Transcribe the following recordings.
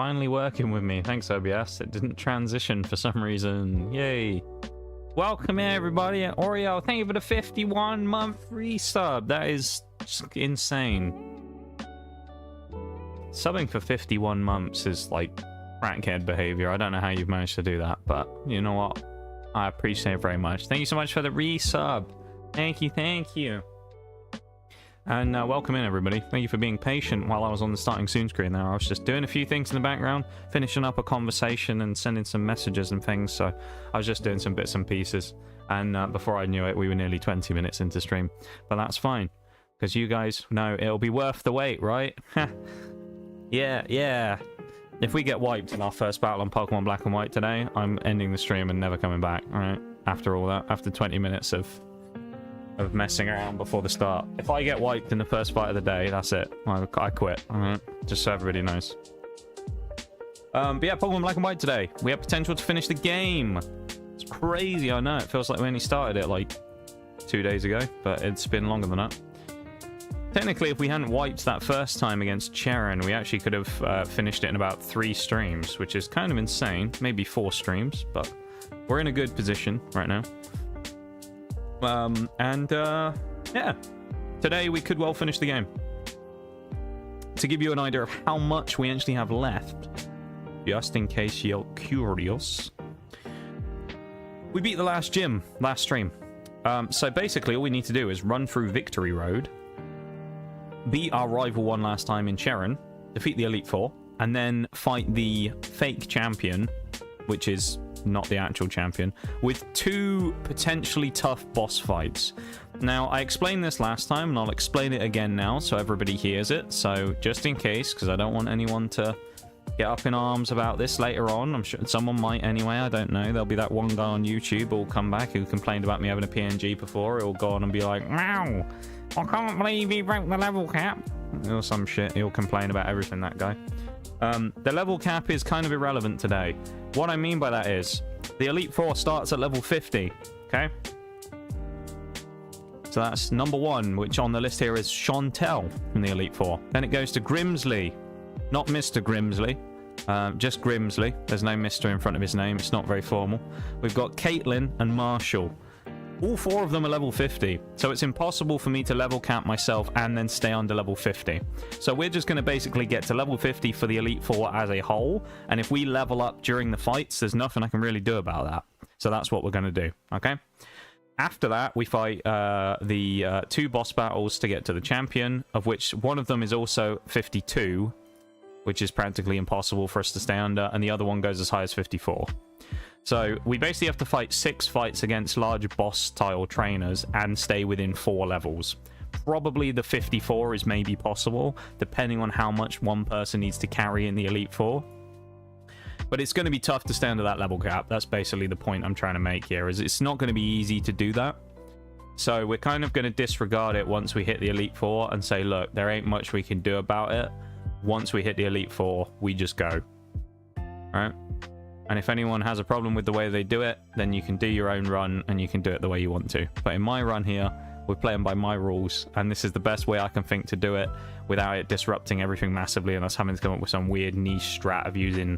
Finally working with me. Thanks, OBS. It didn't transition for some reason. Yay. Welcome in, everybody. Oreo, thank you for the 51-month resub. That is just insane. Subbing for 51 months is like crackhead behavior. I don't know how you've managed to do that, but you know what? I appreciate it very much. Thank you so much for the resub. Thank you, thank you. And welcome in, everybody. Thank you for being patient while I was on the starting soon screen there. I was just doing a few things in the background, finishing up a conversation and sending some messages and things, so I was just doing some bits and pieces. And before I knew it, we were nearly 20 minutes into stream. But that's fine, because you guys know it'll be worth the wait, right? Yeah. If we get wiped in our first battle on Pokemon Black and White today, I'm ending the stream and never coming back, alright? After all that, after 20 minutes of messing around before the start. If I get wiped in the first fight of the day, that's it. I quit. Alright? Just so everybody knows. But yeah, Pokemon Black and White today. We have potential to finish the game. It's crazy, I know. It feels like we only started it like 2 days ago, but it's been longer than that. Technically, if we hadn't wiped that first time against Charon, we actually could have finished it in about 3 streams, which is kind of insane. Maybe 4 streams, but we're in a good position right now. Yeah, today we could well finish the game. To give you an idea of how much we actually have left, just in case you're curious, we beat the last gym, last stream. So basically all we need to do is run through Victory Road, beat our rival one last time in Charon, defeat the Elite Four, and then fight the fake champion, which is not the actual champion, with 2 potentially tough boss fights. Now, I explained this last time, and I'll explain it again now so everybody hears it. So, just in case, because I don't want anyone to get up in arms about this later on. I'm sure someone might anyway, I don't know. There'll be that one guy on YouTube who'll come back who complained about me having a PNG before. He'll go on and be like, wow, I can't believe you broke the level cap. Or some shit. He'll complain about everything, that guy. The level cap is kind of irrelevant today. What I mean by that is, the Elite Four starts at level 50, okay? So that's number 1, which on the list here is Chantel from the Elite Four. Then it goes to Grimsley. Not Mr. Grimsley, just Grimsley. There's no Mr. in front of his name, it's not very formal. We've got Caitlin and Marshall. All 4 of them are level 50, so it's impossible for me to level cap myself and then stay under level 50. So we're just going to basically get to level 50 for the Elite Four as a whole, and if we level up during the fights, there's nothing I can really do about that. So that's what we're going to do, okay? After that, we fight the 2 boss battles to get to the champion, of which one of them is also 52, which is practically impossible for us to stay under, and the other one goes as high as 54. So we basically have to fight 6 fights against large boss-style trainers and stay within 4 levels. Probably the 54 is maybe possible, depending on how much one person needs to carry in the Elite Four. But it's going to be tough to stay under that level cap. That's basically the point I'm trying to make here, is it's not going to be easy to do that. So we're kind of going to disregard it once we hit the Elite Four and say, look, there ain't much we can do about it. Once we hit the Elite Four, we just go. Alright? And if anyone has a problem with the way they do it, then you can do your own run and you can do it the way you want to. But in my run here, we're playing by my rules, and this is the best way I can think to do it without it disrupting everything massively and us having to come up with some weird niche strat of using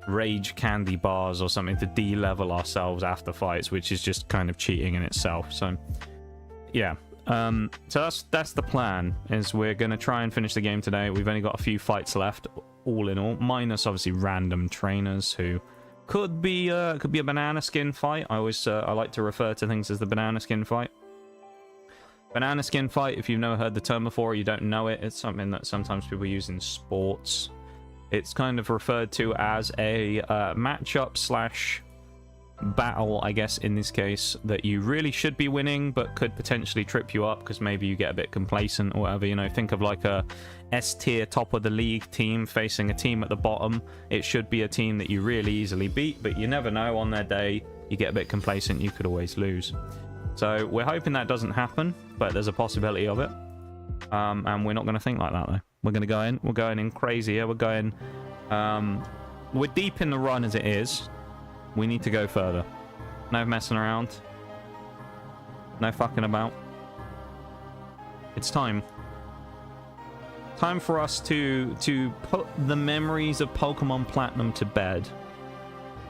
rage candy bars or something to de-level ourselves after fights, which is just kind of cheating in itself. So, yeah. So that's the plan, is we're going to try and finish the game today. We've only got a few fights left, all in all, minus obviously random trainers who could be a banana skin fight. I like to refer to things as the banana skin fight. Banana skin fight, if you've never heard the term before or you don't know it, it's something that sometimes people use in sports. It's kind of referred to as a matchup slash battle, I guess, in this case, that you really should be winning but could potentially trip you up because maybe you get a bit complacent or whatever. You know, think of like a S-tier top of the league team facing a team at the bottom. It should be a team that you really easily beat, but you never know, on their day you get a bit complacent, you could always lose. So we're hoping that doesn't happen, but there's a possibility of it. And we're not going to think like that though. We're going to go in, we're going in crazy here, we're going we're deep in the run as it is. We need to go further. No messing around. No fucking about. It's time. Time for us to put the memories of Pokemon Platinum to bed.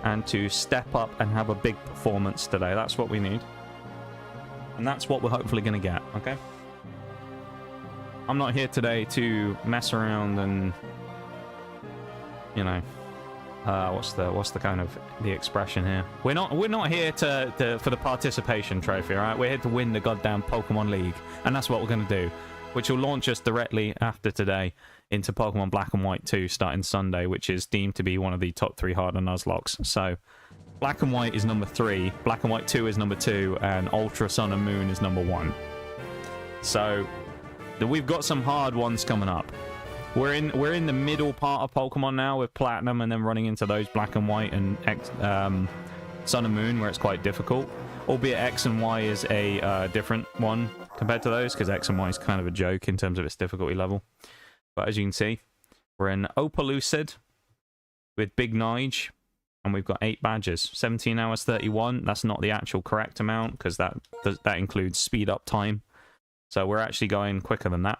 And to step up and have a big performance today. That's what we need. And that's what we're hopefully going to get, okay? I'm not here today to mess around and, you know, what's the kind of the expression here? We're not here to for the participation trophy, all right? We're here to win the goddamn Pokemon League, and that's what we're going to do, which will launch us directly after today into Pokemon Black and White 2 starting Sunday, which is deemed to be one of the top 3 harder Nuzlocks. So Black and White is number 3, Black and White 2 is number 2, and Ultra Sun and Moon is number 1. So we've got some hard ones coming up. We're in the middle part of Pokemon now with Platinum, and then running into those Black and White and Sun and Moon, where it's quite difficult. Albeit X and Y is a different one compared to those, because X and Y is kind of a joke in terms of its difficulty level. But as you can see, we're in Opalucid with Big Nige, and we've got 8 badges. 17 hours 31. That's not the actual correct amount, because that includes speed up time. So we're actually going quicker than that.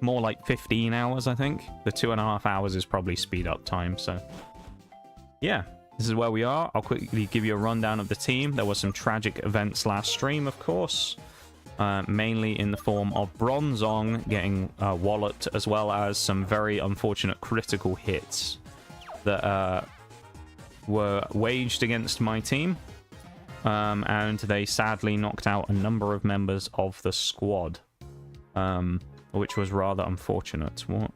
More like 15 hours, I think. The 2.5 hours is probably speed up time. So yeah, this is where we are. I'll quickly give you a rundown of the team. There were some tragic events last stream, of course. Mainly in the form of Bronzong getting walloped, as well as some very unfortunate critical hits that were waged against my team. And they sadly knocked out a number of members of the squad, which was rather unfortunate. What?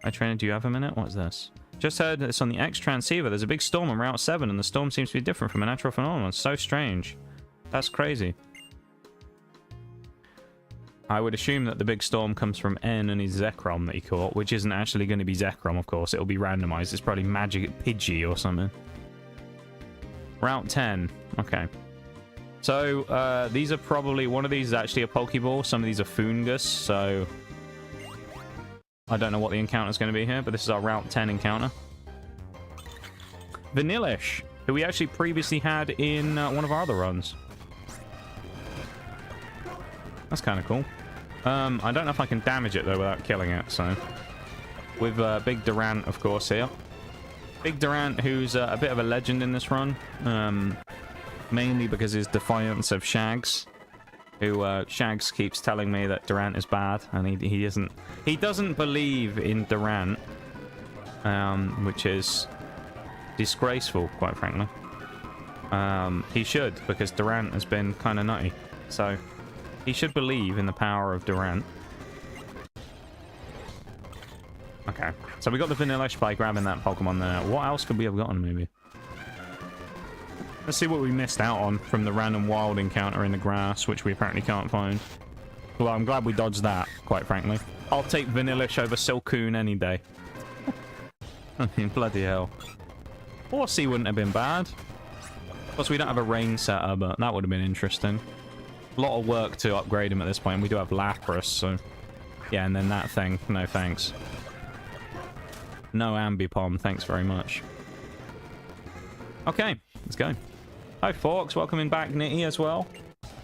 Hi, Trainer, do you have a minute? What's this? Just heard it's on the X transceiver. There's a big storm on Route 7, and the storm seems to be different from a natural phenomenon. It's so strange. That's crazy. I would assume that the big storm comes from N and his Zekrom that he caught, which isn't actually going to be Zekrom, of course. It'll be randomized. It's probably Magic Pidgey or something. Route 10. Okay. So, these are probably... One of these is actually a Pokeball. Some of these are Fungus, so... I don't know what the encounter is going to be here, but this is our Route 10 encounter. Vanillish, who we actually previously had in one of our other runs. That's kind of cool. I don't know if I can damage it, though, without killing it, so... With Big Durant, of course, here. Big Durant, who's a bit of a legend in this run. Mainly because his defiance of Shags. Who, Shags keeps telling me that Durant is bad, and he doesn't believe in Durant. Which is disgraceful, quite frankly. He should, because Durant has been kind of nutty. So... He should believe in the power of Durant. Okay, so we got the Vanillish by grabbing that Pokemon there. What else could we have gotten, maybe? Let's see what we missed out on from the random wild encounter in the grass, which we apparently can't find. Well, I'm glad we dodged that, quite frankly. I'll take Vanillish over Silcoon any day. I mean, bloody hell. Horsey wouldn't have been bad. Of course, we don't have a rain setter, but that would have been interesting. A lot of work to upgrade him at this point. We do have Lapras, so... Yeah, and then that thing. No thanks. No Ambipom, thanks very much. Okay, let's go. Hi, Forks. Welcome in back, Nitty, as well.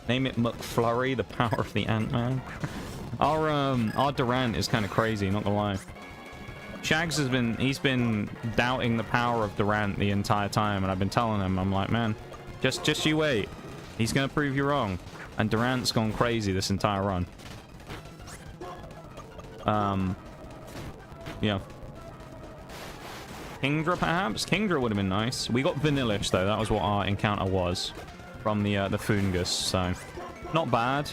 Name it McFlurry, the power of the Ant-Man. Our Durant is kind of crazy, not gonna lie. Shags has been doubting the power of Durant the entire time, and I've been telling him, I'm like, man, just you wait. He's gonna prove you wrong. And Durant's gone crazy this entire run. Yeah. Kingdra, perhaps? Kingdra would have been nice. We got Vanillish, though. That was what our encounter was. From the Fungus, so... Not bad.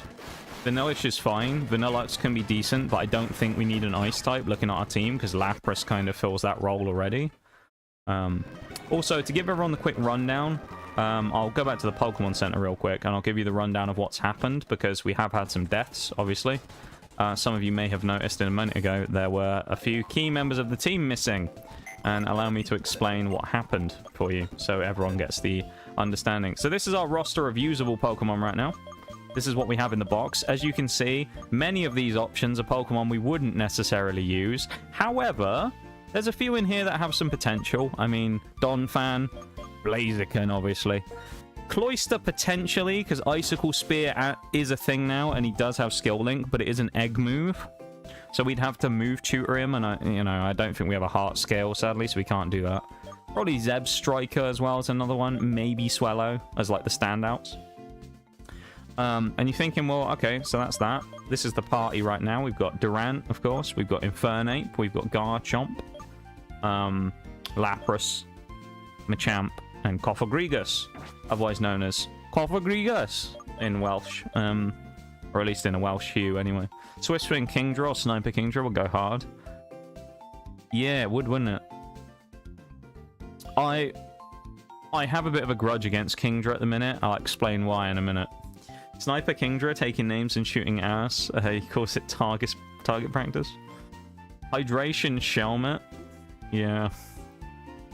Vanillish is fine. Vanillish can be decent, but I don't think we need an Ice type looking at our team, because Lapras kind of fills that role already. Also, to give everyone the quick rundown... I'll go back to the Pokemon Center real quick, and I'll give you the rundown of what's happened, because we have had some deaths, obviously. Some of you may have noticed in a minute ago, there were a few key members of the team missing. And allow me to explain what happened for you, so everyone gets the understanding. So this is our roster of usable Pokemon right now. This is what we have in the box. As you can see, many of these options are Pokemon we wouldn't necessarily use. However, there's a few in here that have some potential. I mean, Donphan, Blaziken, obviously. Cloyster, potentially, because Icicle Spear is a thing now, and he does have Skill Link, but it is an egg move. So we'd have to move tutor him, and I don't think we have a heart scale, sadly, so we can't do that. Probably Zeb Striker as well as another one. Maybe Swellow as like the standouts. And you're thinking, well, okay, so that's that. This is the party right now. We've got Durant, of course. We've got Infernape. We've got Garchomp. Lapras. Machamp. And Cofagrigus. Otherwise known as Cofagrigus in Welsh. Or at least in a Welsh hue, anyway. Swift Swing Kingdra or Sniper Kingdra will go hard. Yeah, it would, wouldn't it? I have a bit of a grudge against Kingdra at the minute. I'll explain why in a minute. Sniper Kingdra taking names and shooting ass. He calls it target practice. Hydration Shelmet. Yeah.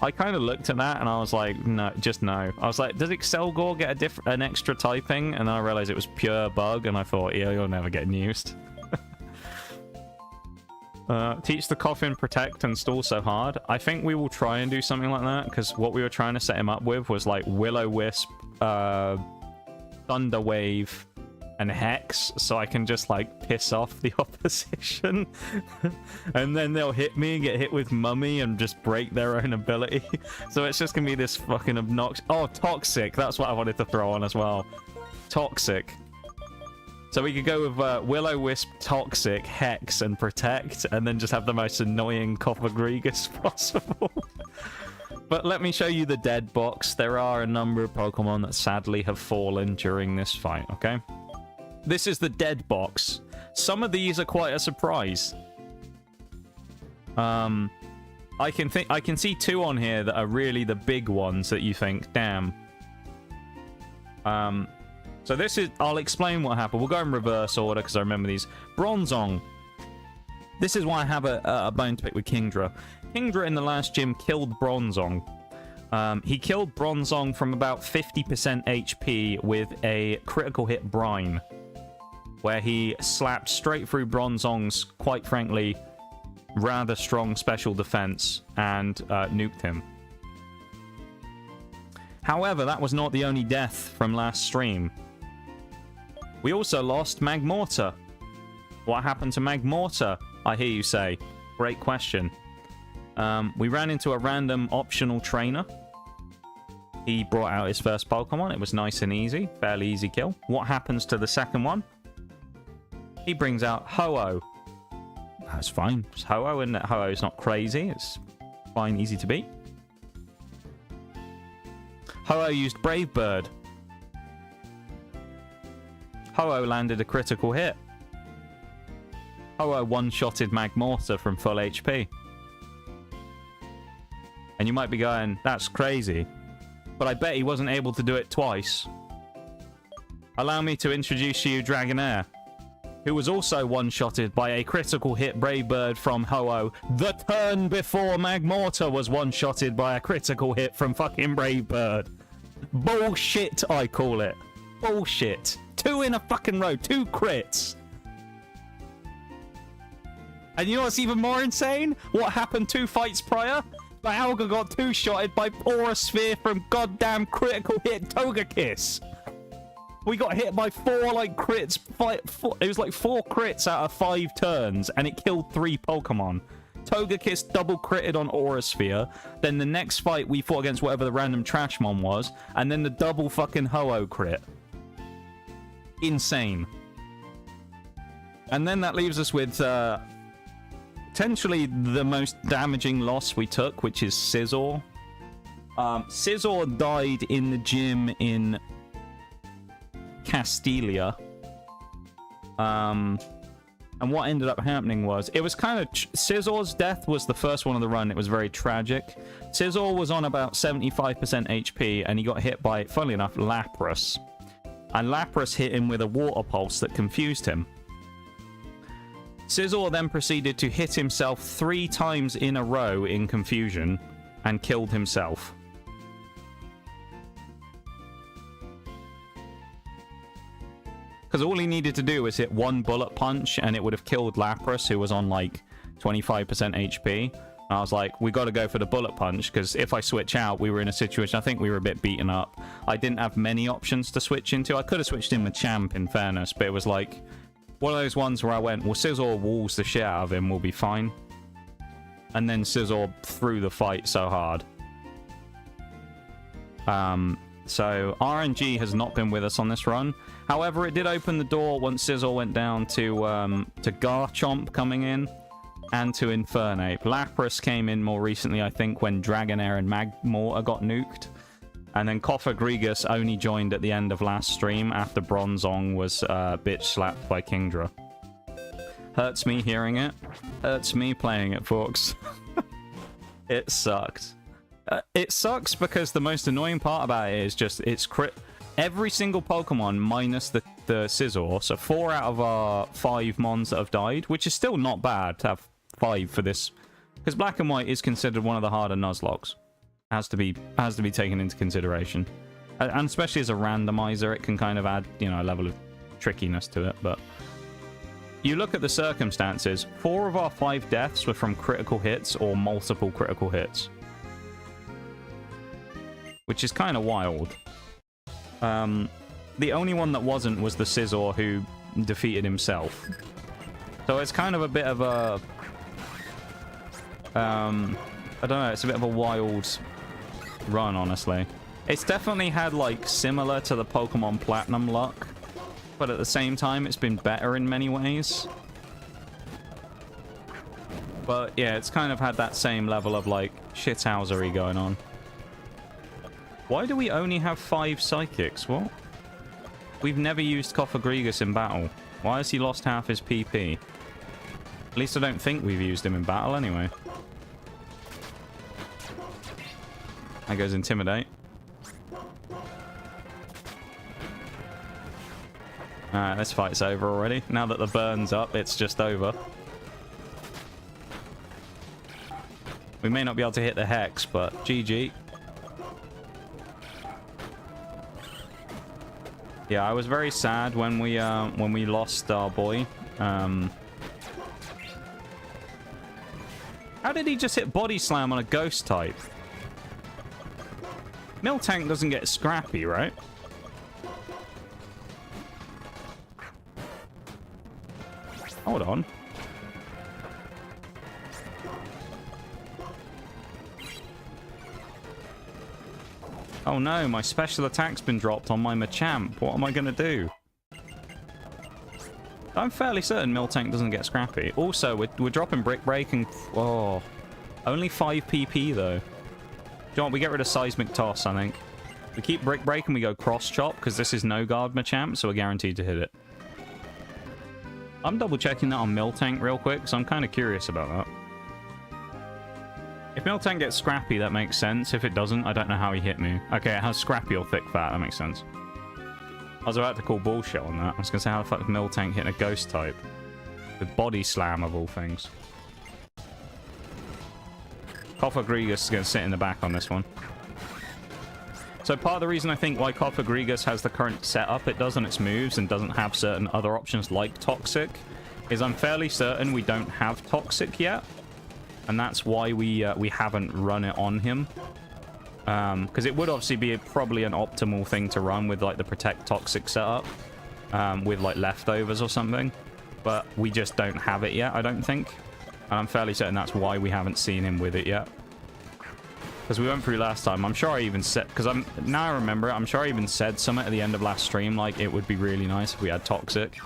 I kind of looked at that and I was like, no, just no. I was like, does Excelgor get an extra typing? And then I realized it was pure bug, and I thought, yeah, you're never getting used. Teach the Coffin Protect and Stall so hard. I think we will try and do something like that, because what we were trying to set him up with was like Will-O-Wisp, Thunder Wave, and Hex, so I can just like piss off the opposition. And then they'll hit me and get hit with Mummy and just break their own ability. So it's just gonna be this fucking obnoxious... Oh, Toxic, that's what I wanted to throw on as well. Toxic. So we could go with Will-O-Wisp, Toxic, Hex, and Protect, and then just have the most annoying Cofagrigus possible. But let me show you the dead box. There are a number of Pokemon that sadly have fallen during this fight, okay? This is the dead box. Some of these are quite a surprise. I can see two on here that are really the big ones that you think, damn. So this is... I'll explain what happened. We'll go in reverse order because I remember these. Bronzong. This is why I have a bone to pick with Kingdra. Kingdra in the last gym killed Bronzong. He killed Bronzong from about 50% HP with a critical hit Brine, where he slapped straight through Bronzong's, quite frankly, rather strong special defense and nuked him. However, that was not the only death from last stream. We also lost Magmortar. What happened to Magmortar, I hear you say? Great question. We ran into a random optional trainer. He brought out his first Pokemon. It was nice and easy. Fairly easy kill. What happens to the second one? He brings out Ho-Oh. That's fine. It's Ho-Oh, and Ho-Oh's not crazy. It's fine, easy to beat. Ho-Oh used Brave Bird. Ho-Oh landed a critical hit. Ho-Oh one-shotted Magmortar from full HP. And you might be going, that's crazy. But I bet he wasn't able to do it twice. Allow me to introduce you Dragonair, who was also one-shotted by a critical hit Brave Bird from Ho-Oh the turn before Magmortar was one-shotted by a critical hit from fucking Brave Bird. Bullshit, I call it. Bullshit. 2 in a fucking row. 2 crits. And you know what's even more insane? What happened 2 fights prior? Dialga got 2-shotted by Aura Sphere from goddamn critical hit Togekiss. We got hit by 4 like crits. It was like 4 crits out of 5 turns, and it killed 3 Pokemon. Togekiss double critted on Aura Sphere. Then the next fight we fought against whatever the random Trashmon was, and then the double fucking Ho-Oh crit. Insane. And then that leaves us with potentially the most damaging loss we took, which is Scizor. Scizor died in the gym in Castelia. And what ended up happening was, it was kind of... Scizor's death was the first one of the run. It was very tragic. Scizor was on about 75% HP, and he got hit by, funnily enough, Lapras. And Lapras hit him with a Water Pulse that confused him. Scizor then proceeded to hit himself 3 times in a row in confusion, and killed himself. Because all he needed to do was hit 1 bullet punch, and it would have killed Lapras, who was on like 25% HP. And I was like, we got to go for the bullet punch, because if I switch out, we were in a situation, I think we were a bit beaten up. I didn't have many options to switch into. I could have switched in with Champ, in fairness, but it was like, One of those ones where I went, well, Scizor walls the shit out of him, we'll be fine. And then Scizor threw the fight so hard. So RNG has not been with us on this run. However, it did open the door once Scizor went down to Garchomp coming in and to Infernape. Lapras came in more recently, I think, when Dragonair and Magmortar got nuked. And then Cofagrigus only joined at the end of last stream after Bronzong was bitch slapped by Kingdra. Hurts me hearing it. Hurts me playing it, folks. It sucked. It sucks because the most annoying part about it is just it's every single Pokemon minus the Scizor. So 4 out of our 5 Mons that have died, which is still not bad to have 5 for this. Because Black and White is considered one of the harder Nuzlockes. Has to be taken into consideration, and especially as a randomizer, it can kind of add, you know, a level of trickiness to it. But you look at the circumstances. 4 of our 5 deaths were from critical hits or multiple critical hits, which is kind of wild. The only one that wasn't was the Scizor, who defeated himself. So it's kind of a bit of a I don't know. It's a bit of a wild run, honestly. It's definitely had, like, similar to the Pokemon Platinum luck, but at the same time, it's been better in many ways. But, yeah, it's kind of had that same level of, like, shithousery going on. Why do we only have 5 Psychics? What? We've never used Cofagrigus in battle. Why has he lost half his PP? At least I don't think we've used him in battle, anyway. That goes Intimidate. Alright, this fight's over already. Now that the burn's up, it's just over. We may not be able to hit the Hex, but GG. Yeah, I was very sad when we lost our boy. How did he just hit Body Slam on a Ghost type? Miltank doesn't get scrappy, right? Hold on. Oh no, my special attack's been dropped on my Machamp. What am I going to do? I'm fairly certain Miltank doesn't get scrappy. Also, we're dropping Brick Break and... Oh, only 5 PP though. John, we get rid of Seismic Toss, I think. We keep Brick Break and we go Cross Chop, because this is no guard Machamp, so we're guaranteed to hit it. I'm double checking that on Miltank real quick, because I'm kind of curious about that. If Miltank gets Scrappy, that makes sense. If it doesn't, I don't know how he hit me. Okay, it has Scrappy or Thick Fat, that makes sense. I was about to call bullshit on that. I was going to say, how the fuck is Miltank hitting a Ghost type? With Body Slam, of all things. Cofagrigus is going to sit in the back on this one. So part of the reason I think why Cofagrigus has the current setup it does on its moves and doesn't have certain other options like Toxic is I'm fairly certain we don't have Toxic yet. And that's why we haven't run it on him. Because it would obviously be probably an optimal thing to run with like the Protect Toxic setup. With like leftovers or something. But we just don't have it yet, I don't think. And I'm fairly certain that's why we haven't seen him with it yet. Because we went through last time. I'm sure I even said... Because now I remember it. I'm sure I even said something at the end of last stream. Like, it would be really nice if we had Toxic.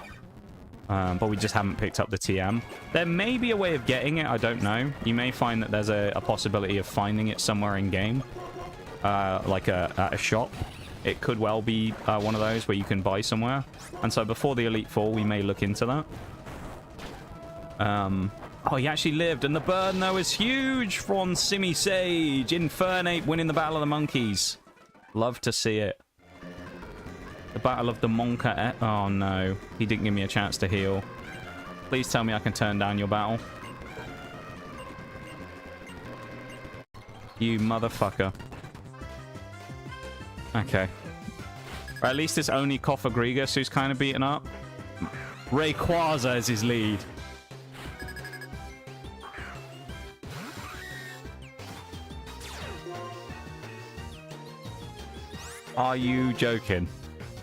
But we just haven't picked up the TM. There may be a way of getting it. I don't know. You may find that there's a possibility of finding it somewhere in-game. Like at a shop. It could well be one of those where you can buy somewhere. And so before the Elite Four, we may look into that. Oh, he actually lived, and the burn, though, is huge from Simi Sage. Infernape winning the Battle of the Monkeys. Love to see it. The Battle of the Monka... Oh, no. He didn't give me a chance to heal. Please tell me I can turn down your battle. You motherfucker. Okay. Right, at least it's only Cofagrigus who's kind of beaten up. Rayquaza is his lead. Are you joking?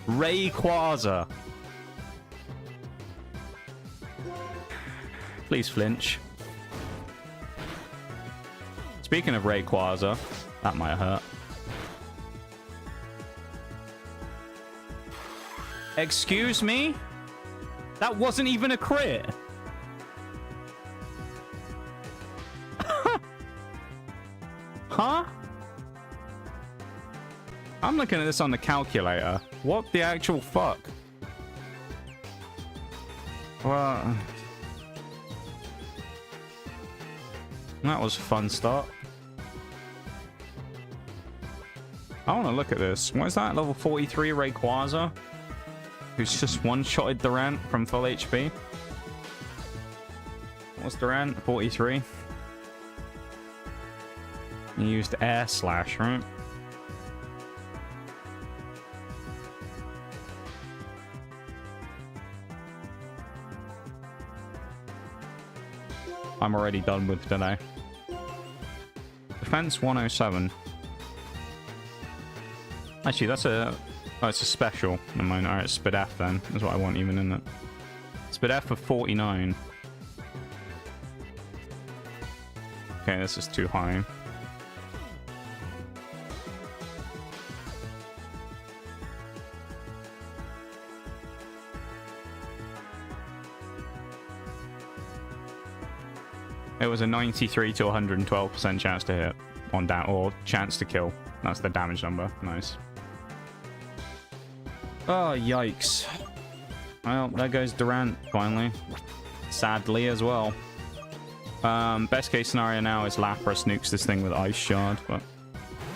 Rayquaza. Please flinch. Speaking of Rayquaza, that might hurt. Excuse me? That wasn't even a crit. Huh? I'm looking at this on the calculator. What the actual fuck? Well, that was a fun start. I want to look at this. What is that? Level 43 Rayquaza? Who's just one-shotted Durant from full HP. What's Durant? 43. He used Air Slash, right? I'm already done with today. Defense 107. Actually, that's a... Oh, it's a special. Never mind. Alright, Spid F then. That's what I want even in it. Spid F for 49. Okay, this is too high. It was a 93 to 112% chance to hit on that, or chance to kill. That's the damage number. Nice. Oh, yikes. Well, there goes Durant, finally. Sadly as well. Best case scenario now is Lapras nukes this thing with Ice Shard, but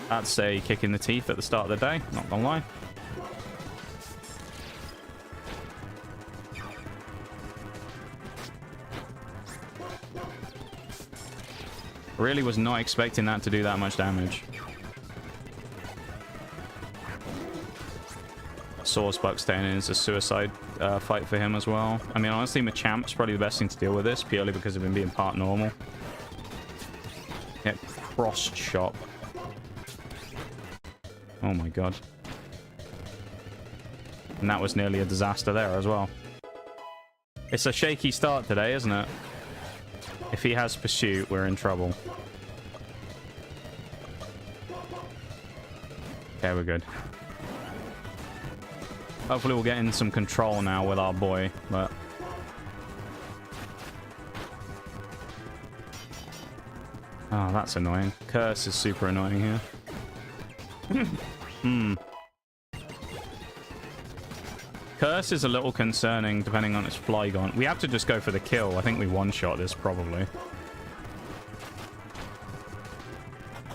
that's a kick in the teeth at the start of the day, not gonna lie. Really was not expecting that to do that much damage. Swordsbuck staying in is a suicide fight for him as well. I mean, honestly, Machamp's probably the best thing to deal with this, purely because of him being part normal. Get cross-shot. Oh my god. And that was nearly a disaster there as well. It's a shaky start today, isn't it? If he has Pursuit, we're in trouble. Okay, we're good. Hopefully we'll get in some control now with our boy, but... Oh, that's annoying. Curse is super annoying here. Curse is a little concerning depending on its Flygon. We have to just go for the kill. I think we one-shot this probably.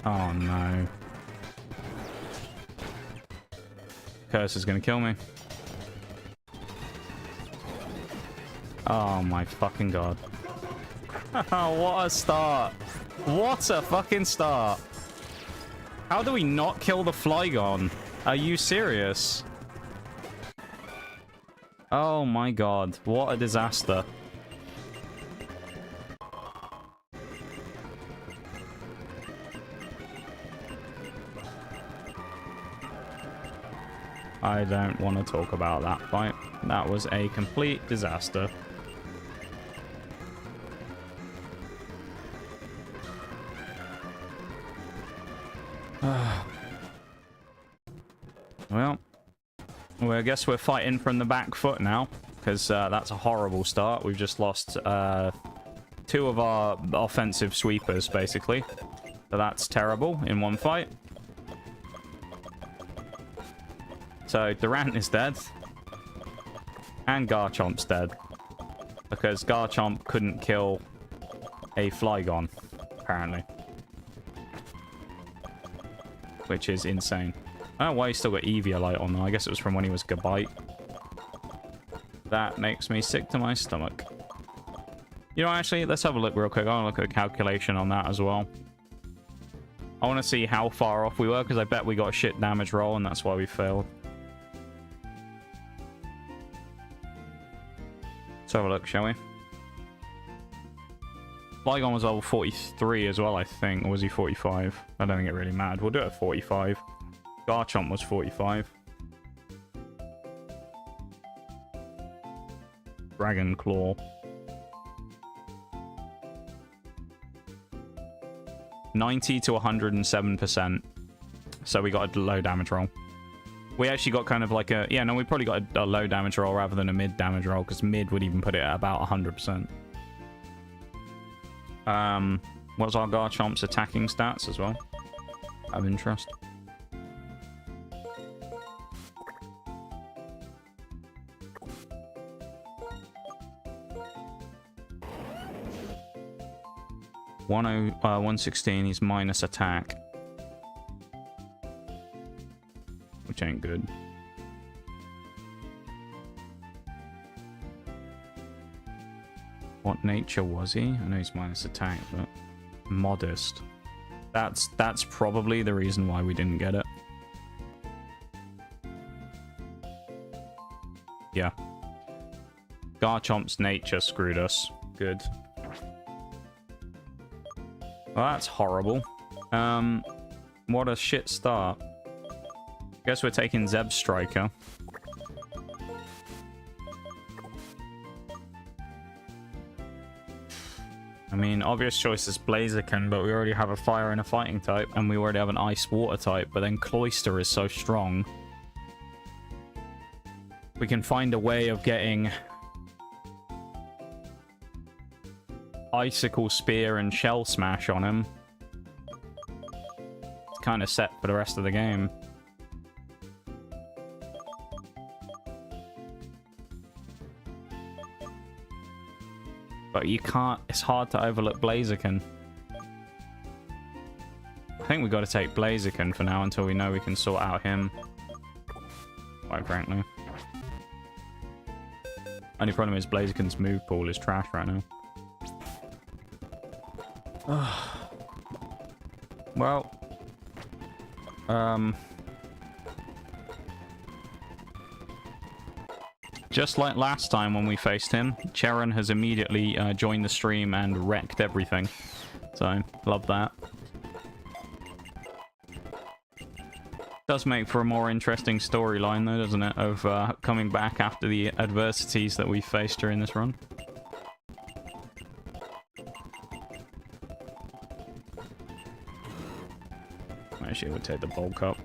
Oh no. Curse is gonna kill me. Oh my fucking god. What a start. What a fucking start. How do we not kill the Flygon? Are you serious? Oh my god. What a disaster. I don't want to talk about that fight. That was a complete disaster. Well, I guess we're fighting from the back foot now, because that's a horrible start. We've just lost 2 of our offensive sweepers, basically. So that's terrible in one fight. So Durant is dead. And Garchomp's dead. Because Garchomp couldn't kill a Flygon, apparently. Which is insane. I don't know why he's still got Eviolite on though. I guess it was from when he was Gabite. That makes me sick to my stomach. You know, actually, let's have a look real quick. I want to look at the calculation on that as well. I want to see how far off we were, because I bet we got a shit damage roll, and that's why we failed. Let's have a look, shall we? Flygon was level 43 as well, I think. Or was he 45? I don't think it really mattered. We'll do it at 45. Garchomp was 45. Dragon Claw. 90 to 107%. So we got a low damage roll. We actually got kind of like a... Yeah, no, we probably got a low damage roll rather than a mid damage roll, because mid would even put it at about 100%. What's our Garchomp's attacking stats as well? Out of interest. Uh, 116, he's minus attack. Which ain't good. What nature was he? I know he's minus attack, but modest. That's probably the reason why we didn't get it. Yeah. Garchomp's nature screwed us. Good. Well, that's horrible. What a shit start. Guess we're taking Zeb Striker. I mean, obvious choice is Blaziken, but we already have a fire and a fighting type, and we already have an ice water type, but then Cloyster is so strong. We can find a way of getting Icicle Spear and Shell Smash on him. It's kind of set for the rest of the game. But you can't... It's hard to overlook Blaziken. I think we've got to take Blaziken for now until we know we can sort out him. Quite frankly. Only problem is Blaziken's move pool is trash right now. Well. Just like last time when we faced him, Charon has immediately joined the stream and wrecked everything. So, love that. Does make for a more interesting storyline though, doesn't it? Of coming back after the adversities that we faced during this run. Actually, we'll take the bulk up.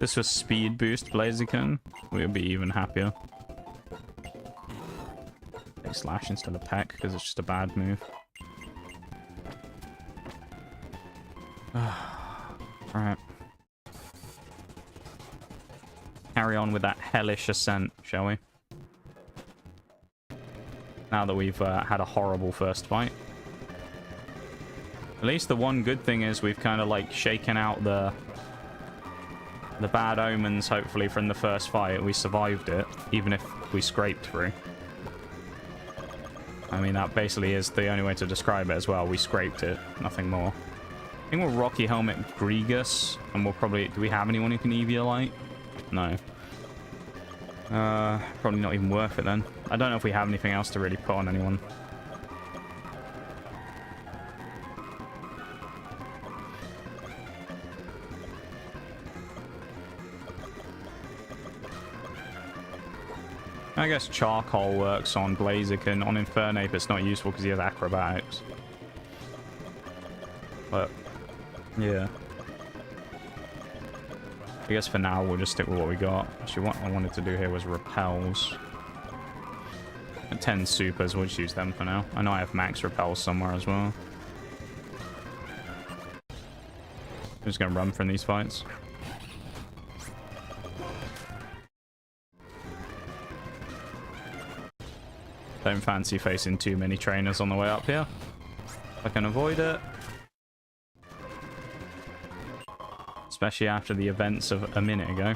This was speed boost Blaziken. We would be even happier. Take slash instead of peck because it's just a bad move. Alright. Carry on with that hellish ascent, shall we? Now that we've had a horrible first fight. At least the one good thing is we've kind of like shaken out the bad omens, hopefully, from the first fight. We survived it, even if we scraped through. I mean, that basically is the only way to describe it as well. We scraped it, nothing more. I think we'll Rocky Helmet Grigus, and we'll probably... Do we have anyone who can Eviolite? No. Probably not even worth it then. I don't know if we have anything else to really put on anyone. I guess Charcoal works on Blaziken. On Infernape, it's not useful because he has Acrobatics. But, yeah. I guess for now, we'll just stick with what we got. Actually, what I wanted to do here was Repels. 10 Supers, we'll just use them for now. I know I have Max Repels somewhere as well. I'm just going to run from these fights. Don't fancy facing too many trainers on the way up here. If I can avoid it. Especially after the events of a minute ago.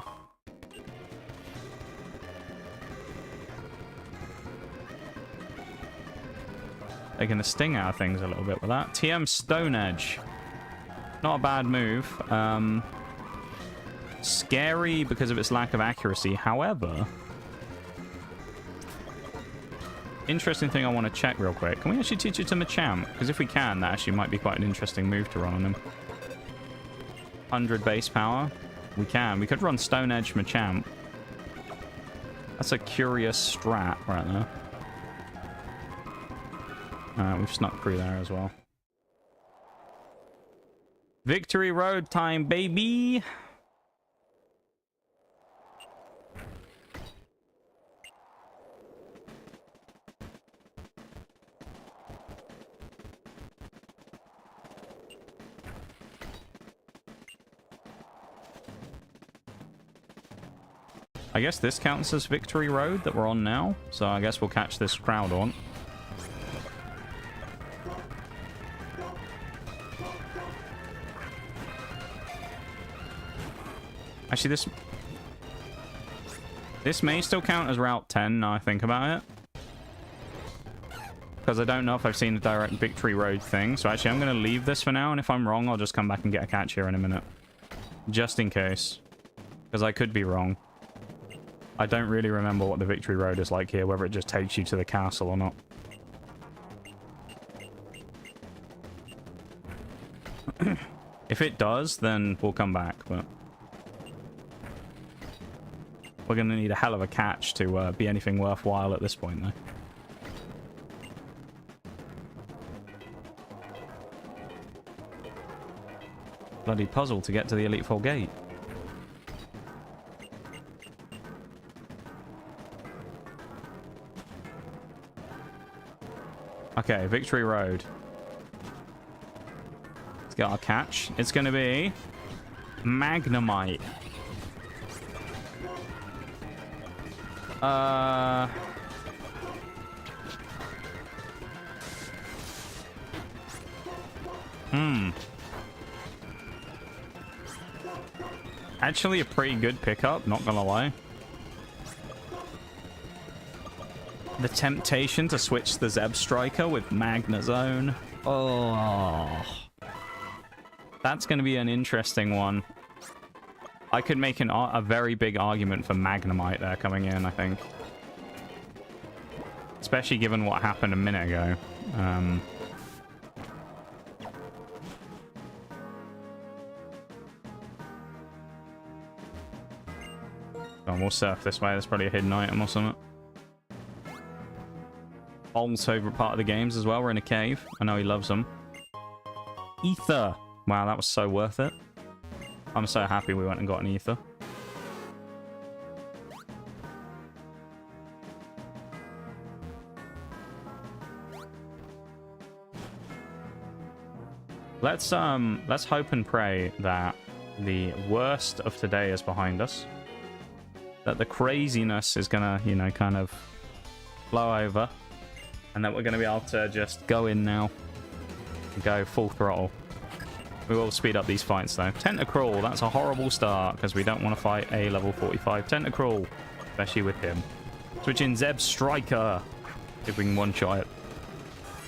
Taking the sting out of things a little bit with that. TM Stone Edge. Not a bad move. Scary because of its lack of accuracy. However... interesting thing I want to check real quick. Can we actually teach it to Machamp? Because if we can, that actually might be quite an interesting move to run on him. 100 base power. We can. We could run Stone Edge Machamp. That's a curious strat right there. We've snuck through there as well. Victory Road time, baby! I guess this counts as Victory Road that we're on now. So I guess we'll catch this crowd on. Actually, this may still count as Route 10 now I think about it. Because I don't know if I've seen the direct Victory Road thing. So actually, I'm going to leave this for now. And if I'm wrong, I'll just come back and get a catch here in a minute. Just in case. Because I could be wrong. I don't really remember what the Victory Road is like here, whether it just takes you to the castle or not. If it does, then we'll come back, but we're going to need a hell of a catch to be anything worthwhile at this point, though. Bloody puzzle to get to the Elite Four gate. Okay, Victory Road. Let's get our catch. It's going to be Magnemite. Actually a pretty good pickup, not gonna lie. The temptation to switch the Zeb Striker with Magnezone. Oh. That's going to be an interesting one. I could make a very big argument for Magnemite there coming in, I think. Especially given what happened a minute ago. Oh, we'll surf this way. There's probably a hidden item or something. Ol's favorite part of the games as well. We're in a cave. I know he loves them. Ether. Wow, that was so worth it. I'm so happy we went and got an Ether. Let's hope and pray that the worst of today is behind us. That the craziness is gonna, you know, kind of blow over. And that we're gonna be able to just go in now and go full throttle. We will speed up these fights though. Tentacruel, that's a horrible start because we don't want to fight a level 45 Tentacruel, especially with him. Switch in Zeb Striker. If we can one-shot it.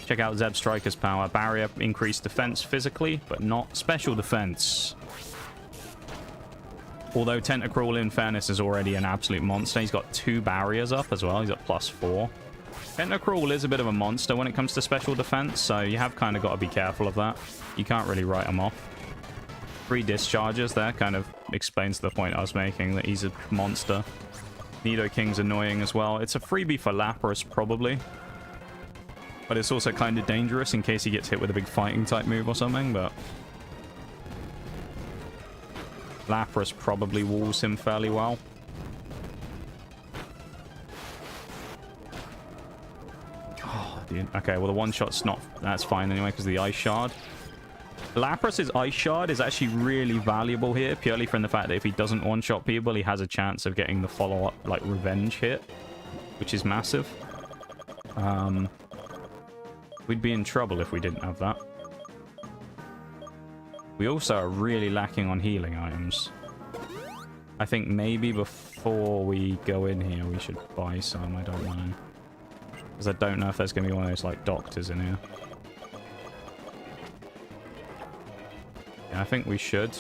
Check out Zeb Striker's power. Barrier, increased defense physically, but not special defense. Although Tentacruel, in fairness, is already an absolute monster. He's got 2 barriers up as well. He's at +4. Tentacruel is a bit of a monster when it comes to special defense, so you have kind of got to be careful of that. You can't really write him off. 3 discharges there kind of explains the point I was making, that he's a monster. Nidoking's annoying as well. It's a freebie for Lapras, probably. But it's also kind of dangerous in case he gets hit with a big fighting type move or something, but Lapras probably walls him fairly well. Oh, dude. Okay, well, the one-shot's not... That's fine anyway, because of the Ice Shard. Lapras's Ice Shard is actually really valuable here, purely from the fact that if he doesn't one-shot people, he has a chance of getting the follow-up, like, revenge hit, which is massive. We'd be in trouble if we didn't have that. We also are really lacking on healing items. I think maybe before we go in here, we should buy some. I don't know. Because I don't know if there's going to be one of those, like, doctors in here. Yeah, I think we should.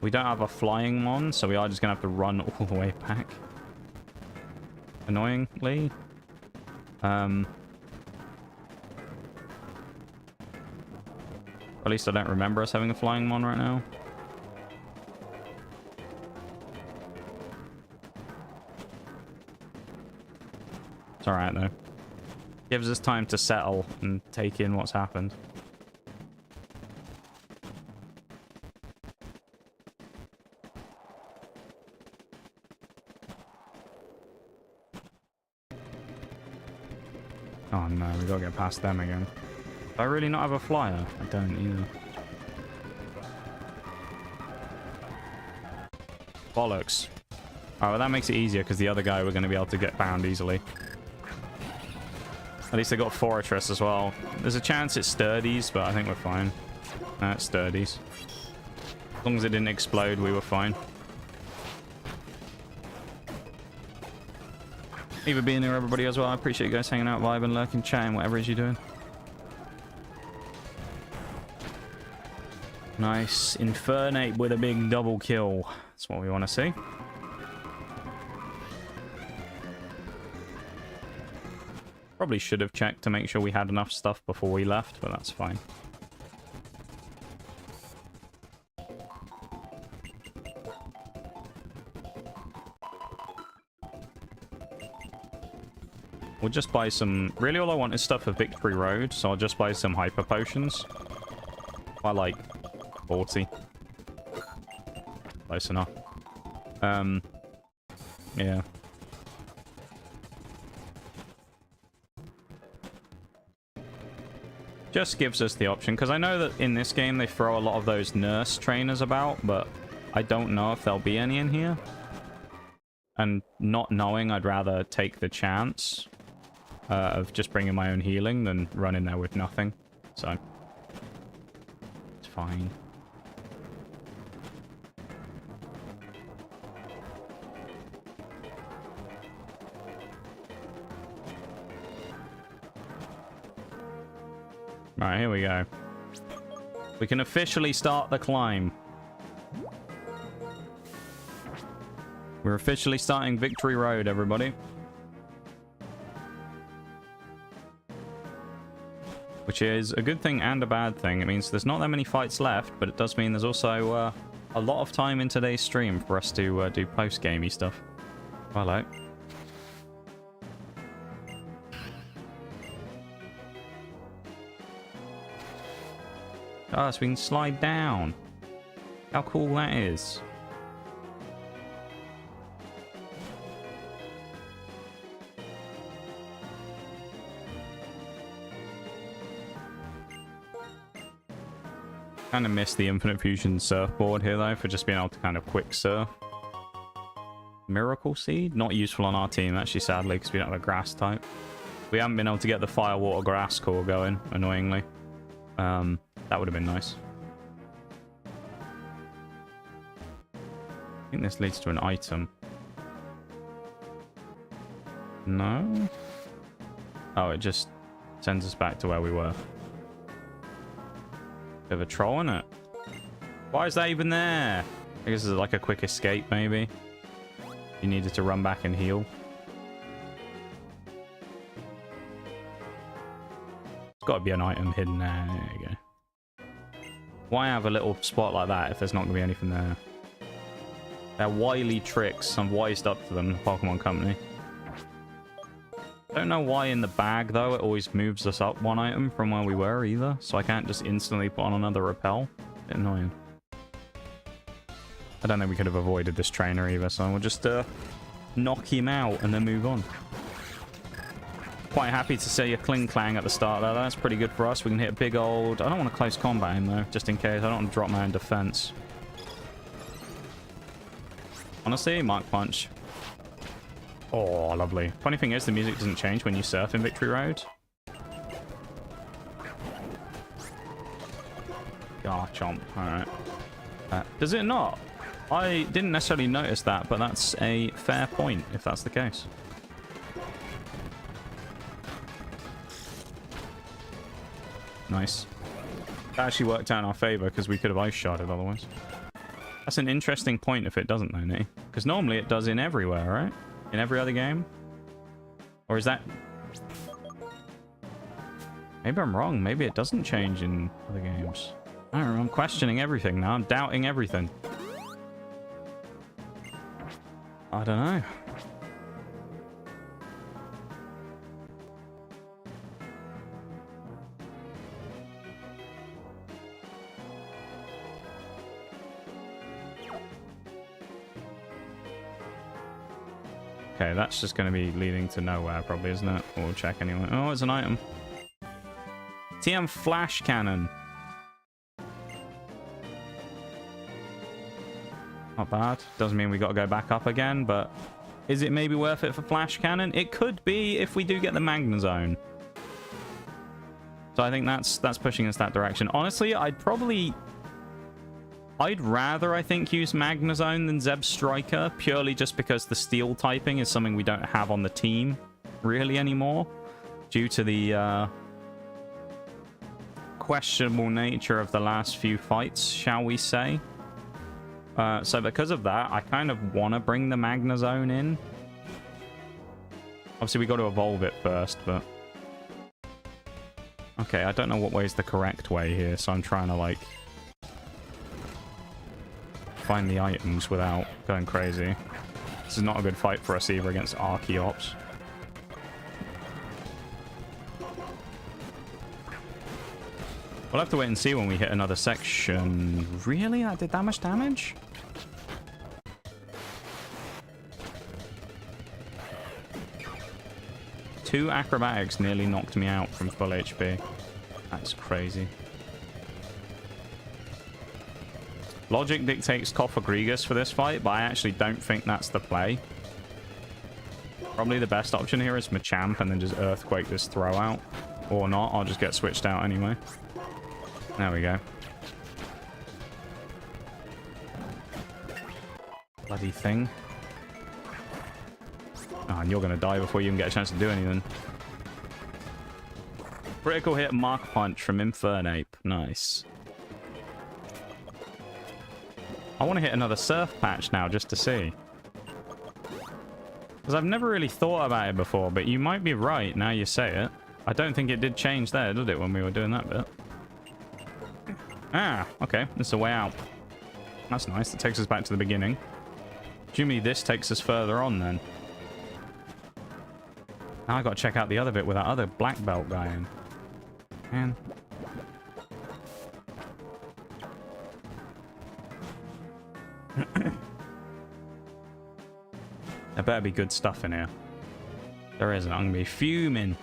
We don't have a flying one, so we are just going to have to run all the way back. annoyingly. At least I don't remember us having a flying mon right now. It's alright though. Gives us time to settle and take in what's happened. Oh no, we gotta get past them again. Do I really not have a flyer? I don't either. Bollocks. Oh, well, that makes it easier because the other guy we're going to be able to get bound easily. At least they got Fortress as well. There's a chance it's Sturdies, but I think we're fine. It's Sturdies. As long as it didn't explode, we were fine. Thank you for being here, everybody, as well. I appreciate you guys hanging out, vibing, lurking, chatting, whatever it is you're doing. Nice. Infernate with a big double kill. That's what we want to see. Probably should have checked to make sure we had enough stuff before we left, but that's fine. We'll just buy some... Really, all I want is stuff for Victory Road, so I'll just buy some Hyper Potions. I like 40. Close enough. Yeah. Just gives us the option, because I know that in this game they throw a lot of those nurse trainers about, but I don't know if there'll be any in here. And not knowing, I'd rather take the chance of just bringing my own healing than run in there with nothing. So, it's fine. Alright, here we go. We can officially start the climb. We're officially starting Victory Road, everybody. Which is a good thing and a bad thing. It means there's not that many fights left, but it does mean there's also a lot of time in today's stream for us to do post-gamey stuff. Hello. Oh, so we can slide down. How cool that is. Kind of miss the Infinite Fusion surfboard here though, for just being able to kind of quick surf. Miracle Seed? Not useful on our team actually, sadly, because we don't have a grass type. We haven't been able to get the Fire Water Grass core going, annoyingly. That would have been nice. I think this leads to an item. No? Oh, it just sends us back to where we were. Bit of a troll, isn't it? Why is that even there? I guess it's like a quick escape, maybe. You needed to run back and heal. There's got to be an item hidden there. There you go. Why have a little spot like that if there's not going to be anything there? They're wily tricks. I'm wised up to them, the Pokemon Company. Don't know why in the bag, though, it always moves us up one item from where we were, either. So I can't just instantly put on another repel. Bit annoying. I don't think we could have avoided this trainer, either. So we'll just knock him out and then move on. Quite happy to see a Kling Clang at the start there. That's pretty good for us. We can hit a big old... I don't want to close combat him, though, just in case. I don't want to drop my own defense. Honestly, Mark Punch. Oh, lovely. Funny thing is, the music doesn't change when you surf in Victory Road. Ah, chomp. Alright. Does it not? I didn't necessarily notice that, but that's a fair point, if that's the case. Nice. That actually worked out in our favor, because we could have ice sharded otherwise. That's an interesting point if it doesn't, though, Nate. Because normally it does in everywhere, right? In every other game. Or is that... Maybe I'm wrong. Maybe it doesn't change in other games. I don't know. I'm questioning everything now. I'm doubting everything. I don't know. Okay, that's just going to be leading to nowhere, probably, isn't it? We'll check anyway. Oh, it's an item. TM flash cannon. Not bad. Doesn't mean we got to go back up again, but is it maybe worth it for flash cannon? It could be if we do get the Magna Zone. So I think that's pushing us that direction. Honestly, I'd rather, I think, use Magna Zone than Zeb Striker, purely just because the steel typing is something we don't have on the team really anymore, due to the questionable nature of the last few fights, shall we say. So because of that, I kind of want to bring the Magna Zone in. Obviously, we got to evolve it first, but... Okay, I don't know what way is the correct way here, so I'm trying to, like... find the items without going crazy. This is not a good fight for us either against Archeops. We'll have to wait and see when we hit another section. Really? That did that much damage? Two acrobatics nearly knocked me out from full HP. That's crazy. Logic dictates Cofagrigus for this fight, but I actually don't think that's the play. Probably the best option here is Machamp and then just Earthquake this throw out. Or not, I'll just get switched out anyway. There we go. Bloody thing. Oh, and you're going to die before you even get a chance to do anything. Critical hit Mark Punch from Infernape. Nice. I want to hit another Surf Patch now, just to see. Because I've never really thought about it before, but you might be right now you say it. I don't think it did change there, did it, when we were doing that bit? Ah, okay. This is a way out. That's nice. It takes us back to the beginning. Presumably this takes us further on, then. Now I've got to check out the other bit with that other black belt guy in. Man. There better be good stuff in here. There isn't. I'm going to be fuming.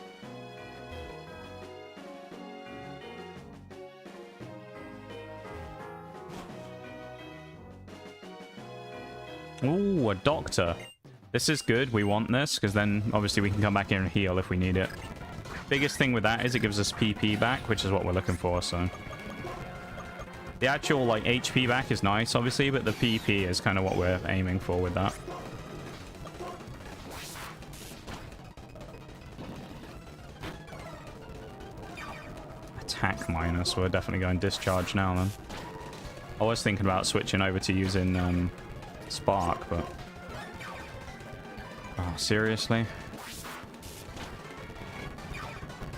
Ooh, a doctor. This is good. We want this, because then obviously we can come back here and heal if we need it. Biggest thing with that is it gives us PP back, which is what we're looking for, so... The actual, like, HP back is nice, obviously, but the PP is kind of what we're aiming for with that. Attack minus. We're definitely going discharge now, then. I was thinking about switching over to using, Spark, but... Oh, seriously?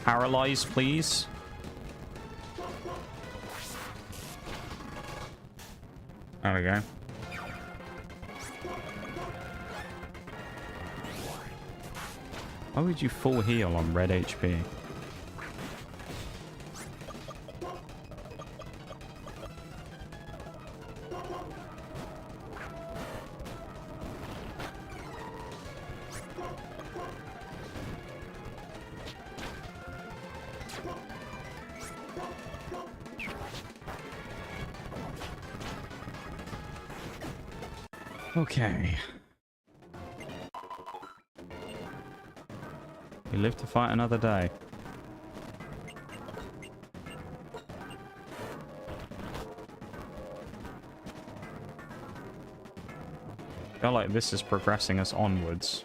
Paralyze, please. There we go. Why would you full heal on red HP? Okay. We live to fight another day. I feel like this is progressing us onwards.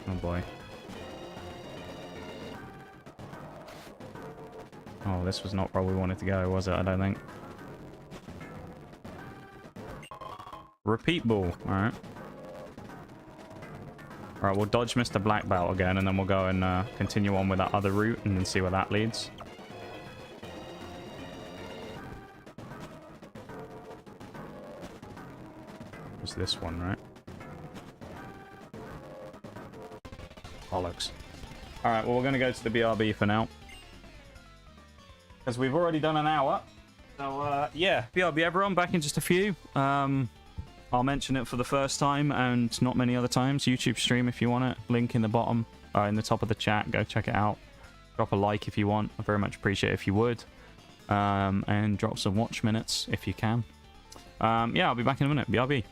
Oh boy. Oh, this was not where we wanted to go, was it? I don't think. Repeat ball. Alright. All right, we'll dodge Mr. Black Belt again, and then we'll go and continue on with that other route and then see where that leads. It's this one, right? Bollocks. All right, well, we're going to go to the BRB for now, because we've already done an hour. So, yeah, BRB everyone, back in just a few. I'll mention it for the first time and not many other times. YouTube stream if you want it. Link in the bottom, in the top of the chat. Go check it out. Drop a like if you want. I very much appreciate it if you would. And drop some watch minutes if you can. Yeah, I'll be back in a minute. BRB.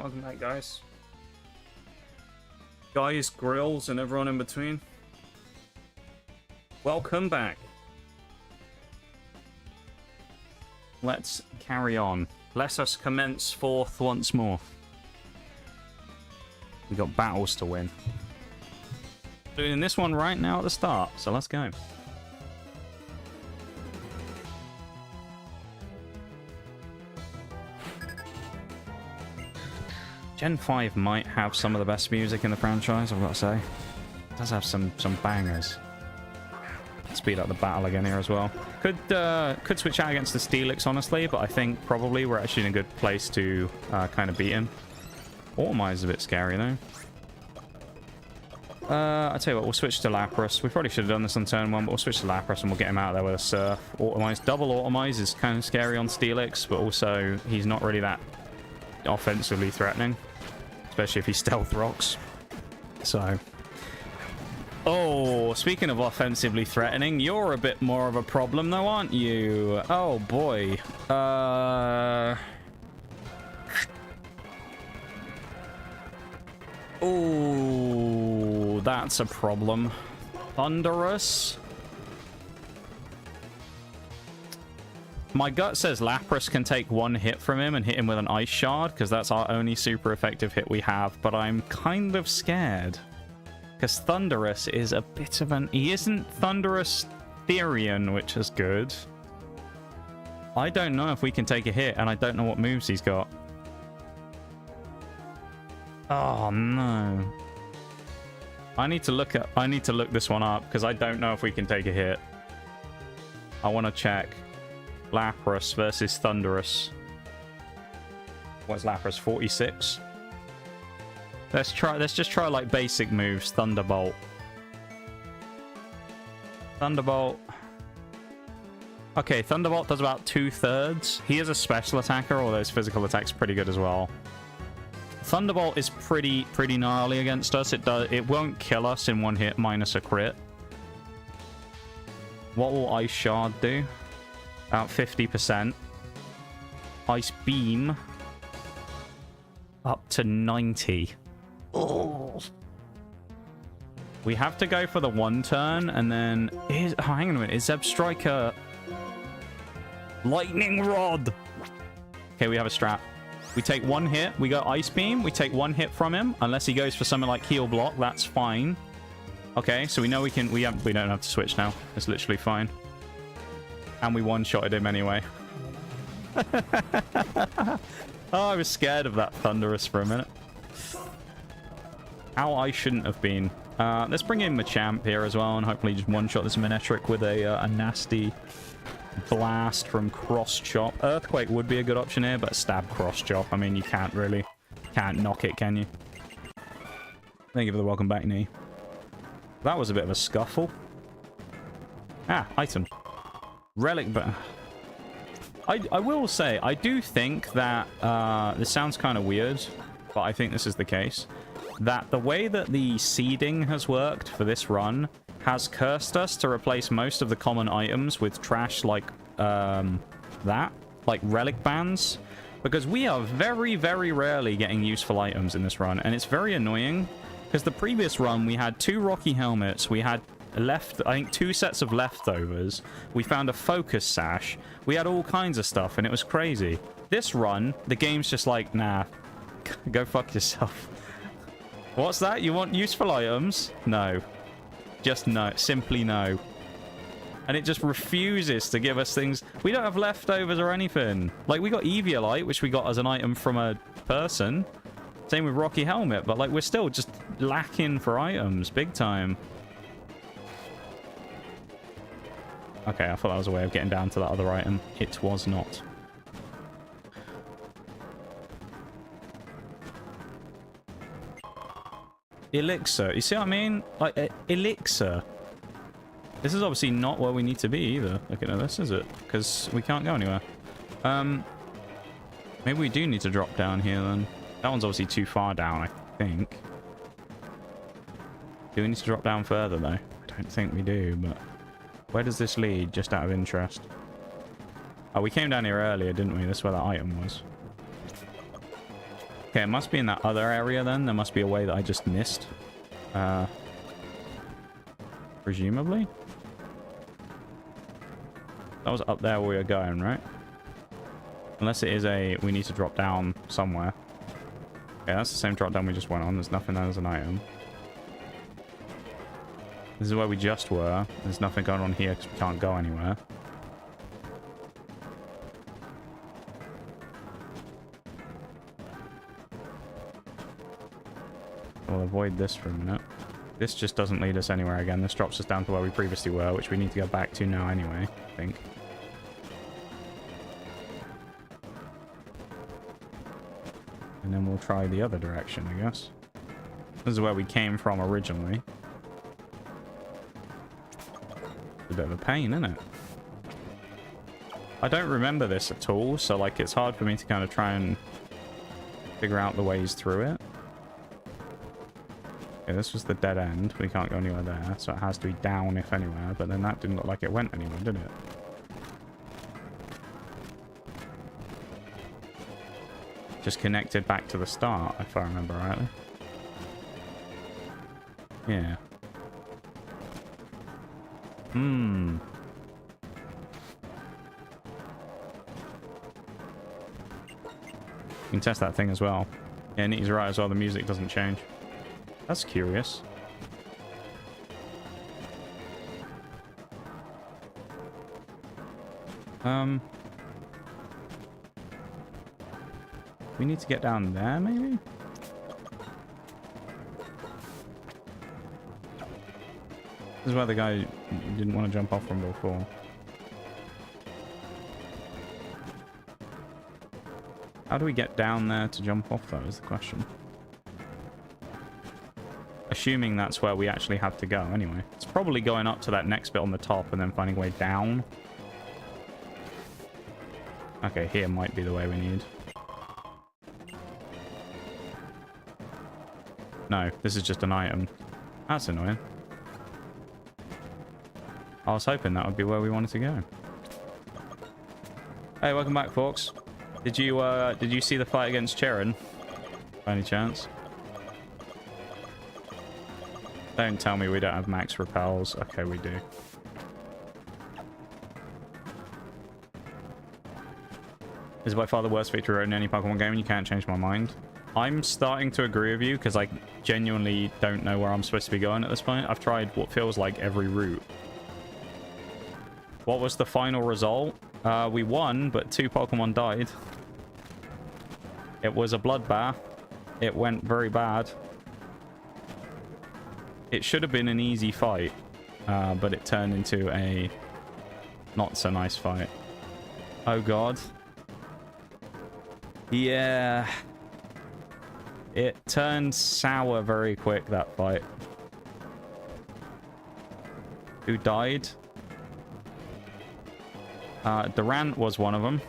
Welcome back, guys. Guys, grills, and everyone in between. Welcome back. Let's carry on. Let us commence forth once more. We got battles to win. Doing this one right now at the start, so let's go. Gen 5 might have some of the best music in the franchise, I've got to say. It does have some bangers. Speed up the battle again here as well. Could switch out against the Steelix, honestly, but I think probably we're actually in a good place to kind of beat him. Automize is a bit scary, though. I'll tell you what, we'll switch to Lapras. We probably should have done this on turn 1, but we'll switch to Lapras and we'll get him out there with a Surf. Automize. Double Automize is kind of scary on Steelix, but also he's not really that offensively threatening. Especially if he Stealth Rocks. So... Oh, speaking of offensively threatening, you're a bit more of a problem though, aren't you? Oh boy. Oh, that's a problem. Thunderous. My gut says Lapras can take one hit from him and hit him with an Ice Shard, because that's our only super effective hit we have, but I'm kind of scared. Because Thunderous is a bit of an... He isn't Thunderous Therian, which is good. I don't know if we can take a hit, and I don't know what moves he's got. Oh, no. I need to look this one up, because I don't know if we can take a hit. I want to check. Lapras versus Thunderous. What's Lapras? 46? Let's just try like basic moves. Thunderbolt. Thunderbolt. Okay, Thunderbolt does about 2/3. He is a special attacker, although his physical attack's pretty good as well. Thunderbolt is pretty gnarly against us. It won't kill us in one hit minus a crit. What will Ice Shard do? About 50%. Ice Beam. Up to 90. Oh. We have to go for the one turn, and then... hang on a minute. Is Zeb Striker... Lightning Rod! Okay, we have a strat. We take one hit. We go Ice Beam. We take one hit from him. Unless he goes for something like Heal Block. That's fine. Okay, so we know we can... We don't have to switch now. It's literally fine. And we one-shotted him anyway. Oh, I was scared of that Thunderous for a minute. How I shouldn't have been. Let's bring in Machamp here as well, and hopefully just one-shot this Manectric with a nasty blast from Cross Chop. Earthquake would be a good option here, but Stab Cross Chop. I mean, you can't knock it, can you? Thank you for the welcome back, knee. That was a bit of a scuffle. Ah, item. Relic, but... I will say, I do think that, this sounds kind of weird, but I think this is the case, that the way that the seeding has worked for this run has cursed us to replace most of the common items with trash like, like relic bands, because we are very, very rarely getting useful items in this run, and it's very annoying, because the previous run we had 2 Rocky Helmets, we had I think 2 sets of leftovers. We found a focus sash. We had all kinds of stuff, and it was crazy. This run, the game's just like, nah, go fuck yourself. What's that? You want useful items? No. Just no. Simply no. And it just refuses to give us things. We don't have leftovers or anything. Like, we got Eviolite, which we got as an item from a person. Same with Rocky Helmet, but like, we're still just lacking for items. Big time. Okay, I thought that was a way of getting down to that other item. It was not. Elixir. You see what I mean? Like, Elixir. This is obviously not where we need to be either. Looking at this, is it? Because we can't go anywhere. Maybe we do need to drop down here then. That one's obviously too far down, I think. Do we need to drop down further though? I don't think we do, but... Where does this lead, just out of interest? Oh, we came down here earlier, didn't we? That's where that item was. Okay, it must be in that other area then. There must be a way that I just missed. Presumably. That was up there where we were going, right? Unless it is we need to drop down somewhere. Okay, that's the same drop down we just went on. There's nothing there as an item. This is where we just were. There's nothing going on here because we can't go anywhere. We'll avoid this for a minute. This just doesn't lead us anywhere again. This drops us down to where we previously were, which we need to go back to now anyway, I think. And then we'll try the other direction, I guess. This is where we came from originally. It's a bit of a pain, isn't it? I don't remember this at all, so like it's hard for me to kind of try and figure out the ways through it. Okay, this was the dead end. We can't go anywhere there, so it has to be down if anywhere, but then that didn't look like it went anywhere, did it? Just connected back to the start, if I remember rightly. Yeah. You can test that thing as well. Yeah, Nitty's right as well, the music doesn't change. That's curious. We need to get down there, maybe? This is where the guy didn't want to jump off from before. How do we get down there to jump off, though, is the question. Assuming that's where we actually have to go, anyway. It's probably going up to that next bit on the top and then finding a way down. Okay, here might be the way we need. No, this is just an item. That's annoying. I was hoping that would be where we wanted to go. Hey, welcome back, folks. Did you see the fight against Charon? By any chance? Don't tell me we don't have max repels. Okay, we do. This is by far the worst feature in any Pokemon game, and you can't change my mind. I'm starting to agree with you, because I genuinely don't know where I'm supposed to be going at this point. I've tried what feels like every route. What was the final result? We won, but 2 Pokemon died. It was a bloodbath. It went very bad. It should have been an easy fight, but it turned into a not so nice fight. Oh god. Yeah. It turned sour very quick, that fight. Who died? Durant was one of them.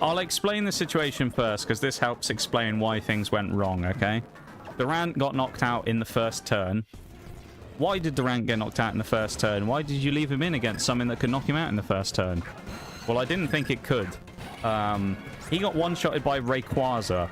I'll explain the situation first, because this helps explain why things went wrong, okay? Durant got knocked out in the first turn. Why did Durant get knocked out in the first turn? Why did you leave him in against something that could knock him out in the first turn? Well, I didn't think it could. He got one-shotted by Rayquaza.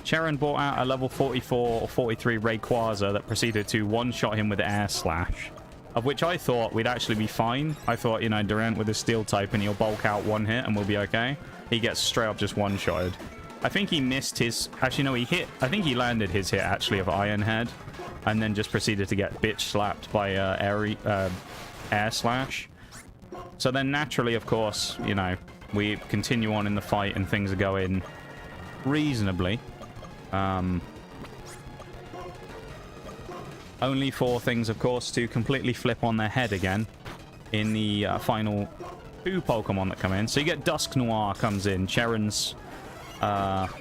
Charon brought out a level 44 or 43 Rayquaza that proceeded to one-shot him with Air Slash. Of which I thought we'd actually be fine. I thought, you know, Durant with his steel type and he'll bulk out one hit and we'll be okay. He gets straight up just one-shotted. I think he missed his... Actually, no, he hit... I think he landed his hit, actually, of Iron Head. And then just proceeded to get bitch-slapped by Air Slash. So then, naturally, of course, you know, we continue on in the fight and things are going reasonably. Only for things, of course, to completely flip on their head again in the final 2 Pokemon that come in. So you get Dusknoir comes in, Charon's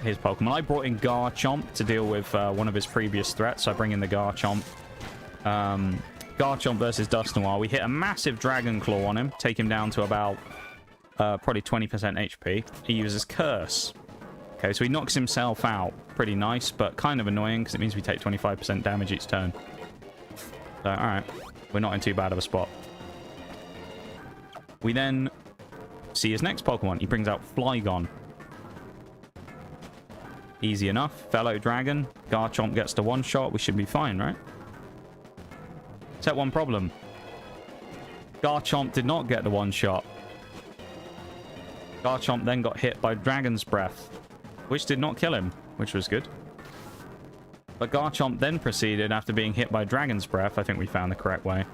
his Pokemon. I brought in Garchomp to deal with one of his previous threats, so I bring in the Garchomp. Garchomp versus Dusknoir. We hit a massive Dragon Claw on him, take him down to about probably 20% HP. He uses Curse. Okay, so he knocks himself out. Pretty nice, but kind of annoying, because it means we take 25% damage each turn. So, alright. We're not in too bad of a spot. We then see his next Pokemon. He brings out Flygon. Easy enough. Fellow Dragon. Garchomp gets to one-shot. We should be fine, right? Except one problem. Garchomp did not get the one-shot. Garchomp then got hit by Dragon's Breath, which did not kill him, which was good. But Garchomp then proceeded, after being hit by Dragon's Breath, I think we found the correct way.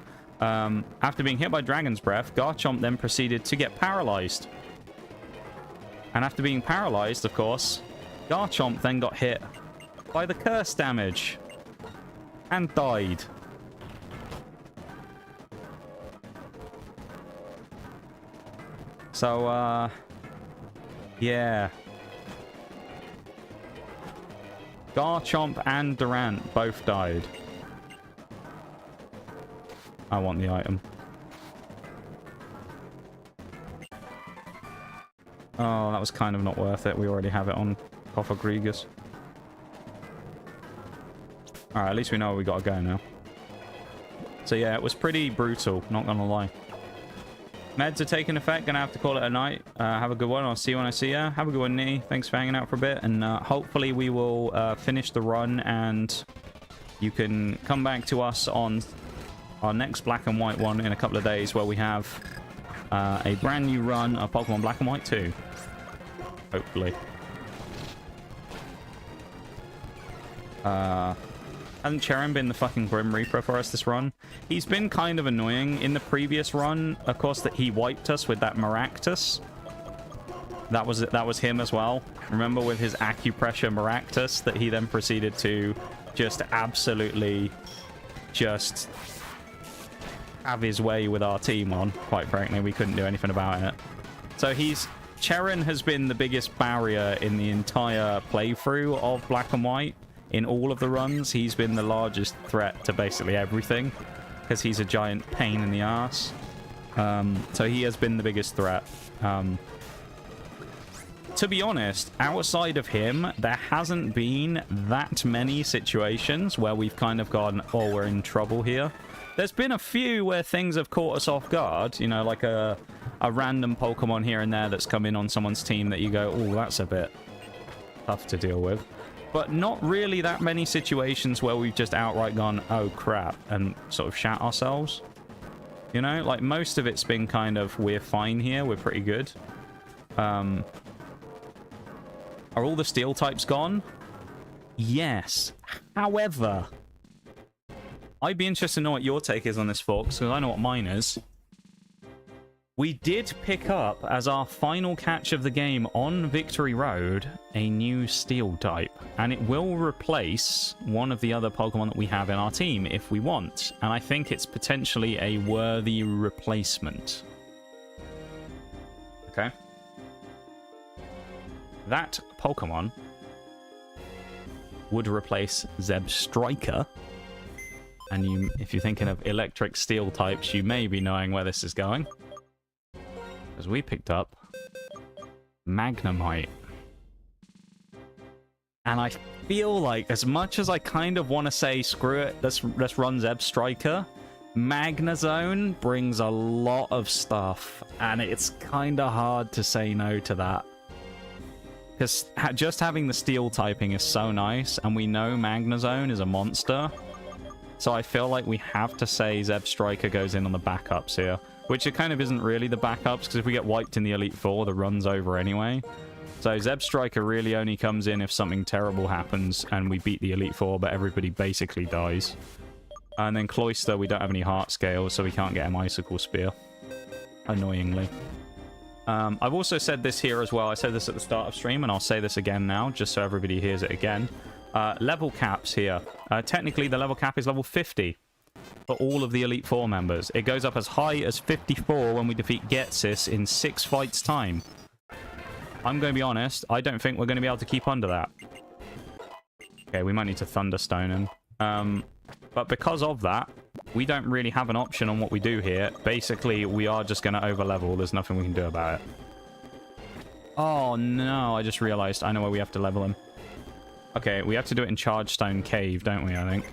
After being hit by Dragon's Breath, Garchomp then proceeded to get paralyzed. And after being paralyzed, of course, Garchomp then got hit by the curse damage and died. So, yeah. Garchomp and Durant both died. I want the item. Oh, that was kind of not worth it. We already have it on Coffer Grigas. Alright, at least we know where we gotta go now. So yeah, it was pretty brutal, not gonna lie. Meds are taking effect. Gonna have to call it a night. Have a good one. I'll see you when I see ya. Have a good one, Nee. Thanks for hanging out for a bit. And hopefully we will finish the run and you can come back to us on our next Black and White one in a couple of days where we have a brand new run of Pokemon Black and White 2. Hopefully. Hasn't Cherin been the fucking Grim Reaper for us this run? He's been kind of annoying. In the previous run, of course, that he wiped us with that Maractus. That was him as well. Remember with his Acupressure Maractus that he then proceeded to just absolutely just have his way with our team on. Quite frankly, we couldn't do anything about it. So Cherin has been the biggest barrier in the entire playthrough of Black and White. In all of the runs, he's been the largest threat to basically everything, because he's a giant pain in the ass. So he has been the biggest threat. To be honest, outside of him, there hasn't been that many situations where we've kind of gone, oh, we're in trouble here. There's been a few where things have caught us off guard, you know, like a random Pokemon here and there that's come in on someone's team that you go, oh, that's a bit tough to deal with. But not really that many situations where we've just outright gone, oh crap, and sort of shat ourselves. You know, like most of it's been kind of, we're fine here, we're pretty good. Are all the steel types gone? Yes. However, I'd be interested to know what your take is on this, Fox, because I know what mine is. We did pick up, as our final catch of the game on Victory Road, a new steel type. And it will replace one of the other Pokemon that we have in our team if we want. And I think it's potentially a worthy replacement. Okay. That Pokemon would replace Zebstrika. And if you're thinking of electric steel types, you may be knowing where this is going. Because we picked up Magnemite. And I feel like, as much as I kind of want to say, screw it, let's run Zebstrika, Magnezone brings a lot of stuff. And it's kind of hard to say no to that. Because just having the steel typing is so nice. And we know Magnezone is a monster. So I feel like we have to say Zebstrika goes in on the backups here. Which it kind of isn't really the backups, because if we get wiped in the Elite Four, the run's over anyway. So Zebstrika really only comes in if something terrible happens and we beat the Elite Four, but everybody basically dies. And then Cloyster, we don't have any heart scales, so we can't get him Icicle Spear. Annoyingly. I've also said this here as well. I said this at the start of stream, and I'll say this again now, just so everybody hears it again. Level caps here. Technically, the level cap is level 50. For all of the Elite Four members. It goes up as high as 54 when we defeat Getsis in 6 fights' time. I'm going to be honest, I don't think we're going to be able to keep under that. Okay, we might need to Thunderstone him. But because of that, we don't really have an option on what we do here. Basically, we are just going to overlevel. There's nothing we can do about it. Oh, no, I just realized I know where we have to level him. Okay, we have to do it in Chargestone Cave, don't we, I think?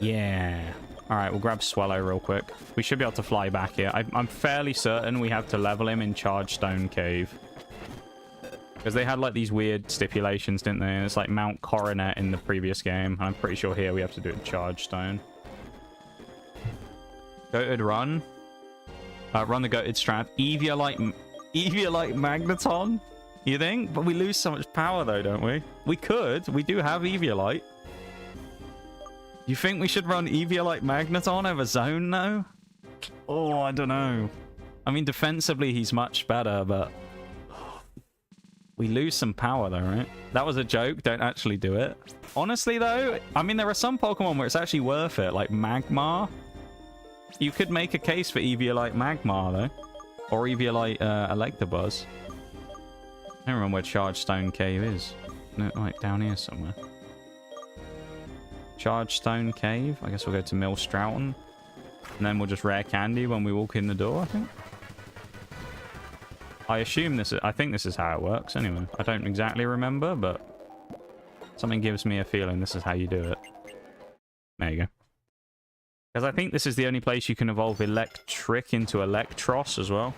Yeah. All right, we'll grab Swallow real quick. We should be able to fly back here. I'm fairly certain we have to level him in Charge Stone Cave. Because they had like these weird stipulations, didn't they? It's like Mount Coronet in the previous game. I'm pretty sure here we have to do it in Charge Stone. Goated run. Run the Goated Strat. Eviolite Magneton? You think? But we lose so much power though, don't we? We could. We do have Eviolite. You think we should run Eviolite Magneton over Zone though? Oh, I don't know. I mean, defensively he's much better, but we lose some power though, right? That was a joke. Don't actually do it. Honestly though, I mean, there are some Pokemon where it's actually worth it, like Magmar. You could make a case for Eviolite Magmar though. Or Eviolite Electabuzz. I don't remember where Charge Stone Cave is. No, like down here somewhere. Charge Stone Cave. I guess we'll go to Mill Stroughton. And then we'll just rare candy when we walk in the door, I think. I assume this is... I think this is how it works anyway. I don't exactly remember, but... something gives me a feeling this is how you do it. There you go. Because I think this is the only place you can evolve Electric into Electros as well.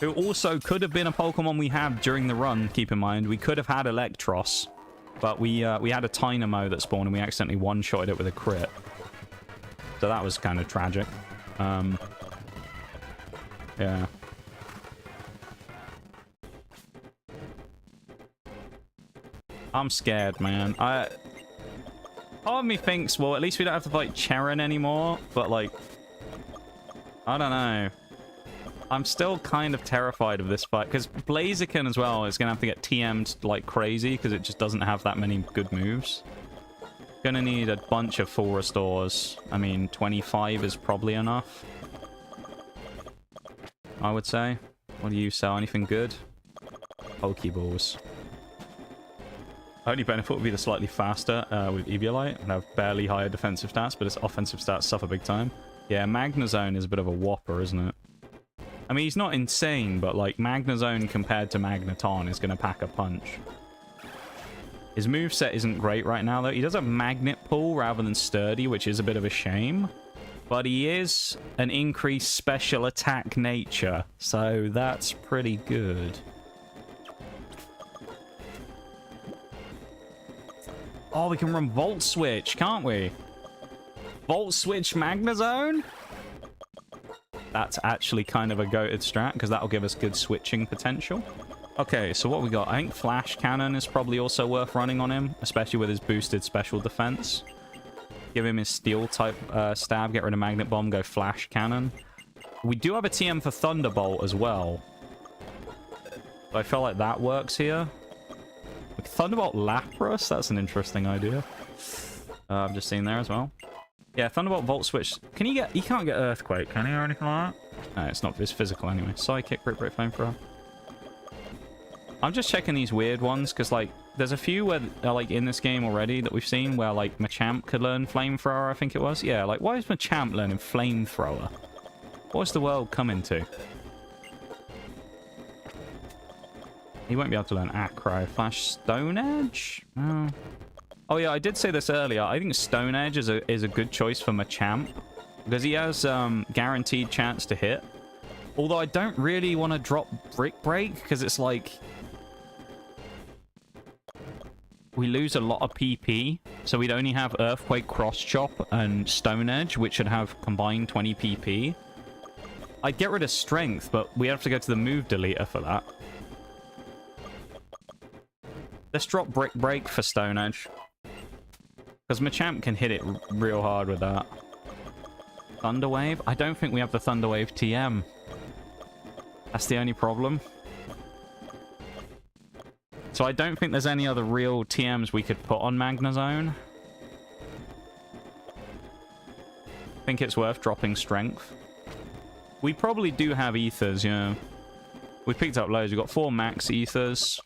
Who also could have been a Pokemon we had during the run, keep in mind. We could have had Electros. But we had a Tynamo that spawned and we accidentally one-shotted it with a crit. So that was kind of tragic. Yeah. I'm scared, man. Part of me thinks, well, at least we don't have to fight Cheran anymore. But, like, I don't know. I'm still kind of terrified of this fight, because Blaziken as well is going to have to get TM'd like crazy, because it just doesn't have that many good moves. Gonna need a bunch of full restores. I mean, 25 is probably enough, I would say. What do you sell? Anything good? Pokeballs. Only benefit would be the slightly faster with Eviolite, and have barely higher defensive stats, but its offensive stats suffer big time. Yeah, Magnezone is a bit of a whopper, isn't it? I mean, he's not insane, but, like, Magnezone compared to Magneton is going to pack a punch. His moveset isn't great right now, though. He does have Magnet Pull rather than Sturdy, which is a bit of a shame. But he is an increased special attack nature, so that's pretty good. Oh, we can run Volt Switch, can't we? Volt Switch Magnezone? That's actually kind of a goated strat, because that'll give us good switching potential. Okay, so what we got? I think Flash Cannon is probably also worth running on him, especially with his boosted special defense. Give him his Steel type stab, get rid of Magnet Bomb, go Flash Cannon. We do have a TM for Thunderbolt as well. But I feel like that works here. Like Thunderbolt Lapras? That's an interesting idea. I've just seen there as well. Yeah, Thunderbolt Volt Switch. Can he get... He can't get Earthquake, can he, or anything like that? No, it's not this physical anyway. Psychic, Brick Break, Flamethrower. I'm just checking these weird ones, because, like, there's a few where, like, in this game already that we've seen where, like, Machamp could learn Flamethrower, I think it was. Yeah, like, why is Machamp learning Flamethrower? What's the world coming to? He won't be able to learn Acro. Flash Stone Edge? Oh. Oh yeah, I did say this earlier. I think Stone Edge is a good choice for Machamp, because he has guaranteed chance to hit. Although I don't really want to drop Brick Break, because it's like... we lose a lot of PP, so we'd only have Earthquake, Cross Chop, and Stone Edge, which should have combined 20 PP. I'd get rid of Strength, but we have to go to the move deleter for that. Let's drop Brick Break for Stone Edge. Because Machamp can hit it real hard with that. Thunder Wave? I don't think we have the Thunder Wave TM. That's the only problem. So I don't think there's any other real TMs we could put on Magnezone. I think it's worth dropping Strength. We probably do have Ethers, yeah. We picked up loads. We've got 4 Max Ethers.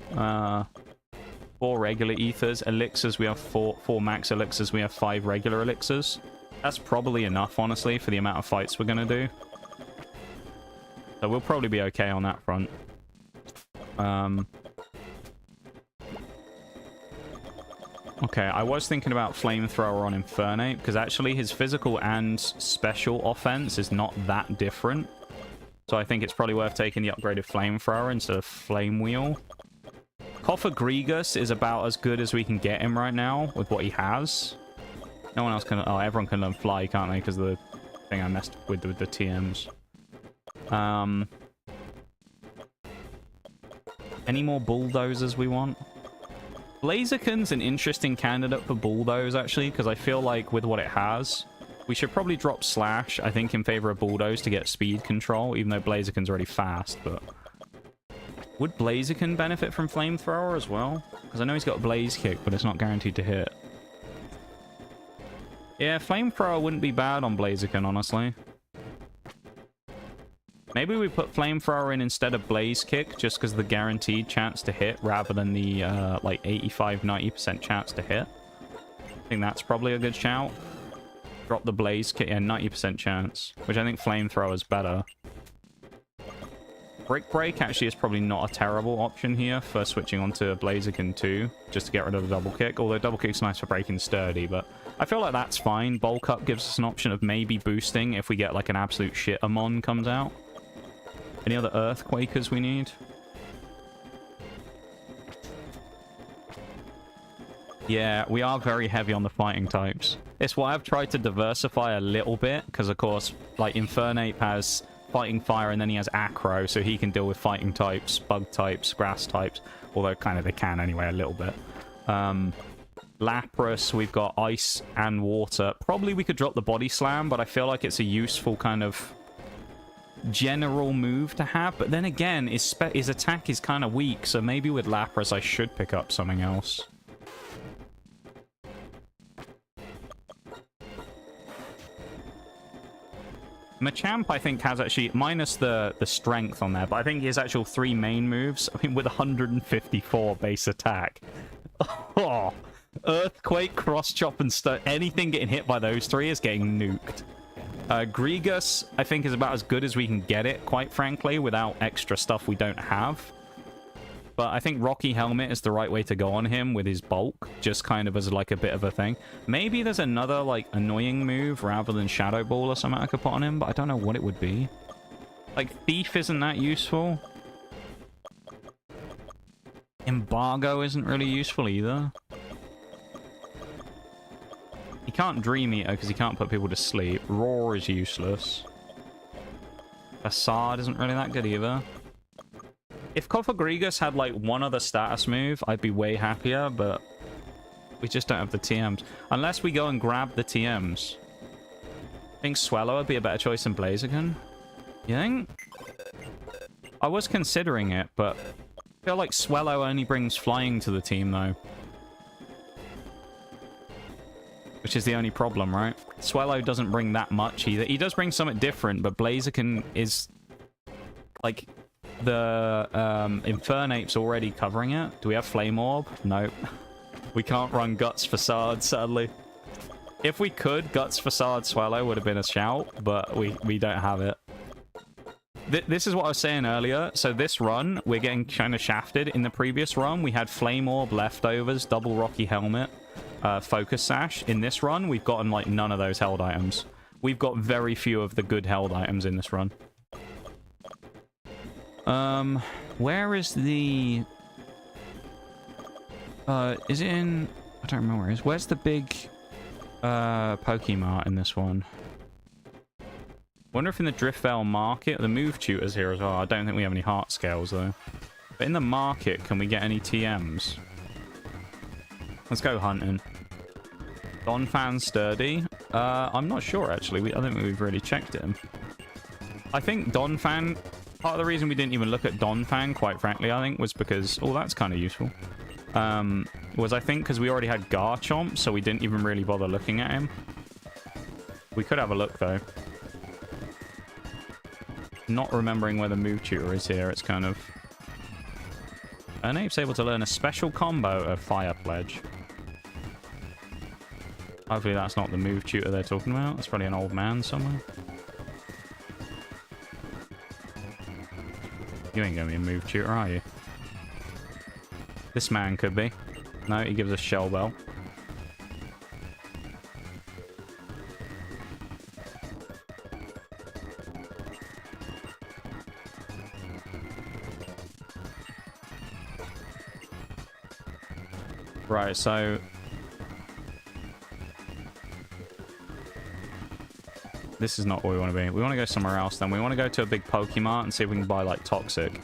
4 regular Ethers. Elixirs, we have 4 Max Elixirs. We have 5 regular Elixirs. That's probably enough, honestly, for the amount of fights we're going to do. So we'll probably be okay on that front. Okay, I was thinking about Flamethrower on Infernape, because actually his physical and special offense is not that different. So I think it's probably worth taking the upgraded Flamethrower instead of Flame Wheel. Cofagrigus is about as good as we can get him right now with what he has. No one else can... Oh, everyone can learn Fly, can't they? Because of the thing I messed with the TMs. Any more Bulldozers we want? Blaziken's an interesting candidate for Bulldoze, actually, because I feel like with what it has, we should probably drop Slash, I think, in favor of Bulldoze to get speed control, even though Blaziken's already fast, but... Would Blaziken benefit from Flamethrower as well? Because I know he's got a Blaze Kick, but it's not guaranteed to hit. Yeah, Flamethrower wouldn't be bad on Blaziken, honestly. Maybe we put Flamethrower in instead of Blaze Kick, just because of the guaranteed chance to hit, rather than the, like, 85-90% chance to hit. I think that's probably a good shout. Drop the Blaze Kick, yeah, 90% chance, which I think Flamethrower is better. Brick Break actually is probably not a terrible option here for switching onto Blaziken 2, just to get rid of the Double Kick, although Double Kick's nice for breaking sturdy, but I feel like that's fine. Bulk Up gives us an option of maybe boosting if we get, like, an absolute shit Amon comes out. Any other Earthquakers we need? Yeah, we are very heavy on the fighting types. It's why I've tried to diversify a little bit, because, of course, like, Infernape has Fighting Fire, and then he has Acro, so he can deal with fighting types, bug types, grass types, although kind of they can anyway, a little bit. Lapras, we've got Ice and Water. Probably we could drop the Body Slam, but I feel like it's a useful kind of general move to have, but then again, his attack is kind of weak, so maybe with Lapras I should pick up something else. Machamp, I think, has actually, minus the strength on there, but I think his actual 3 main moves, I mean, with 154 base attack. Oh, Earthquake, Cross Chop, and anything getting hit by those 3 is getting nuked. Grigus, I think, is about as good as we can get it, quite frankly, without extra stuff we don't have. But I think Rocky Helmet is the right way to go on him with his bulk, just kind of as, like, a bit of a thing. Maybe there's another, like, annoying move rather than Shadow Ball or something I could put on him, but I don't know what it would be. Like, Thief isn't that useful. Embargo isn't really useful either. He can't Dream Eater because he can't put people to sleep. Roar is useless. Facade isn't really that good either. If Cofagrigus had, like, one other status move, I'd be way happier, but we just don't have the TMs. Unless we go and grab the TMs. I think Swellow would be a better choice than Blaziken. You think? I was considering it, but I feel like Swellow only brings flying to the team, though. Which is the only problem, right? Swellow doesn't bring that much either. He does bring something different, but Blaziken is, like, the Infernape's already covering it. Do we have Flame Orb? Nope. We can't run Guts Facade, sadly. If we could, Guts Facade Swellow would have been a shout, but we don't have it. This is what I was saying earlier. So this run, we're getting kind of shafted. In the previous run, we had Flame Orb, Leftovers, Double Rocky Helmet, Focus Sash. In this run, we've gotten, like, none of those held items. We've got very few of the good held items in this run. Where is the... is it in... I don't remember where it is. Where's the big, Pokemart in this one? Wonder if in the Driftvale Market, the move tutor's here as well. I don't think we have any heart scales, though. But in the market, can we get any TMs? Let's go hunting. Donphan Sturdy? I'm not sure, actually. I don't think we've really checked him. I think Donphan... Part of the reason we didn't even look at Donphan, quite frankly, I think, was because... Oh, that's kind of useful. Was, I think, because we already had Garchomp, so we didn't even really bother looking at him. We could have a look, though. Not remembering where the move tutor is here, it's kind of... Ernape's able to learn a special combo of Fire Pledge. Hopefully that's not the move tutor they're talking about. It's probably an old man somewhere. You ain't gonna be a move tutor, are you? This man could be. No, he gives us Shell Bell. Right, so... This is not where we want to be. We want to go somewhere else then. We want to go to a big Pokemart and see if we can buy, like, Toxic.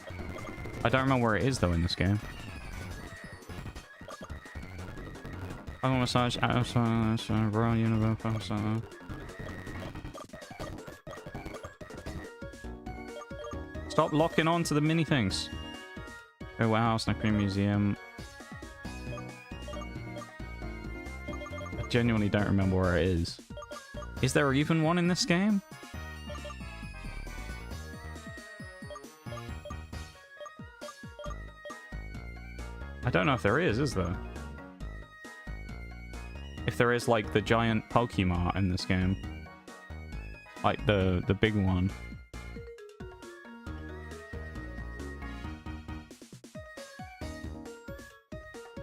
I don't remember where it is, though, in this game. Pokemon Massage, Royal Universe, Stop locking on to the mini things. Go warehouse, Necrene Museum. I genuinely don't remember where it is. Is there even one in this game? I don't know if there is there? If there is, like, the giant Pokemart in this game. Like, the big one.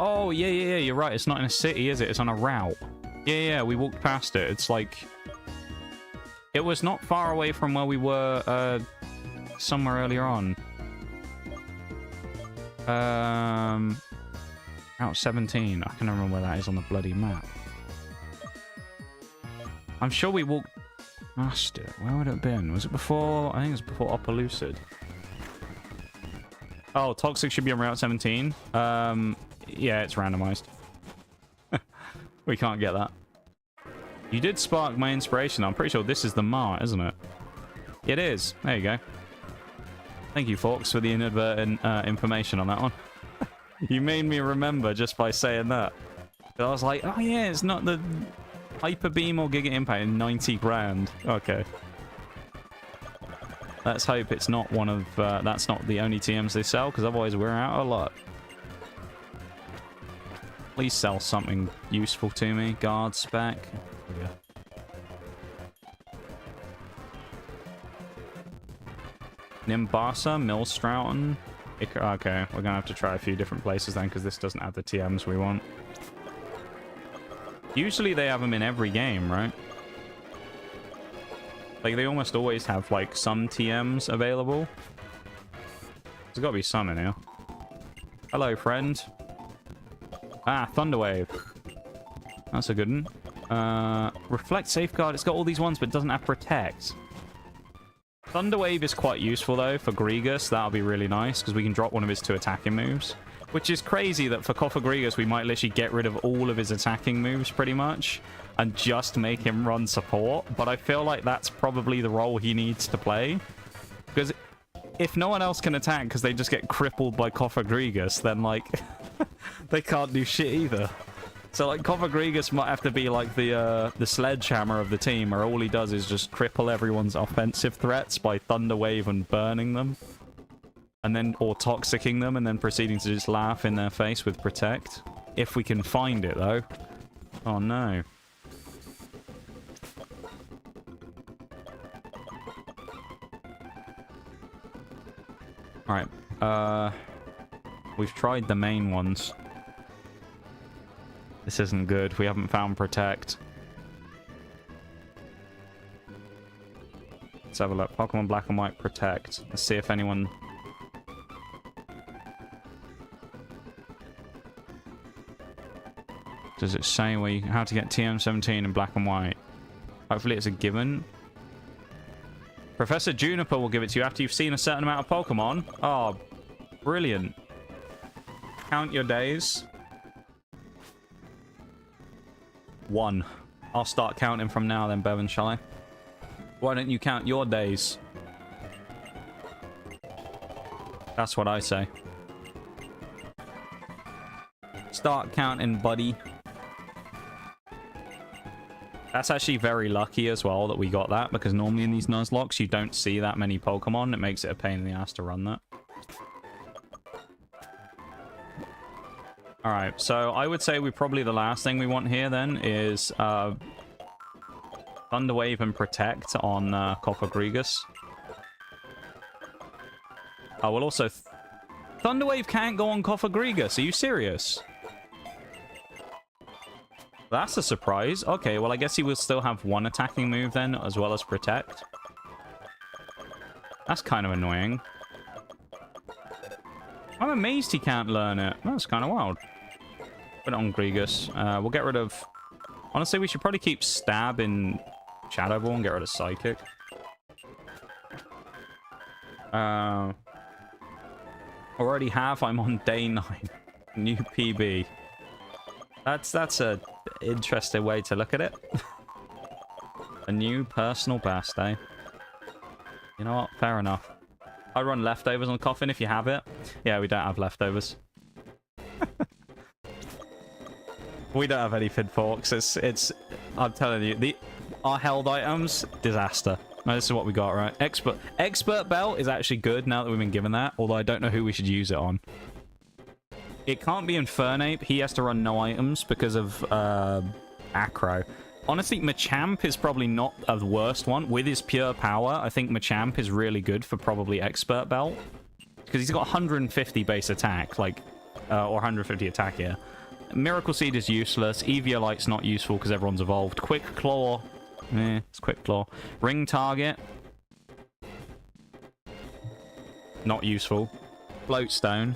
Oh, yeah, you're right. It's not in a city, is it? It's on a route. Yeah, we walked past it. It's like... It was not far away from where we were, somewhere earlier on. Route 17. I can remember where that is on the bloody map. I'm sure we walked past it. Where would it have been? Was it before... I think it was before Upper Lucid. Oh, Toxic should be on Route 17. Yeah, it's randomized. We can't get that. You did spark my inspiration. I'm pretty sure this is the Mart, isn't it? It is. There you go. Thank you, Fox, for the inadvertent information on that one. You made me remember just by saying that. But I was like, oh yeah, it's not the Hyper Beam or Giga Impact in 90 grand. Okay. Let's hope it's not one of... that's not the only TMs they sell, because otherwise we're out of luck. Please sell something useful to me. Guard spec. Yeah. Nimbasa, Millstroughton. Okay, we're gonna have to try a few different places then, because this doesn't have the TMs we want. Usually they have them in every game, right? Like, they almost always have, like, some TMs available. There's gotta be some in here. Hello, friend. Ah, Thunderwave. That's a good one. Reflect, Safeguard. It's got all these ones, but it doesn't have Protect. Thunderwave is quite useful, though, for Grigus. That'll be really nice, because we can drop one of his 2 attacking moves. Which is crazy that for Cofagrigus, we might literally get rid of all of his attacking moves, pretty much, and just make him run support. But I feel like that's probably the role he needs to play. Because if no one else can attack because they just get crippled by Cofagrigus, then, like, they can't do shit either. So, like, Cofagrigus might have to be, like, the sledgehammer of the team, where all he does is just cripple everyone's offensive threats by Thunder Wave and burning them. And then, or Toxicking them, and then proceeding to just laugh in their face with Protect. If we can find it, though. Oh, no. Alright, we've tried the main ones. This isn't good. We haven't found Protect. Let's have a look. Pokemon Black and White Protect. Let's see if anyone... Does it say where you, how to get TM17 in Black and White? Hopefully it's a given. Professor Juniper will give it to you after you've seen a certain amount of Pokemon. Oh, brilliant. Count your days. 1. I'll start counting from now then, Bevan, shall I? Why don't you count your days? That's what I say. Start counting, buddy. That's actually very lucky as well that we got that, because normally in these Nuzlocks you don't see that many Pokemon. It makes it a pain in the ass to run that. Alright, so I would say probably the last thing we want here then is Thunder Wave and Protect on Cofagrigus. Oh, well also... Thunder Wave can't go on Cofagrigus. Are you serious? That's a surprise. Okay, well, I guess he will still have 1 attacking move then, as well as Protect. That's kind of annoying. I'm amazed he can't learn it. That's kind of wild. Put it on Grigus. We'll get rid of... Honestly, we should probably keep Stab in Shadow Ball and get rid of Psychic. Already have. I'm on day 9. New PB. That's a interesting way to look at it. A new personal best, eh? You know what? Fair enough. I'd run leftovers on Coffin if you have it. Yeah, we don't have leftovers. We don't have any Fin Forks. It's I'm telling you, our held items, disaster. No, this is what we got, right? Expert Belt is actually good now that we've been given that, although I don't know who we should use it on. It can't be Infernape. He has to run no items because of Acro. Honestly, Machamp is probably not the worst one. With his pure power, I think Machamp is really good for probably Expert Belt. Because he's got 150 base attack, like, or 150 attack here. Miracle Seed is useless. Eviolite's not useful because everyone's evolved. Quick Claw. It's Quick Claw. Ring Target. Not useful. Floatstone.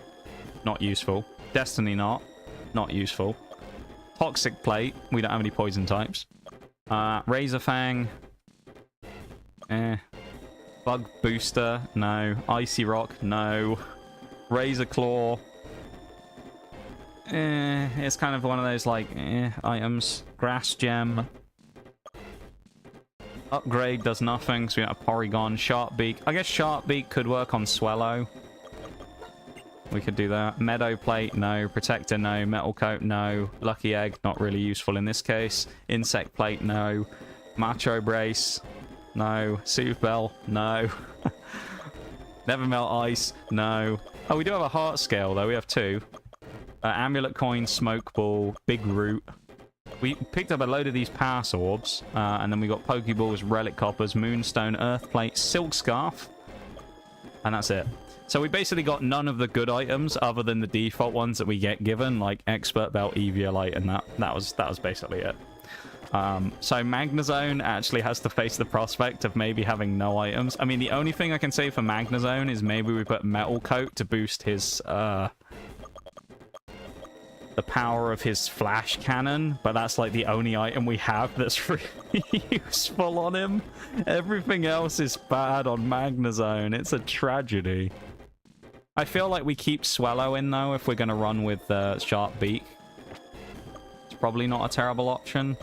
Not useful. Destiny Knot. Not useful. Toxic Plate. We don't have any poison types. Razor Fang. Bug Booster. No. Icy Rock. No. Razor Claw. It's kind of one of those, like, items. Grass Gem. Upgrade does nothing, so we got a Porygon. Sharp Beak. I guess Sharp Beak could work on Swellow. We could do that. Meadow Plate, no. Protector, no. Metal Coat, no. Lucky Egg, not really useful in this case. Insect Plate, no. Macho Brace, no. Soothe Bell, no. Never Melt Ice, no. Oh, we do have a Heart Scale, though. We have 2. Amulet Coin, Smoke Ball, Big Root. We picked up a load of these Pass Orbs, and then we got Pokeballs, Relic Coppers, Moonstone, Earth Plate, Silk Scarf, and that's it. So we basically got none of the good items other than the default ones that we get given, like Expert Belt, Eviolite, and that was basically it. So Magnezone actually has to face the prospect of maybe having no items. I mean, the only thing I can say for Magnezone is maybe we put Metal Coat to boost his the power of his flash cannon, but that's like the only item we have that's really useful on him. Everything else is bad on Magnezone. It's a tragedy. I feel like we keep Swellow in, though, if we're going to run with Sharp Beak. It's probably not a terrible option.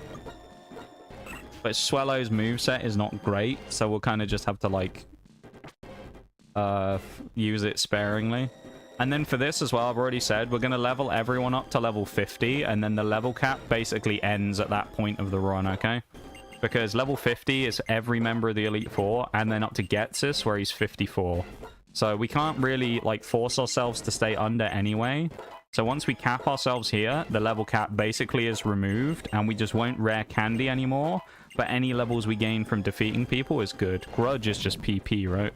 But Swellow's moveset is not great, so we'll kind of just have to, like, use it sparingly. And then for this as well, I've already said, we're going to level everyone up to level 50, and then the level cap basically ends at that point of the run, okay? Because level 50 is every member of the Elite Four, and then up to Getsus, where he's 54. So we can't really, like, force ourselves to stay under anyway. So once we cap ourselves here, the level cap basically is removed, and we just won't rare candy anymore. But any levels we gain from defeating people is good. Grudge is just PP, right?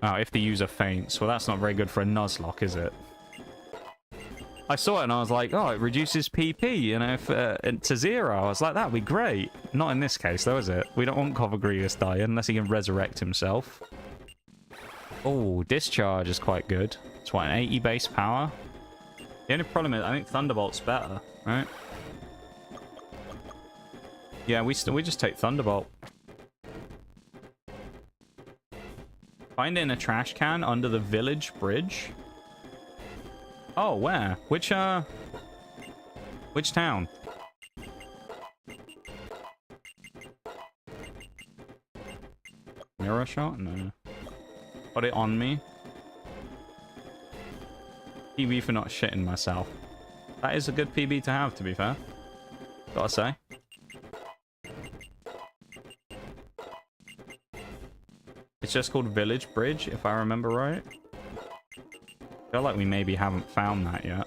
Oh, if the user faints. Well, that's not very good for a Nuzlocke, is it? I saw it and I was like, oh, it reduces PP, you know, to 0. I was like, that'd be great. Not in this case, though, is it? We don't want Covagrigus dying unless he can resurrect himself. Oh, Discharge is quite good. It's what, an 80 base power? The only problem is, I think Thunderbolt's better, right? Yeah, we just take Thunderbolt. Find it in a trash can under the village bridge. Oh, where? Which town? Mirror shot? No. Put it on me. PB for not shitting myself. That is a good PB to have, to be fair. Gotta say. It's just called Village Bridge, if I remember right. I feel like we maybe haven't found that yet.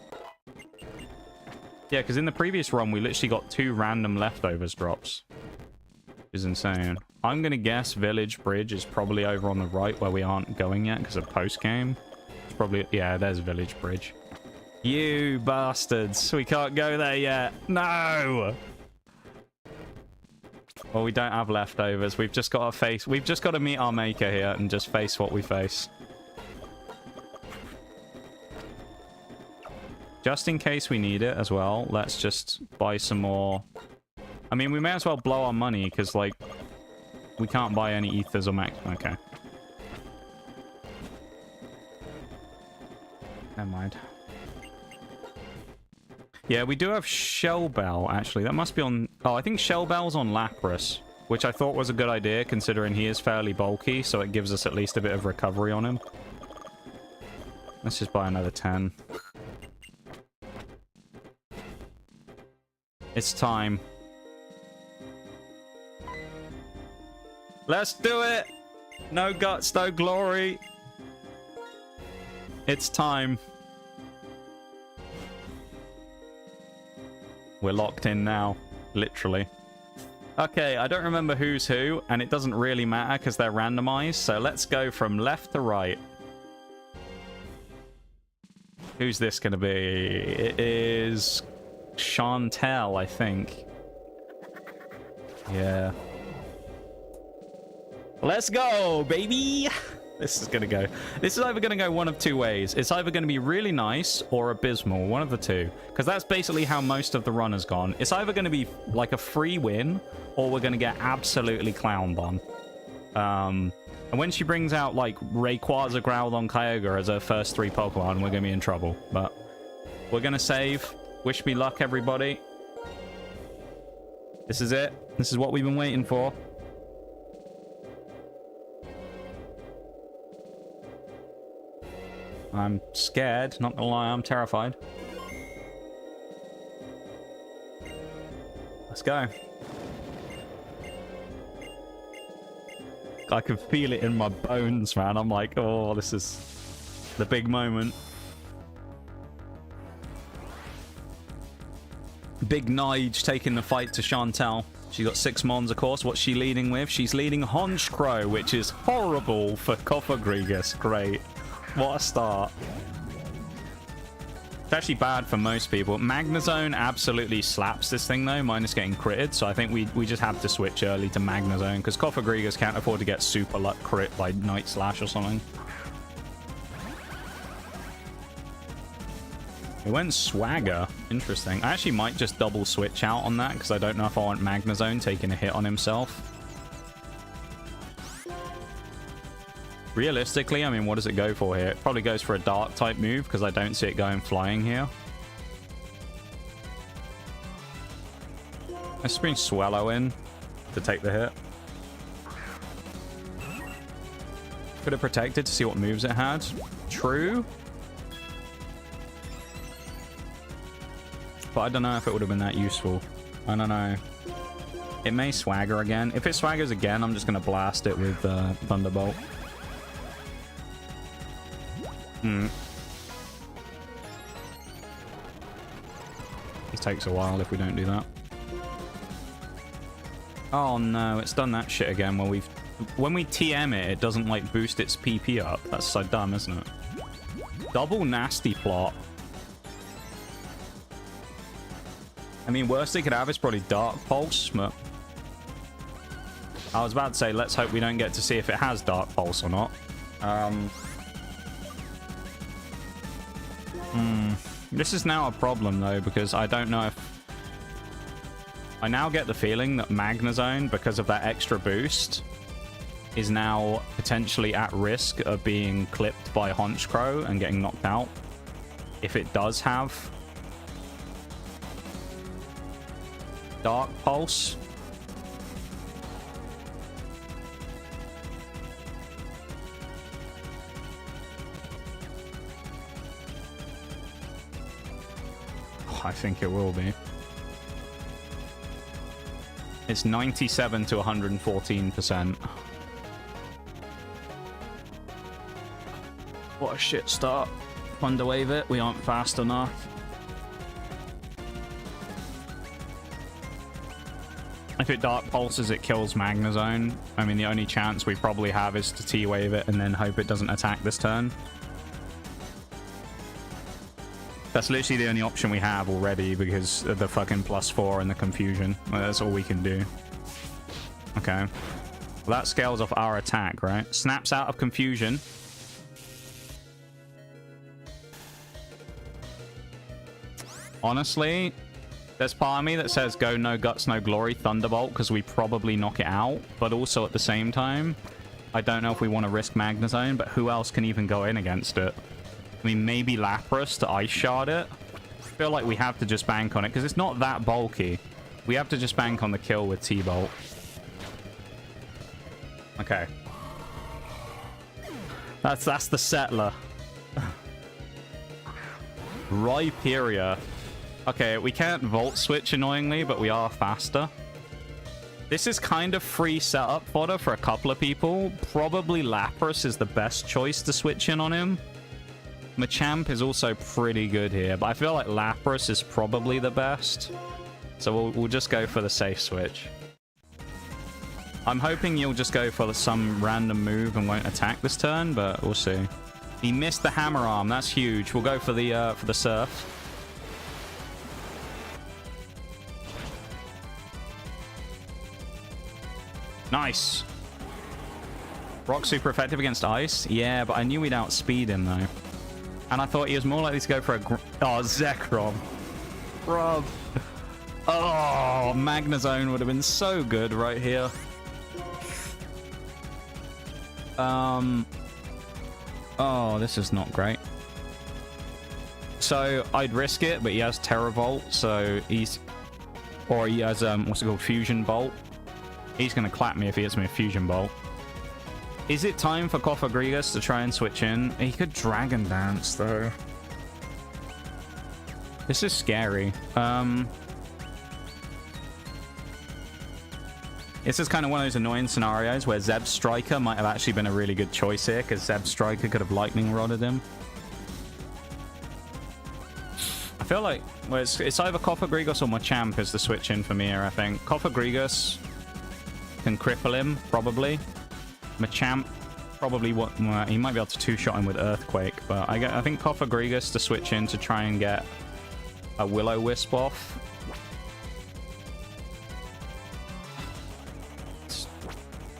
Yeah, because in the previous run, we literally got 2 random leftovers drops. Which is insane. I'm going to guess Village Bridge is probably over on the right where we aren't going yet because of post-game. It's probably... Yeah, there's Village Bridge. You bastards. We can't go there yet. No! Well, we don't have leftovers. We've just got to face... We've just got to meet our maker here and just face what we face. Just in case we need it as well, let's just buy some more. I mean, we may as well blow our money, because, like, we can't buy any ethers or max. Okay. Never mind. Yeah, we do have Shell Bell, actually. That must be on... Oh, I think Shell Bell's on Lapras, which I thought was a good idea, considering he is fairly bulky, so it gives us at least a bit of recovery on him. Let's just buy another 10. It's time. Let's do it! No guts, no glory. It's time. We're locked in now, literally. Okay, I don't remember who's who, and it doesn't really matter because they're randomized, so let's go from left to right. Who's this going to be? It is Chantel, I think. Yeah. Let's go, baby! This is gonna go. This is either gonna go one of two ways. It's either gonna be really nice or abysmal, one of the two. Because that's basically how most of the run has gone. It's either gonna be like a free win, or we're gonna get absolutely clowned on. And when she brings out like Rayquaza, Groudon, Kyogre as her first 3 Pokemon, we're gonna be in trouble. But we're gonna save. Wish me luck, everybody. This is it. This is what we've been waiting for. I'm scared, not gonna lie, I'm terrified. Let's go. I can feel it in my bones, man. I'm like, oh, this is the big moment. Big Nige taking the fight to Chantel. She got 6 Mons, of course. What's she leading with? She's leading Honchkrow, which is horrible for Cofagrigus. Great. What a start. It's actually bad for most people. Magnezone absolutely slaps this thing, though, minus getting critted. So I think we just have to switch early to Magnezone, because Cofagrigus can't afford to get super luck crit by Night Slash or something. It went Swagger. Interesting. I actually might just double switch out on that, because I don't know if I want Magnezone taking a hit on himself. Realistically, I mean, what does it go for here? It probably goes for a dark type move, because I don't see it going flying here. Let's bring Swallow in to take the hit. Could have protected to see what moves it had. True. But I don't know if it would have been that useful. I don't know. It may Swagger again. If it Swaggers again, I'm just going to blast it with Thunderbolt. It takes a while if we don't do that. Oh no, it's done that shit again where when we TM it, it doesn't like boost its PP up. That's so dumb, isn't it? Double nasty plot. I mean, worst they could have is probably Dark Pulse, but I was about to say, let's hope we don't get to see if it has Dark Pulse or not. This is now a problem, though, because I don't know if... I now get the feeling that Magnezone, because of that extra boost, is now potentially at risk of being clipped by Honchkrow and getting knocked out. If it does have Dark Pulse. I think it will be. It's 97 to 114%. What a shit start. Underwave it. We aren't fast enough. If it Dark Pulses, it kills Magnezone. I mean, the only chance we probably have is to T-Wave it and then hope it doesn't attack this turn. That's literally the only option we have already because of the fucking +4 and the confusion. Well, that's all we can do. Okay. Well, that scales off our attack, right? Snaps out of confusion. Honestly, there's part of me that says go no guts, no glory, Thunderbolt, because we probably knock it out. But also at the same time, I don't know if we want to risk Magnezone, but who else can even go in against it? I mean, maybe Lapras to Ice Shard it. I feel like we have to just bank on it, because it's not that bulky. We have to just bank on the kill with T-Bolt. Okay. That's the settler. Rhyperior. Okay, we can't Volt Switch annoyingly, but we are faster. This is kind of free setup fodder for a couple of people. Probably Lapras is the best choice to switch in on him. Machamp is also pretty good here, but I feel like Lapras is probably the best. So we'll just go for the safe switch. I'm hoping you'll just go for some random move and won't attack this turn, but we'll see. He missed the Hammer Arm. That's huge. We'll go for the Surf. Nice. Rock super effective against ice. Yeah, but I knew we'd outspeed him though. And I thought he was more likely to go for a... Oh, Zekrom. Bruv. Oh, Magnezone would have been so good right here. Oh, this is not great. So, I'd risk it, but he has Terra Volt, so he's... Or he has, what's it called? Fusion Bolt. He's going to clap me if he hits me with Fusion Bolt. Is it time for Cofagrigus to try and switch in? He could Dragon Dance, though. This is scary. This is kind of one of those annoying scenarios where Zeb Striker might have actually been a really good choice here, because Zeb Striker could have Lightning Rodded him. I feel like well, it's either Cofagrigus or Machamp is the switch in for me here, I think. Cofagrigus can cripple him, probably. Machamp probably he might be able to two-shot him with Earthquake, but I think Cofagrigus to switch in to try and get a Will-O-Wisp off.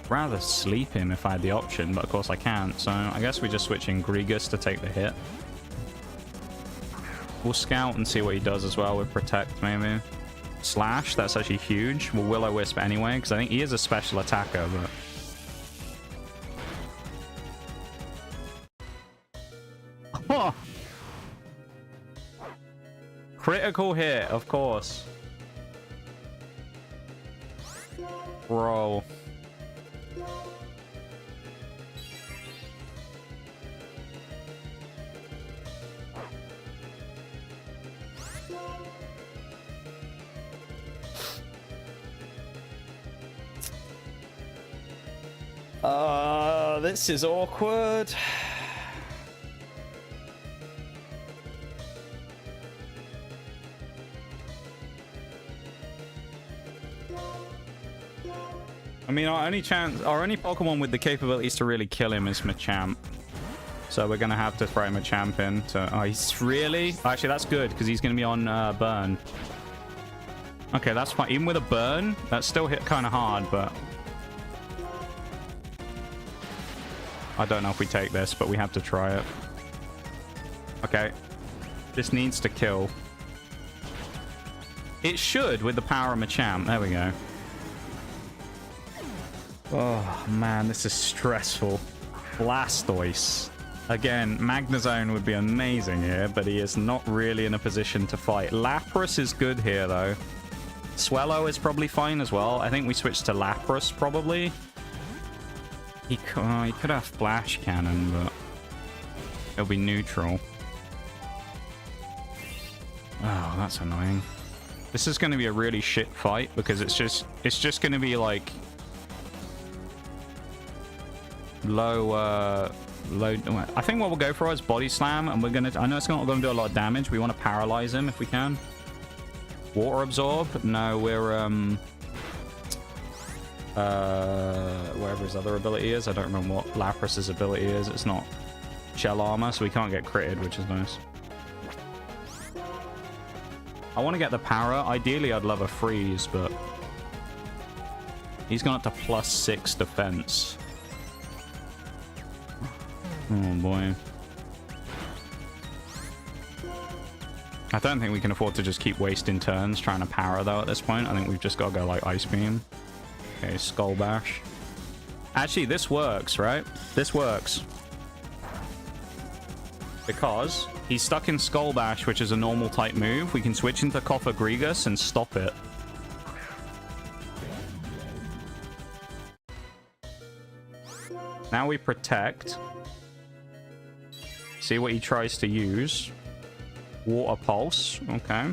Rather sleep him if I had the option, but of course I can't, so I guess we just switch in Grigus to take the hit. We'll scout and see what he does as well with Protect, maybe. Slash, that's actually huge. We'll Will-O-Wisp anyway, because I think he is a special attacker, but... Oh! Critical hit, of course. Bro. This is awkward. I mean, our only Pokemon with the capabilities to really kill him is Machamp. So we're going to have to throw Machamp in to... Oh, he's really... Actually, that's good, because he's going to be on Burn. Okay, that's fine. Even with a Burn, that's still hit kind of hard, but... I don't know if we take this, but we have to try it. Okay. This needs to kill. It should, with the power of Machamp. There we go. Oh, man, this is stressful. Blastoise. Again, Magnezone would be amazing here, but he is not really in a position to fight. Lapras is good here, though. Swellow is probably fine as well. I think we switch to Lapras, probably. He could have Flash Cannon, but it'll be neutral. Oh, that's annoying. This is going to be a really shit fight, because it's just going to be, like... Low, I think what we'll go for is Body Slam, and we're gonna... I know it's not going to do a lot of damage. We want to paralyze him if we can. Water Absorb? No, we're, whatever his other ability is. I don't remember what Lapras's ability is. It's not Shell Armor, so we can't get critted, which is nice. I want to get the Para. Ideally, I'd love a Freeze, but... He's gone up to +6 defense. Oh boy. I don't think we can afford to just keep wasting turns trying to power, though, at this point. I think we've just got to go, like, Ice Beam. Okay, Skull Bash. Actually, this works, right? This works. Because he's stuck in Skull Bash, which is a normal type move. We can switch into Cofagrigus and stop it. Now we protect. See what he tries to use. Water Pulse. Okay.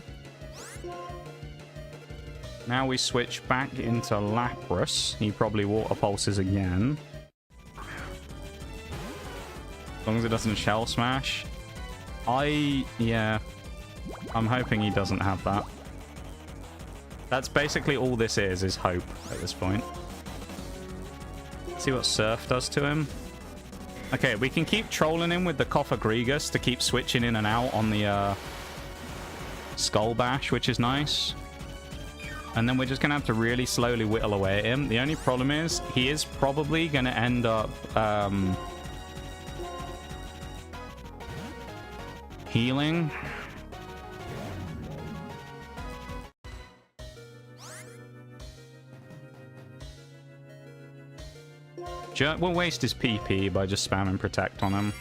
Now we switch back into Lapras. He probably Water Pulses again. As long as it doesn't Shell Smash. Yeah. I'm hoping he doesn't have that. That's basically all this is hope at this point. See what Surf does to him. Okay, we can keep trolling him with the Cofagrigus to keep switching in and out on the Skull Bash, which is nice. And then we're just going to have to really slowly whittle away at him. The only problem is he is probably going to end up healing. We'll waste his PP by just spamming Protect on him.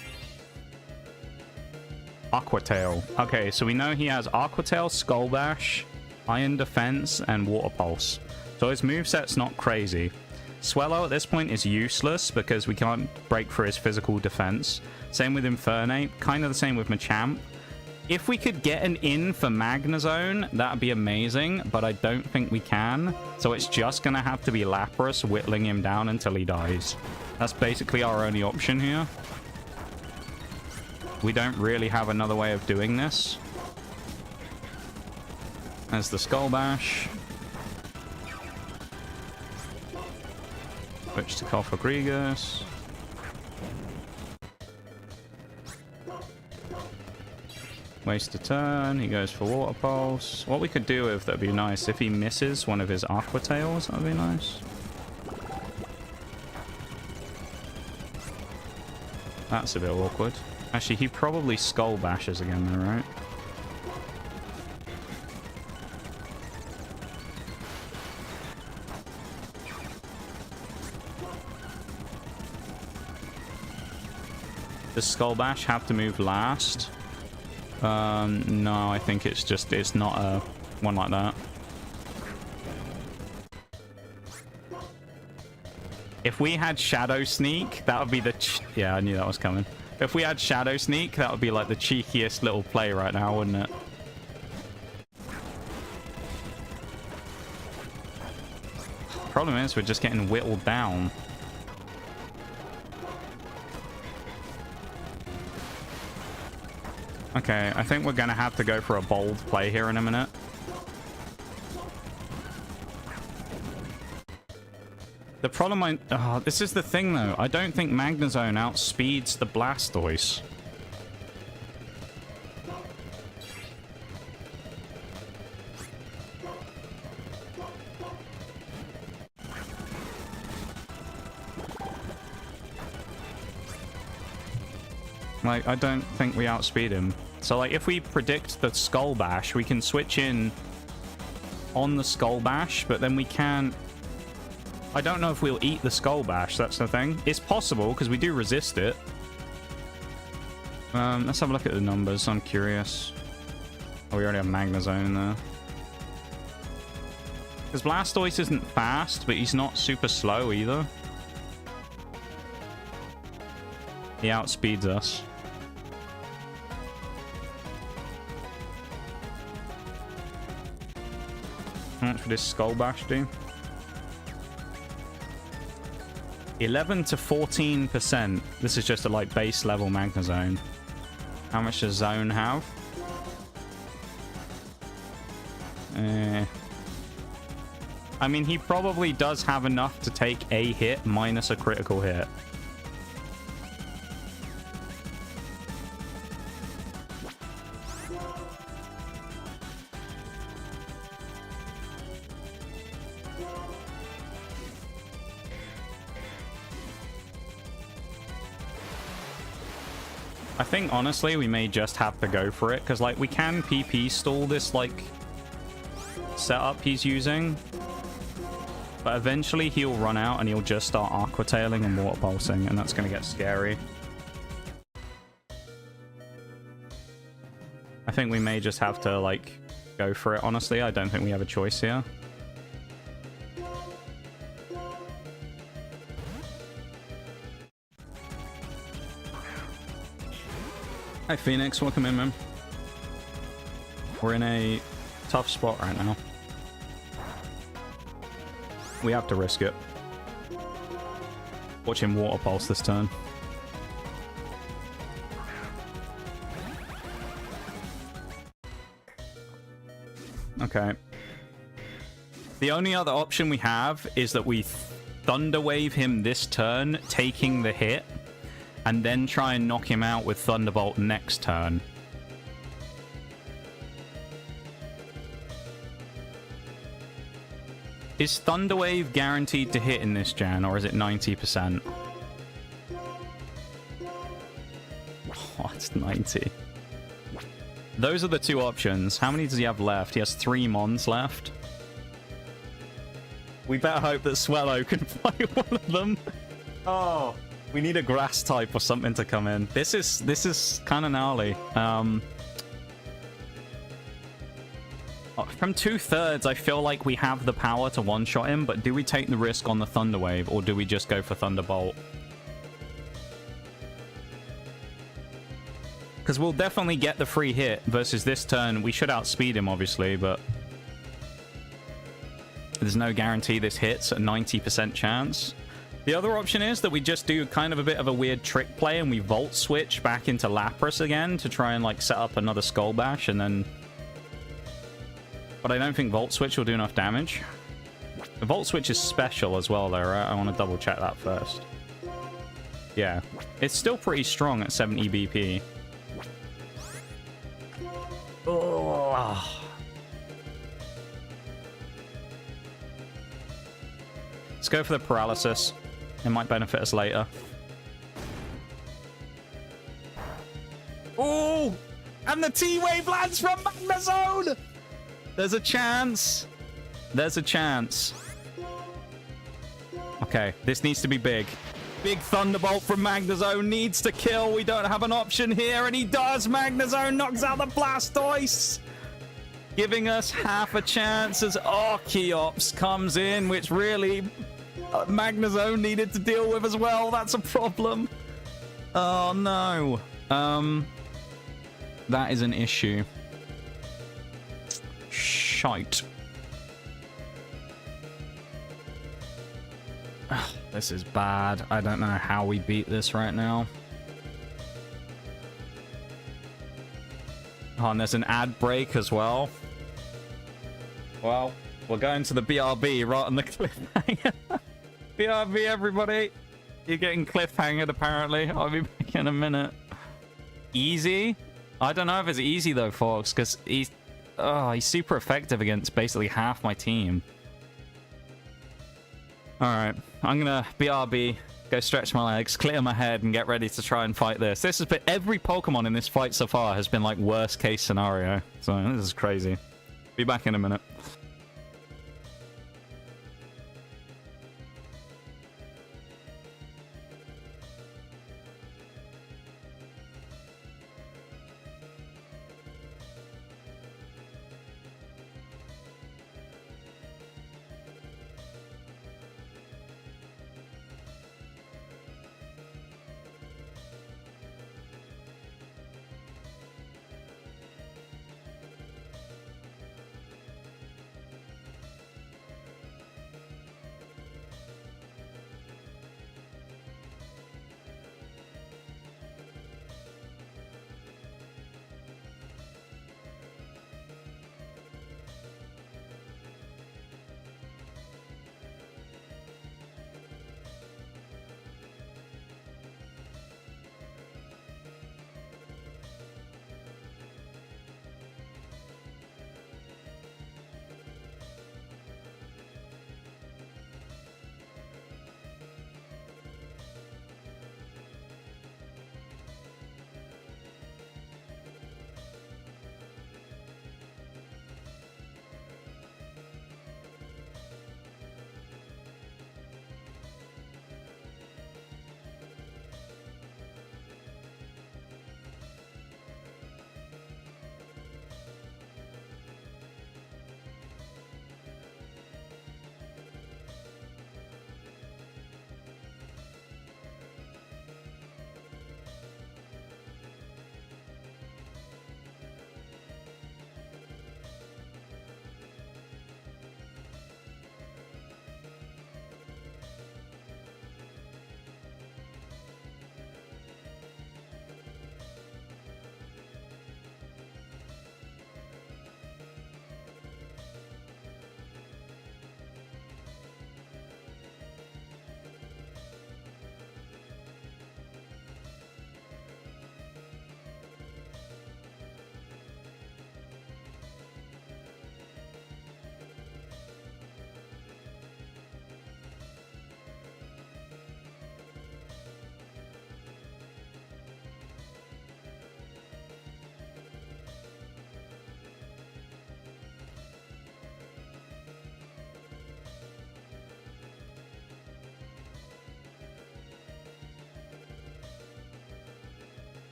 Aqua Tail. Okay, so we know he has Aqua Tail, Skull Bash, Iron Defense, and Water Pulse. So his moveset's not crazy. Swellow at this point is useless because we can't break for his physical defense. Same with Infernape. Kind of the same with Machamp. If we could get an in for Magnezone, that'd be amazing, but I don't think we can. So it's just going to have to be Lapras whittling him down until he dies. That's basically our only option here. We don't really have another way of doing this. There's the Skull Bash. Switch to Cofagrigus. Waste a turn. He goes for Water Pulse. What we could do with that'd be nice if he misses one of his Aqua Tails. That'd be nice. That's a bit awkward. Actually, he probably Skull Bashes again though, right? Does Skull Bash have to move last? No, I think it's not a one like that. If we had Shadow Sneak, that would be the... Yeah, I knew that was coming. If we had Shadow Sneak, that would be like the cheekiest little play right now, wouldn't it? Problem is, we're just getting whittled down. Okay, I think we're going to have to go for a bold play here in a minute. The problem this is the thing though. I don't think Magnezone outspeeds the Blastoise. Like, I don't think we outspeed him. So, like, if we predict the Skull Bash, we can switch in on the Skull Bash, but then we can't... I don't know if we'll eat the Skull Bash, that's the thing. It's possible, because we do resist it. Let's have a look at the numbers, I'm curious. Oh, we already have Magnezone in there. Because Blastoise isn't fast, but he's not super slow either. He outspeeds us. How much would this Skull Bash do? 11 to 14%. This is just a like base level Magnezone. How much does Zone have? I mean, he probably does have enough to take a hit minus a critical hit. I think, honestly, we may just have to go for it. Because, like, we can PP stall this, like, setup he's using. But eventually he'll run out and he'll just start Aqua Tailing and Water Pulsing. And that's going to get scary. I think we may just have to, like, go for it, honestly. I don't think we have a choice here. Hi, Phoenix. Welcome in, man. We're in a tough spot right now. We have to risk it. Watch him Water Pulse this turn. Okay. The only other option we have is that we Thunder Wave him this turn, taking the hit, and then try and knock him out with Thunderbolt next turn. Is Thunder Wave guaranteed to hit in this gen, or is it 90%? Oh, it's 90. Those are the two options. How many does he have left? He has 3 Mons left. We better hope that Swellow can fight one of them. Oh, we need a grass type or something to come in. This is kind of gnarly. From 2/3, I feel like we have the power to one-shot him, but do we take the risk on the Thunder Wave, or do we just go for Thunderbolt? Because we'll definitely get the free hit versus this turn. We should outspeed him, obviously, but there's no guarantee this hits at 90% chance. The other option is that we just do kind of a bit of a weird trick play and we Volt Switch back into Lapras again to try and, like, set up another Skull Bash and then... But I don't think Volt Switch will do enough damage. The Volt Switch is special as well, though, right? I want to double check that first. Yeah. It's still pretty strong at 70 BP. Oh. Let's go for the Paralysis. It might benefit us later. Oh! And the T-Wave lands from Magnezone! There's a chance. There's a chance. Okay, this needs to be big. Big Thunderbolt from Magnezone needs to kill. We don't have an option here, and he does. Magnezone knocks out the Blastoise, giving us half a chance as Archeops comes in, which really Magnezone needed to deal with as well. That's a problem. Oh, no. That is an issue. Shite. This is bad. I don't know how we beat this right now. Oh, and there's an ad break as well. Well, we're going to the BRB right on the cliffhanger. BRB, everybody. You're getting cliffhangered, apparently. I'll be back in a minute. Easy? I don't know if it's easy, though, folks, because he's super effective against basically half my team. Alright, I'm gonna BRB, go stretch my legs, clear my head, and get ready to try and fight this. This has been... Every Pokemon in this fight so far has been, like, worst case scenario. So, this is crazy. Be back in a minute.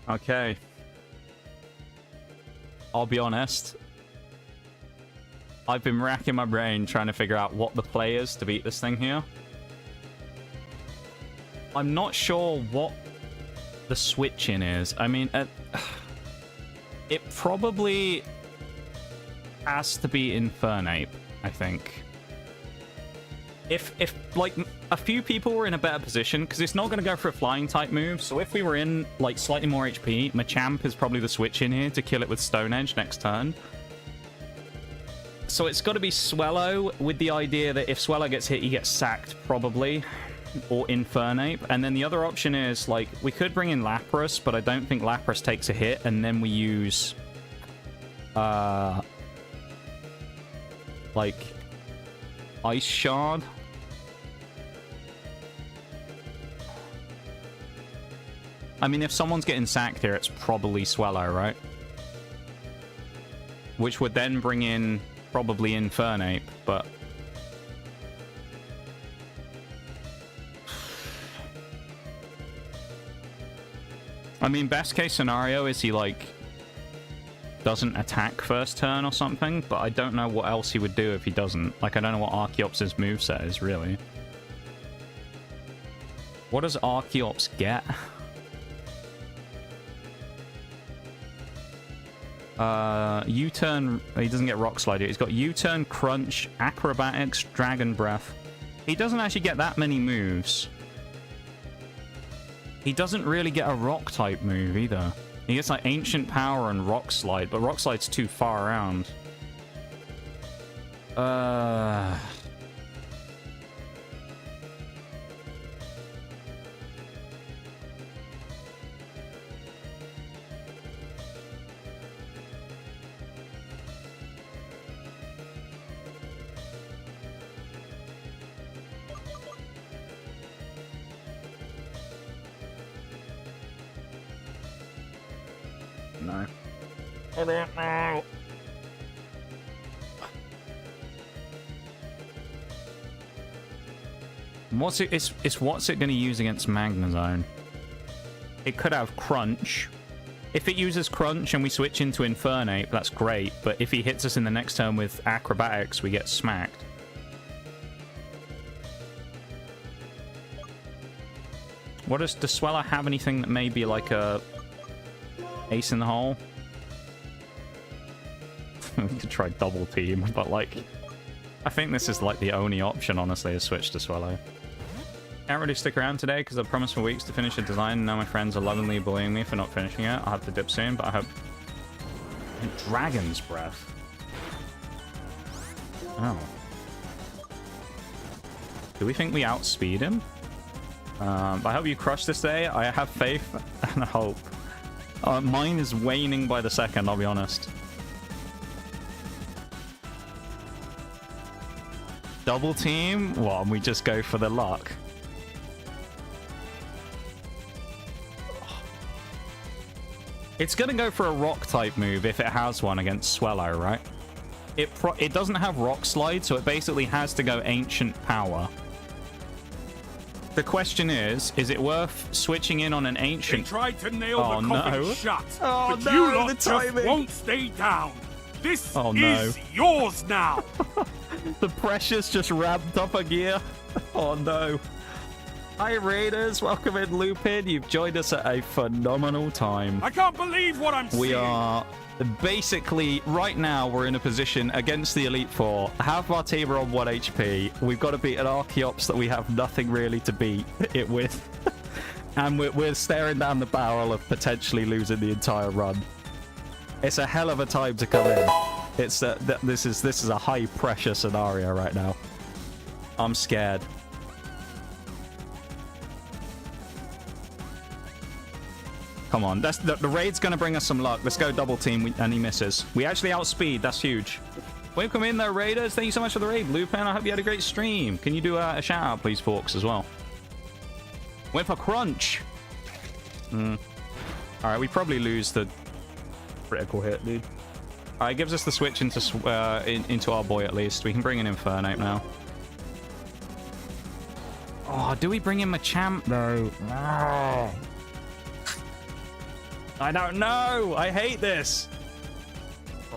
Okay. I'll be honest. I've been racking my brain trying to figure out what the play is to beat this thing here. I'm not sure what the switch in is. I mean, it probably has to be Infernape, I think. If like a few people were in a better position, because it's not going to go for a flying type move, so if we were in like slightly more HP, Machamp is probably the switch in here to kill it with Stone Edge next turn. So it's got to be Swellow, with the idea that if Swellow gets hit, he gets sacked probably, or Infernape. And then the other option is, like, we could bring in Lapras, but I don't think Lapras takes a hit, and then we use like Ice Shard. I mean, if someone's getting sacked here, it's probably Swellow, right? Which would then bring in probably Infernape, but... I mean, best case scenario is he, like, doesn't attack first turn or something, but I don't know what else he would do if he doesn't. Like, I don't know what Archeops' moveset is, really. What does Archeops get? U-turn... He doesn't get Rock Slide. He's got U-turn, Crunch, Acrobatics, Dragon Breath. He doesn't actually get that many moves. He doesn't really get a Rock-type move, either. He gets, like, Ancient Power and Rock Slide, but Rock Slide's too far around. No. I don't know. What's it? It's what's it going to use against Magnezone? It could have Crunch. If it uses Crunch and we switch into Infernape, that's great. But if he hits us in the next turn with Acrobatics, we get smacked. Does Swellow have anything that may be like a ace in the hole? We could try double team, but like, I think this is like the only option, honestly, is switch to Swellow. Can't really stick around today because I promised for weeks to finish a design, and now my friends are lovingly bullying me for not finishing it. I'll have to dip soon, but I hope... Dragon's Breath. Oh. Do we think we outspeed him? I hope you crush this day. I have faith and hope. Mine is waning by the second, I'll be honest. Double team? What, and we just go for the luck? It's gonna go for a rock type move if it has one against Swellow, right? It doesn't have Rock Slide, so it basically has to go Ancient Power. The question is it worth switching in on an Ancient... They tried to nail the coffin shut, but no, you lot just won't stay down. This is yours now. The pressure's just ramped up a gear. Oh no. Hi Raiders, welcome in Lupin. You've joined us at a phenomenal time. I can't believe what I'm seeing. We are basically, right now, we're in a position against the Elite Four. Half our team are on 1 HP. We've got to beat an Archeops that we have nothing really to beat it with. And we're staring down the barrel of potentially losing the entire run. It's a hell of a time to come in. It's this is a high pressure scenario right now. I'm scared. Come on, the raid's gonna bring us some luck. Let's go double team, and he misses. We actually outspeed. That's huge. Welcome in there, Raiders. Thank you so much for the raid, Lupin. I hope you had a great stream. Can you do a shout out, please, Forks, as well? Went for Crunch. All right, we probably lose the critical hit, dude. All right, gives us the switch into our boy at least. We can bring in Infernape now. Oh, do we bring in Machamp though? Oh. I don't know. I hate this.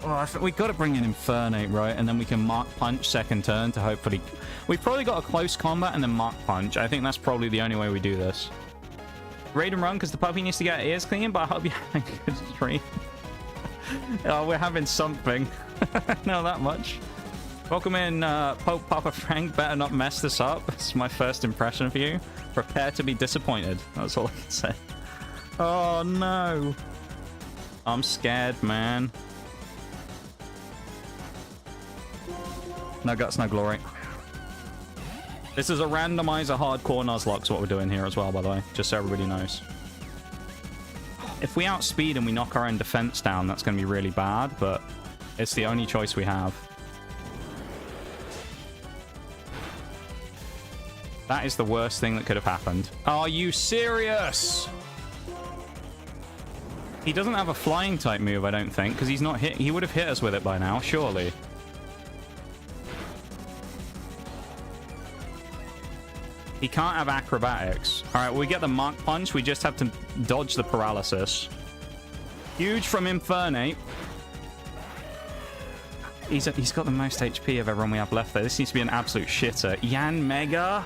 Oh, I think we got to bring in Infernate, right? And then we can Mark Punch second turn to hopefully... We've probably got a close combat and then Mark Punch. I think that's probably the only way we do this. Raid and run because the puppy needs to get ears clean, but I hope you're having a good stream. Oh, we're having something. Not that much. Welcome in, Pope Papa Frank. Better not mess this up. It's my first impression of you. Prepare to be disappointed. That's all I can say. Oh, no. I'm scared, man. No guts, no glory. This is a randomizer hardcore Nuzlocke, is what we're doing here as well, by the way. Just so everybody knows. If we outspeed and we knock our own defense down, that's going to be really bad, but it's the only choice we have. That is the worst thing that could have happened. Are you serious? He doesn't have a flying type move, I don't think, because he's not hit. He would have hit us with it by now, surely. He can't have acrobatics. All right, we get the Mark Punch. We just have to dodge the paralysis. Huge from Infernate. He's got the most HP of everyone we have left there. This needs to be an absolute shitter. Yan Mega.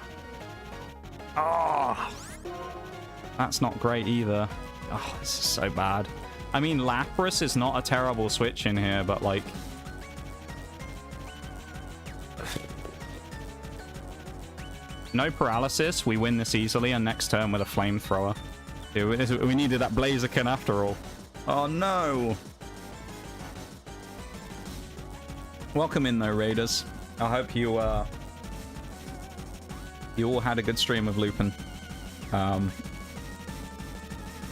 Oh, that's not great either. Oh, this is so bad. I mean, Lapras is not a terrible switch in here, but like... No paralysis. We win this easily, and next turn with a flamethrower. Dude, we needed that Blaziken after all. Oh, no. Welcome in, though, Raiders. I hope you all had a good stream of Lupin.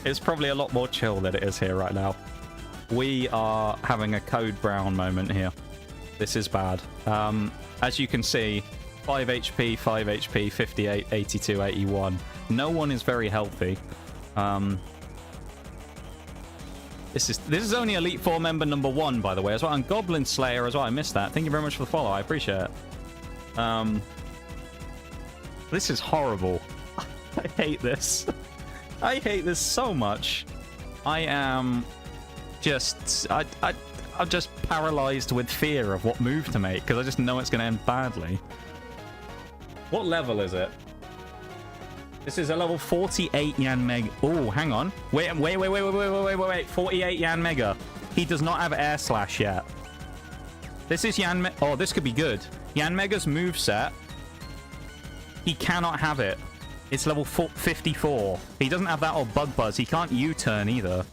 It's probably a lot more chill than it is here right now. We are having a Code Brown moment here. This is bad. As you can see, 5 HP, 5 HP, 58, 82, 81. No one is very healthy. This is only Elite Four member number 1, by the way, as well. And Goblin Slayer as well. I missed that. Thank you very much for the follow. I appreciate it. This is horrible. I hate this. I hate this so much. I am just... I'm just paralyzed with fear of what move to make, because I just know it's going to end badly. What level is it? This is a level 48 Yan Mega. Oh, hang on. Wait. 48 Yan Mega. He does not have Air Slash yet. This is Yan Mega. Oh, this could be good. Yan Mega's moveset. He cannot have it. It's level 54. He doesn't have that or Bug Buzz. He can't U-turn either.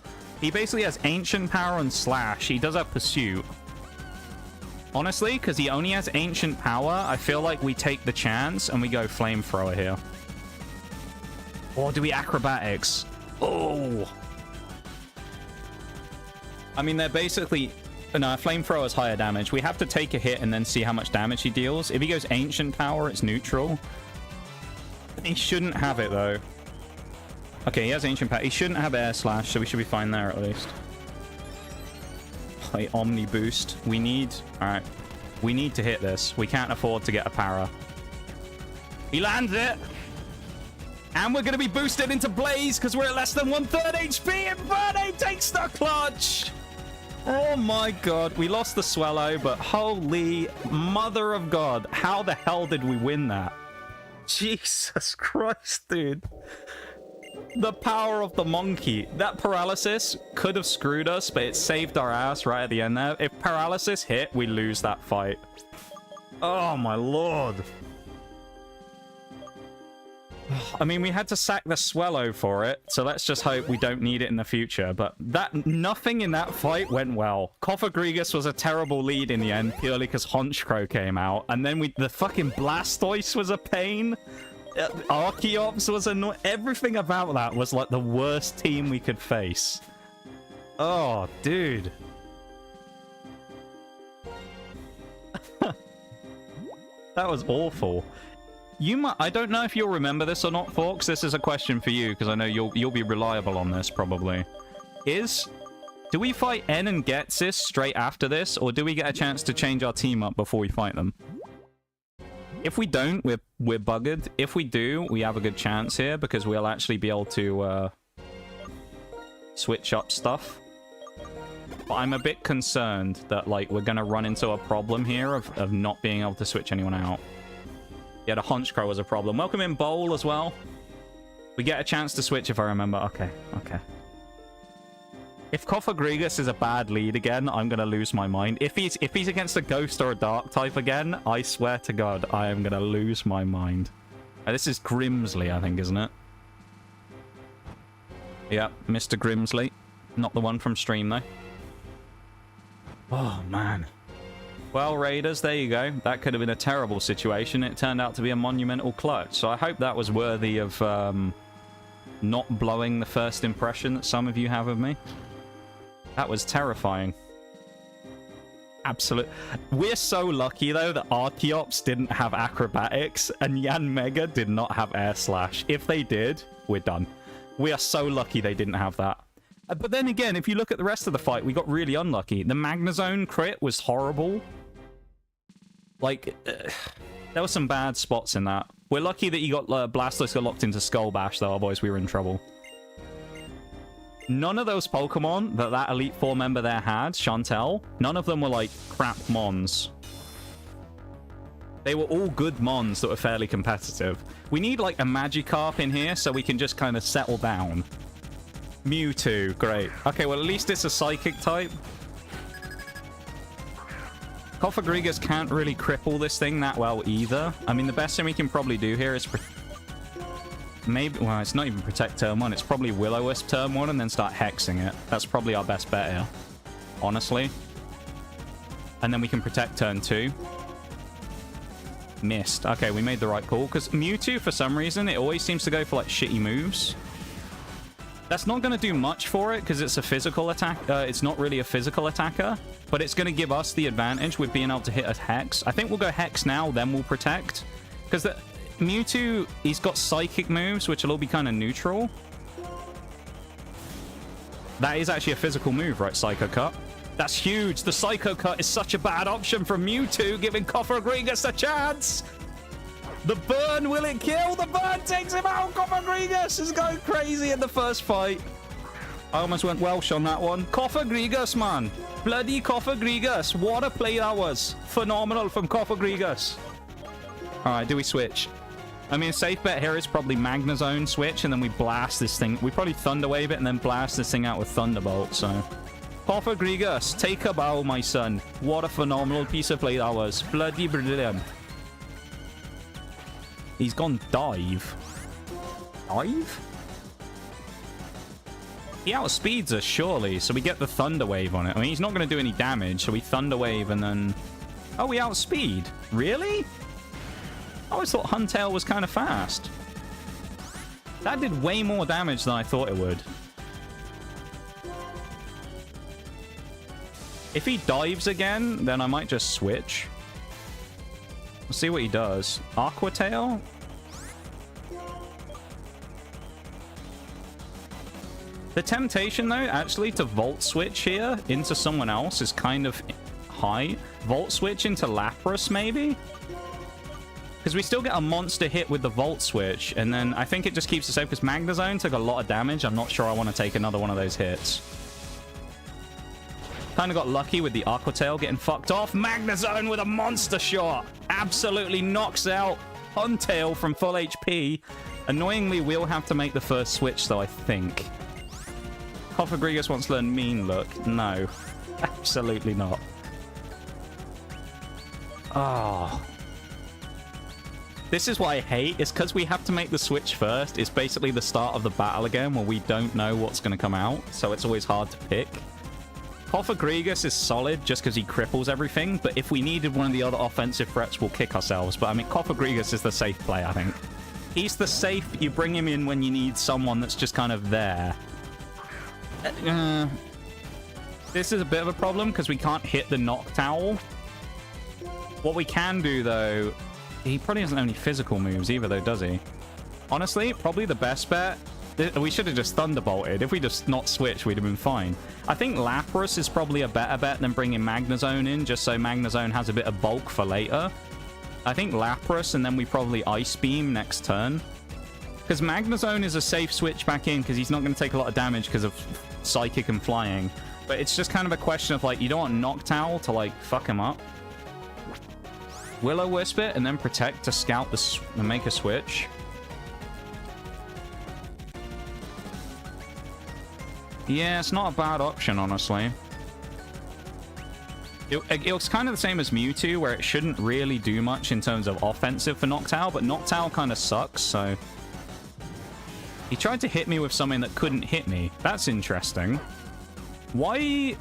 He basically has Ancient Power and Slash. He does have Pursuit. Honestly, because he only has Ancient Power, I feel like we take the chance and we go Flamethrower here. Or do we Acrobatics? Oh! I mean, they're basically... No, Flamethrower is higher damage. We have to take a hit and then see how much damage he deals. If he goes Ancient Power, it's neutral. He shouldn't have it, though. Okay, he has Ancient Power. He shouldn't have Air Slash, so we should be fine there at least. Wait, Omni Boost. We need... Alright. We need to hit this. We can't afford to get a para. He lands it! And we're going to be boosted into Blaze because we're at less than 1/3 HP, and Verde takes the clutch! Oh my god. We lost the Swallow, but holy mother of God. How the hell did we win that? Jesus Christ, dude. The power of the monkey. That paralysis could have screwed us, but it saved our ass right at the end there. If paralysis hit, we lose that fight. Oh my lord. I mean, we had to sack the Swallow for it, so let's just hope we don't need it in the future. But nothing in that fight went well. Cofagrigus was a terrible lead in the end, purely because Honchkrow came out. And then the fucking Blastoise was a pain. Archeops was annoying. Everything about that was like the worst team we could face. Oh, dude. That was awful. I don't know if you'll remember this or not, Forks. This is a question for you, because I know you'll be reliable on this, probably. Do we fight N and Getsis straight after this, or do we get a chance to change our team up before we fight them? If we don't, we're buggered. If we do, we have a good chance here, because we'll actually be able to switch up stuff. But I'm a bit concerned that, like, we're going to run into a problem here of not being able to switch anyone out. Yeah, the Honchcrow was a problem. Welcome in, Bowl, as well. We get a chance to switch if I remember. Okay, okay. If Cofagrigus is a bad lead again, I'm going to lose my mind. If he's against a Ghost or a Dark type again, I swear to God, I am going to lose my mind. This is Grimsley, I think, isn't it? Yeah, Mr. Grimsley. Not the one from stream, though. Oh, man. Well, Raiders, there you go. That could have been a terrible situation. It turned out to be a monumental clutch. So I hope that was worthy of not blowing the first impression that some of you have of me. That was terrifying. Absolute. We're so lucky, though, that Archeops didn't have acrobatics and Yan Mega did not have air slash. If they did, we're done. We are so lucky they didn't have that. But then again, if you look at the rest of the fight, we got really unlucky. The Magnezone crit was horrible. Like, there were some bad spots in that. We're lucky that you got Blastoise got locked into Skull Bash, though, otherwise we were in trouble. None of those Pokemon that Elite Four member there had, Chantel, none of them were, like, crap Mons. They were all good Mons that were fairly competitive. We need, like, a Magikarp in here so we can just kind of settle down. Mewtwo, great. Okay, well, at least it's a Psychic type. Cofagrigus can't really cripple this thing that well either. I mean, the best thing we can probably do here is... Maybe... Well, it's not even Protect turn 1. It's probably Will-O-Wisp turn 1 and then start hexing it. That's probably our best bet here. Honestly. And then we can Protect turn 2. Missed. Okay, we made the right call. Because Mewtwo, for some reason, it always seems to go for, like, shitty moves. That's not going to do much for it because it's a physical attack. It's not really a physical attacker, but it's going to give us the advantage with being able to hit a Hex. I think we'll go Hex now, then we'll Protect. Because the Mewtwo, he's got Psychic moves, which will all be kind of neutral. That is actually a physical move, right? Psycho Cut. That's huge. The Psycho Cut is such a bad option for Mewtwo, giving Cofagrigus a chance. The burn, will it kill? The burn takes him out. Cofagrigus is going crazy in the first fight. I almost went Welsh on that one. Cofagrigus, man. Bloody Cofagrigus. What a play that was. Phenomenal from Cofagrigus. All right, do we switch? I mean, a safe bet here is probably Magnezone switch, and then we blast this thing. We probably Thunder Wave it and then blast this thing out with Thunderbolt, so... Cofagrigus, take a bow, my son. What a phenomenal piece of play that was. Bloody brilliant. He's gone Dive. Dive? He outspeeds us, surely, so we get the Thunder Wave on it. I mean, he's not going to do any damage, so we Thunder Wave and then... Oh, we outspeed? Really? I always thought Huntail was kind of fast. That did way more damage than I thought it would. If he dives again, then I might just switch. We'll see what he does. Aqua Tail? The temptation, though, actually, to Volt Switch here into someone else is kind of high. Volt Switch into Lapras, maybe? Because we still get a monster hit with the Volt Switch, and then I think it just keeps us safe, because Magnezone took a lot of damage. I'm not sure I want to take another one of those hits. Kind of got lucky with the Aqua Tail getting fucked off. Magnezone with a monster shot. Absolutely knocks out Huntail from full HP. Annoyingly, we'll have to make the first switch, though, I think. Cofagrigus wants to learn Mean Look. No. Absolutely not. Oh. This is what I hate. It's because we have to make the switch first. It's basically the start of the battle again where we don't know what's going to come out. So it's always hard to pick. Cofagrigus is solid just because he cripples everything, but if we needed one of the other offensive threats, we'll kick ourselves. But I mean, Cofagrigus is the safe play, I think. He's the safe, you bring him in when you need someone that's just kind of there. This is a bit of a problem because we can't hit the Noctowl. What we can do, though, he probably doesn't have any physical moves either, though, does he? Honestly, probably the best bet. We should have just Thunderbolted. If we just not switched, we'd have been fine. I think Lapras is probably a better bet than bringing Magnezone in, just so Magnezone has a bit of bulk for later. I think Lapras, and then we probably Ice Beam next turn. Because Magnezone is a safe switch back in because he's not going to take a lot of damage because of Psychic and Flying. But it's just kind of a question of, like, you don't want Noctowl to, like, fuck him up. Will-O-Wisp it and then Protect to scout and make a switch. Yeah, it's not a bad option, honestly. It looks kind of the same as Mewtwo, where it shouldn't really do much in terms of offensive for Noctowl, but Noctowl kind of sucks, so... He tried to hit me with something that couldn't hit me. That's interesting. Why...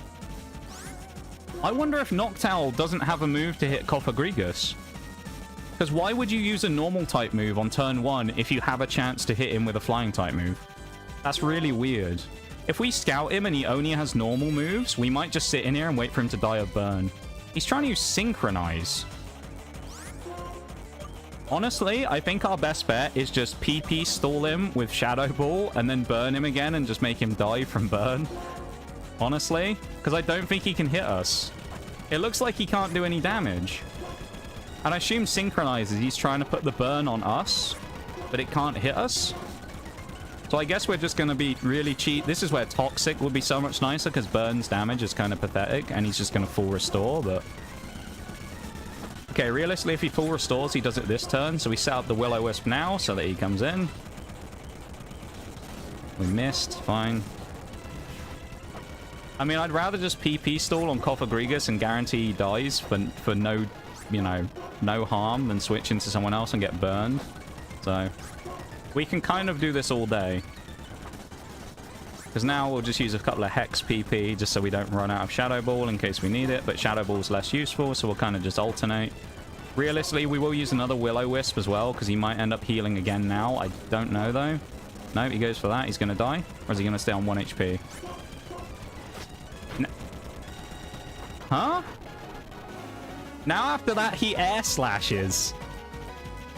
I wonder if Noctowl doesn't have a move to hit Cofagrigus. Because why would you use a normal type move on turn 1 if you have a chance to hit him with a flying type move? That's really weird. If we scout him and he only has normal moves, we might just sit in here and wait for him to die of burn. He's trying to use Synchronize. Honestly, I think our best bet is just PP stall him with Shadow Ball and then burn him again and just make him die from burn. Honestly, because I don't think he can hit us. It looks like he can't do any damage. And I assume Synchronizes, he's trying to put the burn on us, but it can't hit us. So I guess we're just going to be really cheap. This is where Toxic would be so much nicer because Burn's damage is kind of pathetic and he's just going to full restore, but... Okay, realistically, if he full restores, he does it this turn. So we set up the Will-O-Wisp now so that he comes in. We missed. Fine. I mean, I'd rather just PP stall on Cofagrigus and guarantee he dies for no, you know, no harm than switch into someone else and get burned. So we can kind of do this all day. Because now we'll just use a couple of Hex PP just so we don't run out of Shadow Ball in case we need it. But Shadow Ball's less useful, so we'll kind of just alternate. Realistically, we will use another Will-O-Wisp as well because he might end up healing again now. I don't know, though. No, he goes for that. He's going to die. Or is he going to stay on 1 HP? No. Huh? Now after that, he air slashes.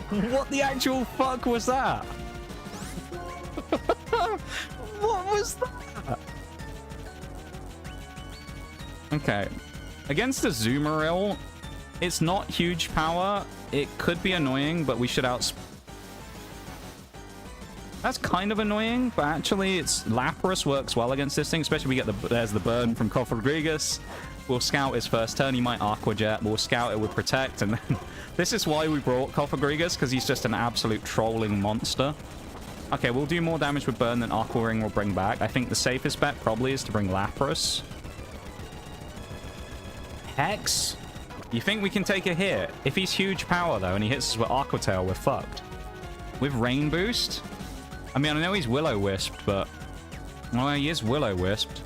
What the actual fuck was that? What was that? Okay. Against the Azumarill, it's not huge power. It could be annoying, but we should That's kind of annoying, but actually it's Lapras works well against this thing, especially we get there's the burn from Cofagrigus. We'll scout his first turn. He might Aqua Jet. We'll scout it with Protect, and then this is why we brought Cofagrigus, because he's just an absolute trolling monster. Okay, we'll do more damage with Burn than Aqua Ring will bring back. I think the safest bet probably is to bring Lapras. Hex? You think we can take a hit? If he's huge power, though, and he hits us with Aqua Tail, we're fucked. With Rain Boost? I mean, I know he's Will-O-Wisped, but... Well, he is Will-O-Wisped.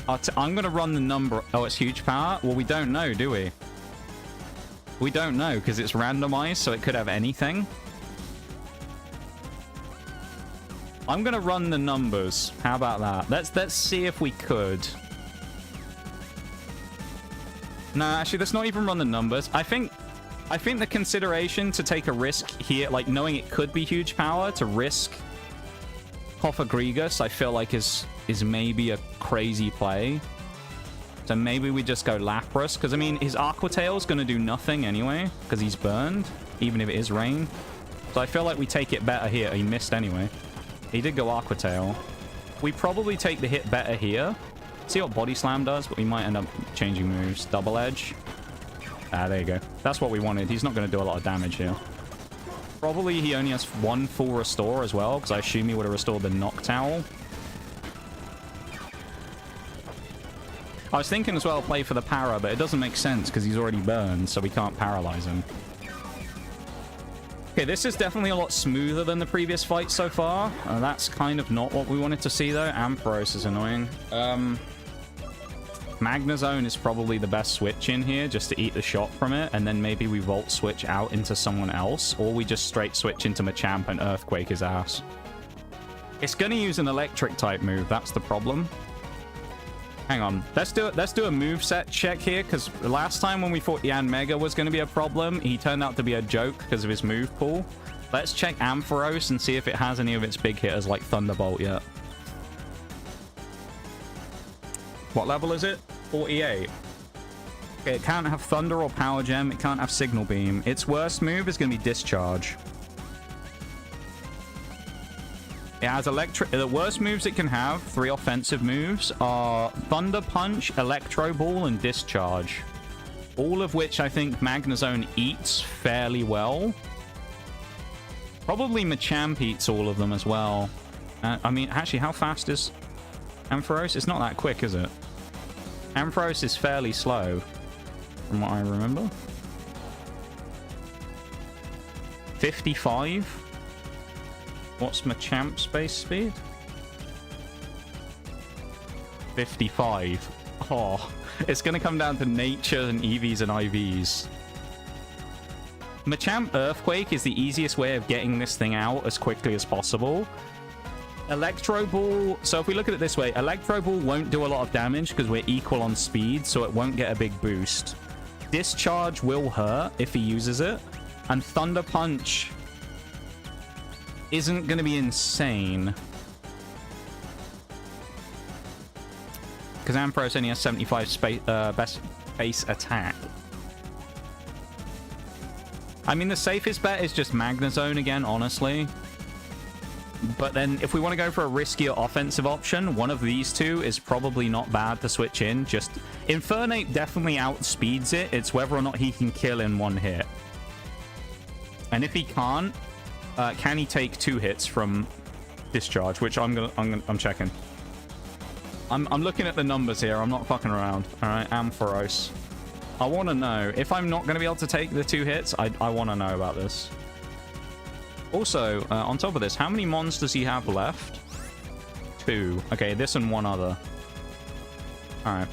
I'm going to run the number... Oh, it's huge power? Well, we don't know, do we? We don't know, because it's randomized, so it could have anything. I'm going to run the numbers. How about that? Let's see if we could. No, actually, let's not even run the numbers. I think the consideration to take a risk here, like knowing it could be huge power, to risk Cofagrigus, I feel like is maybe a crazy play. So maybe we just go Lapras, because I mean, his Aqua Tail is going to do nothing anyway, because he's burned, even if it is rain. So I feel like we take it better here. He missed anyway. He did go Aqua Tail. We probably take the hit better here. See what Body Slam does, but we might end up changing moves. Double Edge. Ah, there you go. That's what we wanted. He's not going to do a lot of damage here. Probably he only has one full restore as well, because I assume he would have restored the Noctowl. I was thinking as well play for the para, but it doesn't make sense because he's already burned, so we can't paralyze him. Okay, this is definitely a lot smoother than the previous fight so far. That's kind of not what we wanted to see, though. Ampharos is annoying. Magnezone is probably the best switch in here, just to eat the shot from it, and then maybe we Volt Switch out into someone else, or we just straight switch into Machamp and Earthquake his ass. It's going to use an Electric-type move, that's the problem. Hang on, let's do a moveset check here, because last time when we thought Yanmega was going to be a problem, he turned out to be a joke because of his move pool. Let's check Ampharos and see if it has any of its big hitters like Thunderbolt yet. What level is it? 48. Okay, it can't have Thunder or Power Gem. It can't have Signal Beam. Its worst move is going to be Discharge. It has electric. The worst moves it can have, 3 offensive moves, are Thunder Punch, Electro Ball, and Discharge. All of which I think Magnezone eats fairly well. Probably Machamp eats all of them as well. I mean, actually, how fast is Ampharos? It's not that quick, is it? Ampharos is fairly slow, from what I remember. 55? What's Machamp's base speed? 55. Oh, it's going to come down to nature and EVs and IVs. Machamp Earthquake is the easiest way of getting this thing out as quickly as possible. Electro Ball, so if we look at it this way, Electro Ball won't do a lot of damage because we're equal on speed, so it won't get a big boost. Discharge will hurt if he uses it, and Thunder Punch isn't going to be insane. Because Ampharos only has 75 best base attack. I mean, the safest bet is just Magnezone again, honestly. But then if we want to go for a riskier offensive option, one of these two is probably not bad to switch in. Just Infernape definitely outspeeds it. It's whether or not he can kill in one hit. And if he can't, can he take 2 hits from Discharge? Which I'm checking. I'm looking at the numbers here. I'm not fucking around. All right, Ampharos. I want to know if I'm not going to be able to take the 2 hits. I want to know about this. Also, on top of this, how many mons does he have left? 2. Okay, this and 1 other. All right.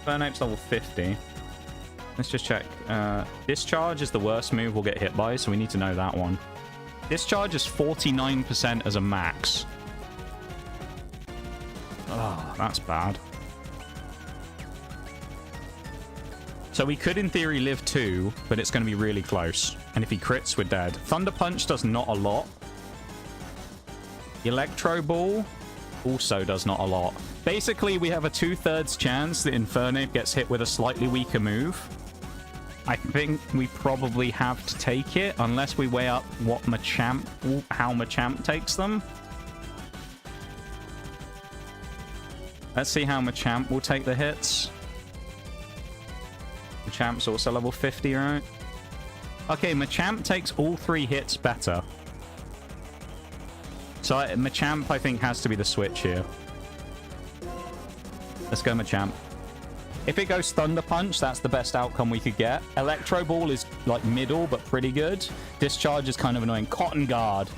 Infernape's level 50. Let's just check. Discharge is the worst move we'll get hit by, so we need to know that one. Discharge is 49% as a max. Oh, that's bad. So we could, in theory, live 2, but it's going to be really close. And if he crits, we're dead. Thunder Punch does not a lot. Electro Ball also does not a lot. Basically, we have a 2/3 chance that Infernape gets hit with a slightly weaker move. I think we probably have to take it, unless we weigh up what how Machamp takes them. Let's see how Machamp will take the hits. Machamp's also level 50, right? Okay, Machamp takes all 3 hits better. So Machamp, I think, has to be the switch here. Let's go Machamp. If it goes Thunder Punch, that's the best outcome we could get. Electro Ball is, like, middle, but pretty good. Discharge is kind of annoying. Cotton Guard.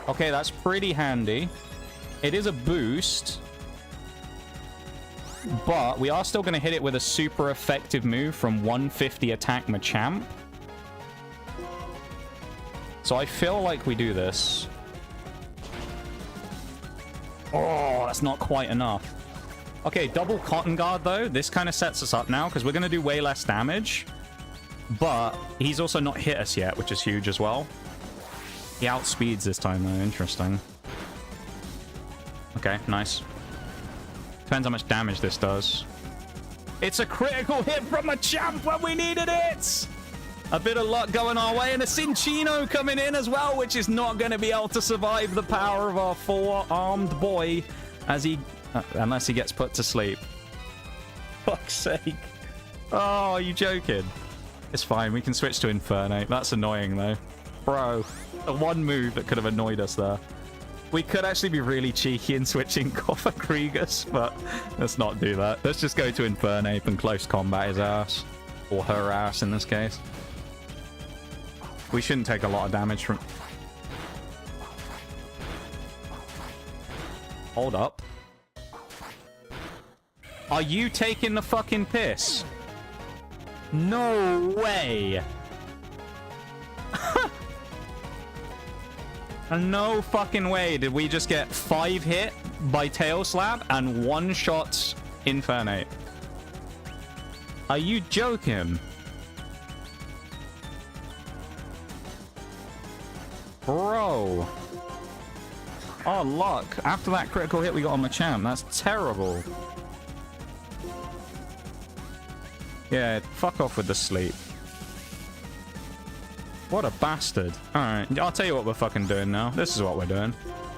Okay, that's pretty handy. It is a boost. But we are still going to hit it with a super effective move from 150 attack Machamp. So I feel like we do this. Oh, that's not quite enough. Okay, double Cotton Guard, though. This kind of sets us up now, because we're going to do way less damage. But he's also not hit us yet, which is huge as well. He outspeeds this time, though. Interesting. Okay, nice. Depends how much damage this does. It's a critical hit from Machamp when we needed it! A bit of luck going our way, and a Cinccino coming in as well, which is not going to be able to survive the power of our 4-armed boy as he... unless he gets put to sleep. Fuck's sake. Oh, are you joking? It's fine. We can switch to Infernape. That's annoying, though. Bro, the one move that could have annoyed us there. We could actually be really cheeky in switching Coffer Kriegus, but let's not do that. Let's just go to Infernape and close combat his ass. Or her ass, in this case. We shouldn't take a lot of damage from... Hold up. Are you taking the fucking piss? No way! No fucking way did we just get 5 hit by Tail Slap and 1-shot Infernape. Are you joking? Bro. Oh, luck. After that critical hit we got on Machamp. That's terrible. Yeah, fuck off with the sleep. What a bastard. Alright, I'll tell you what we're fucking doing now. This is what we're doing.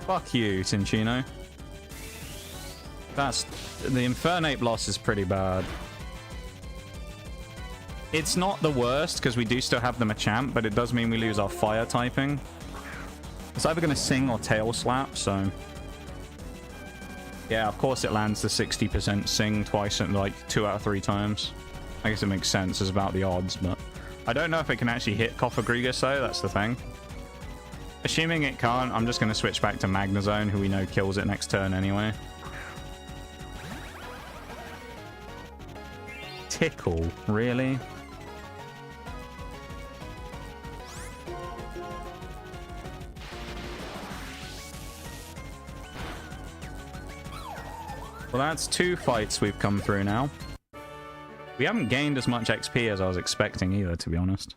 Fuck you, Tinchino. That's... The Infernape loss is pretty bad. It's not the worst, because we do still have the Machamp, but it does mean we lose our fire typing. It's either going to Sing or Tail Slap, so... Yeah, of course it lands the 60% Sing twice, and like 2 out of 3 times. I guess it makes sense. It's about the odds, but... I don't know if it can actually hit Cofagrigus, though. That's the thing. Assuming it can't, I'm just going to switch back to Magnezone, who we know kills it next turn anyway. Tickle? Really? Well, that's 2 fights we've come through now. We haven't gained as much XP as I was expecting either, to be honest.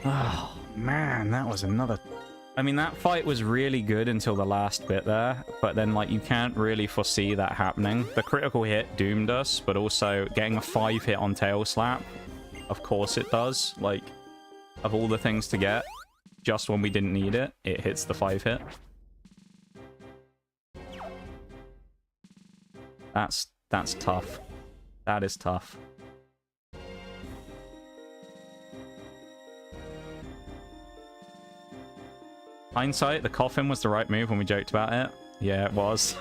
Oh, man, that was another... I mean, that fight was really good until the last bit there, but then, like, you can't really foresee that happening. The critical hit doomed us, but also getting a 5 hit on Tail Slap, of course it does. Like, of all the things to get, just when we didn't need it, it hits the 5 hit. That's tough. That is tough. Hindsight, the coffin was the right move when we joked about it. Yeah, it was.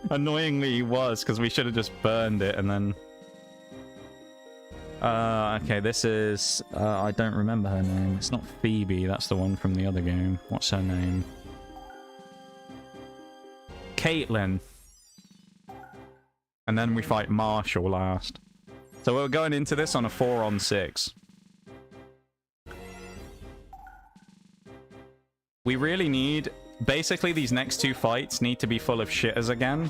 Annoyingly, it was, because we should have just burned it and then... okay, this is... I don't remember her name. It's not Phoebe, that's the one from the other game. What's her name? Caitlyn. And then we fight Marshall last. So we're going into this on a 4-on-6. We really need... Basically, these next 2 fights need to be full of shitters again.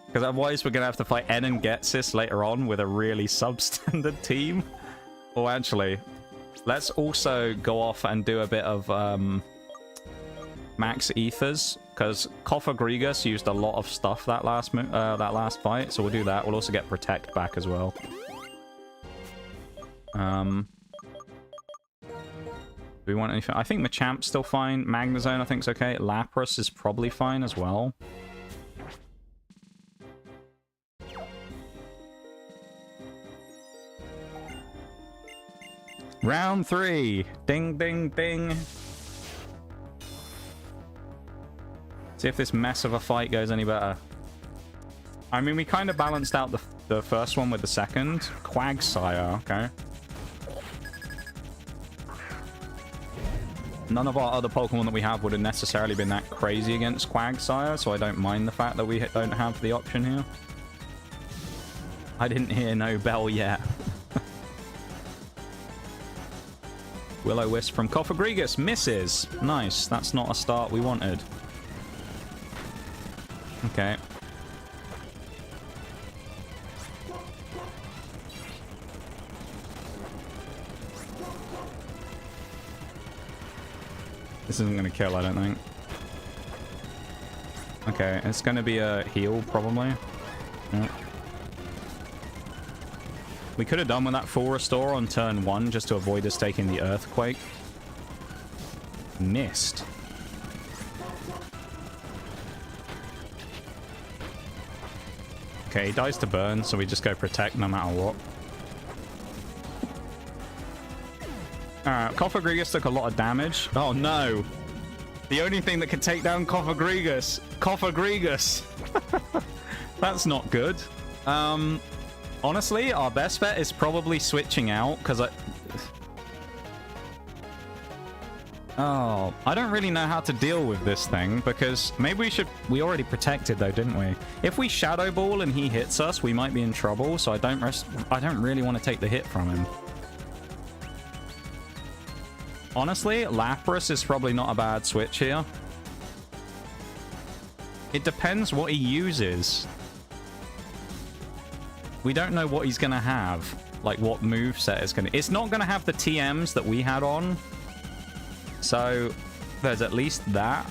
Because otherwise, we're going to have to fight N and Getsis later on with a really substandard team. Or actually, let's also go off and do a bit of max ethers. Because Cofagrigus used a lot of stuff that last fight, so we'll do that. We'll also get Protect back as well. Do we want anything? I think Machamp's still fine. Magnezone I think's okay. Lapras is probably fine as well. Round 3. Ding, ding, ding. See if this mess of a fight goes any better. I mean, we kind of balanced out the first one with the second. Quagsire, okay. None of our other Pokemon that we have would have necessarily been that crazy against Quagsire, so I don't mind the fact that we don't have the option here. I didn't hear no bell yet. Will-O-Wisp from Cofagrigus misses. Nice, that's not a start we wanted. Okay. This isn't going to kill, I don't think. Okay, it's going to be a heal, probably. Yeah. We could have done with that full restore on turn 1 just to avoid us taking the Earthquake. Missed. Okay, he dies to burn, so we just go Protect no matter what. Alright, Cofagrigus took a lot of damage. Oh no! The only thing that can take down Cofagrigus! Cofagrigus! That's not good. Honestly, our best bet is probably switching out, because Oh, I don't really know how to deal with this thing, because maybe we should... We already protected, though, didn't we? If we Shadow Ball and he hits us, we might be in trouble, so I don't really want to take the hit from him. Honestly, Lapras is probably not a bad switch here. It depends what he uses. We don't know what he's going to have. Like, what moveset is going to... It's not going to have the TMs that we had on. So, there's at least that.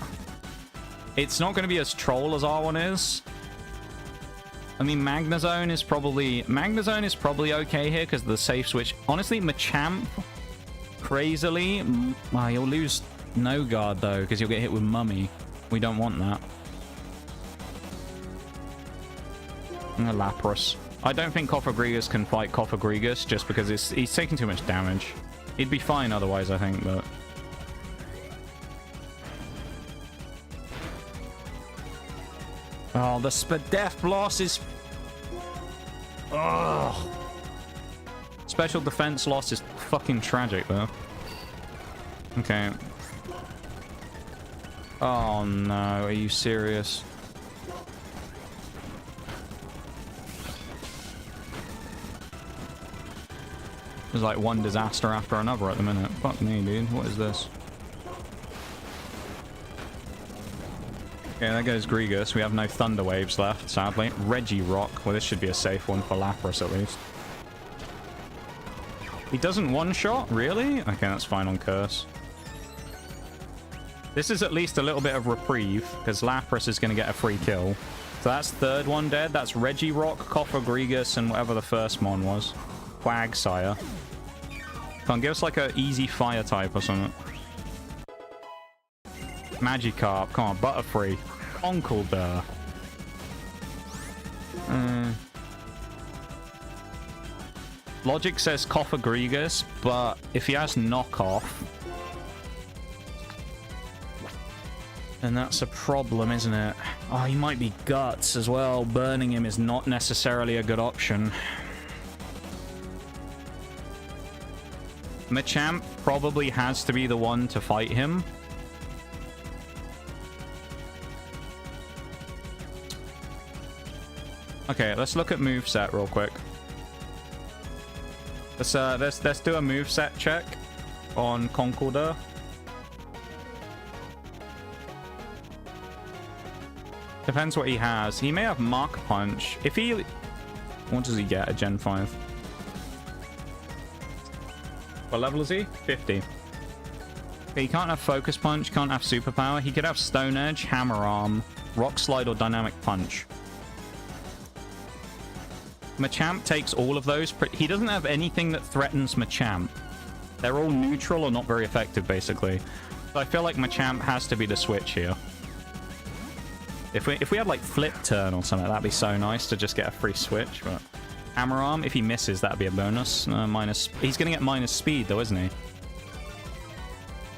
It's not going to be as troll as our one is. I mean, Magnezone is probably okay here because of the safe switch. Honestly, Machamp, crazily, you'll lose no guard though because you'll get hit with Mummy. We don't want that. And a Lapras. I don't think Cofagrigus can fight Cofagrigus just because he's taking too much damage. He'd be fine otherwise, I think, but... Oh, the Spadef loss is... Ugh. Special defense loss is fucking tragic, though. Okay. Oh, no. Are you serious? There's like one disaster after another at the minute. Fuck me, dude. What is this? Okay, there goes Grigus. We have no Thunder Waves left, sadly. Regirock. Well, this should be a safe one for Lapras, at least. He doesn't one-shot? Really? Okay, that's fine on Curse. This is at least a little bit of reprieve, because Lapras is going to get a free kill. So that's third one dead. That's Regirock, Cofagrigus, and whatever the first one was. Quagsire. Come on, give us like a easy fire type or something. Magikarp. Come on, Butterfree. Conkeldurr. Logic says Cofagrigus, but if he has knockoff, then that's a problem, isn't it? Oh, he might be Guts as well. Burning him is not necessarily a good option. Machamp probably has to be the one to fight him. Okay, let's look at moveset real quick. Let's do a moveset check on Conkeldurr. Depends what he has. He may have Mach Punch. If he... What does he get at Gen 5? What level is he? 50. Okay, he can't have Focus Punch, can't have Superpower. He could have Stone Edge, Hammer Arm, Rock Slide, or Dynamic Punch. Machamp takes all of those. He doesn't have anything that threatens Machamp. They're all neutral or not very effective, basically. So I feel like Machamp has to be the switch here. If we had, like, Flip Turn or something, that'd be so nice to just get a free switch, but... Hammer Arm, if he misses, that'd be a bonus. He's gonna get minus speed, though, isn't he?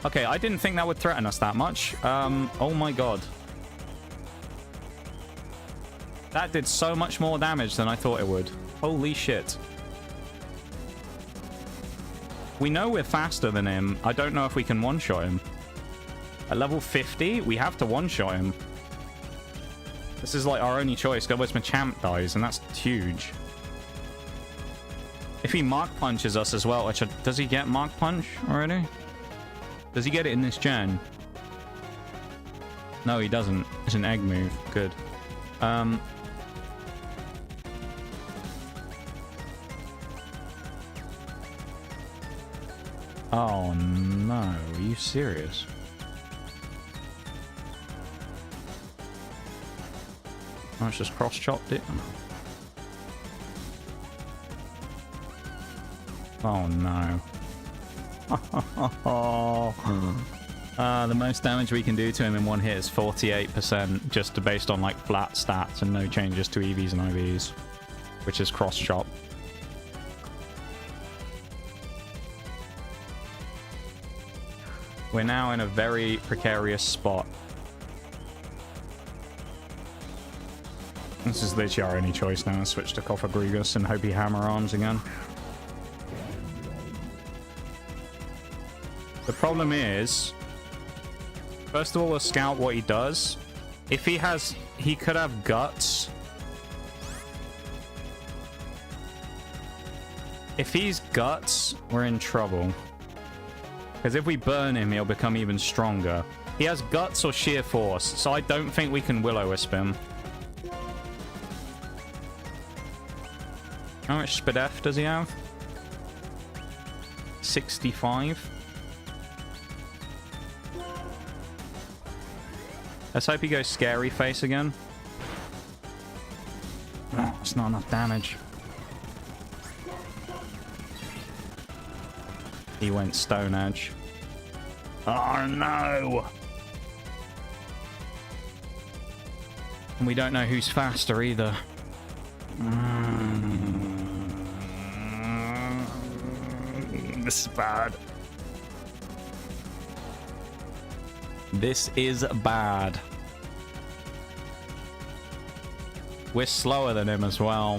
Okay, I didn't think that would threaten us that much. Oh my god. That did so much more damage than I thought it would. Holy shit. We know we're faster than him. I don't know if we can one-shot him. At level 50, we have to one-shot him. This is like our only choice. Otherwise, Machamp dies, and that's huge. If he Mach Punches us as well, does he get Mach Punch already? Does he get it in this gen? No, he doesn't. It's an egg move. Good. Oh no, are you serious? Oh, it's just cross-chopped it. Oh no. The most damage we can do to him in one hit is 48%, just based on like flat stats and no changes to EVs and IVs, which is cross-chop. We're now in a very precarious spot. This is literally our only choice now. Switch to Cofagrigus and hope he Hammer Arms again. The problem is, first of all, we'll scout what he does. If he has, he could have Guts. If he's Guts, we're in trouble. Because if we burn him, he'll become even stronger. He has Guts or Sheer Force, so I don't think we can Will-O-Wisp him. How much Spadef does he have? 65. Let's hope he goes Scary Face again. That's not enough damage. He went Stone Edge. Oh no! And we don't know who's faster either. This is bad. This is bad. We're slower than him as well.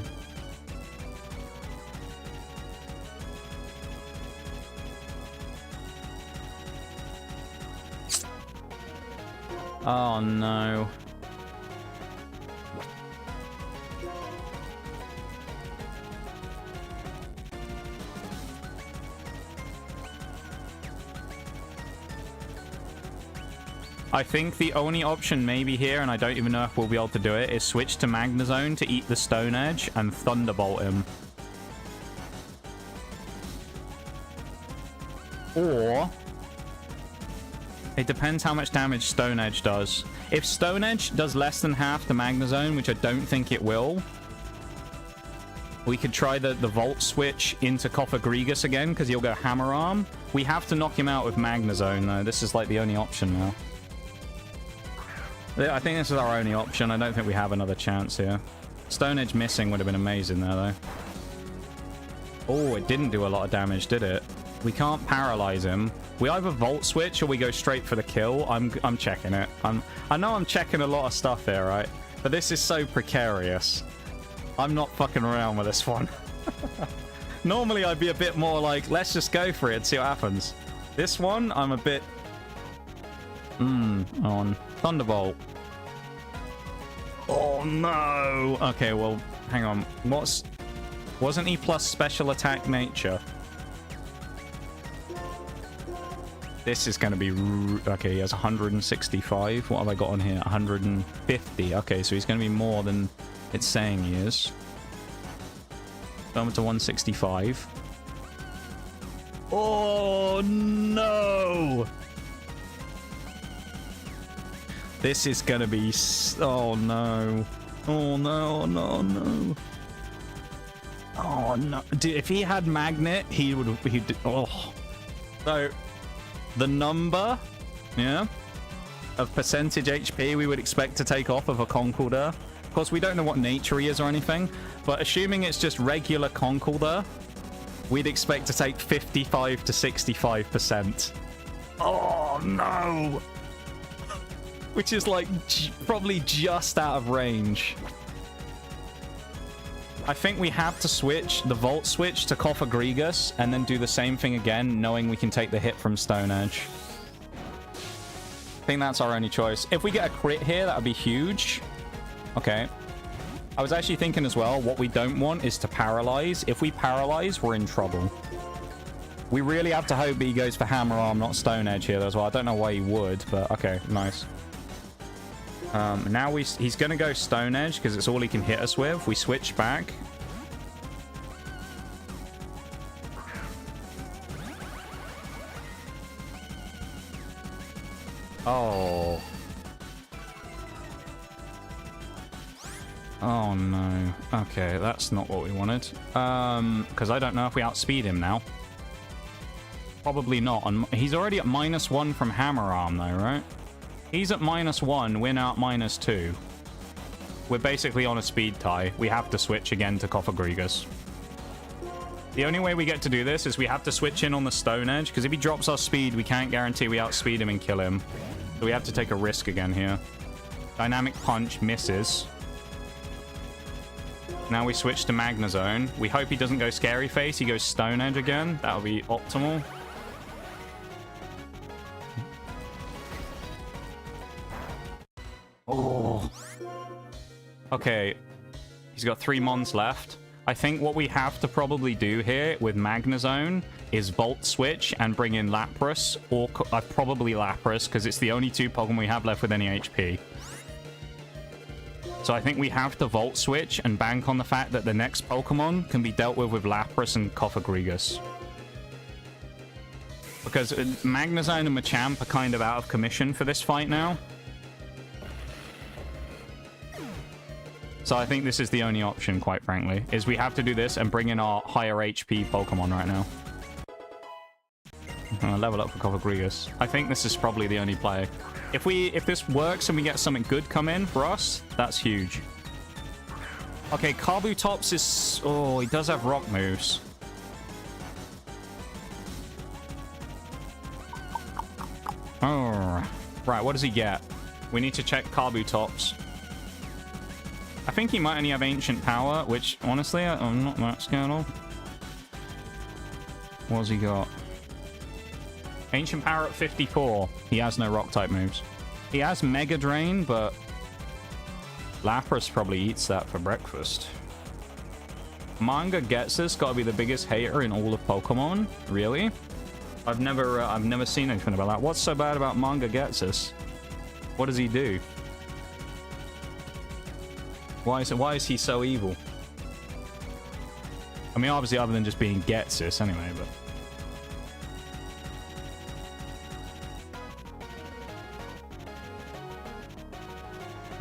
Oh no. I think the only option maybe here, and I don't even know if we'll be able to do it, is switch to Magnezone to eat the Stone Edge and Thunderbolt him. Or... it depends how much damage Stone Edge does. If Stone Edge does less than half the Magnezone, which I don't think it will, we could try the Volt switch into Cofagrigus again, because he'll go Hammer Arm. We have to knock him out with Magnezone, though. This is like the only option now. I think this is our only option. I don't think we have another chance here. Stone Edge missing would have been amazing there, though. Oh, it didn't do a lot of damage, did it? We can't paralyze him. We either Volt Switch or we go straight for the kill. I'm checking it. I know I'm checking a lot of stuff here, right? But this is so precarious. I'm not fucking around with this one. Normally, I'd be a bit more like, let's just go for it and see what happens. This one, I'm a bit... on Thunderbolt. Oh no. Okay, well, hang on. Wasn't he plus special attack nature? This is going to be... okay, he has 165. What have I got on here? 150. Okay, so he's going to be more than it's saying he is. Down to 165. Oh no. This is gonna be... oh no. Oh no, no, no. Oh no. Dude, if he had Magnet, he would... oh. So, the number, yeah, of percentage HP we would expect to take off of a Conkeldurr. Of course, we don't know what nature he is or anything, but assuming it's just regular Conkeldurr, we'd expect to take 55 to 65%. Oh no. Which is like probably just out of range. I think we have to switch the Volt switch to Cofagrigus and then do the same thing again, knowing we can take the hit from Stone Edge. I think that's our only choice. If we get a crit here, that would be huge. Okay. I was actually thinking as well, what we don't want is to paralyze. If we paralyze, we're in trouble. We really have to hope he goes for Hammer Arm, not Stone Edge here as well. I don't know why he would, but okay, nice. Now he's going to go Stone Edge because it's all he can hit us with. We switch back. Oh. Oh no. Okay, that's not what we wanted. Because I don't know if we outspeed him now. Probably not. He's already at -1 from Hammer Arm though, right? He's at -1, we're now at -2. We're basically on a speed tie. We have to switch again to Cofagrigus. The only way we get to do this is we have to switch in on the Stone Edge, because if he drops our speed, we can't guarantee we outspeed him and kill him. So we have to take a risk again here. Dynamic Punch misses. Now we switch to Magnezone. We hope he doesn't go Scary Face. He goes Stone Edge again. That would be optimal. Oh. Okay. He's got 3 Mons left. I think what we have to probably do here with Magnezone is Volt Switch and bring in Lapras, or probably Lapras, because it's the only 2 Pokemon we have left with any HP. So I think we have to Volt Switch and bank on the fact that the next Pokemon can be dealt with Lapras and Cofagrigus. Because Magnezone and Machamp are kind of out of commission for this fight now. So I think this is the only option, quite frankly, is we have to do this and bring in our higher HP Pokemon right now. Level up for Cofagrigus. I think this is probably the only play. If this works and we get something good come in for us, that's huge. Okay, Kabutops is... Oh, he does have rock moves. Oh. Right, what does he get? We need to check Kabutops. I think he might only have Ancient Power, which, honestly, I'm not that scared of. What's he got? Ancient Power at 54. He has no Rock-type moves. He has Mega Drain, but... Lapras probably eats that for breakfast. Manga Getsus gotta be the biggest hater in all of Pokemon? Really? I've never seen anything about that. What's so bad about Manga Getsus? What does he do? Why is he so evil? I mean, obviously, other than just being Getsus, anyway, but...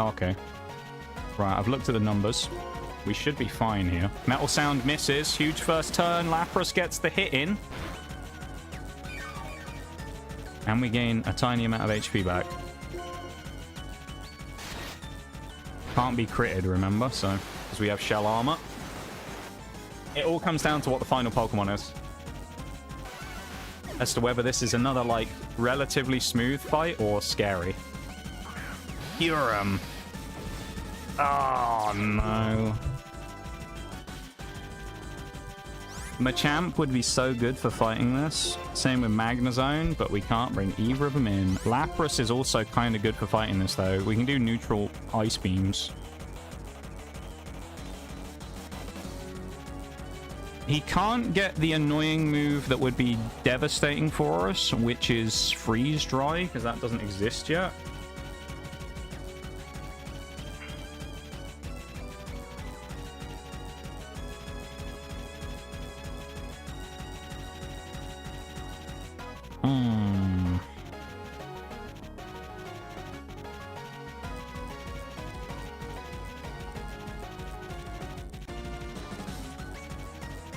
Okay. Right, I've looked at the numbers. We should be fine here. Metal Sound misses. Huge first turn. Lapras gets the hit in. And we gain a tiny amount of HP back. Can't be critted, remember? So, because we have Shell Armor. It all comes down to what the final Pokemon is. As to whether this is another, like, relatively smooth fight or scary. Kyurem. Oh, no. Machamp would be so good for fighting this. Same with Magnezone, but we can't bring either of them in. Lapras is also kind of good for fighting this, though. We can do neutral Ice Beams. He can't get the annoying move that would be devastating for us, which is Freeze Dry, because that doesn't exist yet.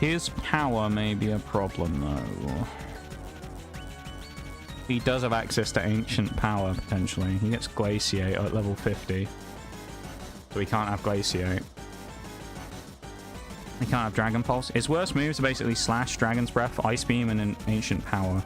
His power may be a problem, though. He does have access to Ancient Power, potentially. He gets Glaciate at level 50. So he can't have Glaciate. He can't have Dragon Pulse. His worst moves are basically Slash, Dragon's Breath, Ice Beam, and an Ancient Power.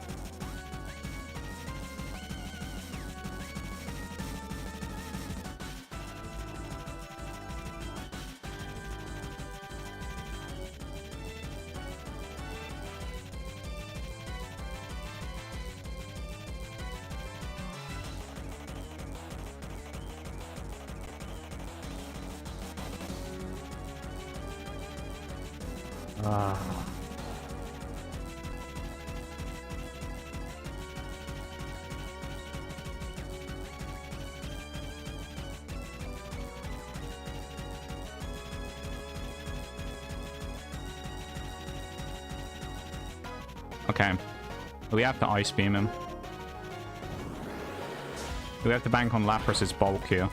Okay. We have to Ice Beam him. We have to bank on Lapras's bulk here.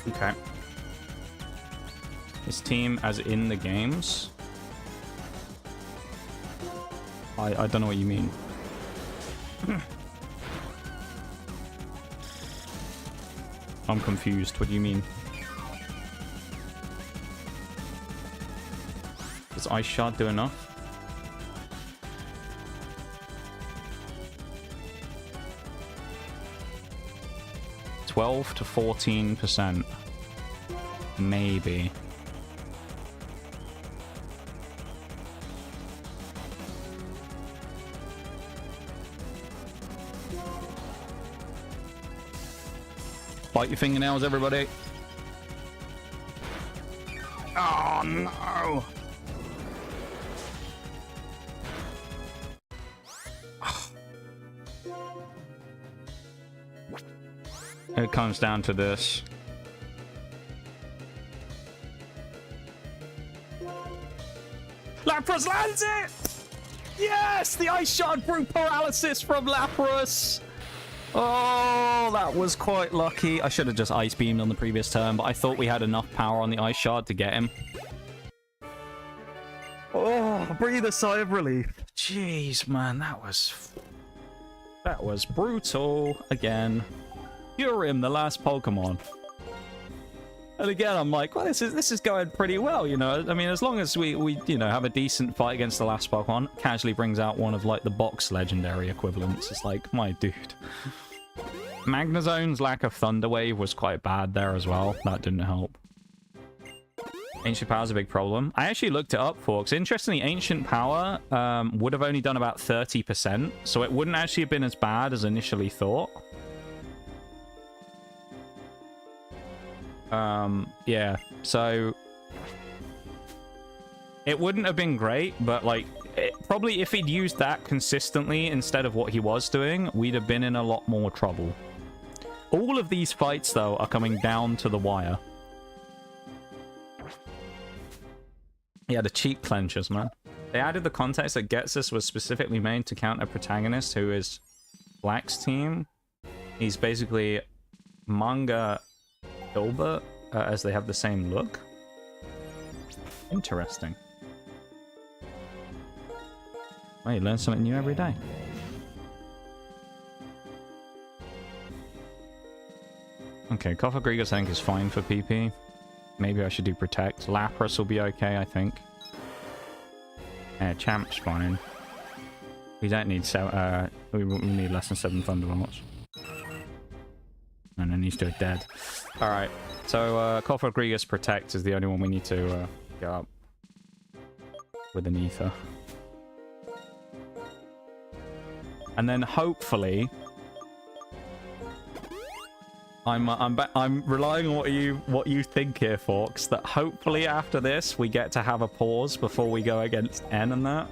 Okay. His team as in the games? I don't know what you mean. I'm confused. What do you mean? Does Ice Shard do enough? $12 to 14%. Maybe. Bite your fingernails, everybody. Oh, no. It comes down to this. Lapras lands it! Yes! The ice shard through paralysis from Lapras! Oh, that was quite lucky. I should have just ice beamed on the previous turn, but I thought we had enough power on the ice shard to get him. Oh, breathe a sigh of relief. Jeez, man, that was brutal again. Kyurem, the last Pokemon. And again, I'm like, well, this is going pretty well, you know. I mean, as long as we you know, have a decent fight against the last Pokemon, casually brings out one of like the box legendary equivalents. It's like, my dude. Magnezone's lack of Thunder Wave was quite bad there as well. That didn't help. Ancient Power's a big problem. I actually looked it up, folks. Interestingly, Ancient Power would have only done about 30%, so it wouldn't actually have been as bad as initially thought. Yeah, so it wouldn't have been great, but like probably if he'd used that consistently instead of what he was doing, we'd have been in a lot more trouble. All of these fights, though, are coming down to the wire. Yeah, the cheek clenchers, man. They added the context that Getsus was specifically made to counter protagonist who is Black's team. He's basically manga Hilbert, as they have the same look. Interesting. Well, you learn something new every day. Okay, Cofagrigus I think is fine for PP. Maybe I should do Protect. Lapras will be okay, I think. Champ's fine. We don't need we need less than 7 Thunderbolts. And then he's still dead. Alright, so Cofagrigus Protect is the only one we need to get up with an Ether. And then hopefully I'm relying on what you think here, folks, that hopefully after this we get to have a pause before we go against N and that.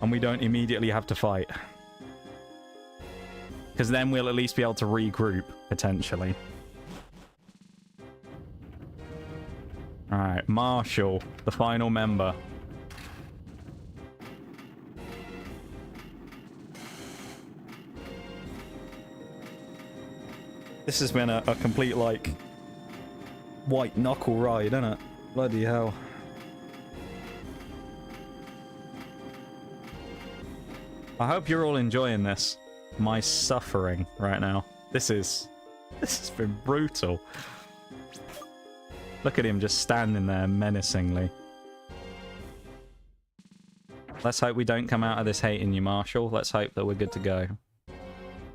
And we don't immediately have to fight. Because then we'll at least be able to regroup, potentially. Alright, Marshall, the final member. This has been a complete, like, white knuckle ride, isn't it? Bloody hell. I hope you're all enjoying this. My suffering right now. This has been brutal. Look at him just standing there menacingly. Let's hope we don't come out of this hating you, Marshall. Let's hope that we're good to go.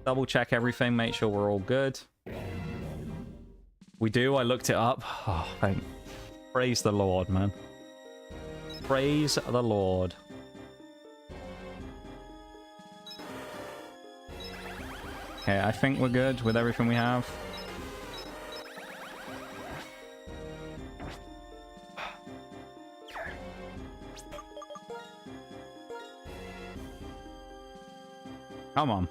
Double check everything, make sure we're all good. We do, I looked it up. Oh, thank... Praise the Lord, man. Praise the Lord. Okay, I think we're good with everything we have. Come on.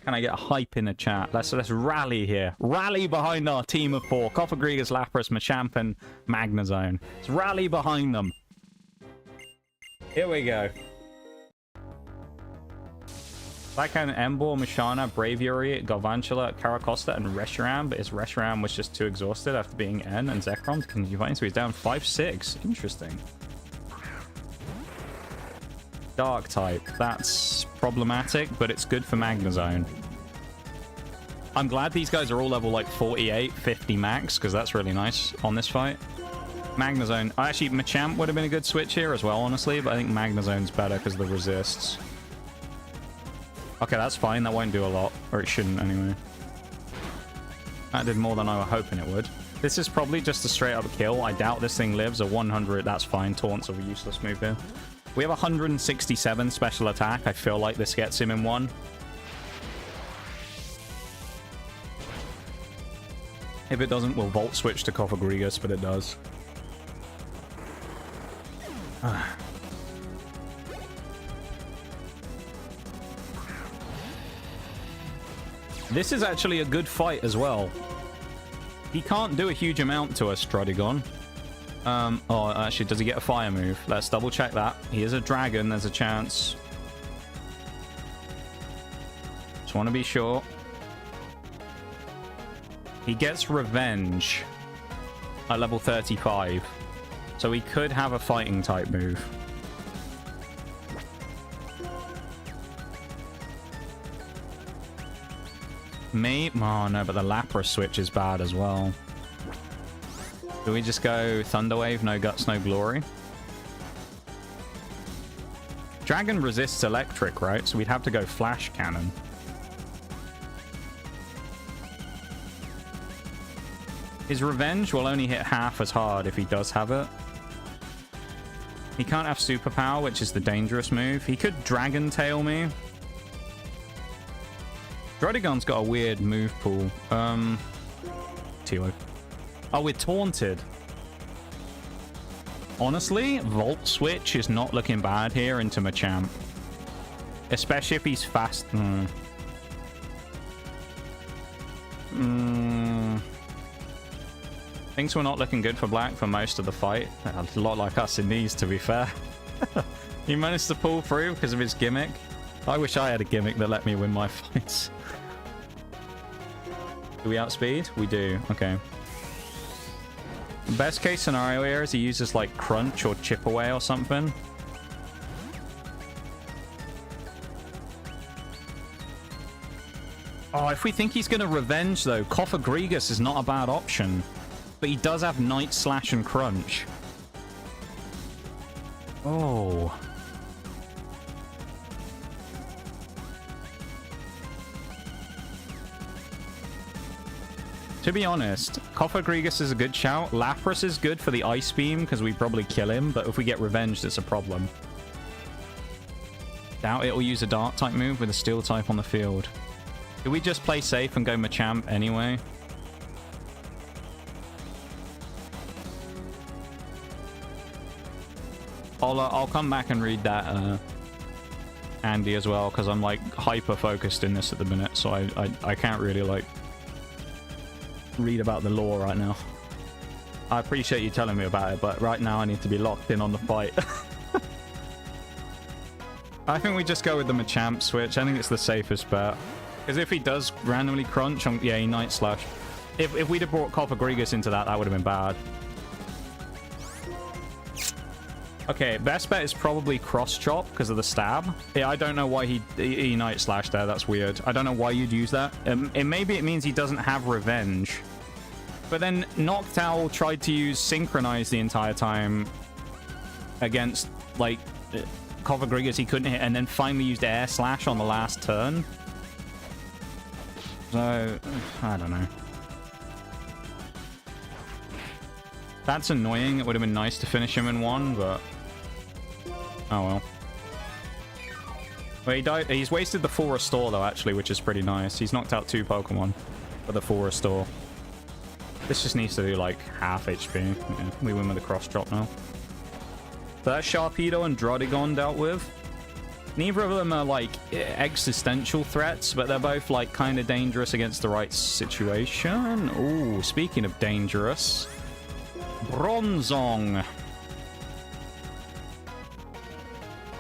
Can I get a hype in the chat? Let's rally here. Rally behind our team of 4. Cofagrigus, Lapras, Machamp, and Magnezone. Let's rally behind them. Here we go. Blackhand, Emboar, Mishana, Braviary, Galvantula, Caracosta, and Reshiram, but his Reshiram was just too exhausted after being N, and Zekrom can you find, so he's down 5-6. Interesting. Dark type. That's problematic, but it's good for Magnezone. I'm glad these guys are all level like 48, 50 max, because that's really nice on this fight. Magnezone. Actually, Machamp would have been a good switch here as well, honestly, but I think Magnezone's better because of the resists. Okay, that's fine. That won't do a lot, or it shouldn't anyway. That did more than I was hoping it would. This is probably just a straight up kill. I doubt this thing lives. A 100, that's fine. Taunts are a useless move here. We have 167 special attack. I feel like this gets him in 1. If it doesn't, we'll Volt Switch to Cofagrigus, but it does. This is actually a good fight as well. He can't do a huge amount to us, Strodigon. Oh, actually, does he get a fire move? Let's double check that. He is a dragon. There's a chance. Just want to be sure. He gets revenge at level 35. So he could have a fighting type move. Me? Oh, no, but the Lapras switch is bad as well. Do we just go Thunderwave, no guts, no glory? Dragon resists electric, right? So we'd have to go Flash Cannon. His revenge will only hit half as hard if he does have it. He can't have superpower, which is the dangerous move. He could Dragon Tail me. Druddigon's got a weird move pool. Tilo. Oh, we're taunted. Honestly, Volt Switch is not looking bad here into Machamp. Especially if he's fast. Things were not looking good for Black for most of the fight. A lot like us in these, to be fair. He managed to pull through because of his gimmick. I wish I had a gimmick that let me win my fights. Do we outspeed? We do. Okay. Best case scenario here is he uses like Crunch or Chip Away or something. Oh, if we think he's going to revenge though, Cofagrigus is not a bad option. But he does have Night Slash and Crunch. Oh. To be honest, Cofagrigus is a good shout. Lapras is good for the Ice Beam because we probably kill him, but if we get revenged, it's a problem. Doubt it will use a Dark type move with a Steel type on the field. Do we just play safe and go Machamp anyway? I'll come back and read that Andy as well because I'm like hyper focused in this at the minute, so I can't really like read about the lore right now. I appreciate you telling me about it, but right now I need to be locked in on the fight. I think we just go with the Machamp switch. I think it's the safest bet. Because if he does randomly Crunch, yeah, he Night Slash. If we'd have brought Cofagrigus into that, that would have been bad. Okay, best bet is probably Cross Chop because of the stab. Yeah, I don't know why he Night Slash there. That's weird. I don't know why you'd use that. Maybe it means he doesn't have Revenge. But then Noctowl tried to use Synchronize the entire time against, like, Cofagrigus he couldn't hit, and then finally used Air Slash on the last turn. So, I don't know. That's annoying. It would have been nice to finish him in one, but... oh well. Well, he died. He's wasted the full restore, though, actually, which is pretty nice. He's knocked out 2 Pokemon for the full restore. This just needs to do, like, half HP. Yeah, we win with a cross drop now. So that's Sharpedo and Druddigon dealt with. Neither of them are, like, existential threats, but they're both, like, kind of dangerous against the right situation. Ooh, speaking of dangerous... Bronzong.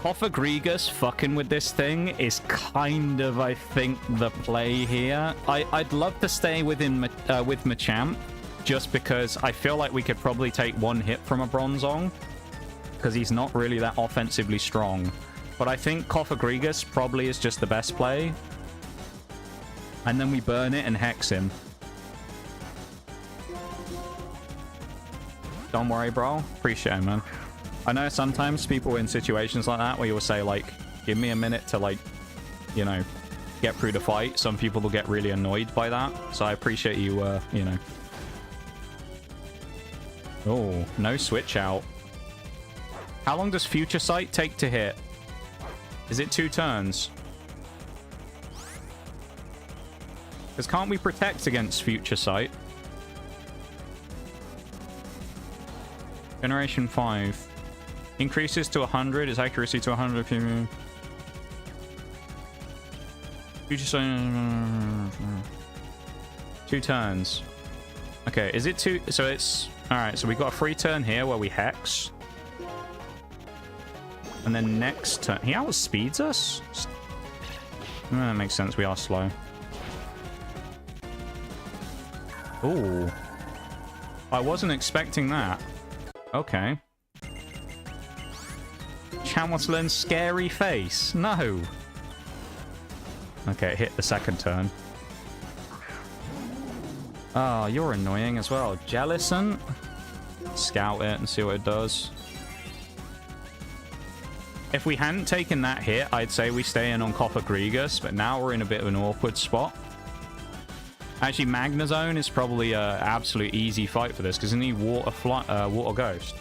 Cofagrigus fucking with this thing is kind of, I think, the play here. I'd love to stay with Machamp, just because I feel like we could probably take one hit from a Bronzong, because he's not really that offensively strong. But I think Cofagrigus probably is just the best play. And then we burn it and hex him. Don't worry, bro. Appreciate it, man. I know sometimes people in situations like that where you'll say, like, give me a minute to, like, you know, get through the fight. Some people will get really annoyed by that. So I appreciate you, you know. Oh, no switch out. How long does Future Sight take to hit? Is it 2 turns? Because can't we protect against Future Sight? Generation 5. Increases to 100. Its accuracy to 100 if you... Future Sight... 2 turns. Okay, is it 2... so it's Alright, so we got a free turn here where we hex. And then next turn... He outspeeds us? That makes sense. We are slow. Ooh. I wasn't expecting that. Okay. Chamberlain's scary face. No. Okay, it hit the second turn. Oh, you're annoying as well. Jellison. Scout it and see what it does. If we hadn't taken that hit, I'd say we stay in on Copper Grigus, but now we're in a bit of an awkward spot. Actually, Magnezone is probably an absolute easy fight for this, because isn't he Water Ghost?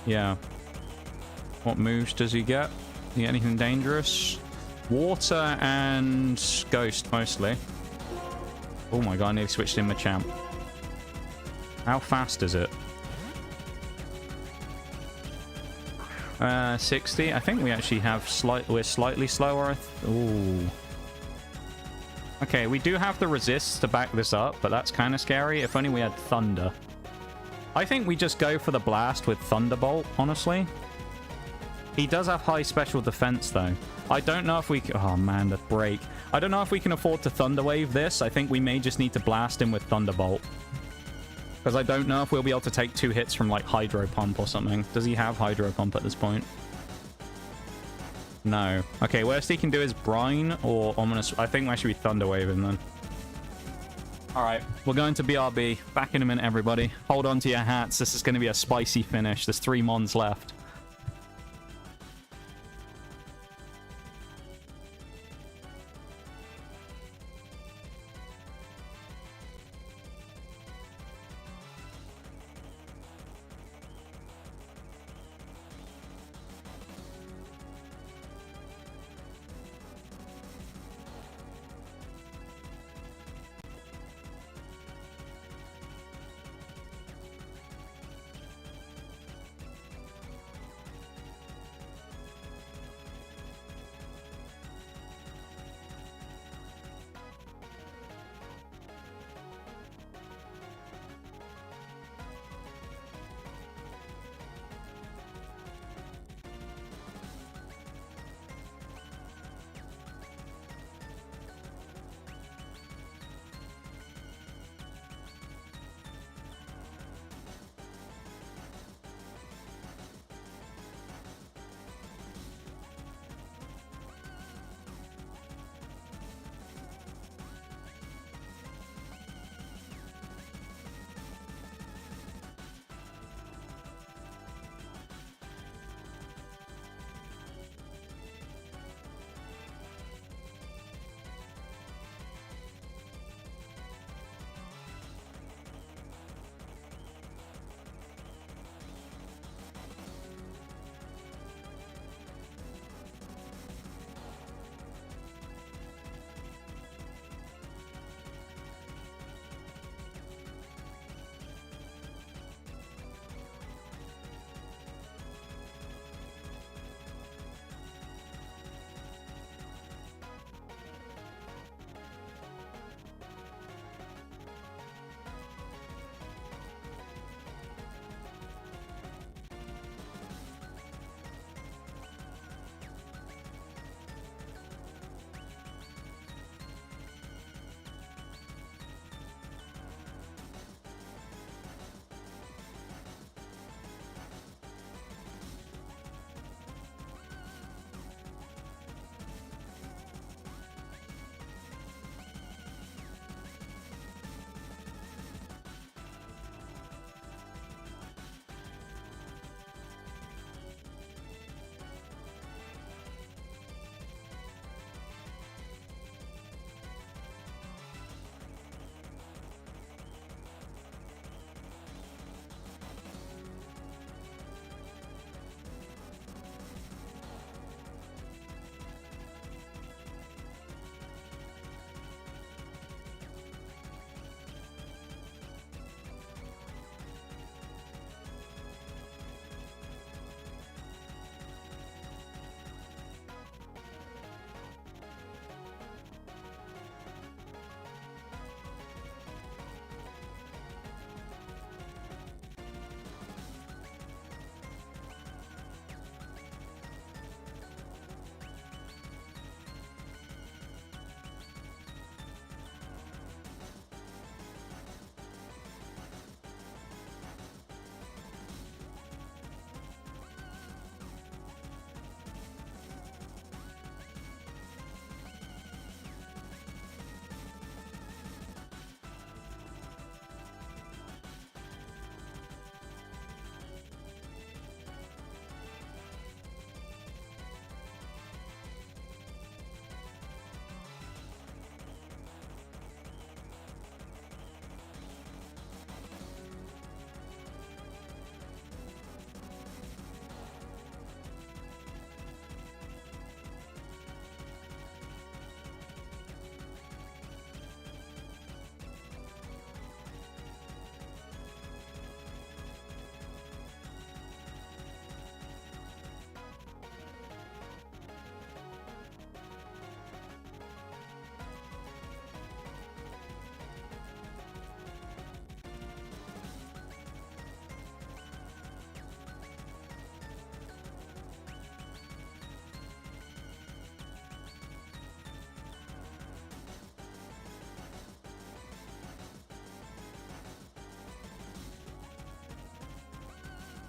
Yeah. What moves does he get? Does he get anything dangerous? Water and Ghost, mostly. Oh my god, I nearly switched in Machamp. How fast is it? 60. I think we actually have we're slightly slower. Ooh. Okay, we do have the resist to back this up, but that's kind of scary. If only we had Thunder. I think we just go for the blast with Thunderbolt, honestly. He does have high special defense, though. I don't know if we can... Oh, man, the break. I don't know if we can afford to Thunder Wave this. I think we may just need to blast him with Thunderbolt. Because I don't know if we'll be able to take 2 hits from, like, Hydro Pump or something. Does he have Hydro Pump at this point? No. Okay, worst he can do is Brine or Ominous... I think I should be Thunder Waving then. Alright, we're going to BRB. Back in a minute, everybody. Hold on to your hats. This is going to be a spicy finish. There's 3 mons left.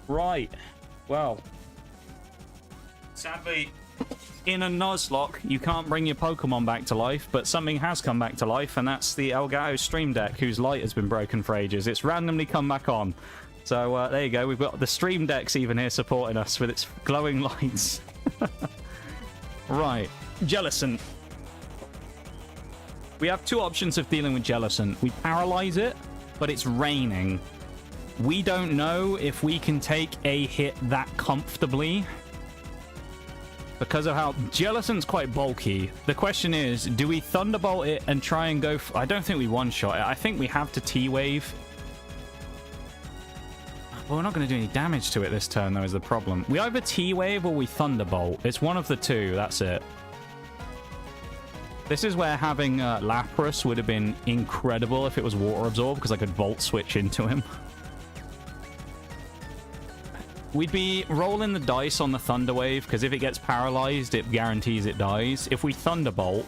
Right. Well, sadly, in a Nuzlocke, you can't bring your Pokemon back to life, but something has come back to life, and that's the Elgato Stream Deck, whose light has been broken for ages. It's randomly come back on. So there you go. We've got the Stream Deck's even here supporting us with its glowing lights. Right. Jellicent. We have two options of dealing with Jellicent. We paralyze it, but it's raining. We don't know if we can take a hit that comfortably because of how Jellicent's quite bulky. The question is, do we Thunderbolt it and try and go... I don't think we one-shot it. I think we have to T-Wave. Well, we're not going to do any damage to it this turn, though, is the problem. We either T-Wave or we Thunderbolt. It's one of the two. That's it. This is where having Lapras would have been incredible if it was Water Absorb, because I could Volt Switch into him. We'd be rolling the dice on the Thunder Wave, because if it gets paralyzed, it guarantees it dies. If we Thunderbolt,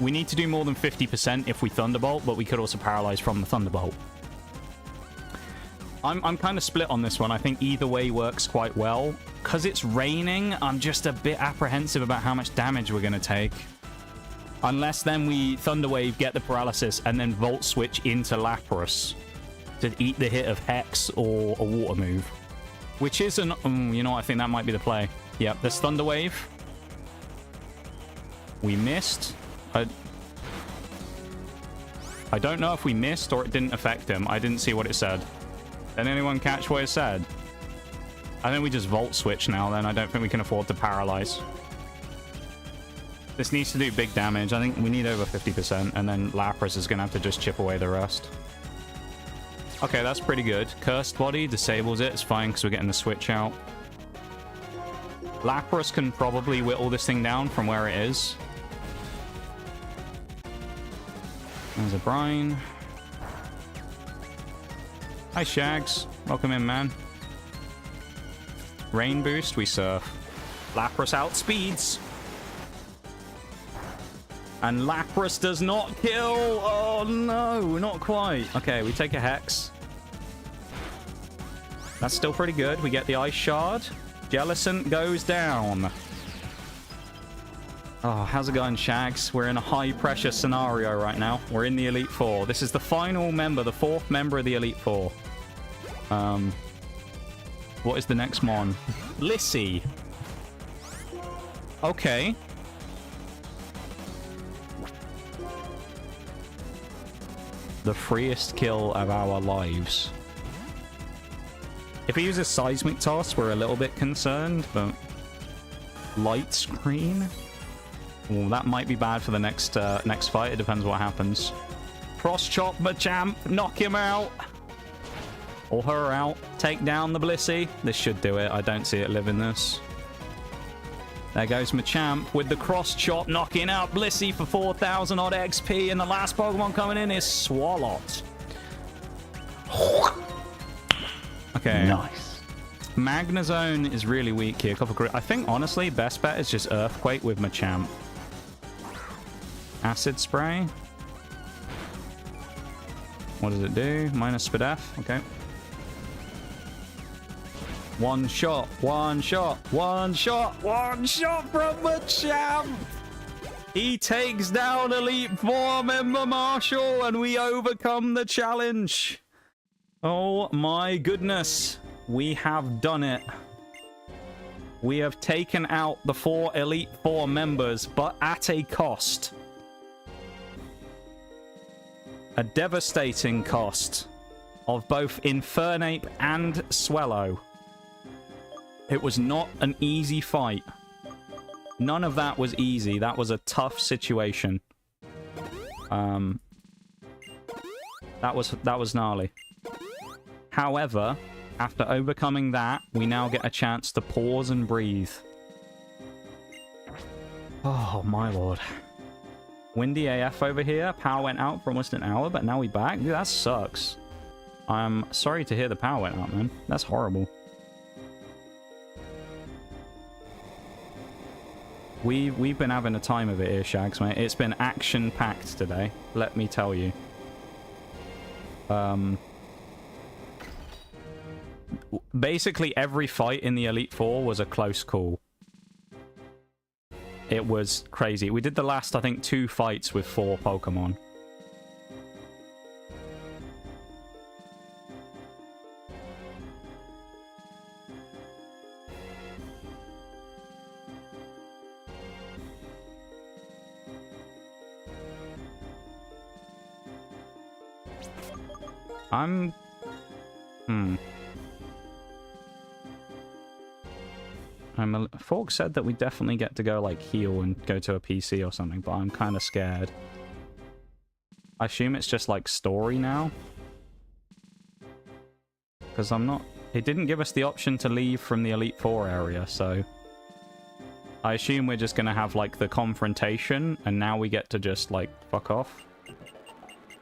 we need to do more than 50% if we Thunderbolt, but we could also paralyze from the Thunderbolt. I'm kind of split on this one. I think either way works quite well. Because it's raining, I'm just a bit apprehensive about how much damage we're going to take. Unless then we Thunder Wave, get the paralysis, and then Volt Switch into Lapras to eat the hit of Hex or a Water move. Which is an... you know what? I think that might be the play. Yep, there's Thunder Wave. We missed. I don't know if we missed or it didn't affect him. I didn't see what it said. Did anyone catch what it said? I think we just Volt Switch now then. I don't think we can afford to paralyze. This needs to do big damage. I think we need over 50%, and then Lapras is going to have to just chip away the rest. Okay, that's pretty good. Cursed Body disables it. It's fine because we're getting the switch out. Lapras can probably whittle this thing down from where it is. There's a Brine. Hi, Shags. Welcome in, man. Rain Boost, we surf. Lapras outspeeds. And Lapras does not kill. Oh, no, not quite. Okay, we take a Hex. That's still pretty good. We get the Ice Shard. Jellicent goes down. Oh, how's it going, Shags? We're in a high-pressure scenario right now. We're in the Elite Four. This is the final member, the fourth member of the Elite Four. What is the next mon? Lissy. Okay. The freest kill of our lives. If he uses Seismic Toss, we're a little bit concerned, but... Light Screen? Ooh, that might be bad for the next fight. It depends what happens. Cross Chop Machamp. Knock him out. Or her out. Take down the Blissey. This should do it. I don't see it living this. There goes Machamp with the Cross Chop, knocking out Blissey for 4,000 odd XP. And the last Pokemon coming in is Swalot. Okay. Nice. Magnezone is really weak here. I think, honestly, best bet is just Earthquake with Machamp. Acid Spray. What does it do? Minus Spadef. Okay. One shot, one shot, one shot, one shot from Machamp! He takes down Elite Four member Marshall, and we overcome the challenge. Oh my goodness. We have done it. We have taken out the 4 Elite Four members, but at a cost. A devastating cost of both Infernape and Swellow. It was not an easy fight. None of that was easy. That was a tough situation. That was gnarly. However, after overcoming that, we now get a chance to pause and breathe. Oh, my lord. Windy AF over here. Power went out for almost an hour, but now we back. Dude, that sucks. I'm sorry to hear the power went out, man. That's horrible. We've been having a time of it here, Shags, mate. It's been action-packed today, let me tell you. basically every fight in the Elite Four was a close call. It was crazy. We did the last, I think, 2 fights with 4 Pokemon. Fork said that we definitely get to go, like, heal and go to a PC or something, but I'm kind of scared. I assume it's just, like, story now. Because I'm not... It didn't give us the option to leave from the Elite Four area, so... I assume we're just going to have, like, the confrontation, and now we get to just, like, fuck off.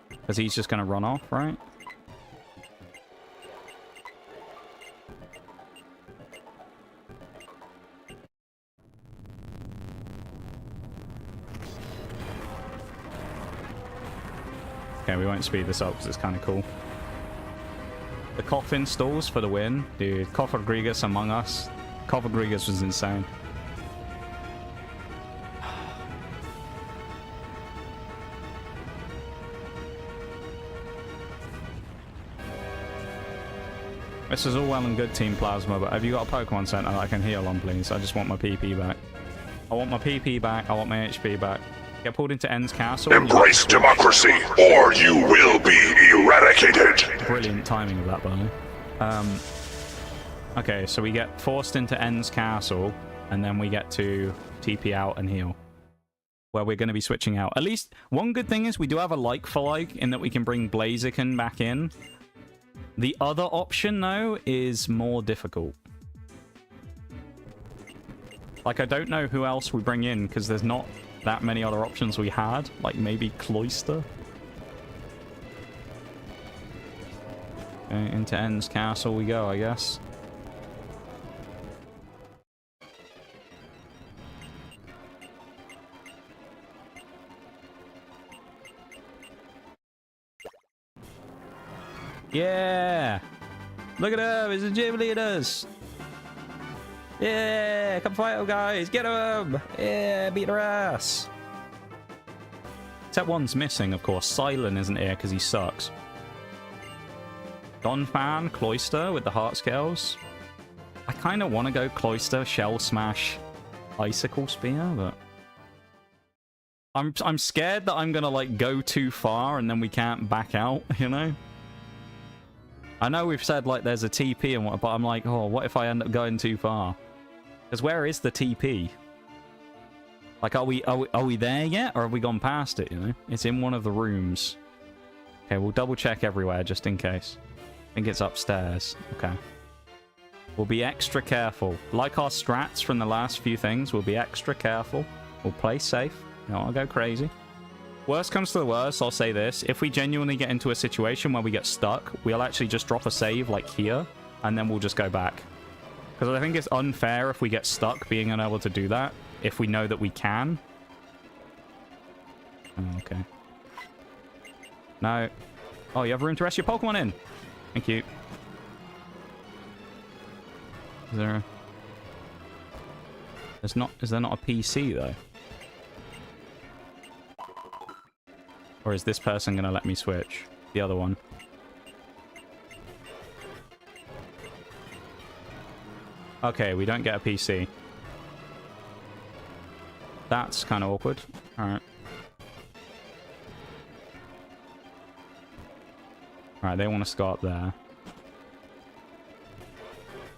Because he's just going to run off, right? Okay, we won't speed this up because it's kind of cool. The coffin stalls for the win. Dude, Cofagrigus Among Us. Cofagrigus was insane. This is all well and good, Team Plasma, but have you got a Pokemon Center that I can heal on, please? I just want my PP back. I want my PP back. I want my HP back. Get pulled into End's castle. Embrace democracy, or you will be eradicated. Brilliant timing of that, by the way. Okay, so we get forced into End's castle, and then we get to TP out and heal. Where we're going to be switching out. At least, one good thing is we do have a like-for-like in that we can bring Blaziken back in. The other option, though, is more difficult. Like, I don't know who else we bring in, because there's not that many other options we had. Like, maybe Cloyster? Okay, into End's castle we go, I guess. Yeah! Look at him! He's a gym leaders! Yeah! Come fight them, guys! Get them! Yeah! Beat their ass! Except one's missing, of course. Silent isn't here because he sucks. Donphan, Cloyster with the heart scales. I kind of want to go Cloyster, Shell Smash, Icicle Spear, but... I'm scared that I'm going to, like, go too far and then we can't back out, you know? I know we've said, like, there's a TP and what, but I'm like, oh, what if I end up going too far? Because where is the TP? Like, are we there yet, or have we gone past it, you know? It's in one of the rooms. Okay, we'll double check everywhere, just in case. I think it's upstairs. Okay. We'll be extra careful. Like our strats from the last few things, we'll be extra careful. We'll play safe. No, I'll go crazy. Worst comes to the worst, I'll say this. If we genuinely get into a situation where we get stuck, we'll actually just drop a save, like here, and then we'll just go back. Because I think it's unfair if we get stuck being unable to do that, if we know that we can. Oh, okay. No. Oh, you have room to rest your Pokemon in. Thank you. Is there a... Is there not a PC, though? Or is this person going to let me switch? The other one. Okay, we don't get a PC. That's kind of awkward. Alright. Alright, they want us to go up there.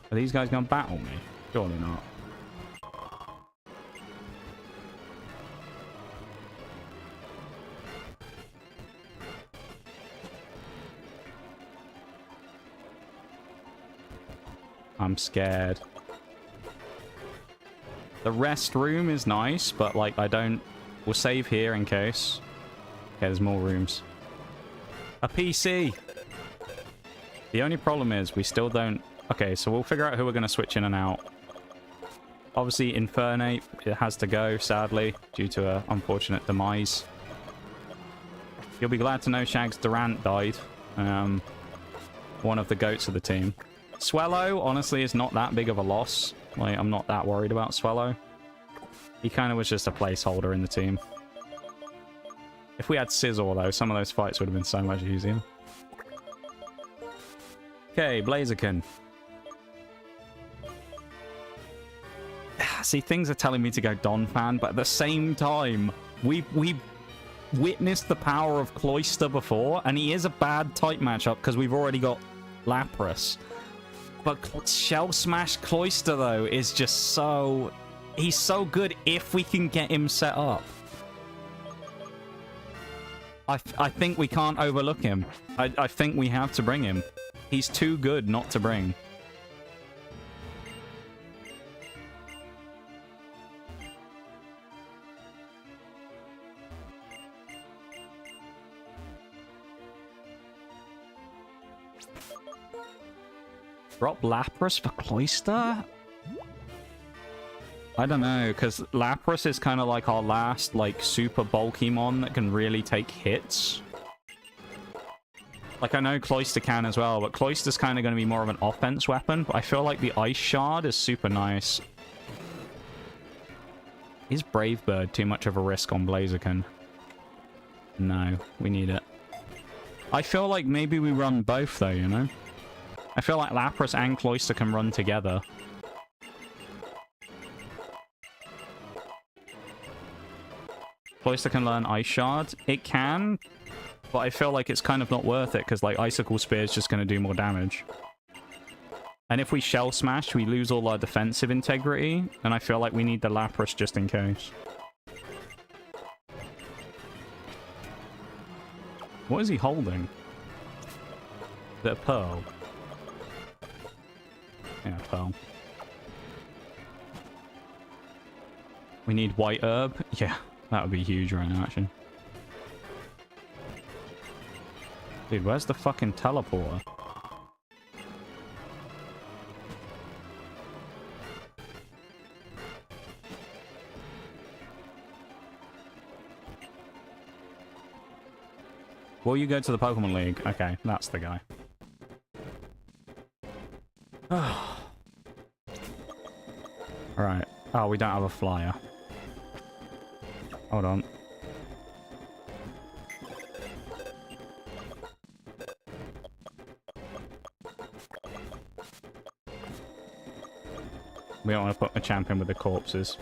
Are these guys going to battle me? Surely not. I'm scared. The rest room is nice, but, like, I don't... We'll save here in case. Okay, there's more rooms. A PC! The only problem is we still don't... Okay, so we'll figure out who we're going to switch in and out. Obviously, Infernape, it has to go, sadly, due to an unfortunate demise. You'll be glad to know Shags Durant died. One of the goats of the team. Swellow, honestly, is not that big of a loss. Like, I'm not that worried about Swellow. He kind of was just a placeholder in the team. If we had Sizzle, though, some of those fights would have been so much easier. Okay, Blaziken. See, things are telling me to go Donphan, but at the same time, we witnessed the power of Cloyster before, and he is a bad type matchup because we've already got Lapras. But Shell Smash Cloyster, though, is just so... He's so good if we can get him set up. I think we can't overlook him. I think we have to bring him. He's too good not to bring. Drop Lapras for Cloyster? I don't know, because Lapras is kind of like our last, like, super bulky mon that can really take hits. Like, I know Cloyster can as well, but Cloyster's kind of going to be more of an offense weapon. But I feel like the Ice Shard is super nice. Is Brave Bird too much of a risk on Blaziken? No, we need it. I feel like maybe we run both, though, you know? I feel like Lapras and Cloyster can run together. Cloyster can learn Ice Shard. It can, but I feel like it's kind of not worth it because, like, Icicle Spear is just going to do more damage. And if we Shell Smash, we lose all our defensive integrity, and I feel like we need the Lapras just in case. What is he holding? Is it a Pearl? Yeah, Pearl. We need White Herb. Yeah, that would be huge right now, actually. Dude, where's the fucking teleporter? Will you go to the Pokemon League? Okay, that's the guy. Alright. Oh, we don't have a flyer. Hold on. We don't want to put a champion with the corpses.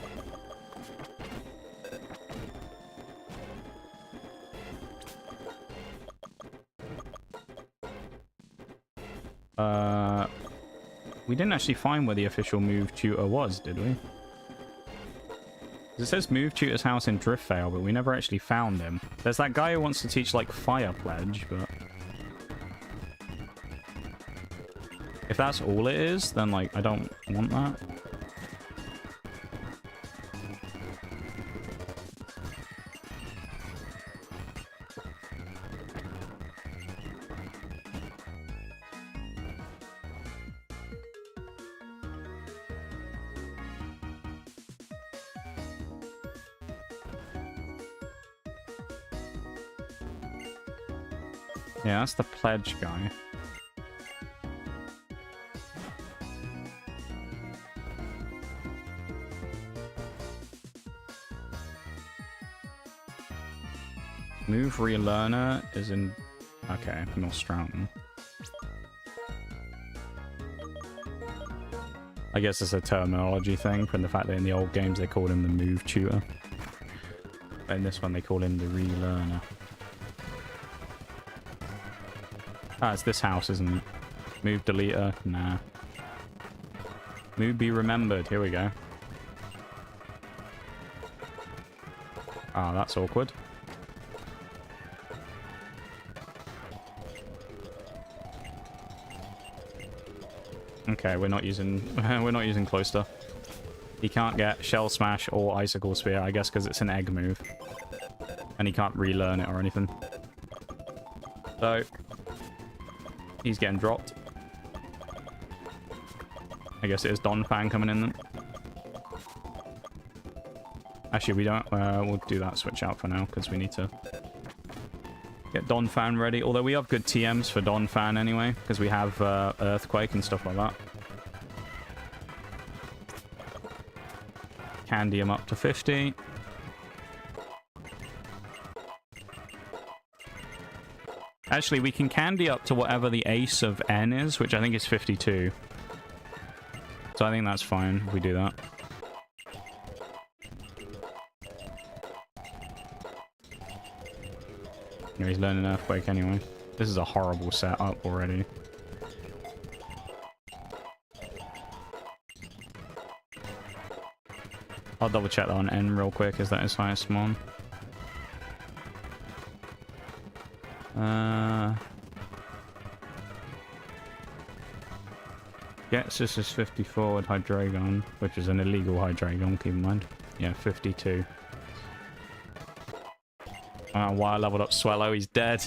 We didn't actually find where the official move tutor was, did we? It says move tutor's house in Driftvale, but we never actually found him. There's that guy who wants to teach, like, Fire Pledge, but... if that's all it is, then, like, I don't want that. Yeah, that's the pledge guy. Move Relearner is in... okay, North Stroughton. I guess it's a terminology thing from the fact that in the old games they called him the move tutor. But in this one they call him the Relearner. Ah, it's this house, isn't it? Move Deleter? Nah. Move Be Remembered. Here we go. Ah, that's awkward. Okay, we're not using Cloyster. He can't get Shell Smash or Icicle Spear, I guess, because it's an egg move, and he can't relearn it or anything. So he's getting dropped. I guess it is Donphan coming in then. Actually, we don't. We'll do that switch out for now because we need to Get Donphan ready. Although we have good TMs for Donphan anyway, because we have Earthquake and stuff like that. Candy him up to 50. Actually, we can candy up to whatever the ace of N is, which I think is 52. So I think that's fine if we do that. Yeah, he's learning Earthquake anyway. This is a horrible setup already. I'll double check that on N real quick. Is that his highest mon? Yes, this is 54 with Hydreigon, which is an illegal Hydreigon, keep in mind. Yeah, 52. Why I leveled up Swellow, he's dead.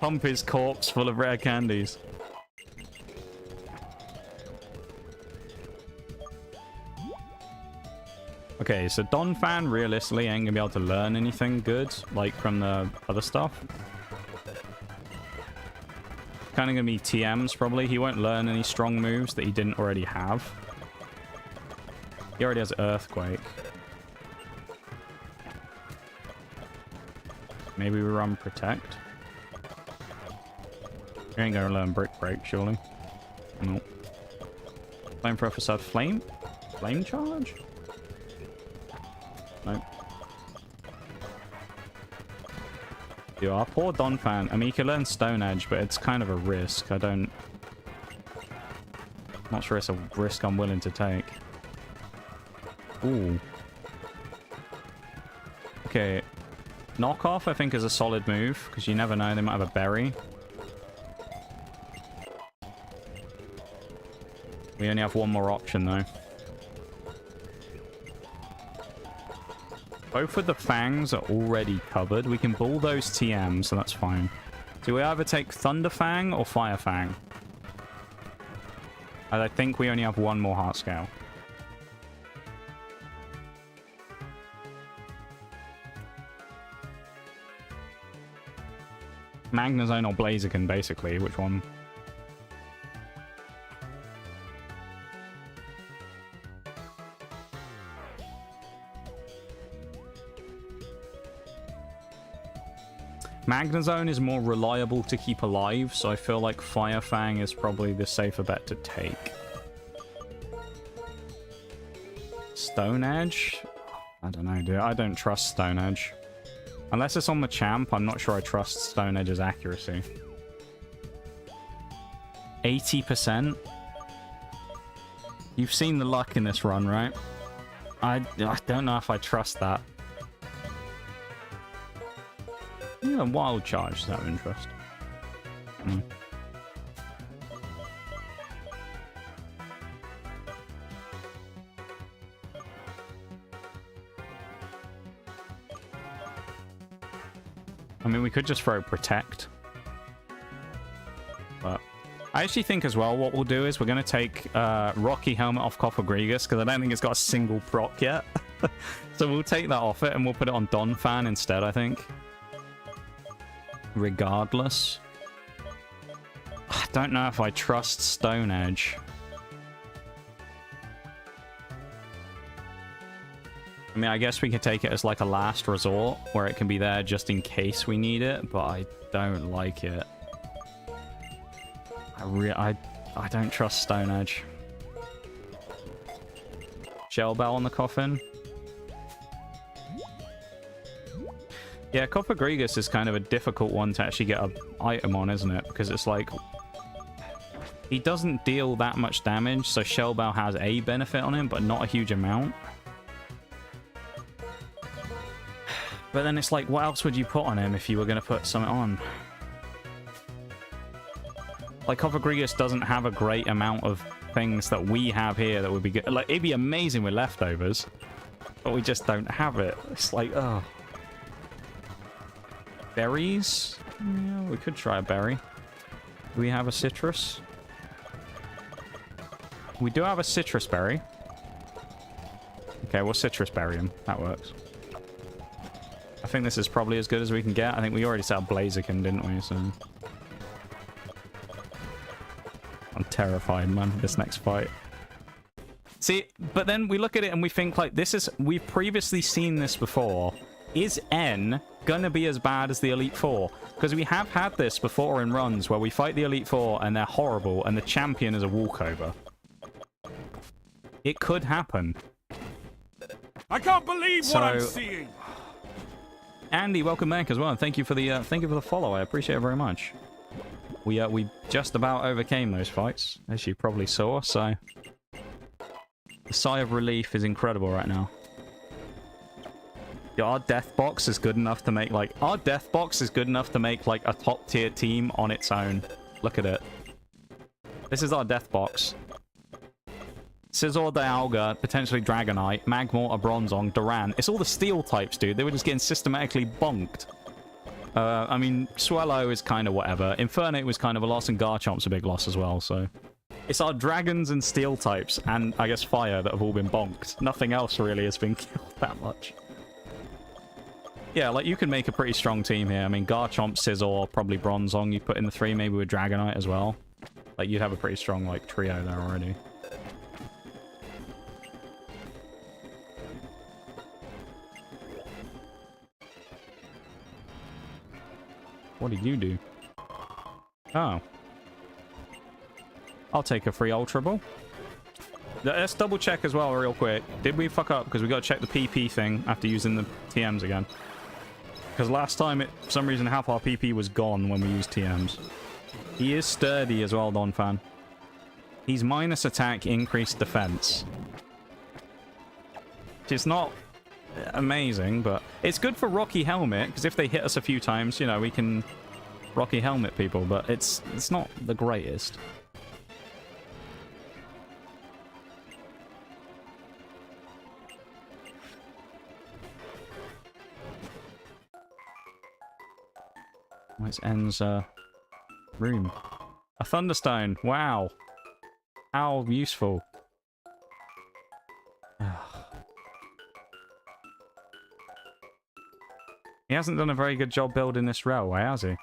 Pump his corpse full of rare candies. Okay, so Donphan realistically ain't gonna be able to learn anything good, like from the other stuff. Kind of gonna be TMs probably. He won't learn any strong moves that he didn't already have. He already has Earthquake. Maybe we run Protect. He ain't gonna learn Brick Break, surely. Nope. Flame Professor Flame? Flame Charge? Nope. Dude, our poor Donphan. I mean, he can learn Stone Edge, but it's kind of a risk. I'm not sure it's a risk I'm willing to take. Ooh. Okay. Knockoff, I think, is a solid move, because you never know, they might have a berry. We only have one more option, though. Both of the Fangs are already covered. We can bull those TMs, so that's fine. Do we either take Thunder Fang or Fire Fang? I think we only have one more Heart Scale. Magnezone or Blaziken, basically. Which one? Magnezone is more reliable to keep alive, so I feel like Fire Fang is probably the safer bet to take. Stone Edge? I don't know, dude. I don't trust Stone Edge. Unless it's on the champ, I'm not sure I trust Stone Edge's accuracy. 80%? You've seen the luck in this run, right? I don't know if I trust that. Yeah, Wild Charge, is that of interest? I mean, we could just throw Protect. But I actually think as well what we'll do is we're going to take Rocky Helmet off Cofagrigus, because I don't think it's got a single proc yet. So we'll take that off it and we'll put it on Donphan instead, I think. Regardless. I don't know if I trust Stone Edge. I mean, I guess we could take it as like a last resort, where it can be there just in case we need it, but I don't like it. I don't trust Stone Edge. Shell Bell on the coffin. Yeah, Cofagrigus is kind of a difficult one to actually get an item on, isn't it? Because it's like... he doesn't deal that much damage, so Shell Bell has a benefit on him, but not a huge amount. But then it's like, what else would you put on him if you were going to put something on? Like, Cofagrigus doesn't have a great amount of things that we have here that would be good. Like, it'd be amazing with leftovers, but we just don't have it. It's like, oh... Berries? Yeah, we could try a berry. Do we have a citrus? We do have a citrus berry. Okay, we'll citrus berry him. That works. I think this is probably as good as we can get. I think we already set up Blaziken, didn't we? So I'm terrified, man, this next fight. See, but then we look at it and we think, like, this is... We've previously seen this before. Is N gonna be as bad as the Elite Four? Because we have had this before in runs where we fight the Elite Four and they're horrible and the champion is a walkover. It could happen. I can't believe what I'm seeing. Andy, welcome back as well. Thank you for the follow. I appreciate it very much. We just about overcame those fights, as you probably saw. So the sigh of relief is incredible right now. Yeah, our death box is good enough to make like a top tier team on its own. Look at it. This is our death box. Scizor, Dialga, potentially Dragonite, Magmortar, Bronzong, Duran. It's all the steel types, dude. They were just getting systematically bonked. I mean, Swellow is kind of whatever. Infernape was kind of a loss, and Garchomp's a big loss as well, so... It's our dragons and steel types, and I guess fire, that have all been bonked. Nothing else really has been killed that much. Yeah, like, you can make a pretty strong team here. I mean, Garchomp, Scizor, probably Bronzong. You put in the 3, maybe with Dragonite as well. Like, you'd have a pretty strong, like, trio there already. What did you do? Oh. I'll take a free Ultra Ball. Let's double check as well real quick. Did we fuck up? Because we got to check the PP thing after using the TMs again. Because last time, for some reason, half our PP was gone when we used TMs. He is sturdy as well, Don Fan. He's minus attack, increased defense. It's not amazing, but it's good for Rocky Helmet, because if they hit us a few times, you know, we can Rocky Helmet people, but it's not the greatest. Where's N's room? A Thunderstone. Wow. How useful. He hasn't done a very good job building this railway, has he?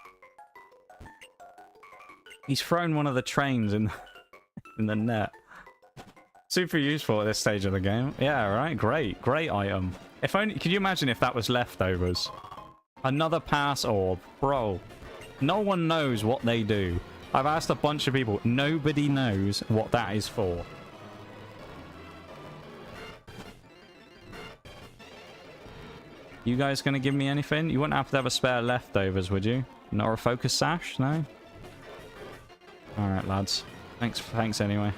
He's thrown one of the trains in the net. Super useful at this stage of the game. Yeah, right. Great. Great item. If only... Could you imagine if that was leftovers? Another pass orb. Bro. No one knows what they do. I've asked a bunch of people. Nobody knows what that is for. You guys gonna give me anything? You wouldn't have to have a spare leftovers, would you? Nor a focus sash? No? Alright, lads. Thanks anyway.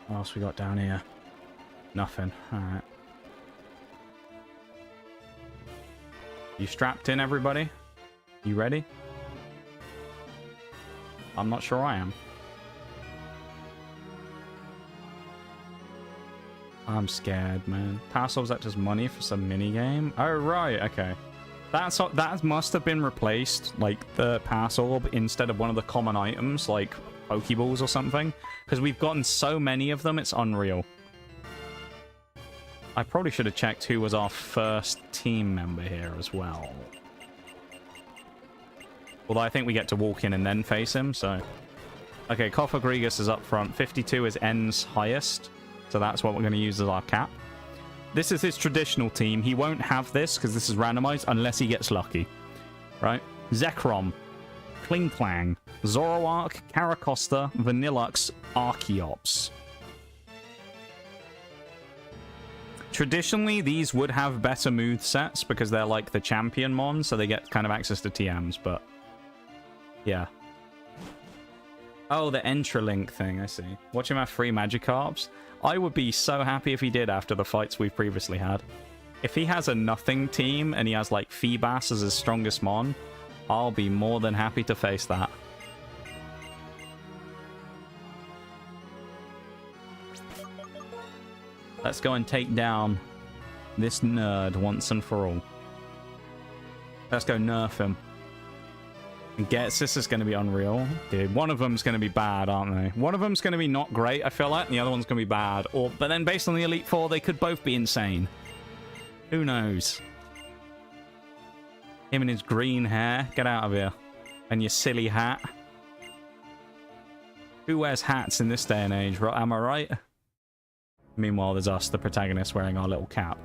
What else we got down here? Nothing. Alright. You strapped in, everybody? You ready? I'm not sure I am. I'm scared, man. Parcel's that just money for some minigame? Oh, right, okay. That must have been replaced, like, the pass orb, instead of one of the common items, like Pokeballs or something. Because we've gotten so many of them, it's unreal. I probably should have checked who was our first team member here as well. Although I think we get to walk in and then face him, so... Okay, Cofagrigus is up front. 52 is N's highest. So that's what we're going to use as our cap. This is his traditional team. He won't have this because this is randomized unless he gets lucky. Right? Zekrom, Klinklang, Zoroark, Caracosta, Vanillux, Archeops. Traditionally, these would have better movesets because they're like the champion mon, so they get kind of access to TMs, but... Yeah. Oh, the Entralink thing, I see. Watch him have 3 Magikarps. I would be so happy if he did after the fights we've previously had. If he has a nothing team and he has, like, Feebas as his strongest mon, I'll be more than happy to face that. Let's go and take down this nerd once and for all. Let's go nerf him. This is going to be unreal. Dude, one of them's going to be bad, aren't they? One of them's going to be not great, I feel like, and the other one's going to be bad. But then based on the Elite Four, they could both be insane. Who knows? Him and his green hair. Get out of here. And your silly hat. Who wears hats in this day and age? Am I right? Meanwhile, there's us, the protagonist, wearing our little cap.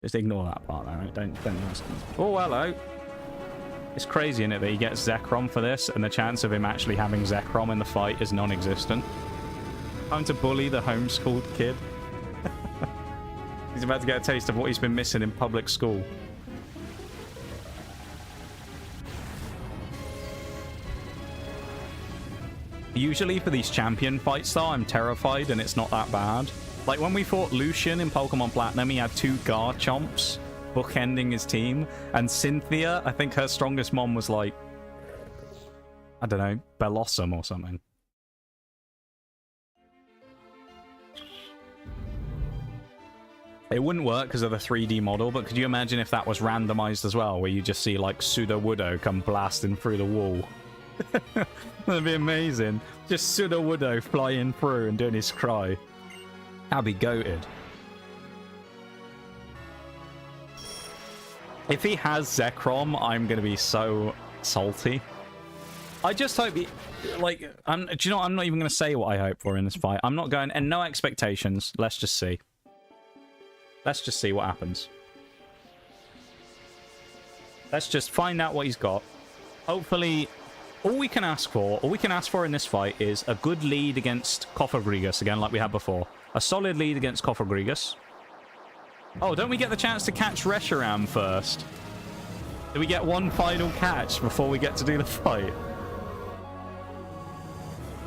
Just ignore that part, though. Right? Don't ask me. Oh, hello. It's crazy, isn't it, that he gets Zekrom for this, and the chance of him actually having Zekrom in the fight is non-existent. Time to bully the homeschooled kid. He's about to get a taste of what he's been missing in public school. Usually for these champion fights, though, I'm terrified, and it's not that bad. Like, when we fought Lucian in Pokemon Platinum, he had 2 Garchomps bookending his team, and Cynthia, I think her strongest mon was like, I don't know, Bellossom or something. It wouldn't work because of the 3D model, but could you imagine if that was randomized as well, where you just see like Sudowoodo come blasting through the wall? That'd be amazing. Just Sudowoodo flying through and doing his cry. That'd be goated. If he has Zekrom, I'm going to be so salty. I just hope he... Like, do you know what? I'm not even going to say what I hope for in this fight. I'm not going... And no expectations. Let's just see. Let's just see what happens. Let's just find out what he's got. Hopefully... All we can ask for in this fight is a good lead against Cofagrigus, again, like we had before. A solid lead against Cofagrigus. Oh, don't we get the chance to catch Reshiram first? Do we get one final catch before we get to do the fight?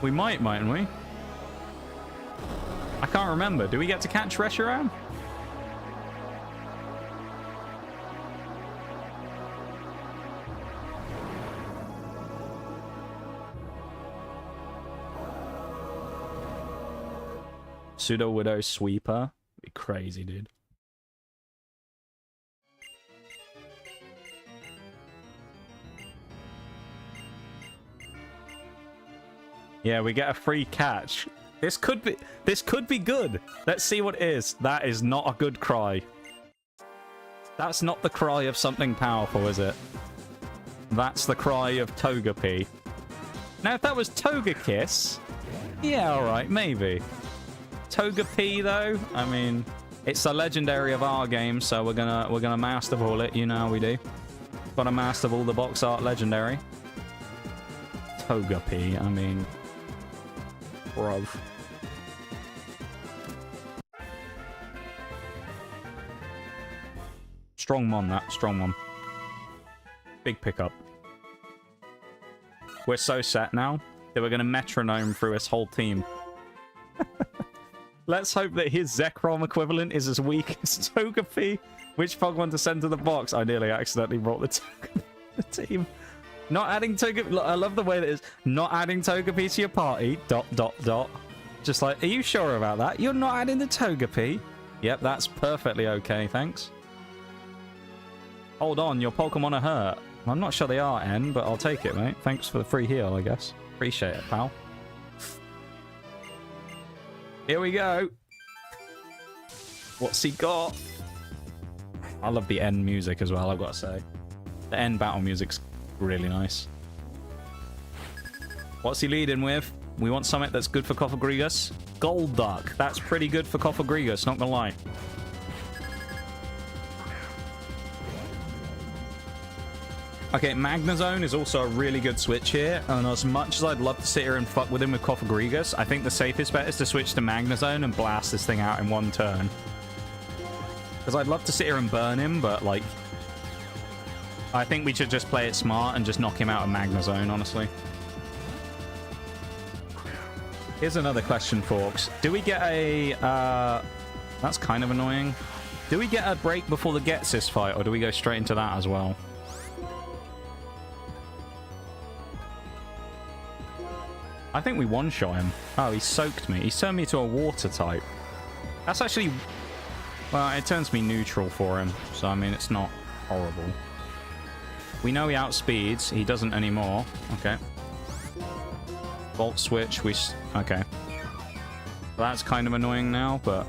We might, mightn't we? I can't remember. Do we get to catch Reshiram? Sudowoodo Sweeper. Be crazy, dude. Yeah, we get a free catch. This could be good. Let's see what it is. That is not a good cry. That's not the cry of something powerful, is it? That's the cry of Togepi. Now, if that was Togekiss, yeah, alright, maybe. Togepi, though, I mean, it's a legendary of our game, so we're gonna Master Ball it. You know how we do. Gotta Master Ball the box art legendary. Togepi, I mean, bruv. Strong mon, that. Strong mon. Big pickup. We're so set now that we're gonna metronome through his whole team. Let's hope that his Zekrom equivalent is as weak as Togepi. Which Pokemon to send to the box? I nearly accidentally brought the team. Not adding Togepi. I love the way that is. Not adding Togepi to your party. ... Just like, are you sure about that? You're not adding the Togepi? Yep, that's perfectly okay, thanks. Hold on, your Pokemon are hurt. I'm not sure they are, N, but I'll take it, mate. Thanks for the free heal, I guess. Appreciate it, pal. Here we go. What's he got? I love the end music as well, I've got to say. The end battle music's really nice. What's he leading with? We want something that's good for Cofagrigus. Golduck. That's pretty good for Cofagrigus, not gonna lie. Okay, Magnezone is also a really good switch here, and as much as I'd love to sit here and fuck with him with Cofagrigus, I think the safest bet is to switch to Magnezone and blast this thing out in one turn. Because I'd love to sit here and burn him, but, like, I think we should just play it smart and just knock him out of Magnezone, honestly. Here's another question, Forks. Do we get a... that's kind of annoying. Do we get a break before the Getsis fight, or do we go straight into that as well? I think we one-shot him. Oh, he soaked me. He turned me to a water type. That's actually... Well, it turns me neutral for him. So, I mean, it's not horrible. We know he outspeeds. He doesn't anymore. Okay. Volt switch. Okay. That's kind of annoying now, but...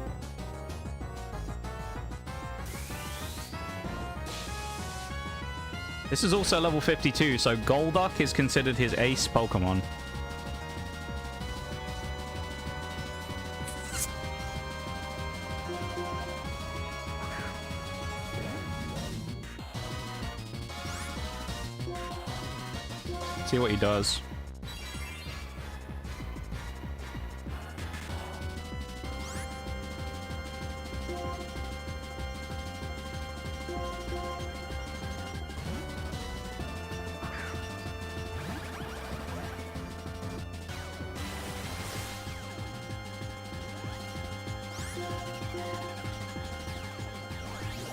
This is also level 52, so Golduck is considered his ace Pokemon. See what he does.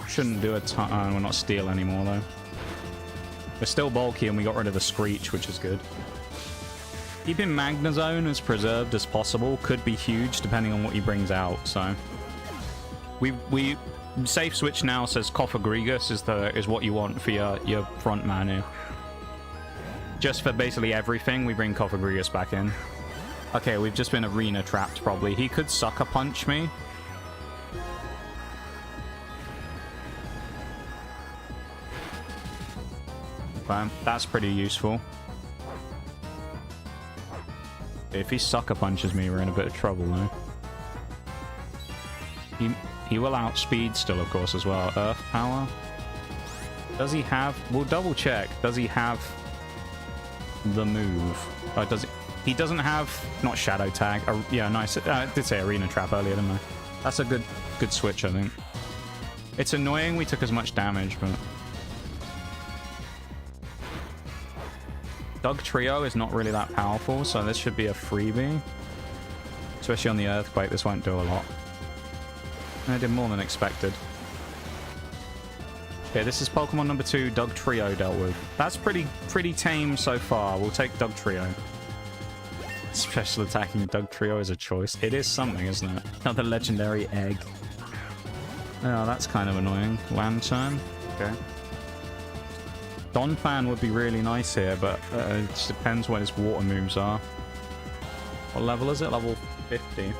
Shouldn't do a ton. We're not steel anymore, though. We're still bulky, and we got rid of the Screech, which is good. Keeping Magnezone as preserved as possible could be huge, depending on what he brings out, so... We safe switch now says Cofagrigus is what you want for your front Manu. Just for basically everything, we bring Cofagrigus back in. Okay, we've just been arena trapped, probably. He could Sucker Punch me. That's pretty useful. If he Sucker Punches me, we're in a bit of trouble, though. He will outspeed still, of course, as well. Earth Power. Does he have... We'll double check. Does he have the move? Oh, does he doesn't have... Not Shadow Tag. Yeah, nice. I did say Arena Trap earlier, didn't I? That's a good switch, I think. It's annoying we took as much damage, but... Doug Trio is not really that powerful, so this should be a freebie. Especially on the Earthquake, this won't do a lot. I did more than expected. Okay, this is Pokemon number 2, Doug Trio dealt with. That's pretty tame so far. We'll take Doug Trio. Special attacking Doug Trio is a choice. It is something, isn't it? Another legendary egg. Oh, that's kind of annoying. Lantern. Okay. Donphan would be really nice here, but it just depends what his water moves are. What level is it? Level 50.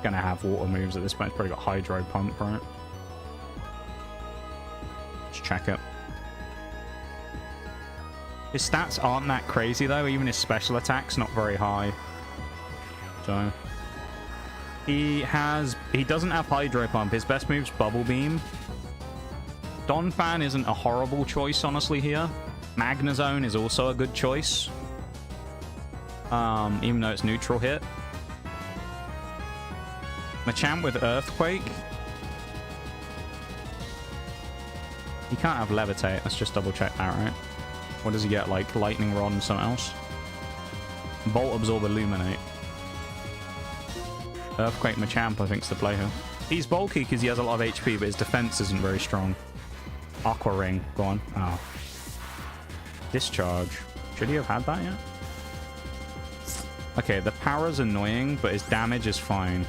Gonna have water moves at this point. It's probably got Hydro Pump, right? Let's check it. His stats aren't that crazy, though. Even his special attack's not very high. So... He doesn't have Hydro Pump. His best move's Bubble Beam. Donphan isn't a horrible choice, honestly, here. Magnezone is also a good choice. Even though it's neutral hit. Machamp with Earthquake. He can't have Levitate. Let's just double check that, right? What does he get? Like Lightning Rod and something else? Bolt Absorb Illuminate. Earthquake Machamp, I think, is the play here. He's bulky because he has a lot of HP, but his defense isn't very strong. Aqua Ring. Go on. Oh. Discharge. Should he have had that yet? Okay, the power's annoying, but his damage is fine.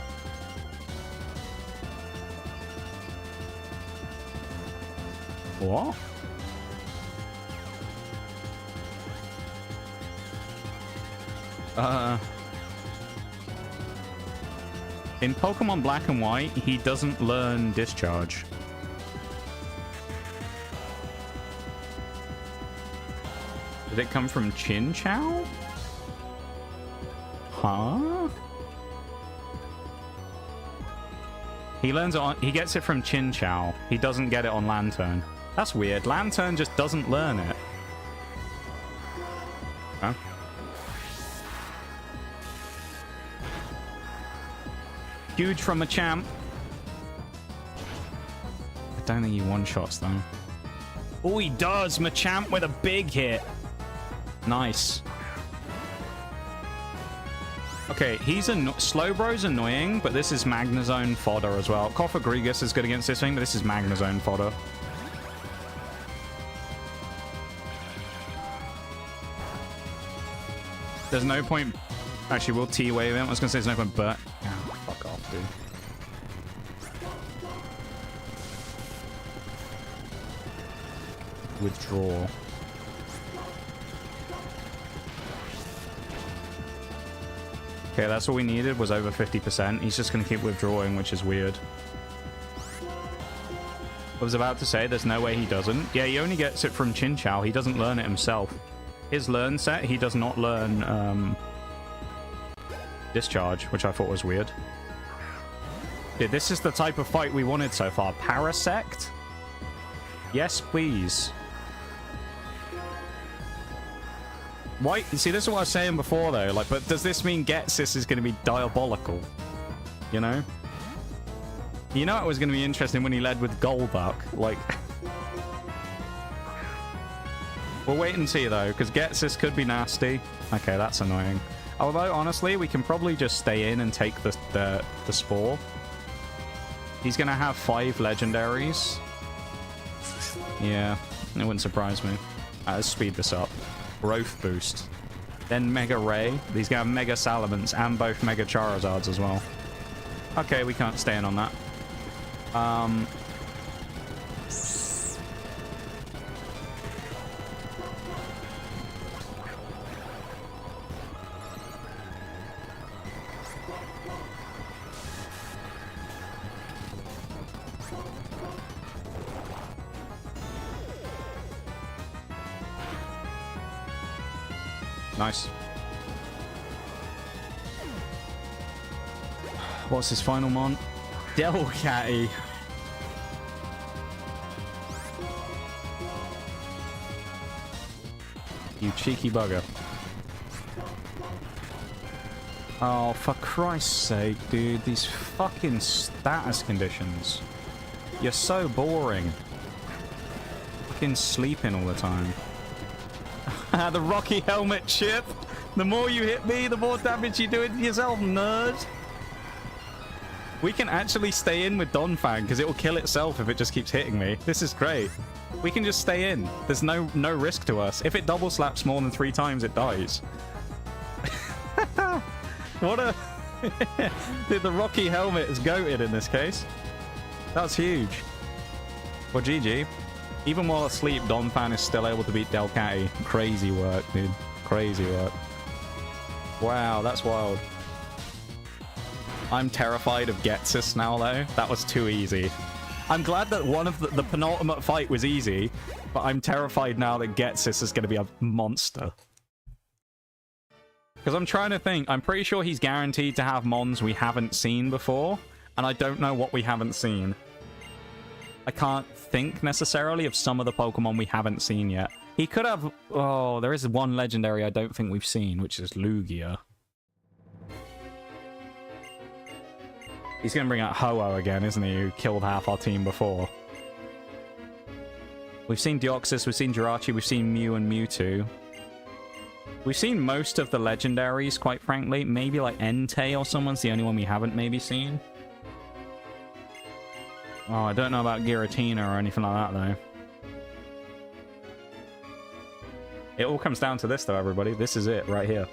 What? In Pokemon Black and White, he doesn't learn Discharge. Did it come from Chinchou? Huh? He learns it on... He gets it from Chinchou. He doesn't get it on Lantern. That's weird. Lantern just doesn't learn it. Huh? Huge from Machamp. I don't think he one-shots, though. Oh, he does! Machamp with a big hit. Nice. Okay, Slowbro's annoying, but this is Magnezone fodder as well. Cofagrigus is good against this thing, but this is Magnezone fodder. There's no point... Actually, we'll T-Wave him. I was going to say there's no point, but... Oh, fuck off, dude. withdraw. Okay, that's all we needed was over 50%. He's just going to keep withdrawing, which is weird. I was about to say, there's no way he doesn't. Yeah, he only gets it from Chin Chow. He doesn't learn it himself. His learn set, he does not learn discharge, which I thought was weird. Dude, this is the type of fight we wanted so far. Parasect? Yes, please. Why? See, this is what I was saying before, though. Like, but does this mean Getsis is going to be diabolical? You know? You know it was going to be interesting when he led with Golduck. Like... We'll wait and see, though, because Getsis could be nasty. Okay, that's annoying. Although, honestly, we can probably just stay in and take the Spore. He's going to have 5 legendaries. Yeah, it wouldn't surprise me. Let's speed this up. Growth boost. Then Mega Ray. He's going to have Mega Salamence and both Mega Charizards as well. Okay, we can't stay in on that. Nice. What's his final mon? Delcatty. You cheeky bugger. Oh, for Christ's sake, dude. These fucking status conditions. You're so boring. Fucking sleeping all the time. The Rocky Helmet chip. The more you hit me, the more damage you do it to yourself, nerd. We can actually stay in with Donphan because it will kill itself if it just keeps hitting me. This is great. We can just stay in. There's no risk to us. If it double slaps more than 3 times, it dies. What a... Dude, the Rocky Helmet is goated in this case. That's huge. Well, GG. Even while asleep, Donphan is still able to beat Delcatty. Crazy work, dude. Crazy work. Wow, that's wild. I'm terrified of Getsis now, though. That was too easy. I'm glad that one of the penultimate fight was easy, but I'm terrified now that Getsis is going to be a monster. Because I'm trying to think. I'm pretty sure he's guaranteed to have mons we haven't seen before, and I don't know what we haven't seen. I can't think necessarily of some of the Pokemon we haven't seen yet. He could have... Oh, there is one legendary I don't think we've seen, which is Lugia. He's going to bring out Ho-Oh again, isn't he? Who killed half our team before. We've seen Deoxys, we've seen Jirachi, we've seen Mew and Mewtwo. We've seen most of the legendaries, quite frankly. Maybe like Entei or someone's the only one we haven't maybe seen. Oh, I don't know about Giratina or anything like that, though. It all comes down to this, though, everybody. This is it, right here.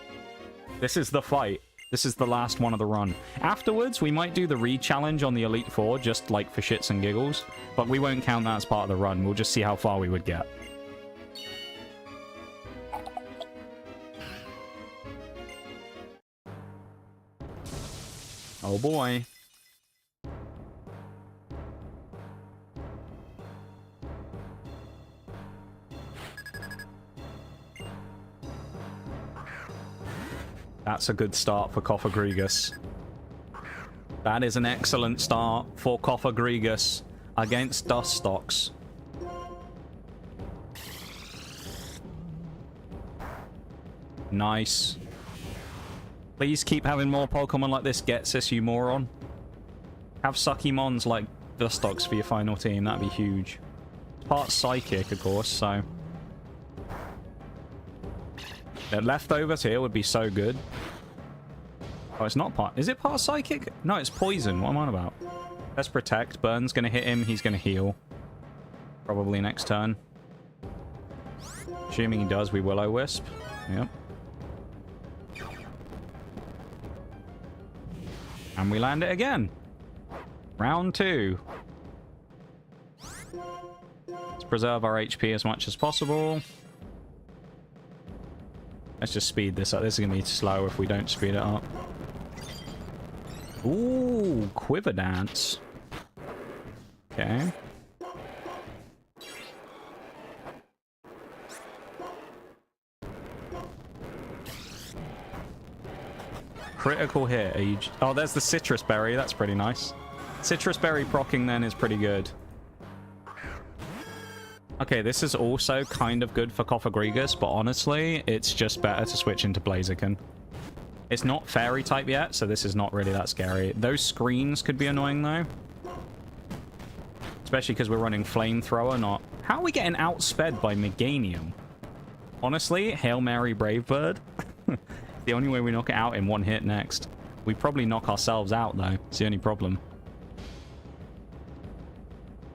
This is the fight. This is the last one of the run. Afterwards, we might do the re-challenge on the Elite Four, just, like, for shits and giggles. But we won't count that as part of the run. We'll just see how far we would get. Oh, boy. That's a good start for Cofagrigus. That is an excellent start for Cofagrigus against Dustox. Nice. Please keep having more Pokemon like this, Getsis, you moron. Have sucky mons like Dustox for your final team. That'd be huge. It's part Psychic, of course, so... The leftovers here would be so good. Oh, it's not part... Is it part Psychic? No, it's Poison. What am I on about? Let's Protect. Burn's going to hit him. He's going to heal. Probably next turn. Assuming he does, we Will-O-Wisp. Yep. And we land it again. Round 2. Let's preserve our HP as much as possible. Let's just speed this up. This is going to be slow if we don't speed it up. Ooh, quiver dance. Okay. Critical hit. Are you... Oh, there's the citrus berry. That's pretty nice. Citrus berry procking then is pretty good. Okay, this is also kind of good for Cofagrigus, but honestly, it's just better to switch into Blaziken. It's not fairy type yet, so this is not really that scary. Those screens could be annoying, though. Especially because we're running Flamethrower, not... How are we getting outsped by Meganium? Honestly, Hail Mary Brave Bird. The only way we knock it out in one hit next. We probably knock ourselves out, though. It's the only problem.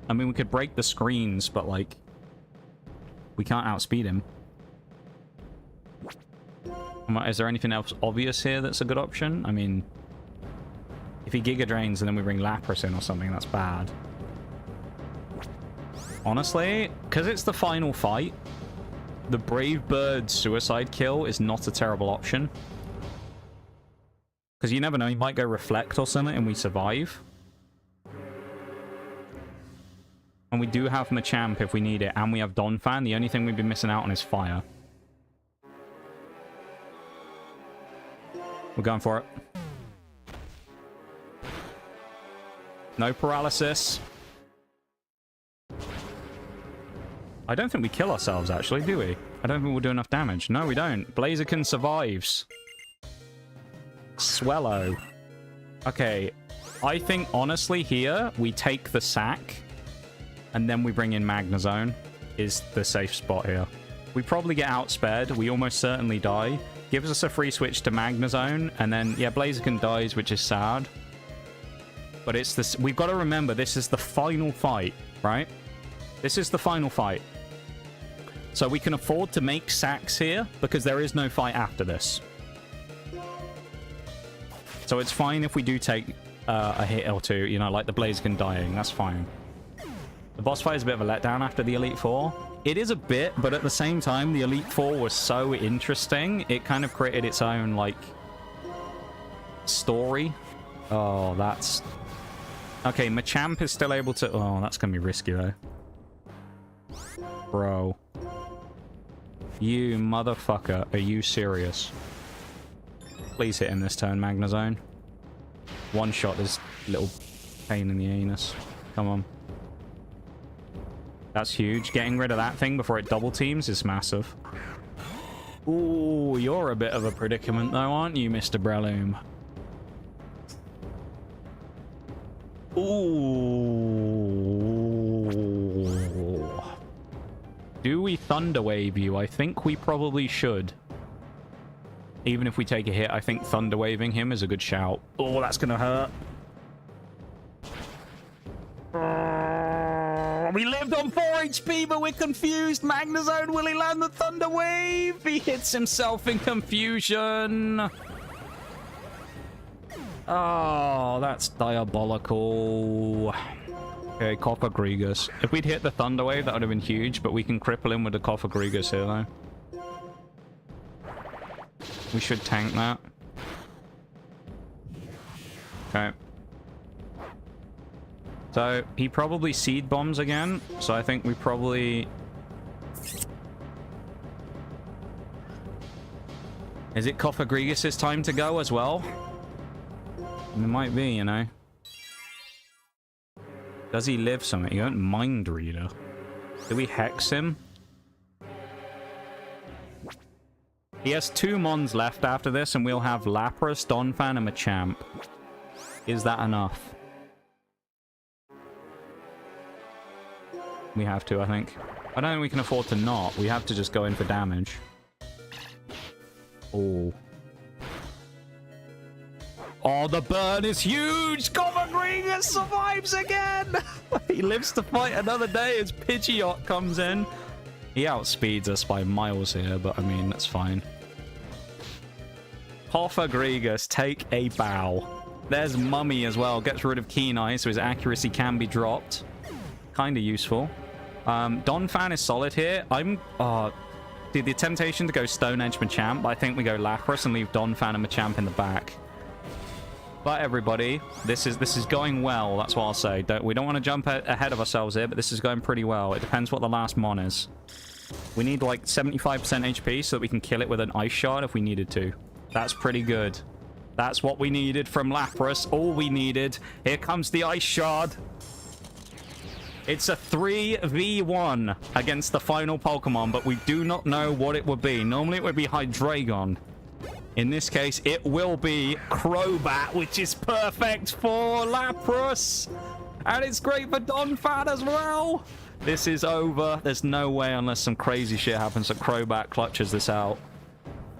I mean, we could break the screens, but, like... We can't outspeed him. Is there anything else obvious here that's a good option? I mean... If he Giga Drains and then we bring Lapras in or something, that's bad. Honestly, because it's the final fight, the Brave Bird suicide kill is not a terrible option. Because you never know, he might go Reflect or something and we survive. And we do have Machamp if we need it, and we have Donphan. The only thing we've been missing out on is Fire. We're going for it. No paralysis. I don't think we kill ourselves, actually, do we? I don't think we'll do enough damage. No, we don't. Blaziken survives. Swellow. Okay. I think, honestly, here, we take the sack, and then we bring in Magnezone, is the safe spot here. We probably get outspared. We almost certainly die. Gives us a free switch to Magnezone, and then, yeah, Blaziken dies, which is sad. But it's this. We've got to remember, this is the final fight, right? This is the final fight. So we can afford to make sacks here, because there is no fight after this. So it's fine if we do take a hit or two, you know, like the Blaziken dying. That's fine. The boss fight is a bit of a letdown after the Elite Four. It is a bit, but at the same time, the Elite Four was so interesting, it kind of created its own, like, story. Oh, that's... Okay, Machamp is still able to... Oh, that's going to be risky, though. Bro. You motherfucker. Are you serious? Please hit him this turn, Magnezone. One shot this little pain in the anus. Come on. That's huge. Getting rid of that thing before it double teams is massive. Ooh, you're a bit of a predicament, though, aren't you, Mr. Breloom? Ooh. Do we Thunder Wave you? I think we probably should. Even if we take a hit, I think Thunder Waving him is a good shout. Oh, that's gonna hurt. We lived on 4 HP, but we're confused. Magnezone, will he land the Thunder Wave? He hits himself in confusion. Oh, that's diabolical. Okay, Cofagrigus. If we'd hit the Thunder Wave, that would have been huge, but we can cripple him with the Cofagrigus here, though. We should tank that. Okay. So, he probably Seed Bombs again, so I think we probably... Is it Cofagrigus' time to go as well? It might be, you know. Does he live something? You don't Mind Reader. Do we Hex him? He has 2 Mons left after this, and we'll have Lapras, Donphan, and Machamp. Is that enough? We have to, I think. I don't think we can afford to not. We have to just go in for damage. Oh. Oh, the burn is huge! Cofagrigus survives again! He lives to fight another day as Pidgeot comes in. He outspeeds us by miles here, but I mean, that's fine. Cofagrigus, take a bow. There's Mummy as well. Gets rid of Keen Eye, so his accuracy can be dropped. Kind of useful. Don Fan is solid here. Dude, the temptation to go Stone Edge Machamp, but I think we go Lapras and leave Don Fan and Machamp in the back. But everybody, this is going well. That's what I'll say. We don't want to jump ahead of ourselves here, but this is going pretty well. It depends what the last mon is. We need like 75% HP so that we can kill it with an Ice Shard if we needed to. That's pretty good. That's what we needed from Lapras. All we needed. Here comes the Ice Shard. It's a 3v1 against the final Pokemon, but we do not know what it would be. Normally it would be Hydreigon. In this case, it will be Crobat, which is perfect for Lapras. And it's great for Donphan as well. This is over. There's no way, unless some crazy shit happens, that Crobat clutches this out.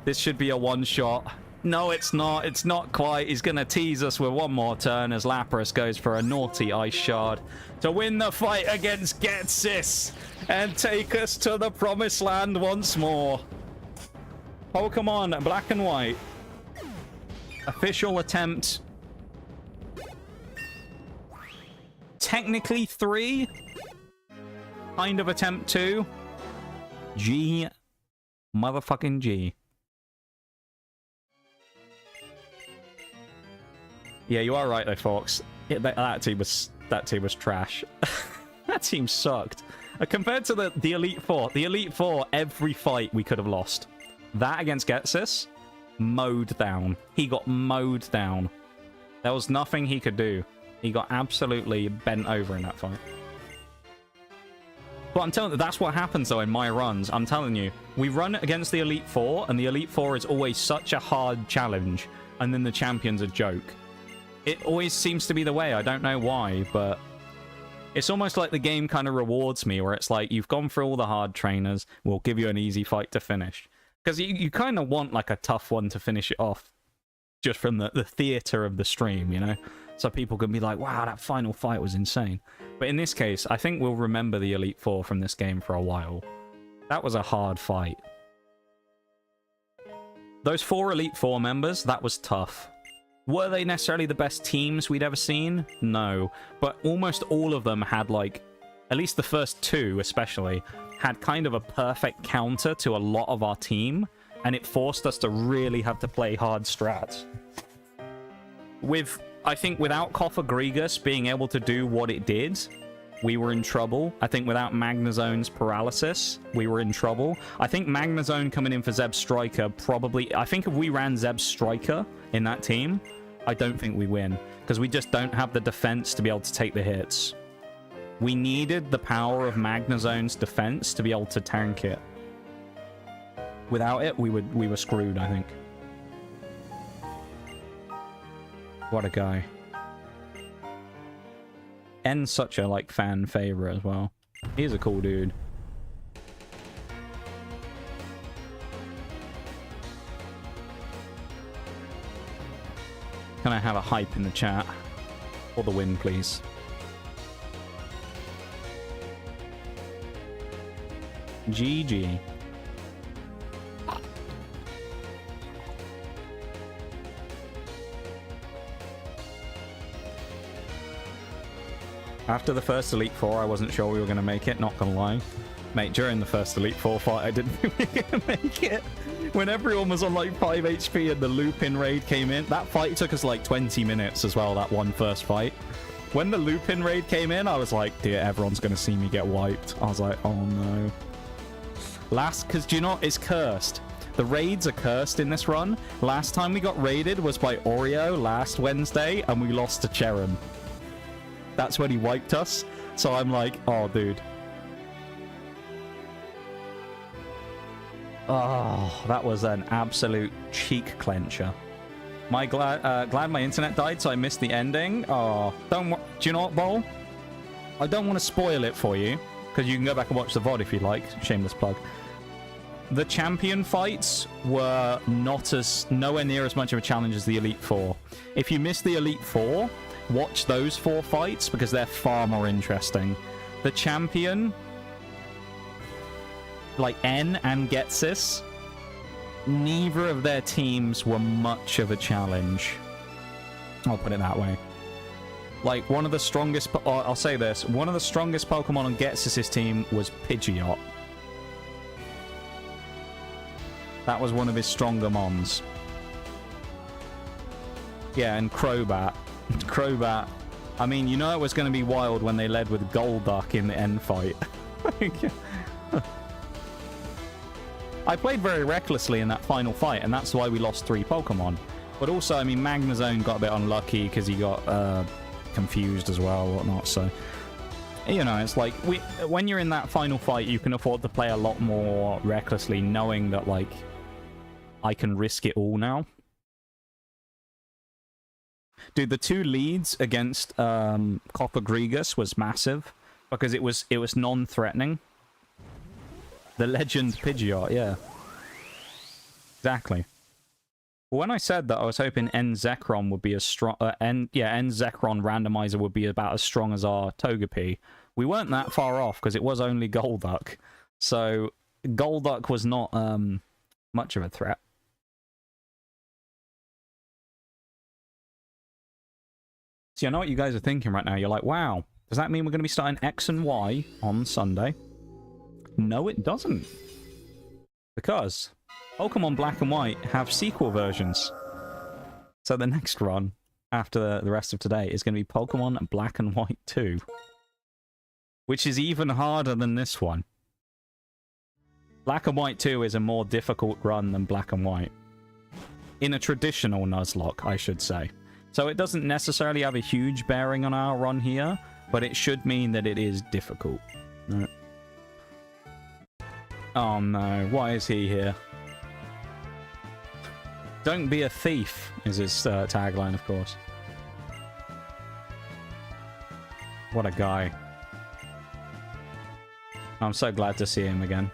This should be a one-shot. No, it's not. It's not quite. He's going to tease us with one more turn as Lapras goes for a naughty Ice Shard to win the fight against Getsis and take us to the promised land once more. Pokemon Black and White. Official attempt. Technically 3. Kind of attempt 2. G. Motherfucking G. Yeah, you are right though, Fox. That team was trash. That team sucked. Compared to the Elite Four. The Elite Four, every fight we could have lost. That against Getsis, mowed down. He got mowed down. There was nothing he could do. He got absolutely bent over in that fight. But I'm telling you, that's what happens though in my runs. I'm telling you, we run against the Elite Four, and the Elite Four is always such a hard challenge, and then the champion's a joke. It always seems to be the way. I don't know why, but it's almost like the game kind of rewards me, where it's like, you've gone through all the hard trainers, we'll give you an easy fight to finish. Because you kind of want like a tough one to finish it off, just from the theater of the stream, you know? So people can be like, wow, that final fight was insane. But in this case, I think we'll remember the Elite Four from this game for a while. That was a hard fight. Those 4 Elite Four members, that was tough. Were they necessarily the best teams we'd ever seen? No. But almost all of them had, like, at least the first 2 especially, had kind of a perfect counter to a lot of our team, and it forced us to really have to play hard strats. I think without Cofagrigus being able to do what it did, we were in trouble. I think without Magnezone's paralysis, we were in trouble. I think Magnezone coming in for Zeb Striker probably... I think if we ran Zeb Striker in that team, I don't think we win, because we just don't have the defense to be able to take the hits. We needed the power of Magnezone's defense to be able to tank it. Without it, we were screwed, I think. What a guy. N's such a, like, fan favorite as well. He's a cool dude. Can I have a hype in the chat? For the win, please. GG. After the first Elite Four, I wasn't sure we were going to make it, not going to lie. Mate, during the first Elite Four fight, I didn't think we were going to make it. When everyone was on like 5 HP and the Lupin raid came in, that fight took us like 20 minutes as well, that one first fight. When the Lupin raid came in, I was like, dear, everyone's going to see me get wiped. I was like, oh no. Because do you know, it's cursed. The raids are cursed in this run. Last time we got raided was by Oreo last Wednesday, and we lost to Cherim. That's when he wiped us. So I'm like, oh, dude. Oh, that was an absolute cheek clencher. Glad my internet died, so I missed the ending. Oh, do you know what, Bowl? I don't want to spoil it for you, because you can go back and watch the VOD if you like. Shameless plug. The champion fights were nowhere near as much of a challenge as the Elite Four. If you missed the Elite Four, watch those 4 fights, because they're far more interesting. The champion, like N and Getsis, neither of their teams were much of a challenge. I'll put it that way. Like, one of the strongest... I'll say this. One of the strongest Pokemon on Ghetsis' team was Pidgeot. That was one of his stronger mons. Yeah, and Crobat. Crobat. I mean, you know it was going to be wild when they led with Golduck in the end fight. I played very recklessly in that final fight, and that's why we lost 3 Pokemon. But also, I mean, Magnezone got a bit unlucky because he got confused as well, whatnot. So, you know, it's like, when you're in that final fight, you can afford to play a lot more recklessly, knowing that, like, I can risk it all now. Dude, the 2 leads against Coppergregus was massive because it was non-threatening. The legend Pidgeot, yeah. Exactly. When I said that I was hoping N-Zekrom would be as strong... N-Zekrom randomizer would be about as strong as our Togepi. We weren't that far off because it was only Golduck. So, Golduck was not much of a threat. See, I know what you guys are thinking right now. You're like, wow, does that mean we're going to be starting X and Y on Sunday? No, it doesn't. Because Pokemon Black and White have sequel versions. So the next run, after the rest of today, is going to be Pokemon Black and White 2. Which is even harder than this one. Black and White 2 is a more difficult run than Black and White. In a traditional Nuzlocke, I should say. So it doesn't necessarily have a huge bearing on our run here, but it should mean that it is difficult. No. Oh no, why is he here? Don't be a thief, is his tagline, of course. What a guy. I'm so glad to see him again.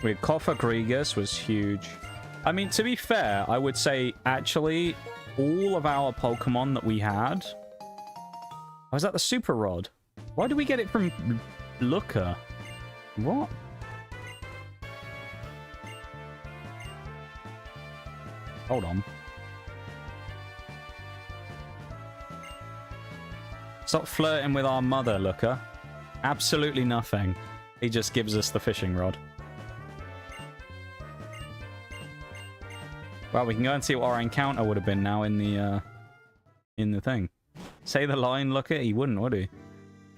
With Cofagrigus was huge. I mean, to be fair, I would say, actually, all of our Pokemon that we had... Was that the Super Rod? Why did we get it from Looker? What? Hold on. Stop flirting with our mother, Looker. Absolutely nothing. He just gives us the fishing rod. Well, we can go and see what our encounter would have been now in the thing. Say the line, Looker. He wouldn't, would he?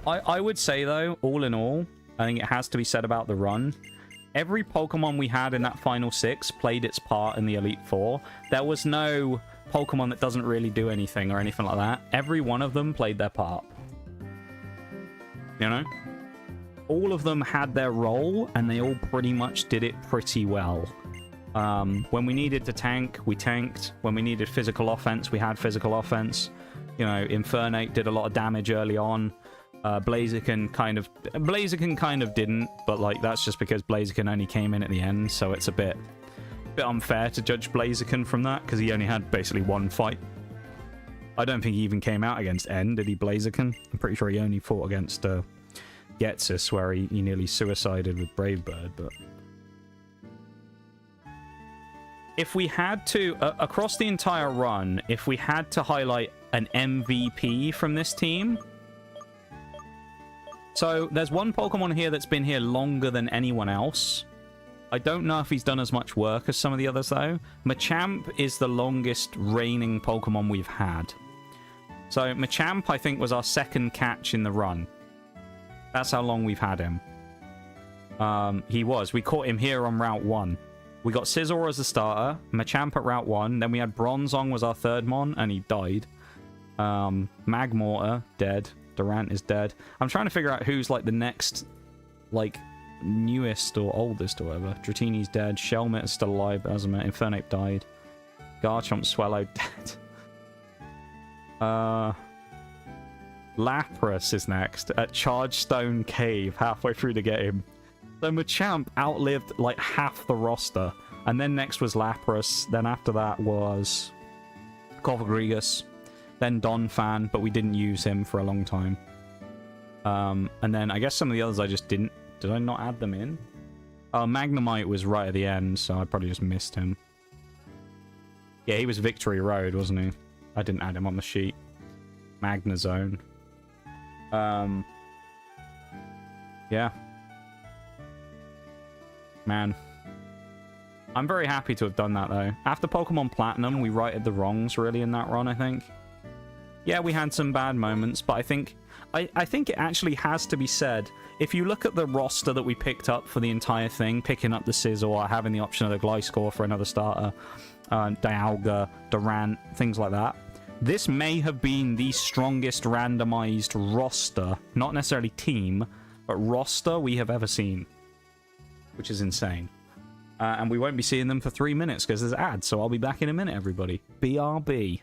I would say, though, all in all, I think it has to be said about the run. Every Pokemon we had in that final 6 played its part in the Elite Four. There was no Pokemon that doesn't really do anything or anything like that. Every one of them played their part. You know? All of them had their role, and they all pretty much did it pretty well. When we needed to tank, we tanked. When we needed physical offense, we had physical offense. You know, Infernape did a lot of damage early on. Blaziken kind of didn't, but like that's just because Blaziken only came in at the end, so it's a bit unfair to judge Blaziken from that because he only had basically one fight. I don't think he even came out against N, did he, Blaziken? I'm pretty sure he only fought against Ghetsis, where he nearly suicided with Brave Bird, but... If we had to, across the entire run, if we had to highlight an MVP from this team... So, there's one Pokemon here that's been here longer than anyone else. I don't know if he's done as much work as some of the others, though. Machamp is the longest reigning Pokemon we've had. So, Machamp, I think, was our second catch in the run. That's how long we've had him. He was. We caught him here on Route 1. We got Scizor as a starter, Machamp at Route 1, then we had Bronzong was our third mon, and he died. Magmortar, dead. Durant is dead. I'm trying to figure out who's, like, the next, like, newest or oldest or whatever. Dratini's dead. Shelmet is still alive, but hasn't met. Infernape died. Garchomp swallowed, dead. Lapras is next at Chargestone Cave, halfway through the game. So Machamp outlived, like, half the roster. And then next was Lapras. Then after that was Cofagrigus. Then Donphan, but we didn't use him for a long time. And then I guess some of the others I just didn't... Did I not add them in? Magnemite was right at the end, so I probably just missed him. Yeah, he was Victory Road, wasn't he? I didn't add him on the sheet. Magnezone. Yeah. Man. I'm very happy to have done that, though. After Pokemon Platinum, we righted the wrongs, really, in that run, I think. Yeah, we had some bad moments, but I think it actually has to be said. If you look at the roster that we picked up for the entire thing, picking up the Scizor, having the option of the Gliscor for another starter, Dialga, Durant, things like that, this may have been the strongest randomized roster, not necessarily team, but roster we have ever seen, which is insane. And we won't be seeing them for 3 minutes because there's ads, so I'll be back in a minute, everybody. BRB.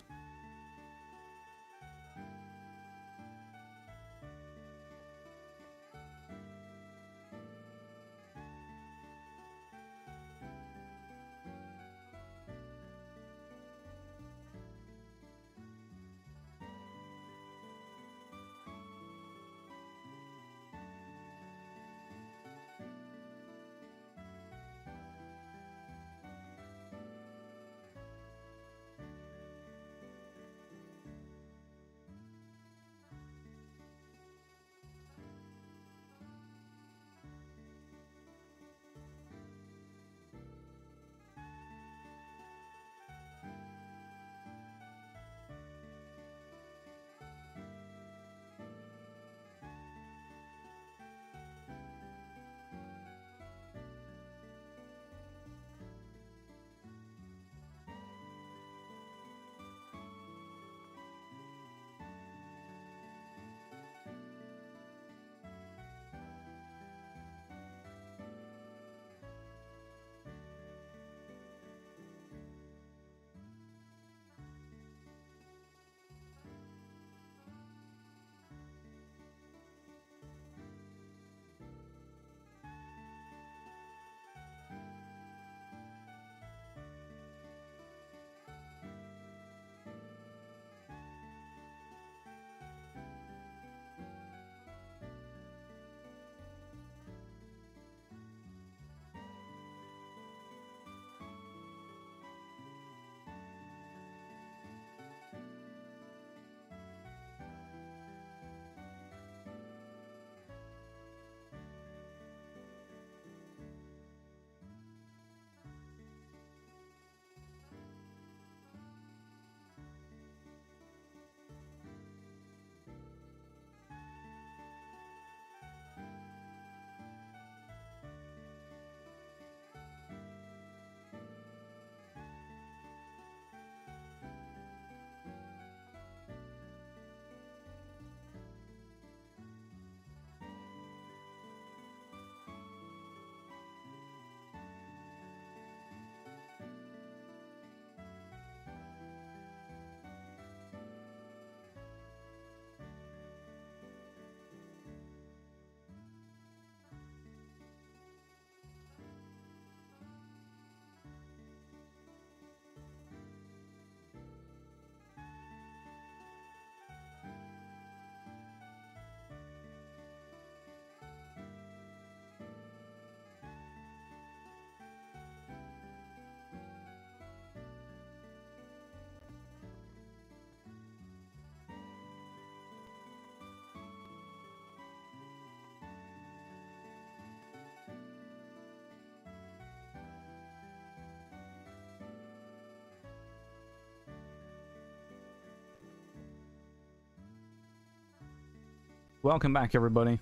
Welcome back, everybody.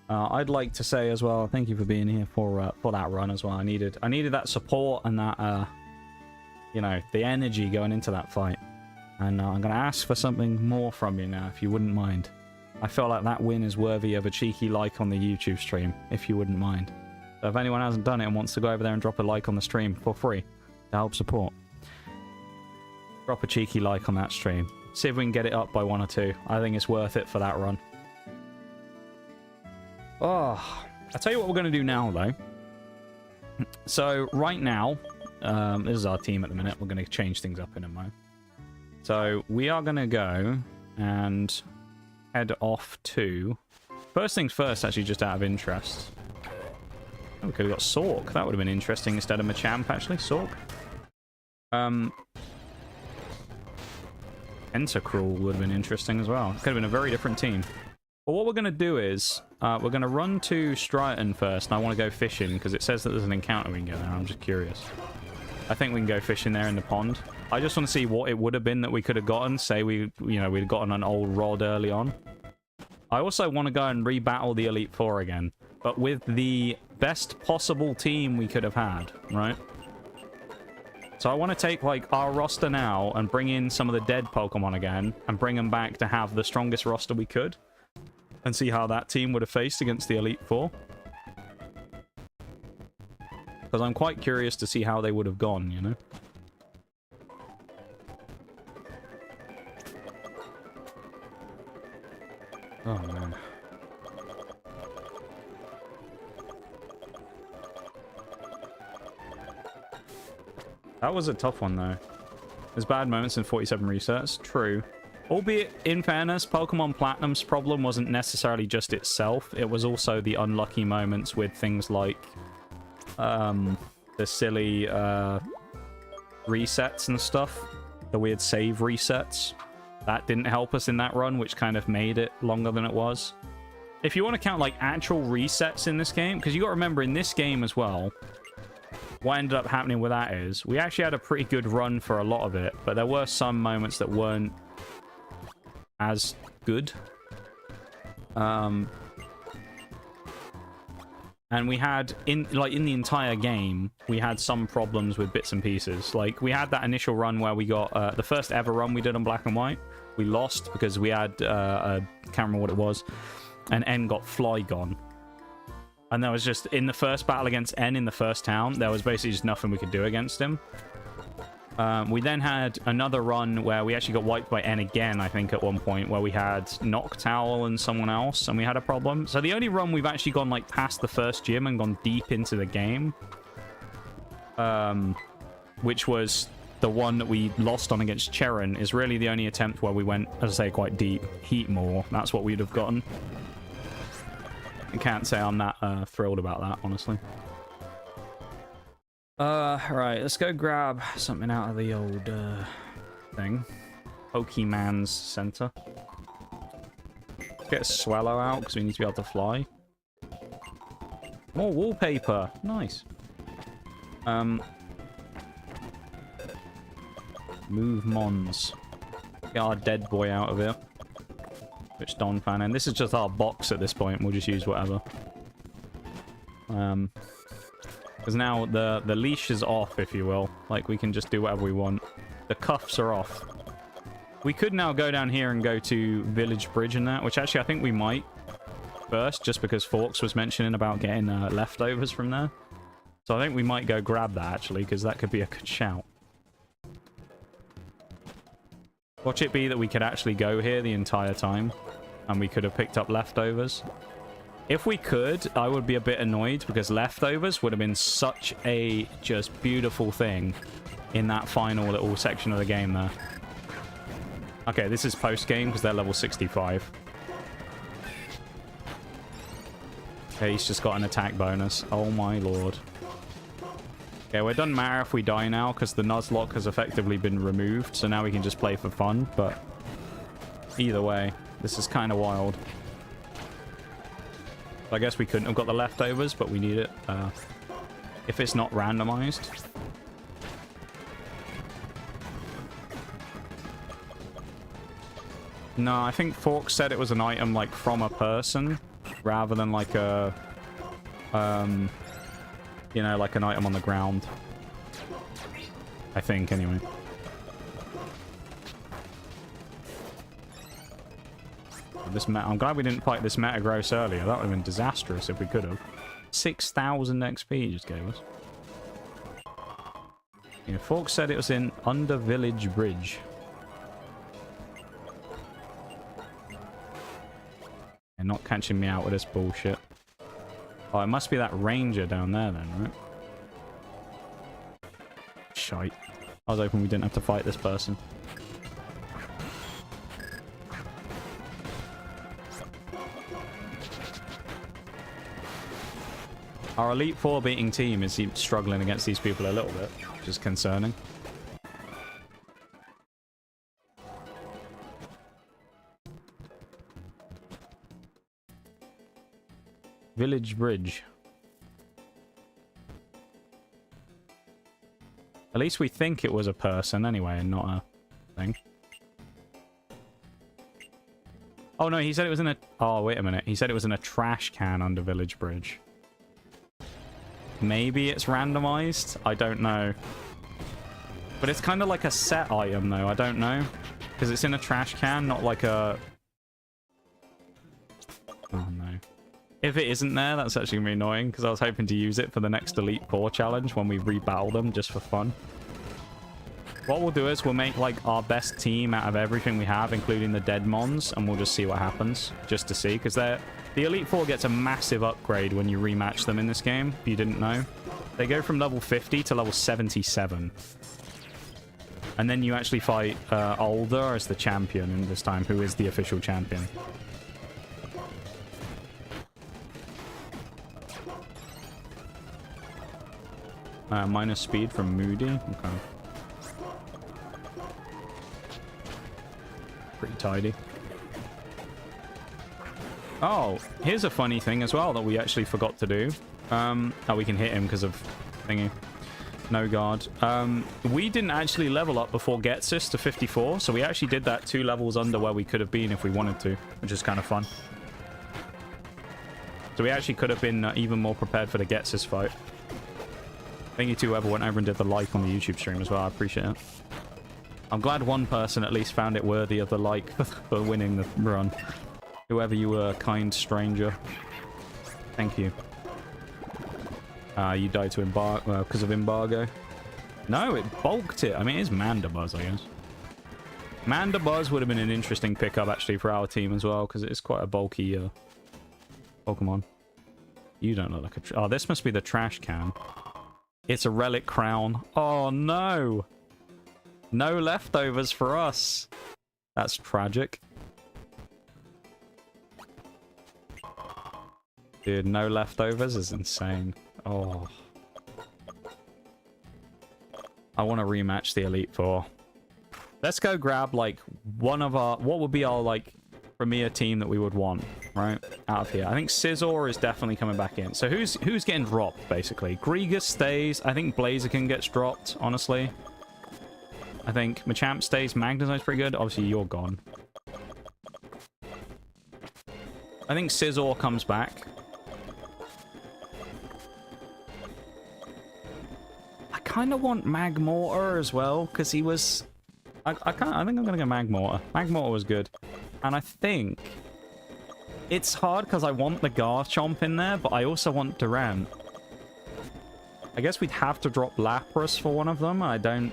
I'd like to say as well, thank you for being here for that run as well. I needed that support and that, you know, the energy going into that fight. And I'm going to ask for something more from you now, if you wouldn't mind. I feel like that win is worthy of a cheeky like on the YouTube stream, if you wouldn't mind. So if anyone hasn't done it and wants to go over there and drop a like on the stream for free to help support, drop a cheeky like on that stream. See if we can get it up by 1 or 2. I think it's worth it for that run. Oh, I'll tell you what we're going to do now, though. So, right now, this is our team at the minute. We're going to change things up in a moment. So, we are going to go and head off to... First things first, actually, just out of interest. Oh, we could have got Sork. That would have been interesting instead of Machamp, actually. Sork. Entacruel would have been interesting as well. Could have been a very different team. But what we're going to do is, we're going to run to Stryton first, and I want to go fishing, because it says that there's an encounter we can get there. I'm just curious. I think we can go fishing there in the pond. I just want to see what it would have been that we could have gotten. Say we'd gotten an old rod early on. I also want to go and rebattle the Elite Four again, but with the best possible team we could have had, right? So I want to take, like, our roster now and bring in some of the dead Pokemon again and bring them back to have the strongest roster we could and see how that team would have faced against the Elite Four. Because I'm quite curious to see how they would have gone, you know? Oh, man. That was a tough one, though. There's bad moments in 47 resets. True. Albeit, in fairness, Pokemon Platinum's problem wasn't necessarily just itself. It was also the unlucky moments with things like the silly resets and stuff. The weird save resets. That didn't help us in that run, which kind of made it longer than it was. If you want to count, like, actual resets in this game, because you got to remember, in this game as well, what ended up happening with that is, we actually had a pretty good run for a lot of it, but there were some moments that weren't as good. And we had, in the entire game, we had some problems with bits and pieces. Like, we had that initial run where we got, the first ever run we did on Black and White. We lost because we had, I can't remember what it was, and N got Flygon. And there was just, in the first battle against N in the first town, there was basically just nothing we could do against him. We then had another run where we actually got wiped by N again, I think, at one point, where we had Noctowl and someone else, and we had a problem. So the only run we've actually gone, like, past the first gym and gone deep into the game, which was the one that we lost on against Cheran, is really the only attempt where we went, as I say, quite deep. Heatmore, that's what we'd have gotten. I can't say I'm that thrilled about that, honestly. Right, let's go grab something out of the old thing. Pokemon's Center. Get a Swallow out, because we need to be able to fly. More wallpaper. Nice. Move Mons. Get our dead boy out of here. Which Don fan, and this is just our box at this point. We'll just use whatever. Because now the leash is off, if you will. Like, we can just do whatever we want. The cuffs are off. We could now go down here and go to Village Bridge and that, which actually I think we might first, just because Forks was mentioning about getting leftovers from there. So I think we might go grab that, actually, because that could be a good shout. Watch it be that we could actually go here the entire time, and we could have picked up leftovers. If we could, I would be a bit annoyed, because leftovers would have been such a just beautiful thing in that final little section of the game there. Okay, this is post-game, because they're level 65. Okay, he's just got an attack bonus. Oh my lord. Okay, well, it doesn't matter if we die now, because the Nuzlocke has effectively been removed, so now we can just play for fun, but either way, this is kind of wild. I guess we couldn't have got the leftovers, but we need it if it's not randomized. No, I think Forks said it was an item, like, from a person, rather than, like, a... you know, like an item on the ground. I think, anyway. I'm glad we didn't fight this Metagross earlier. That would have been disastrous if we could have. 6,000 XP just gave us. Yeah, Forks said it was in under Village Bridge. They're not catching me out with this bullshit. Oh, it must be that ranger down there then, right? Shite. I was hoping we didn't have to fight this person. Our Elite Four beating team is struggling against these people a little bit, which is concerning. Village Bridge. At least we think it was a person anyway, and not a thing. Oh no, he said it was in a... Oh, wait a minute. He said it was in a trash can under Village Bridge. Maybe it's randomized? I don't know. But it's kind of like a set item, though. I don't know. Because it's in a trash can, not like a... Oh, no. If it isn't there, that's actually going to be annoying, because I was hoping to use it for the next Elite Four challenge when we rebattle them, just for fun. What we'll do is we'll make, like, our best team out of everything we have, including the dead mons, and we'll just see what happens, just to see, because the Elite Four gets a massive upgrade when you rematch them in this game, if you didn't know. They go from level 50 to level 77. And then you actually fight Alder as the champion in this time, who is the official champion. Minus speed from Moody. Okay. Pretty tidy. Oh, here's a funny thing as well that we actually forgot to do. Oh, we can hit him because of thingy. No guard. We didn't actually level up before Getsis to 54, so we actually did that 2 levels under where we could have been if we wanted to, which is kind of fun. So we actually could have been even more prepared for the Getsis fight. Thank you to whoever went over and did the like on the YouTube stream as well. I appreciate it. I'm glad one person at least found it worthy of the like for winning the run. Whoever you were, kind stranger. Thank you. You died to embargo because of embargo. No, it bulked it. I mean, it's Mandibuzz, I guess. Mandibuzz would have been an interesting pickup actually for our team as well, because it's quite a bulky Pokemon. You don't look like a... Oh, this must be the trash can. It's a relic crown. Oh, no. No leftovers for us. That's tragic. Dude, no leftovers is insane. Oh. I want to rematch the Elite Four. Let's go grab, like, one of our... What would be our, like, premier team that we would want, right? Out of here. I think Scizor is definitely coming back in. So who's getting dropped, basically? Grigus stays. I think Blaziken gets dropped, honestly. I think Machamp stays. Magnezo's pretty good. Obviously, you're gone. I think Scizor comes back. I kind of want Magmortar as well, because he was... I think I'm going to go Magmortar. Magmortar was good. And I think... It's hard because I want the Garchomp in there, but I also want Durant. I guess we'd have to drop Lapras for one of them. I don't...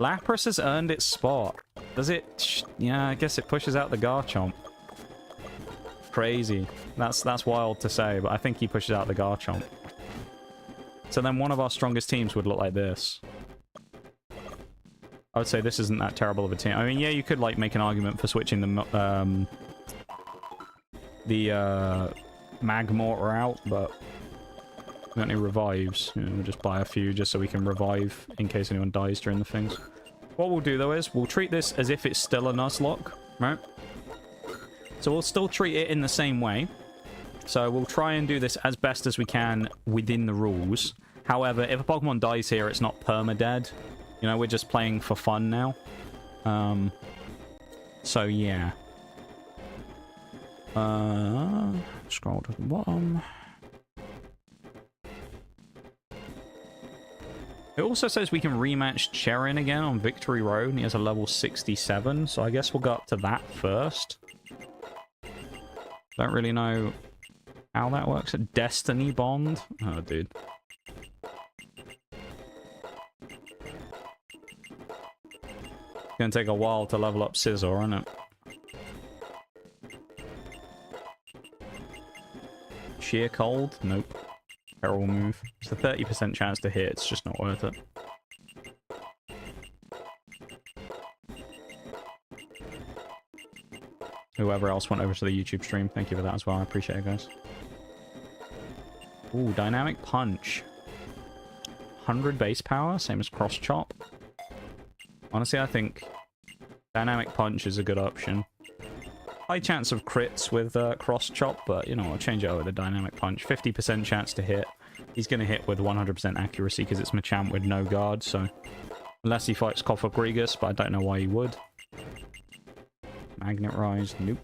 Lapras has earned its spot. Does it? Yeah, I guess it pushes out the Garchomp. Crazy. That's wild to say, but I think he pushes out the Garchomp. So then one of our strongest teams would look like this. I would say this isn't that terrible of a team. I mean, yeah, you could like make an argument for switching the Magmortar out, but we got any revives? You know, we'll just buy a few just so we can revive in case anyone dies during the things. What we'll do though is we'll treat this as if it's still a Nuzlocke, right? So we'll still treat it in the same way. So we'll try and do this as best as we can within the rules. However, if a Pokemon dies here, it's not permadead. You know, we're just playing for fun now. So yeah. Scroll to the bottom. It also says we can rematch Cherin again on Victory Road, and he has a level 67, so I guess we'll go up to that first. Don't really know how that works. A Destiny Bond? Oh, dude. It's gonna take a while to level up Scizor, isn't it? Sheer Cold? Nope. Terrible move. It's a 30% chance to hit, it's just not worth it. Whoever else went over to the YouTube stream, thank you for that as well. I appreciate it, guys. Ooh, Dynamic Punch. 100 base power, same as Cross Chop. Honestly, I think Dynamic Punch is a good option. High chance of crits with cross chop, but you know, I'll change it over to dynamic punch. 50% chance to hit. He's going to hit with 100% accuracy because it's Machamp with no guard, so... Unless he fights Cofagrigus, but I don't know why he would. Magnet Rise, nope.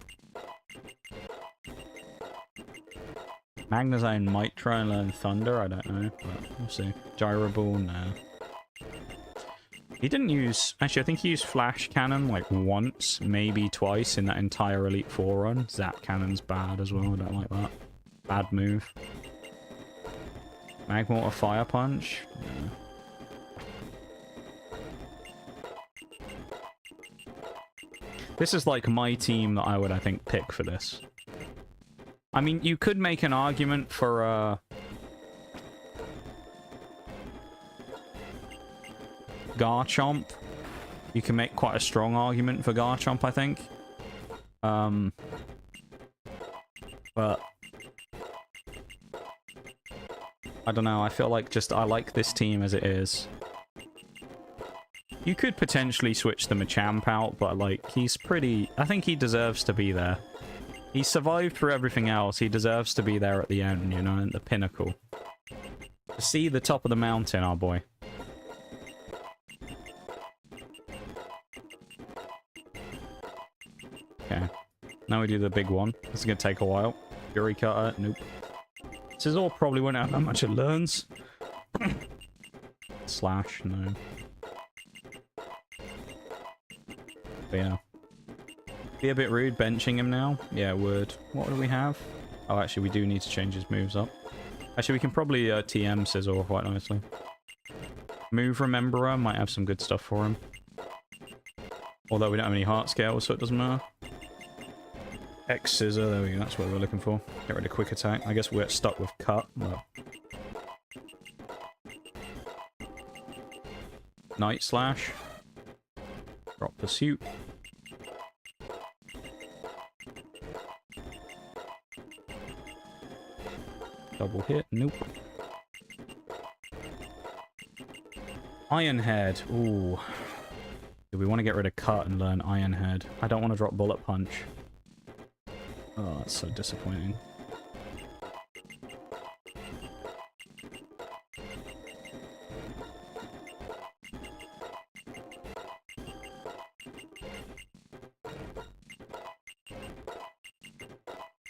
Magnezone might try and learn Thunder, I don't know, but we'll see. Gyro Ball, no. He didn't use... Actually, I think he used Flash Cannon, like, once, maybe twice in that entire Elite Four run. Zap Cannon's bad as well, I don't like that. Bad move. Magmortar Fire Punch? No. This is like my team that I would, I think, pick for this. I mean, you could make an argument for, Garchomp. You can make quite a strong argument for Garchomp, I think. But... I don't know, I feel like just, I like this team as it is. You could potentially switch the Machamp out, but, like, he's pretty... I think he deserves to be there. He survived through everything else. He deserves to be there at the end, you know, at the pinnacle. To see the top of the mountain, our boy. Okay. Now we do the big one. This is going to take a while. Fury Cutter, nope. Scizor probably won't have that much it learns. Slash, no. But yeah. Be a bit rude benching him now. Yeah, would. What do we have? Oh, actually, we do need to change his moves up. Actually, we can probably TM Scizor quite nicely. Move Rememberer might have some good stuff for him. Although we don't have any heart scales, so it doesn't matter. X Scissor, there we go, that's what we're looking for. Get rid of quick attack. I guess we're stuck with cut, but... Night Slash. Drop Pursuit. Double hit, nope. Iron Head, ooh. Do we want to get rid of cut and learn Iron Head? I don't want to drop Bullet Punch. Oh, that's so disappointing.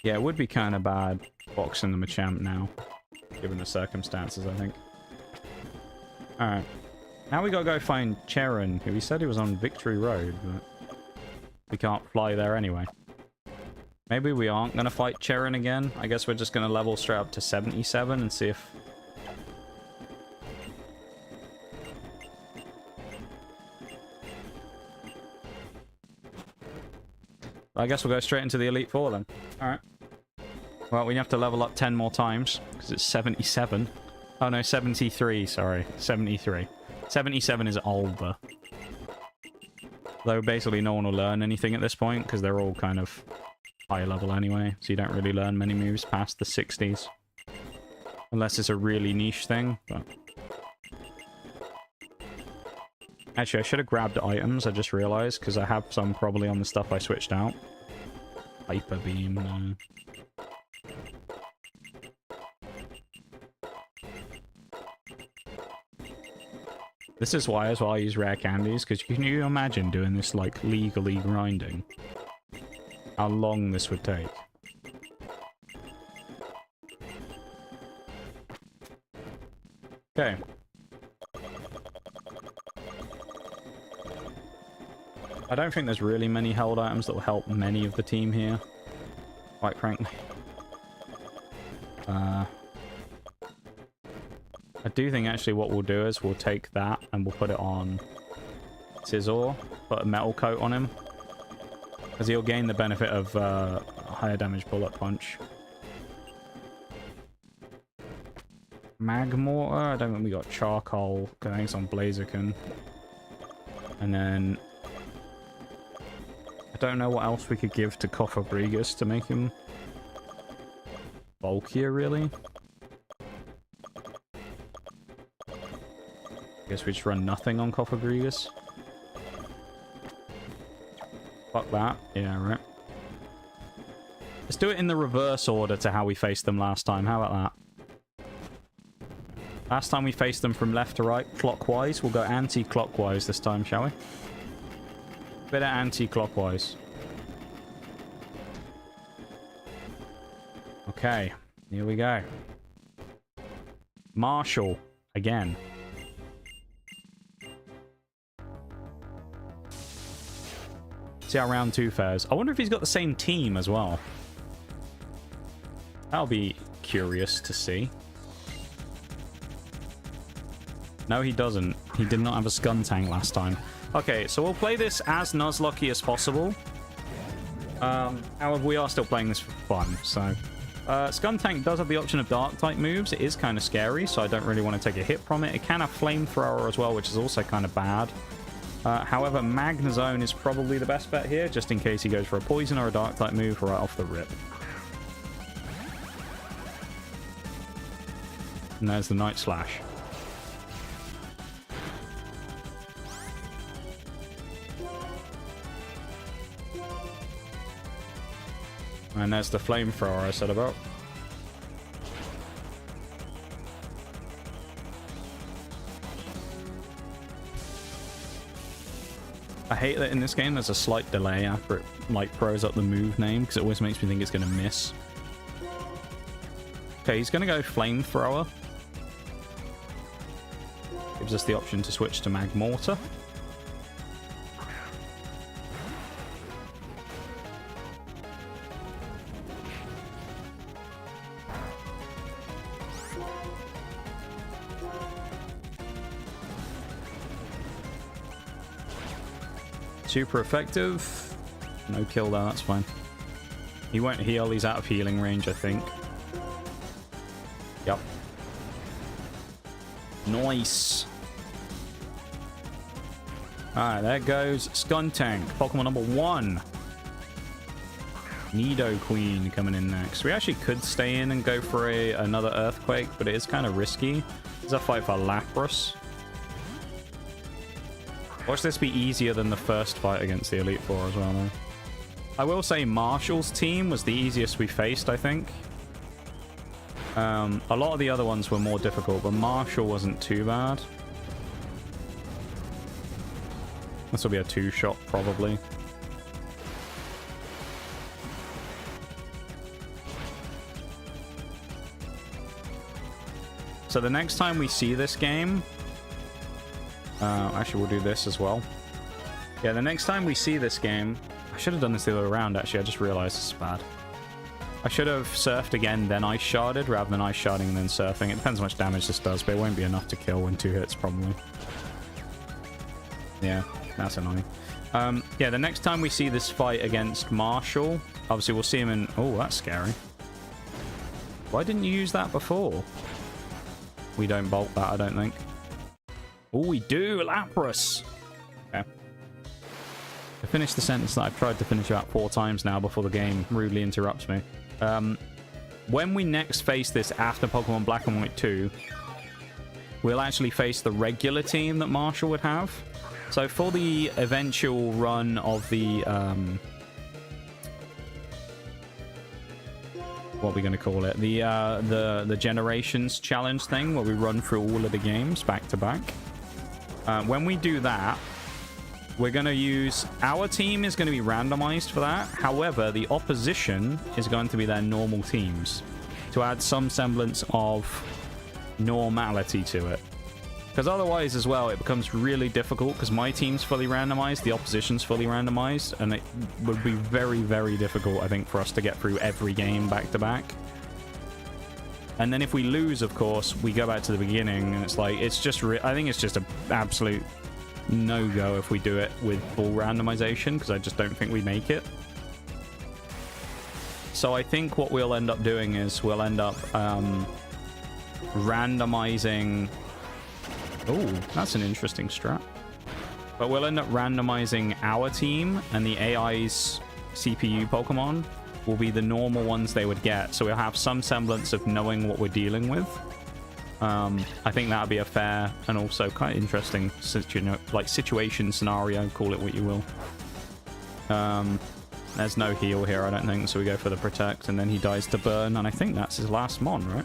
Yeah, it would be kind of bad boxing the Machamp now, given the circumstances, I think. Alright. Now we gotta go find Cheran, who he said he was on Victory Road, but we can't fly there anyway. Maybe we aren't gonna fight Cheran again. I guess we're just gonna level straight up to 77 and see if... I guess we'll go straight into the Elite Four then. Alright. Well, we have to level up 10 more times, because it's 77. Oh no, 73, sorry. 73. 77 is older. Though basically no one will learn anything at this point, because they're all kind of high level anyway, so you don't really learn many moves past the 60s. Unless it's a really niche thing, but... Actually, I should have grabbed items, I just realized, because I have some probably on the stuff I switched out. Hyper Beam, no. This is why as well I use rare candies, because can you imagine doing this, like, legally grinding? How long this would take. Okay. I don't think there's really many held items that will help many of the team here, quite frankly. I do think actually what we'll do is we'll take that and we'll put it on Scizor, put a metal coat on him, because he'll gain the benefit of higher damage Bullet Punch. Magmortar, I don't think we got Charcoal, because I think it's on Blaziken. And then... I don't know what else we could give to Cofagrigus to make him bulkier, really. Guess we just run nothing on Cofagrigus. Fuck that. Yeah, right. do it in the reverse order to how we faced them last time. How about that? Last time we faced them from left to right, clockwise. We'll go anti-clockwise this time, shall we? Bit of anti-clockwise. Okay, here we go. Marshall, again. See how round 2 fares. I wonder if he's got the same team as well. That'll be curious to see. No, he doesn't. He did not have a Scun Tank last time. Okay, so we'll play this as Nuzlocke as possible. However, we are still playing this for fun, so... Scun Tank does have the option of Dark-type moves. It is kind of scary, so I don't really want to take a hit from it. It can have Flamethrower as well, which is also kind of bad. However, Magnezone is probably the best bet here, just in case he goes for a Poison or a Dark-type move right off the rip. And there's the Night Slash. And there's the Flamethrower I said about. I hate that in this game there's a slight delay after it like throws up the move name, because it always makes me think it's going to miss. Okay, he's going to go Flamethrower. Gives us the option to switch to Magmortar. Super effective. No kill there, that's fine. He won't heal, he's out of healing range, I think. Yep. Nice. Alright, there goes Scun Tank, Pokemon number 1. Nidoqueen coming in next. We actually could stay in and go for another Earthquake, but it is kind of risky. It's a fight for Lapras. Watch this be easier than the first fight against the Elite Four as well, though. I will say Marshall's team was the easiest we faced, I think. A lot of the other ones were more difficult, but Marshall wasn't too bad. This will be a 2-shot, probably. So the next time we see this game... actually, we'll do this as well. Yeah, the next time we see this game... I should have done this the other way around, actually. I just realized this is bad. I should have surfed again, then ice sharded, rather than ice sharding and then surfing. It depends how much damage this does, but it won't be enough to kill in 2 hits, probably. Yeah, that's annoying. Yeah, the next time we see this fight against Marshall, obviously we'll see him in... Oh, that's scary. Why didn't you use that before? We don't bolt that, I don't think. Oh, we do! Lapras! Okay. To finish the sentence that I've tried to finish about 4 times now before the game rudely interrupts me. When we next face this after Pokemon Black and White 2, we'll actually face the regular team that Marshall would have. So for the eventual run of the... what are we going to call it? The Generations Challenge thing, where we run through all of the games back to back. When we do that, we're going to use... Our team is going to be randomized for that. However, the opposition is going to be their normal teams to add some semblance of normality to it. Because otherwise, as well, it becomes really difficult because my team's fully randomized, the opposition's fully randomized, and it would be very, very difficult, I think, for us to get through every game back to back. And then if we lose, of course, we go back to the beginning, and it's like, it's just... I think it's just an absolute no-go if we do it with full randomization, because I just don't think we make it. So I think what we'll end up doing is we'll end up randomizing... Oh, that's an interesting strat. But we'll end up randomizing our team, and the AI's CPU Pokemon will be the normal ones they would get. So we'll have some semblance of knowing what we're dealing with. I think that would be a fair and also quite interesting situation scenario, call it what you will. There's no heal here, I don't think, so we go for the protect, and then he dies to burn, and I think that's his last mon, right?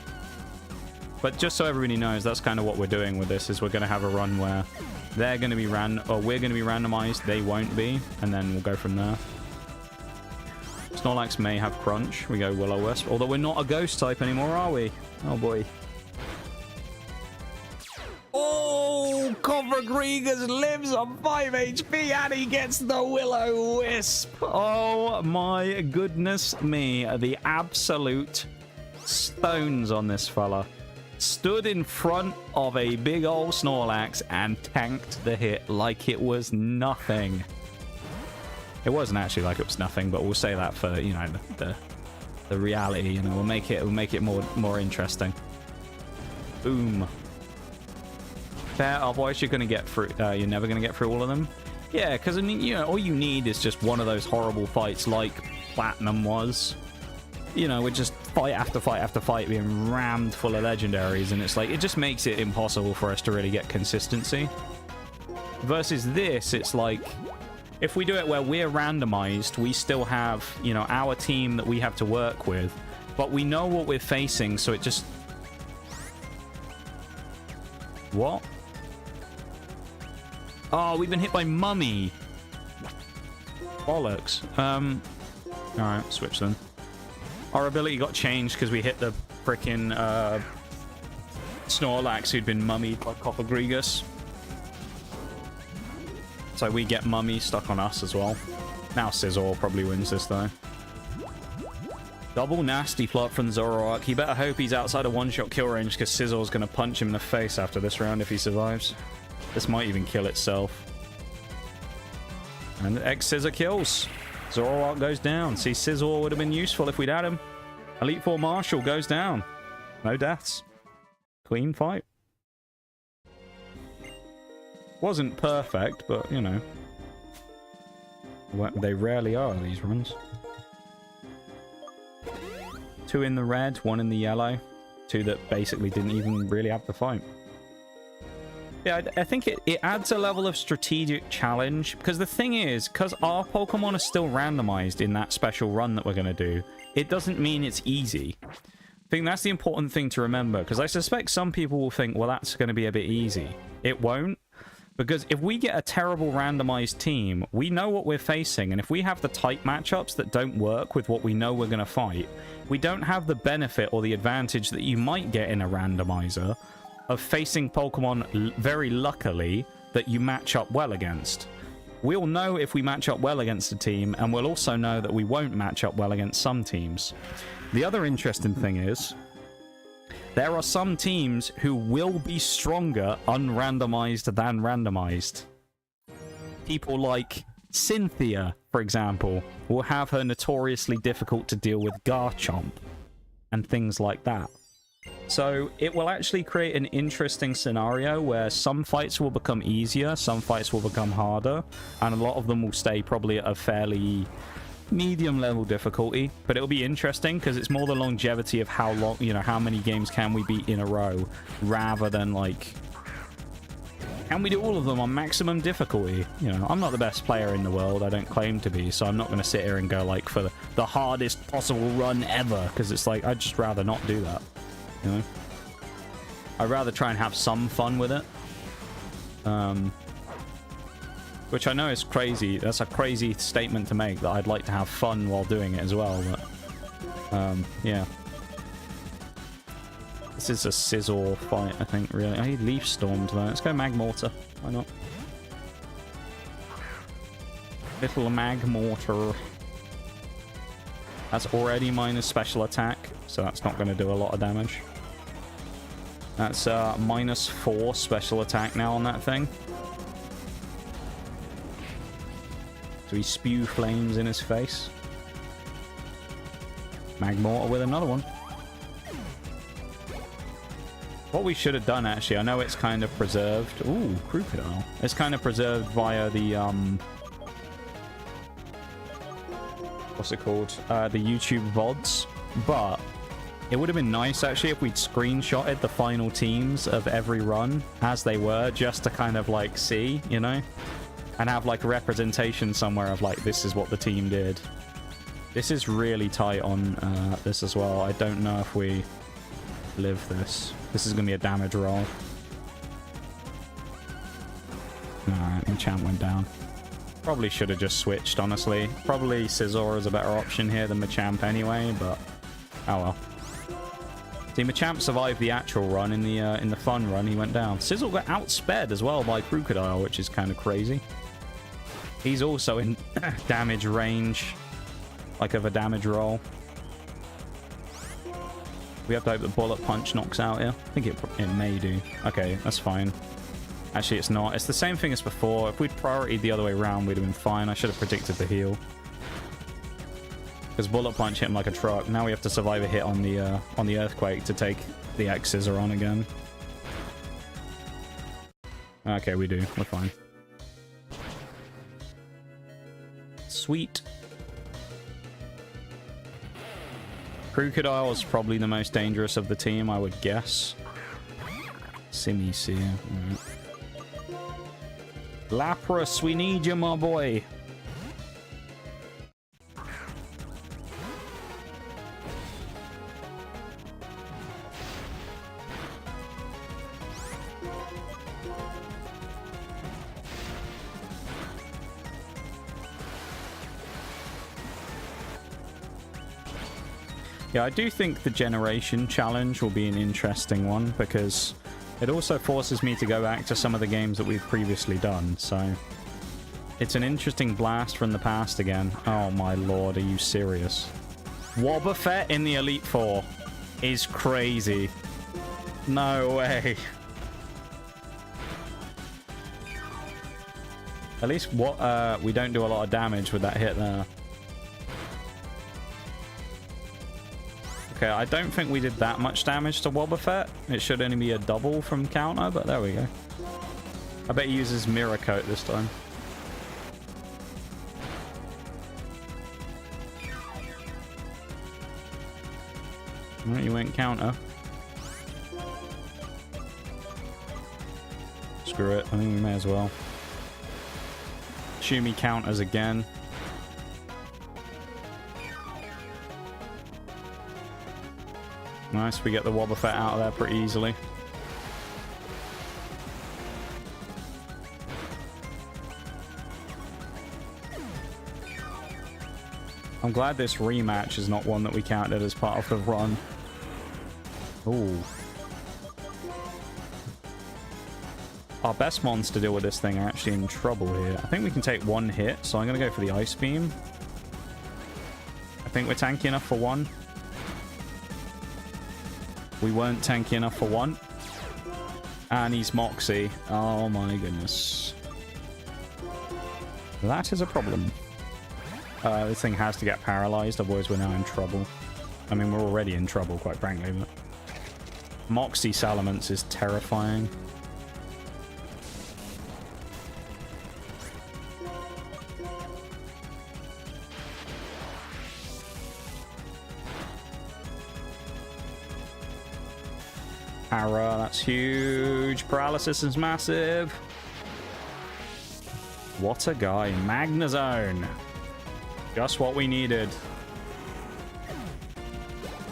But just so everybody knows, that's kind of what we're doing with this, is we're going to have a run where they're going to be we're going to be randomized, they won't be, and then we'll go from there. Snorlax may have crunch. We go Will-O-Wisp, although we're not a ghost type anymore, are we? Oh boy. Oh, Cofagrigus lives on 5 HP and he gets the Will-O-Wisp. Oh my goodness me. The absolute stones on this fella. Stood in front of a big old Snorlax and tanked the hit like it was nothing. It wasn't actually like it was nothing, but we'll say that for, you know, the reality, you know, we'll make it more interesting. Boom. Fair, otherwise you're gonna get through. You're never gonna get through all of them. Yeah, because I mean, you know, all you need is just one of those horrible fights like Platinum was. You know, with just fight after fight after fight being rammed full of legendaries, and it's like it just makes it impossible for us to really get consistency. Versus this, it's like if we do it where we're randomized, we still have, you know, our team that we have to work with, but we know what we're facing, so it just. What? Oh, we've been hit by Mummy. Bollocks. Alright, switch then. Our ability got changed because we hit the frickin' Snorlax who'd been mummied by Cofagrigus. So we get Mummy stuck on us as well. Now Scizor probably wins this though. Double nasty plot from Zoroark. He better hope he's outside of one-shot kill range because Scizor's going to punch him in the face after this round if he survives. This might even kill itself. And X-Scizor kills. Zoroark goes down. See, Scizor would have been useful if we'd had him. Elite Four Marshall goes down. No deaths. Clean fight. Wasn't perfect, but, you know. They rarely are, these runs. 2 in the red, 1 in the yellow. 2 that basically didn't even really have the fight. Yeah, I think it adds a level of strategic challenge. Because the thing is, because our Pokemon are still randomized in that special run that we're going to do, it doesn't mean it's easy. I think that's the important thing to remember. Because I suspect some people will think, well, that's going to be a bit easy. It won't. Because if we get a terrible randomized team, we know what we're facing. And if we have the type matchups that don't work with what we know we're going to fight, we don't have the benefit or the advantage that you might get in a randomizer of facing Pokemon very luckily that you match up well against. We'll know if we match up well against a team, and we'll also know that we won't match up well against some teams. The other interesting thing is, there are some teams who will be stronger unrandomized than randomized. People like Cynthia, for example, will have her notoriously difficult to deal with Garchomp and things like that. So it will actually create an interesting scenario where some fights will become easier, some fights will become harder, and a lot of them will stay probably at a fairly medium level difficulty. But it'll be interesting because it's more the longevity of how long, you know, how many games can we beat in a row, rather than like, can we do all of them on maximum difficulty? You know, I'm not the best player in the world, I don't claim to be, so I'm not going to sit here and go like for the hardest possible run ever, because it's like, I'd just rather not do that. You know? I'd rather try and have some fun with it. Which I know is crazy. That's a crazy statement to make, that I'd like to have fun while doing it as well, but yeah. This is a Scizor fight, I think, really. I need Leaf Stormed though. Let's go Magmortar. Why not? Little Magmortar. That's already minus special attack, so that's not going to do a lot of damage. That's -4 special attack now on that thing. So we spew flames in his face. Magmortar with another one. What we should have done, actually, I know it's kind of preserved. Ooh, Crocodile. It's kind of preserved via the, what's it called? The YouTube VODs. But it would have been nice, actually, if we'd screenshotted the final teams of every run as they were, just to kind of, like, see, you know? And have, like, a representation somewhere of, like, this is what the team did. This is really tight on this as well. I don't know if we live this. This is going to be a damage roll. Alright, Machamp went down. Probably should have just switched, honestly. Probably Scizor is a better option here than Machamp anyway, but oh well. See, Machamp survived the actual run. In the fun run, he went down. Scizor got outsped as well by Crocodile, which is kind of crazy. He's also in damage range, like of a damage roll. We have to hope the Bullet Punch knocks out here. I think it may do. Okay, that's fine. Actually, it's not. It's the same thing as before. If we'd priorityed the other way around, we'd have been fine. I should have predicted the heal. Because Bullet Punch hit him like a truck. Now we have to survive a hit on the Earthquake to take the X-Scissor on again. Okay, we do. We're fine. Sweet. Crocodile is probably the most dangerous of the team, I would guess. Simisear. Right. Lapras, we need you, my boy. Yeah, I do think the generation challenge will be an interesting one because it also forces me to go back to some of the games that we've previously done, so it's an interesting blast from the past again. Oh my lord, are you serious? Wobbuffet in the Elite Four is crazy. No way. At least what we don't do a lot of damage with that hit there. Okay, I don't think we did that much damage to Wobbuffet. It should only be a double from counter, but there we go. I bet he uses Mirror Coat this time. Right, you went counter. Screw it, I think we may as well. Shumi counters again. Nice, we get the Wobbuffet out of there pretty easily. I'm glad this rematch is not one that we counted as part of the run. Ooh. Our best mons to deal with this thing are actually in trouble here. I think we can take one hit, so I'm going to go for the Ice Beam. I think we're tanky enough for one. We weren't tanky enough for one. And he's Moxie. Oh my goodness. That is a problem. This thing has to get paralyzed, otherwise we're now in trouble. I mean, we're already in trouble, quite frankly, but Moxie Salamence is terrifying. Para, that's huge. Paralysis is massive. What a guy. Magnezone. Just what we needed.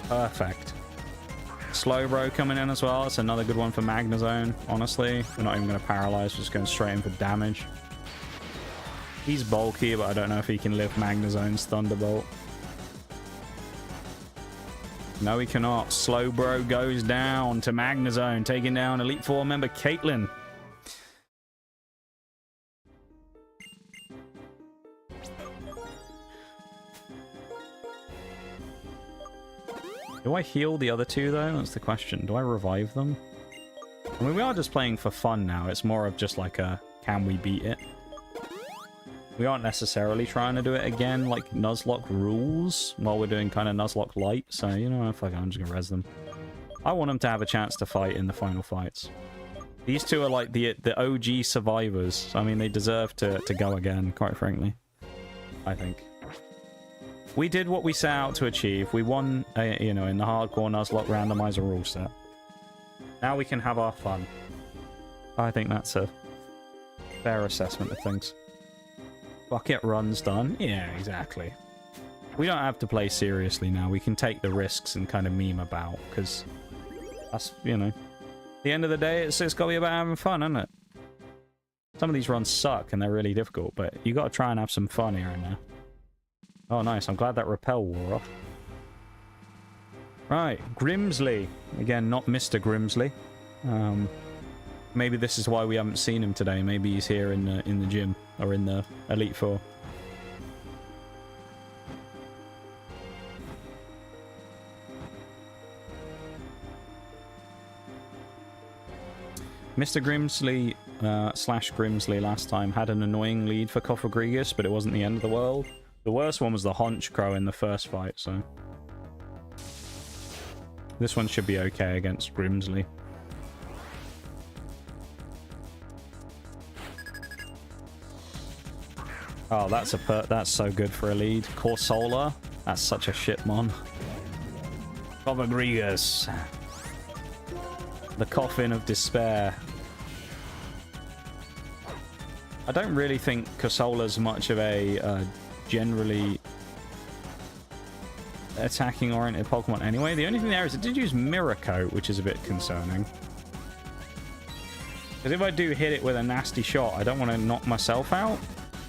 Perfect. Slowbro coming in as well. It's another good one for Magnezone, honestly. We're not even going to paralyze. We're just going straight in for damage. He's bulky, but I don't know if he can live Magnezone's Thunderbolt. No, he cannot. Slowbro goes down to Magnezone, taking down Elite Four member Caitlyn. Do I heal the other two, though? That's the question. Do I revive them? I mean, we are just playing for fun now. It's more of just like a, can we beat it? We aren't necessarily trying to do it again, like Nuzlocke rules, while we're doing kind of Nuzlocke light. So, you know, fuck it, I'm just going to res them. I want them to have a chance to fight in the final fights. These two are like the OG survivors. I mean, they deserve to go again, quite frankly. I think. We did what we set out to achieve. We won, you know, in the hardcore Nuzlocke randomizer rule set. Now we can have our fun. I think that's a fair assessment of things. Bucket runs done. Yeah, exactly. We don't have to play seriously now. We can take the risks and kind of meme about, because that's, you know, at the end of the day, it's got to be about having fun, isn't it? Some of these runs suck and they're really difficult, but you got to try and have some fun here and there. Oh, nice. I'm glad that repel wore off. Right, Grimsley. Again, not Mr. Grimsley. Maybe this is why we haven't seen him today. Maybe he's here in the gym or in the Elite Four. Mr. Grimsley slash Grimsley last time had an annoying lead for Kofagrigus, but it wasn't the end of the world. The worst one was the Haunch Crow in the first fight, so... This one should be okay against Grimsley. Oh, that's so good for a lead. Corsola, that's such a shit mon. Kofagrigus. The Coffin of Despair. I don't really think Corsola's much of a generally attacking-oriented Pokemon anyway. The only thing there is it did use Mirror Coat, which is a bit concerning. Because if I do hit it with a nasty shot, I don't want to knock myself out.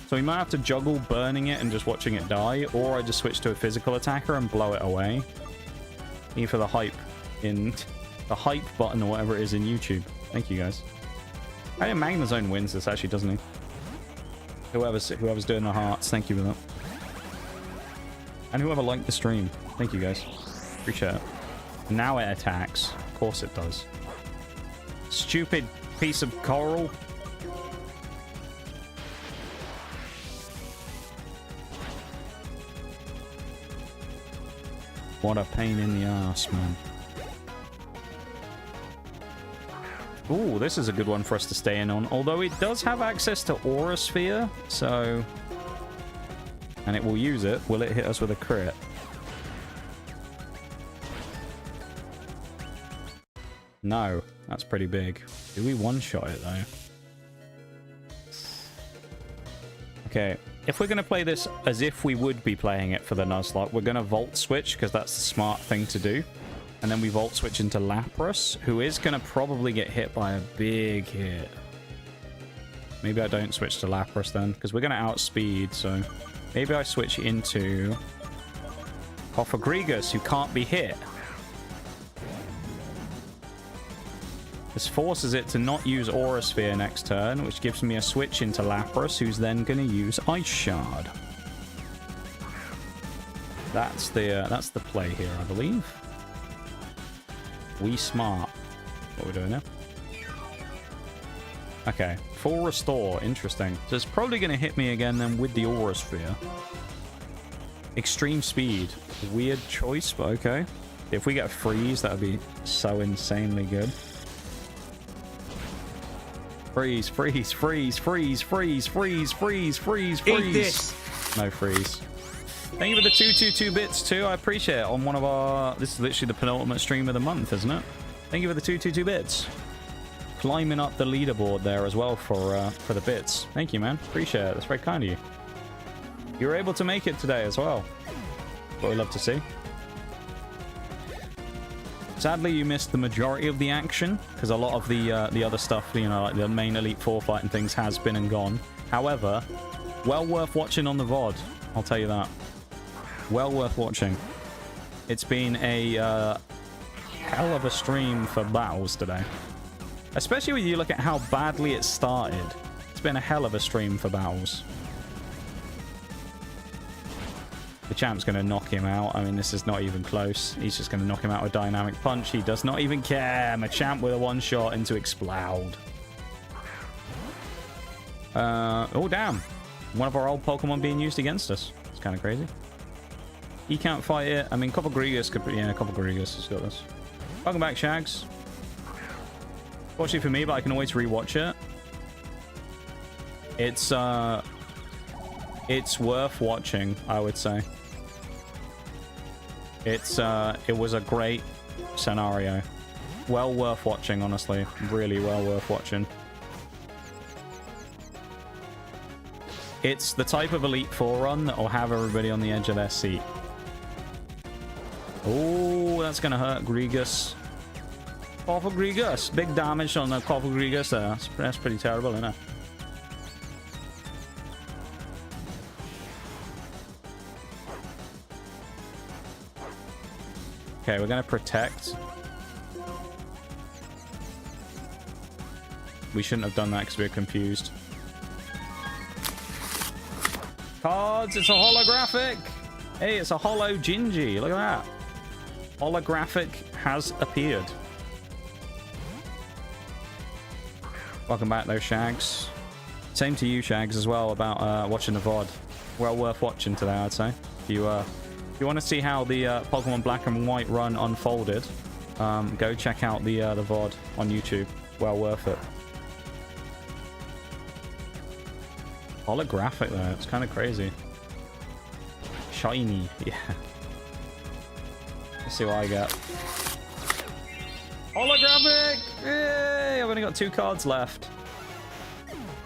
So we might have to juggle burning it and just watching it die, or I just switch to a physical attacker and blow it away. E for the hype in... the hype button or whatever it is in YouTube. Thank you, guys. I think Magnezone wins this, actually, doesn't he? Whoever's doing the hearts, thank you for that. And whoever liked the stream, thank you, guys. Appreciate it. Now it attacks. Of course it does. Stupid piece of coral. What a pain in the ass, man. Ooh, this is a good one for us to stay in on. Although it does have access to Aura Sphere, so... And it will use it. Will it hit us with a crit? No. That's pretty big. Do we one-shot it, though? Okay. If we're going to play this as if we would be playing it for the Nuzlocke, we're going to Volt Switch, because that's the smart thing to do. And then we Volt Switch into Lapras, who is going to probably get hit by a big hit. Maybe I don't switch to Lapras then, because we're going to outspeed, so... Maybe I switch into Kofagrigus, who can't be hit. This forces it to not use Aura Sphere next turn, which gives me a switch into Lapras, who's then going to use Ice Shard. That's the play here, I believe. We smart. What are we doing now? Okay, full restore. Interesting. So it's probably going to hit me again then with the Aura Sphere. Extreme speed. Weird choice, but okay. If we get a freeze, that would be so insanely good. Freeze, freeze, freeze, freeze, freeze, freeze, freeze, freeze, freeze. Eat this. No freeze. Thank you for the 222 bits too. I appreciate it. On one of our... This is literally the penultimate stream of the month, isn't it? Thank you for the 222 bits. Climbing up the leaderboard there as well for the bits. Thank you, man. Appreciate it. That's very kind of you. You were able to make it today as well. What we love to see. Sadly, you missed the majority of the action because a lot of the other stuff, you know, like the main Elite Four fight and things, has been and gone. However, well worth watching on the VOD. I'll tell you that. Well worth watching. It's been a hell of a stream for battles today. Especially when you look at how badly it started. It's been a hell of a stream for battles. The champ's going to knock him out. I mean, this is not even close. He's just going to knock him out with Dynamic Punch. He does not even care. Machamp with a one-shot into Explode. Oh, damn. One of our old Pokemon being used against us. It's kind of crazy. He can't fight it. I mean, Kofagrigus could... Yeah, Kofagrigus has got this. Welcome back, Shags. Fortunately for me, but I can always rewatch it. It's worth watching, I would say. It was a great scenario. Well worth watching, honestly. Really well worth watching. It's the type of Elite Four run that will have everybody on the edge of their seat. Oh, that's going to hurt Grigus. Awful Grigus. Big damage on the Awful Grigus there. That's pretty terrible, isn't it? Okay, we're going to protect. We shouldn't have done that because we were confused. Cards, it's a holographic. Hey, it's a holo Gingy. Look at that. Holographic has appeared. Welcome back, though, Shags. Same to you, Shags, as well, about watching the VOD. Well worth watching today, I'd say. If you want to see how the Pokemon Black and White run unfolded, go check out the VOD on YouTube. Well worth it. Holographic, though. It's kind of crazy. Shiny. Yeah. Let's see what I get. Holographic! Yay! I've only got 2 cards left.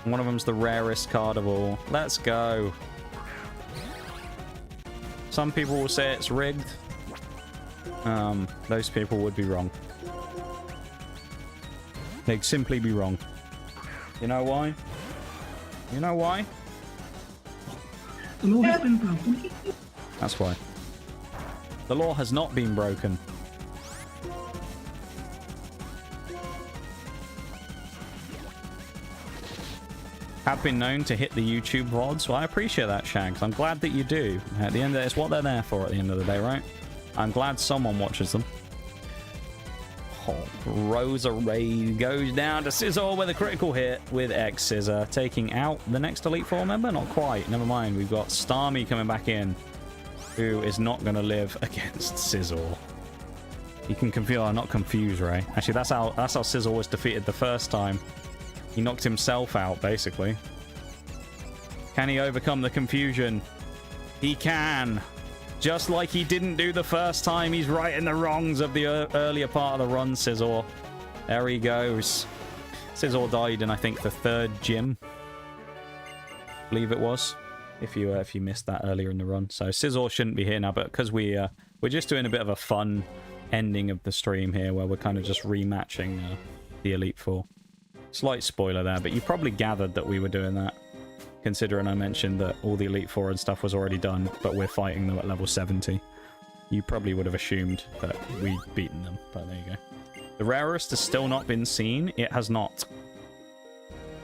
One of them's the rarest card of all. Let's go. Some people will say it's rigged. Those people would be wrong. They'd simply be wrong. You know why? You know why? The law has been broken. That's why. The law has not been broken. Have been known to hit the YouTube VODs. Well, I appreciate that, Shags. I'm glad that you do. At the end of it, it's what they're there for at the end of the day, right? I'm glad someone watches them. Oh, Rosa Ray goes down to Scizor with a critical hit with X Scissor, taking out the next Elite Four member. Not quite. Never mind. We've got Starmie coming back in, who is not going to live against Scizor. You can not confuse Ray. Actually, that's how Scizor was defeated the first time. He knocked himself out, basically. Can he overcome the confusion? He can. Just like he didn't do the first time. He's right in the wrongs of the earlier part of the run, Scizor. There he goes. Scizor died in, I think, the 3rd gym. I believe it was. If you missed that earlier in the run. So Scizor shouldn't be here now, but because we're just doing a bit of a fun ending of the stream here, where we're kind of just rematching the Elite Four. Slight spoiler there, but you probably gathered that we were doing that, considering I mentioned that all the Elite Four and stuff was already done, but we're fighting them at level 70. You probably would have assumed that we'd beaten them, but there you go. The rarest has still not been seen. It has not.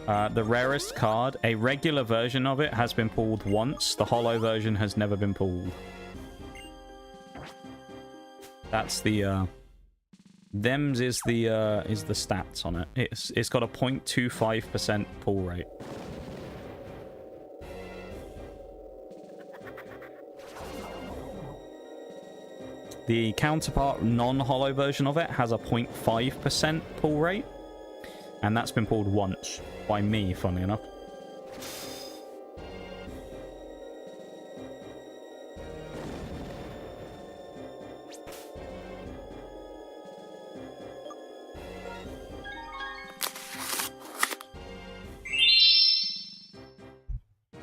The rarest card, a regular version of it, has been pulled once. The holo version has never been pulled. That's the... Them's is the stats on it. It's got a 0.25% pull rate. The counterpart non-holo version of it has a 0.5% pull rate, and that's been pulled once by me, funnily enough.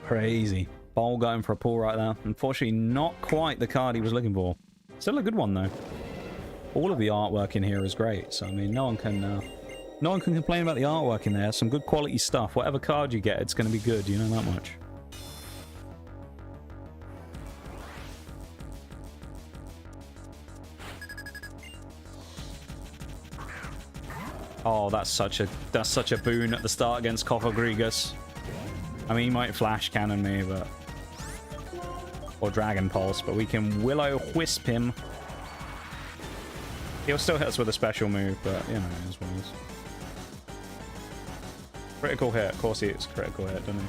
Crazy. Ball going for a pull right there. Unfortunately, not quite the card he was looking for. Still a good one, though. All of the artwork in here is great. So, I mean, no one can complain about the artwork in there. Some good quality stuff. Whatever card you get, it's going to be good. You know that much. Oh, that's such a boon at the start against Cofagrigus. I mean, he might flash cannon me, but... Or Dragon Pulse, but we can Will-O-Wisp him. He'll still hit us with a special move, but, you know, it is what it is. Critical hit. Of course he gets a critical hit, doesn't he?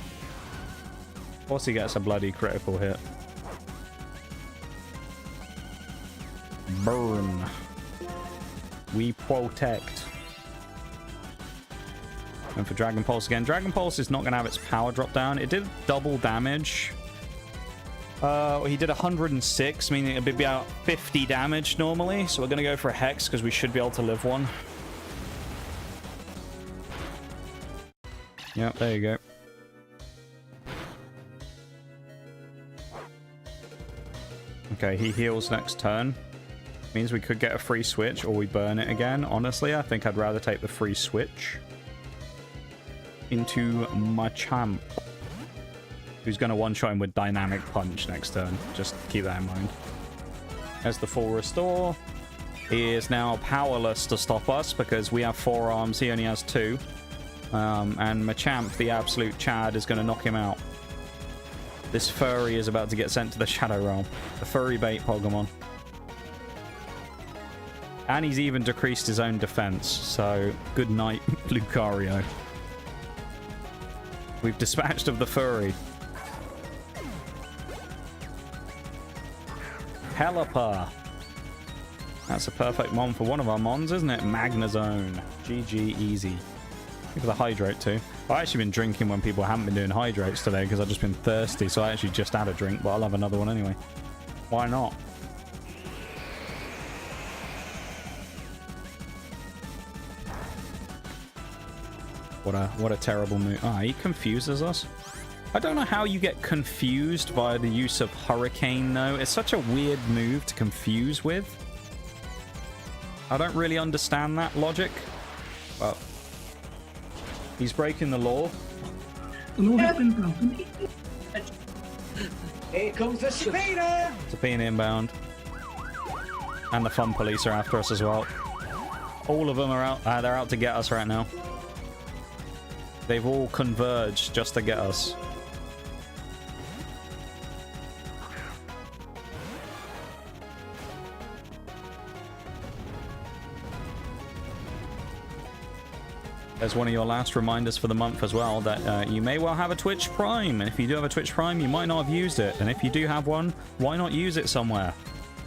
Of course he gets a bloody critical hit. Burn. We protect. And for Dragon Pulse again. Dragon Pulse is not going to have its power drop down. It did double damage. He did 106, meaning it would be about 50 damage normally. So we're going to go for a Hex because we should be able to live one. Yep, there you go. Okay, he heals next turn. Means we could get a free switch or we burn it again. Honestly, I think I'd rather take the free switch into Machamp, who's going to one-shot him with Dynamic Punch next turn. Just keep that in mind. As the full restore, he is now powerless to stop us because we have 4 arms. He only has 2. And Machamp, the absolute Chad, is going to knock him out. This furry is about to get sent to the Shadow Realm. The furry bait Pokemon. And he's even decreased his own defense. So, good night, Lucario. We've dispatched of the furry. Pelipper. That's a perfect mon for one of our mons, isn't it? Magnezone. GG easy. For the hydrate too. I've actually been drinking when people haven't been doing hydrates today because I've just been thirsty, so I actually just had a drink, but I'll have another one anyway. Why not? What a terrible move. Ah, he confuses us. I don't know how you get confused by the use of Hurricane, though. It's such a weird move to confuse with. I don't really understand that logic. But he's breaking the law. Here comes the Sapina! Sapina inbound. And the Fun Police are after us as well. All of them are out. They're out to get us right now. They've all converged just to get us. There's one of your last reminders for the month as well that you may well have a Twitch Prime. And if you do have a Twitch Prime, you might not have used it. And if you do have one, why not use it somewhere?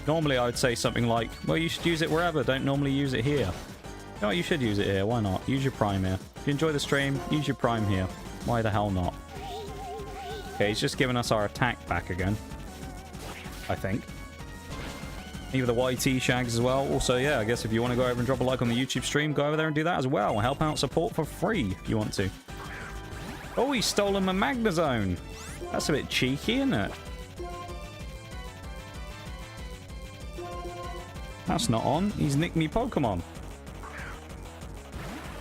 Normally, I would say something like, well, you should use it wherever. Don't normally use it here. No, you should use it here. Why not? Use your Prime here. If you enjoy the stream, use your Prime here. Why the hell not? Okay, he's just giving us our attack back again. I think. Either the YT shags as well. Also, yeah, I guess if you want to go over and drop a like on the YouTube stream, go over there and do that as well. Help out support for free if you want to. Oh, he's stolen my Magnezone. That's a bit cheeky, isn't it? That's not on. He's nicked me Pokemon.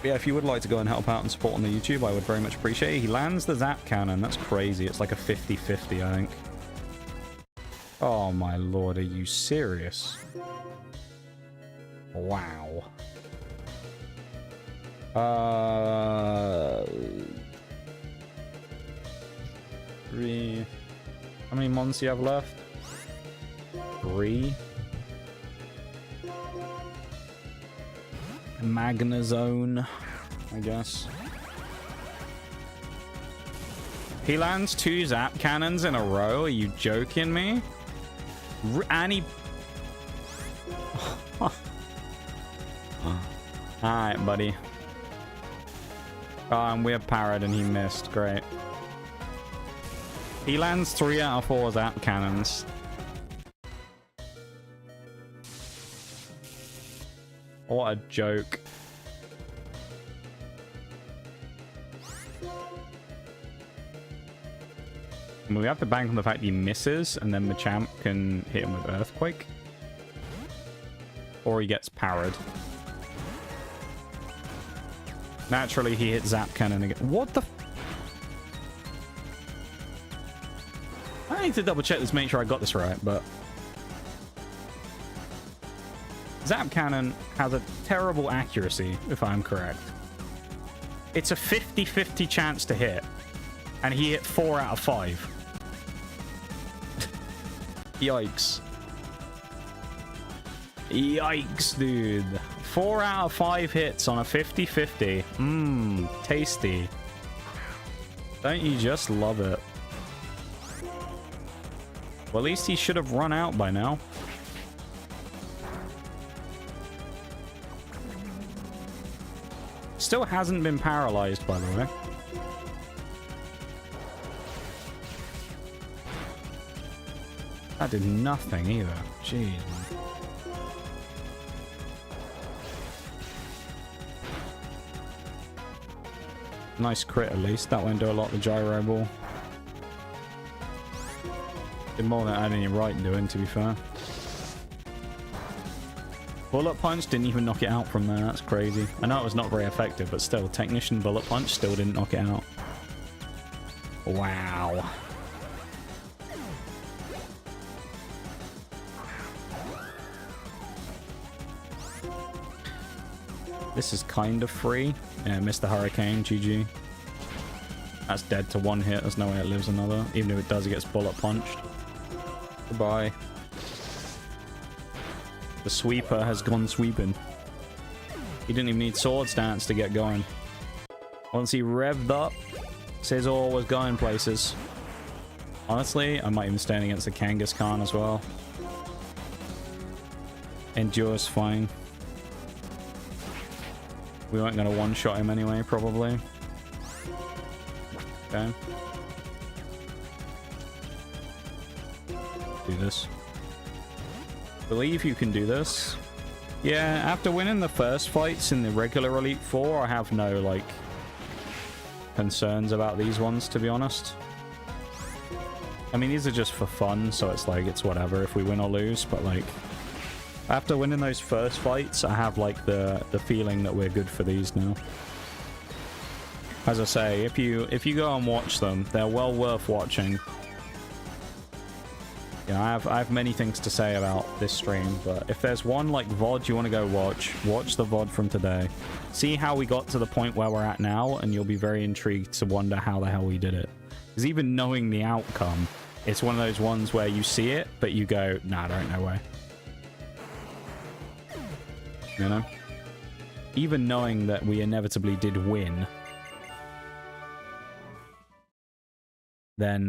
But yeah, if you would like to go and help out and support on the YouTube, I would very much appreciate it. He lands the Zap Cannon. That's crazy. It's like a 50-50, I think. Oh my lord, are you serious? Wow. Three. How many mons do you have left? 3. Magnezone, I guess. He lands 2 Zap Cannons in a row. Are you joking me? And he... Alright, buddy. Oh, and we have parried and he missed. Great. He lands 3 out of 4 Zap Cannons. What a joke. We have to bank on the fact he misses, and then Machamp can hit him with Earthquake. Or he gets parried. Naturally, he hits Zap Cannon again. What the... I need to double check this, make sure I got this right, but... Zap Cannon has a terrible accuracy, if I'm correct. It's a 50-50 chance to hit. And he hit 4 out of 5. Yikes. Yikes, dude. 4 out of 5 hits on a 50-50. Mmm, tasty. Don't you just love it? Well, at least he should have run out by now. Still hasn't been paralyzed, by the way. That did nothing either. Jeez, man. Nice crit, at least. That won't do a lot, the gyro ball. Did more than I had any right doing, to be fair. Bullet Punch didn't even knock it out from there. That's crazy. I know it was not very effective, but still, Technician Bullet Punch still didn't knock it out. Wow. This is kind of free. Yeah, Mr. Hurricane, GG. That's dead to one hit. There's no way it lives another. Even if it does, it gets bullet punched. Goodbye. The sweeper has gone sweeping. He didn't even need Swords Dance to get going. Once he revved up, Scizor was going places. Honestly, I might even stand against the Kangaskhan as well. Endure's fine. We weren't going to one-shot him anyway, probably. Okay. Do this. Believe you can do this. Yeah, after winning the first fights in the regular Elite Four, I have no, like, concerns about these ones, to be honest. I mean, these are just for fun, so it's like, it's whatever if we win or lose, but, like, after winning those first fights, I have, like, the feeling that we're good for these now. As I say, if you go and watch them, they're well worth watching. Yeah, I have many things to say about this stream, but if there's one, like, VOD you want to go watch the VOD from today. See how we got to the point where we're at now, and you'll be very intrigued to wonder how the hell we did it. Because even knowing the outcome, it's one of those ones where you see it, but you go, nah, there ain't no way. You know? Even knowing that we inevitably did win, then,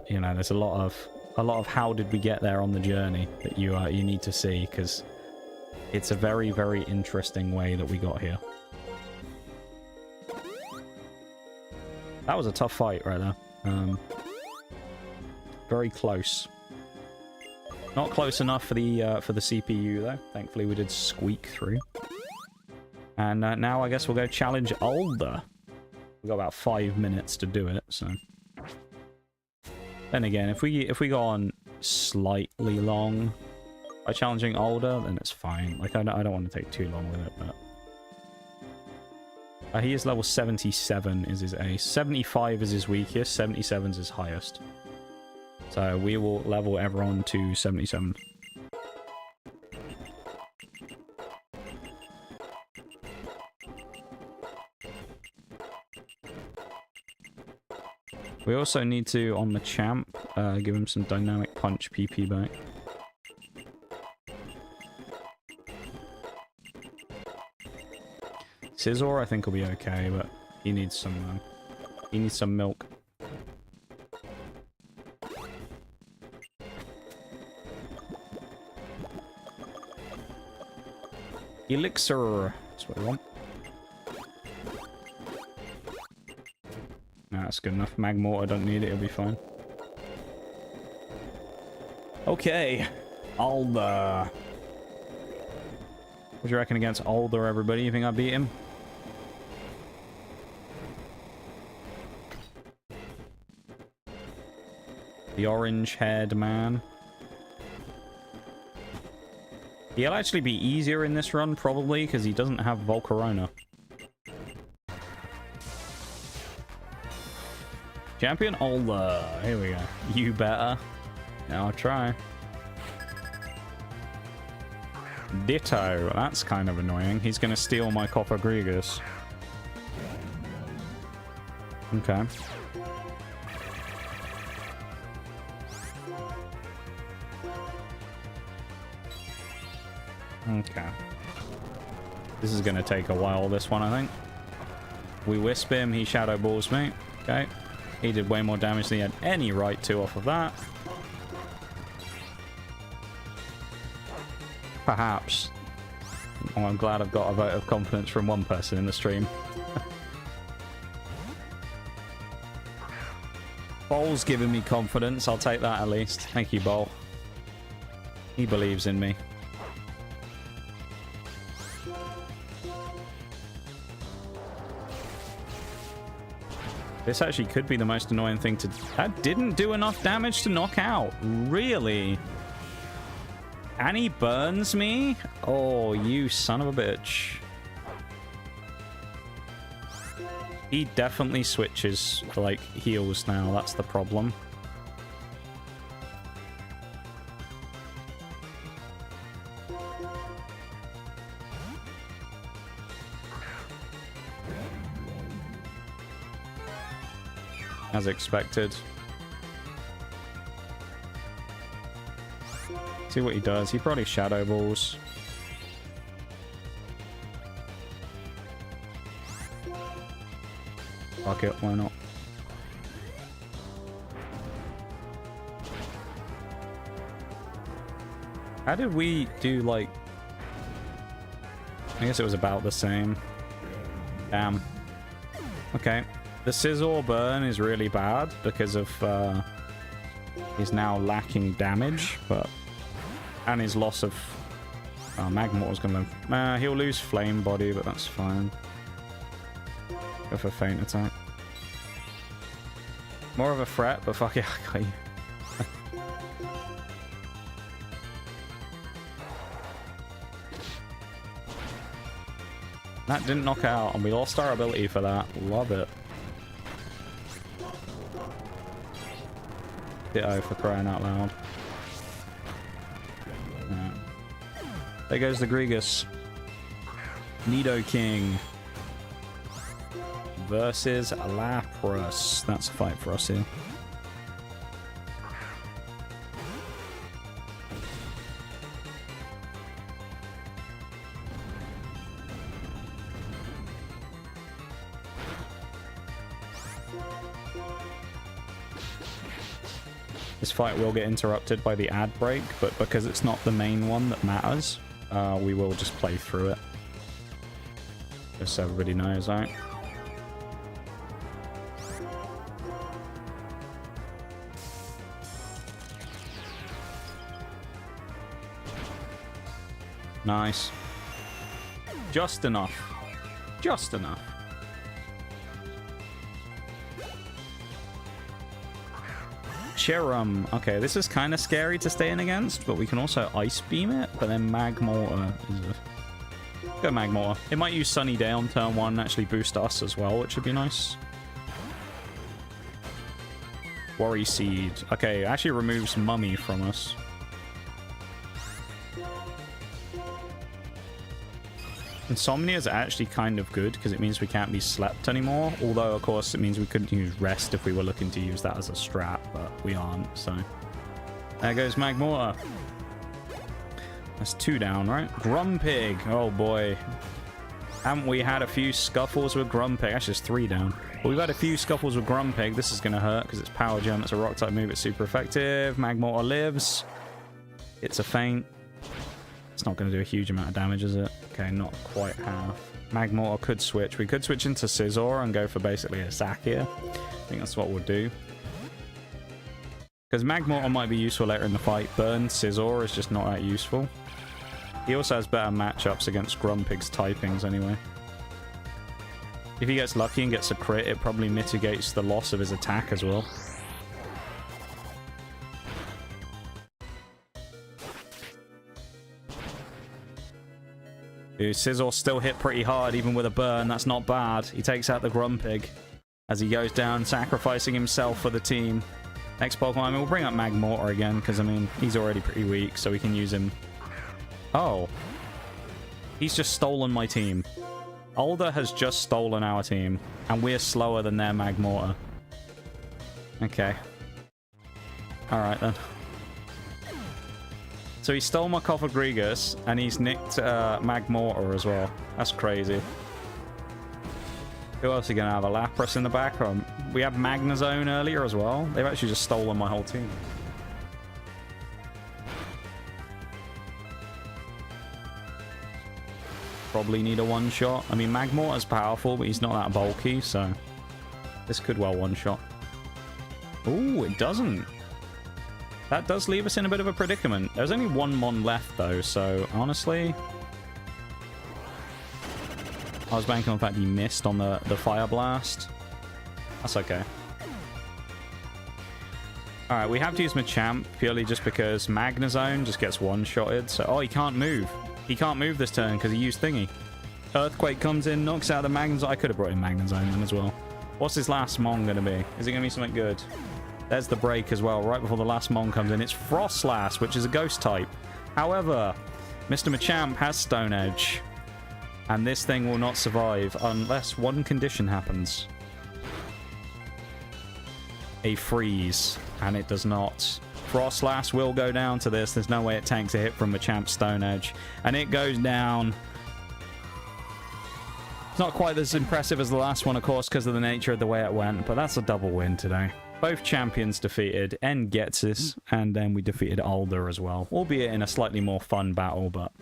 you know, there's a lot of how did we get there on the journey that you need to see, because it's a very, very interesting way that we got here. That was a tough fight right there. Very close. Not close enough for the CPU though. Thankfully we did squeak through. And now I guess we'll go challenge Alder. We've got about 5 minutes to do it, so. Then again, if we go on slightly long by challenging Alder, then it's fine. Like, I don't want to take too long with it, but... he is level 77 is his ace. 75 is his weakest, 77 is his highest. So we will level everyone to 77. We also need to, on the champ, give him some dynamic punch PP back. Scizor, I think, will be okay, but he needs some milk. Elixir. That's what we want. Nah, that's good enough. Magmortar, I don't need it. It'll be fine. Okay. Alder. What do you reckon against Alder, everybody? You think I beat him? The orange-haired man. He'll actually be easier in this run, probably, because he doesn't have Volcarona. Champion Alder. Here we go. You better. Now I'll try. Ditto. That's kind of annoying. He's going to steal my Copper Grigus. Okay. Okay. This is going to take a while, this one, I think. We Wisp him, he Shadow Balls me. Okay. He did way more damage than he had any right to off of that. Perhaps. Oh, I'm glad I've got a vote of confidence from one person in the stream. Bol's giving me confidence. I'll take that at least. Thank you, Bol. He believes in me. This actually could be the most annoying thing to... That didn't do enough damage to knock out. Really? And he burns me? Oh, you son of a bitch. He definitely switches, like, heals now. That's the problem. As expected. See what he does. He probably shadow balls. Fuck it, why not? How did we do, like... I guess it was about the same. Damn. Okay. The Scizor burn is really bad because of he's now lacking damage, but and his loss of Magmor's gonna he'll lose Flame Body, but that's fine. Go for Feint Attack. More of a threat, but fuck it, I got you. That didn't knock out, and we lost our ability for that. Love it. Ditto for crying out loud. Yeah. There goes the Grigus. Nidoking versus Lapras. That's a fight for us here. This fight will get interrupted by the ad break, but because it's not the main one that matters, we will just play through it. Just so everybody knows, right? Nice. Just enough. Just enough. Cherum. Okay, this is kind of scary to stay in against, but we can also Ice Beam it, but then Magmortar is a... Go Magmortar. It might use Sunny Day on turn 1 and actually boost us as well, which would be nice. Worry Seed. Okay, it actually removes Mummy from us. Insomnia is actually kind of good because it means we can't be slept anymore. Although, of course, it means we couldn't use Rest if we were looking to use that as a strat, but we aren't, so... There goes Magmortar. That's 2 down, right? Grumpig. Oh, boy. Haven't we had a few scuffles with Grumpig? Actually, it's 3 down. But we've had a few scuffles with Grumpig. This is going to hurt because it's Power Gem. It's a Rock-type move. It's super effective. Magmortar lives. It's a feint. It's not going to do a huge amount of damage, is it? Okay, not quite half. Magmortar could switch. We could switch into Scizor and go for basically a sack here. I think that's what we'll do. Because Magmortar might be useful later in the fight. Burn Scizor is just not that useful. He also has better matchups against Grumpig's typings anyway. If he gets lucky and gets a crit, it probably mitigates the loss of his attack as well. Dude, Scizor still hit pretty hard, even with a burn. That's not bad. He takes out the Grumpig as he goes down, sacrificing himself for the team. Next Pokemon, I mean, we'll bring up Magmortar again, because, I mean, he's already pretty weak, so we can use him. Oh. He's just stolen my team. Alder has just stolen our team, and we're slower than their Magmortar. Okay. Alright, then. So he stole my Cofagrigus, and he's nicked Magmortar as well. That's crazy. Who else are going to have? A Lapras in the back? We had Magnezone earlier as well. They've actually just stolen my whole team. Probably need a one-shot. I mean, Magmortar's powerful, but he's not that bulky, so... This could well one-shot. Ooh, it doesn't. That does leave us in a bit of a predicament. There's only one Mon left, though, so honestly... I was banking on the fact he missed on the Fire Blast. That's okay. Alright, we have to use Machamp purely just because Magnezone just gets one-shotted. So, oh, he can't move. He can't move this turn because he used Thingy. Earthquake comes in, knocks out the Magnezone. I could have brought in Magnezone in as well. What's his last Mon going to be? Is it going to be something good? There's the break as well, right before the last Mon comes in. It's Frostlass, which is a ghost type. However, Mr. Machamp has Stone Edge. And this thing will not survive unless one condition happens. A freeze. And it does not. Frostlass will go down to this. There's no way it tanks a hit from Machamp's Stone Edge. And it goes down. It's not quite as impressive as the last one, of course, because of the nature of the way it went. But that's a double win today. Both champions defeated. N gets this. And then we defeated Alder as well. Albeit in a slightly more fun battle, but...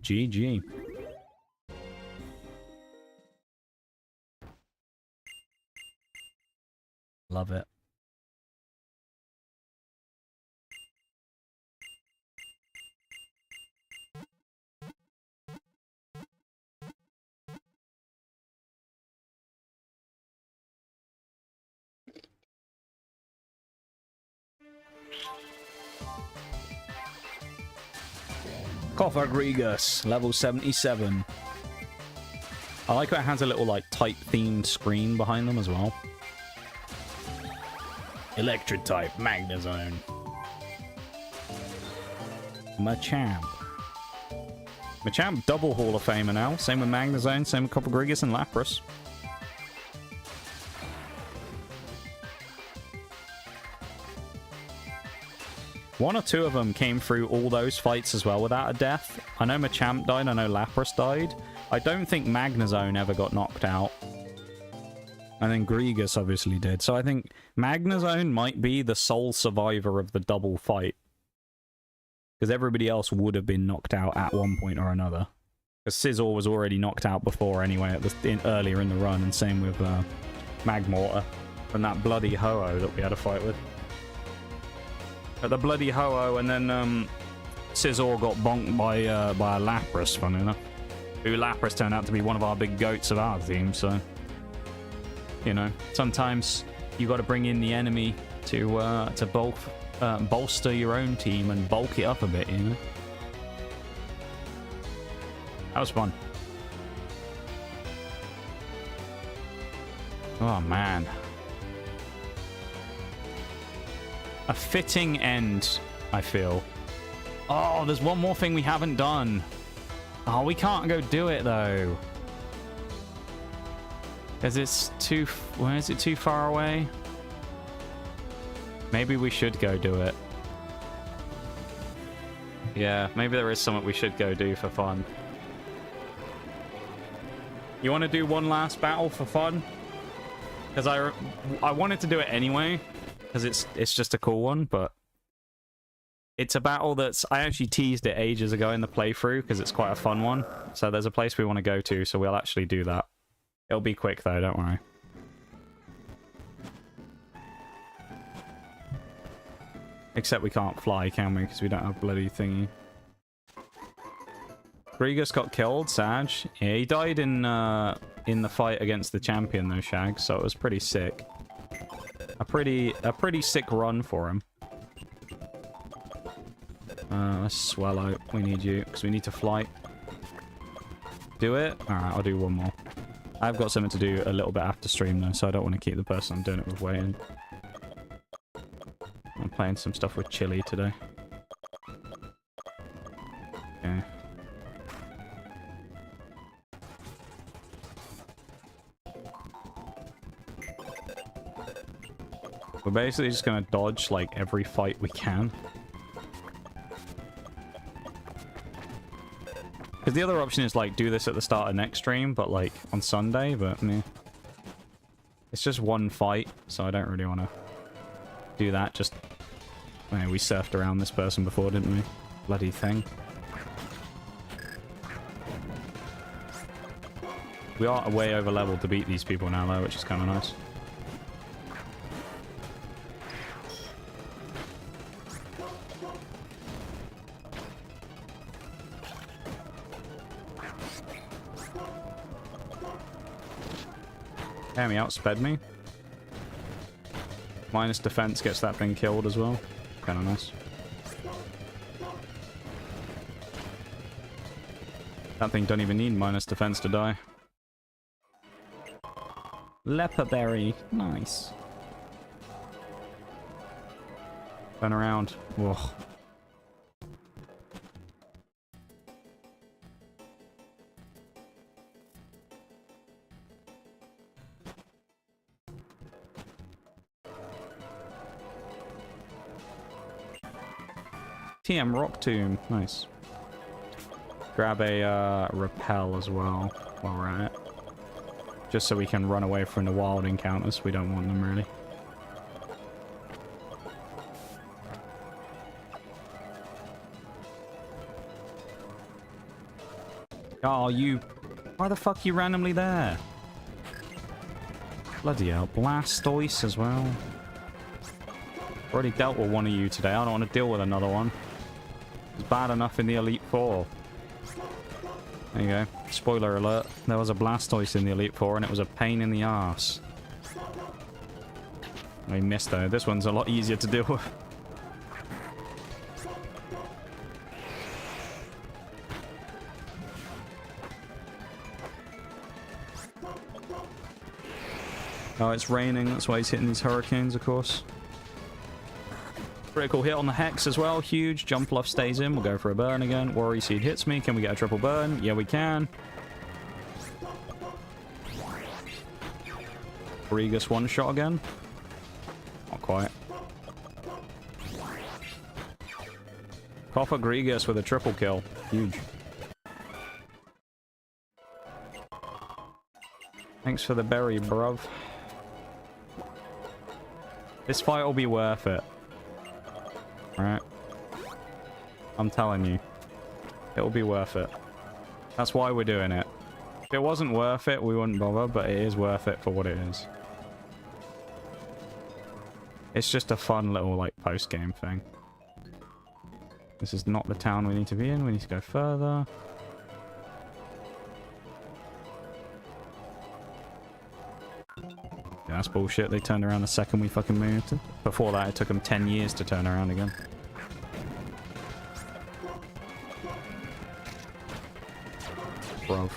GG. Love it. Cofagrigus, level 77. I like how it has a little, like, type-themed screen behind them as well. Electric type, Magnezone. Machamp. Machamp double Hall of Famer now. Same with Magnezone, same with Cofagrigus and Lapras. One or two of them came through all those fights as well without a death. I know Machamp died, I know Lapras died. I don't think Magnezone ever got knocked out. And then Grigus obviously did. So I think Magnezone might be the sole survivor of the double fight. Because everybody else would have been knocked out at one point or another. Because Scizor was already knocked out before anyway, earlier in the run. And same with Magmortar from that bloody Ho-Oh that we had a fight with. At the bloody Ho-Oh, and then Scizor got bonked by a Lapras, funny enough. Who Lapras turned out to be one of our big goats of our team, so... You know, sometimes you got to bring in the enemy to bolster your own team and bulk it up a bit, you know? That was fun. Oh, man. A fitting end, I feel. Oh, there's one more thing we haven't done. Oh, we can't go do it, though. Because it's too... Where is it too far away? Maybe we should go do it. Yeah, maybe there is something we should go do for fun. You want to do one last battle for fun? Because I wanted to do it anyway. Because it's just a cool one, but... It's a battle that's... I actually teased it ages ago in the playthrough, because it's quite a fun one. So there's a place we want to go to, so we'll actually do that. It'll be quick, though, don't worry. Except we can't fly, can we? Because we don't have bloody thingy. Grigus got killed, Sag. Yeah, he died in the fight against the champion, though, Shag, so it was pretty sick. A pretty sick run for him. Let's Swallow. We need you, because we need to fly. Do it? Alright, I'll do one more. I've got something to do a little bit after stream, though, so I don't want to keep the person I'm doing it with waiting. I'm playing some stuff with Chili today. Okay. We're basically just going to dodge, like, every fight we can. Because the other option is, like, do this at the start of next stream, but, like, on Sunday, but, meh. It's just one fight, so I don't really want to do that. Just, man, we surfed around this person before, didn't we? Bloody thing. We are way over leveled to beat these people now, though, which is kind of nice. Damn, he outsped me. Minus defense gets that thing killed as well. Kind of nice. That thing don't even need minus defense to die. Leperberry. Nice. Turn around. Whoa. TM Rock Tomb. Nice. Grab a repel as well while we're at it. Just so we can run away from the wild encounters. We don't want them really. Oh, you... Why the fuck are you randomly there? Bloody hell. Blastoise as well. Already dealt with one of you today. I don't want to deal with another one. It's bad enough in the Elite Four. There you go. Spoiler alert. There was a Blastoise in the Elite Four and it was a pain in the arse. We missed though. This one's a lot easier to deal with. Oh, it's raining. That's why he's hitting these hurricanes, of course. Critical hit on the Hex as well. Huge. Jump Fluff stays in. We'll go for a burn again. Worry Seed hits me. Can we get a triple burn? Yeah, we can. Regus one shot again. Not quite. Copper Grigus with a triple kill. Huge. Thanks for the berry, bruv. This fight will be worth it. Alright. I'm telling you. It'll be worth it. That's why we're doing it. If it wasn't worth it, we wouldn't bother, but it is worth it for what it is. It's just a fun little, like, post-game thing. This is not the town we need to be in. We need to go further. Yeah, that's bullshit. They turned around the second we fucking moved. Before that, it took them 10 years to turn around again. Bruv.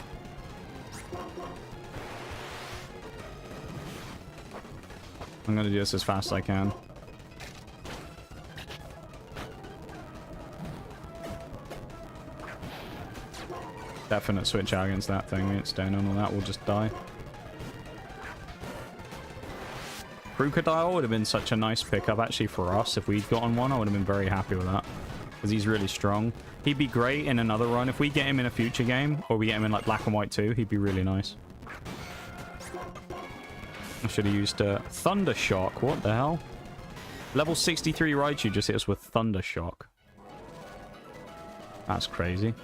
I'm gonna do this as fast as I can. Definite switch out against that thing. We ain't staying on all that. We'll just die. Crocodile would have been such a nice pickup actually for us. If we'd gotten one, I would have been very happy with that. Because he's really strong. He'd be great in another run. If we get him in a future game, or we get him in like Black and White 2, he'd be really nice. I should have used Thunder Shock. What the hell? Level 63 Raichu just hit us with Thunder Shock. That's crazy.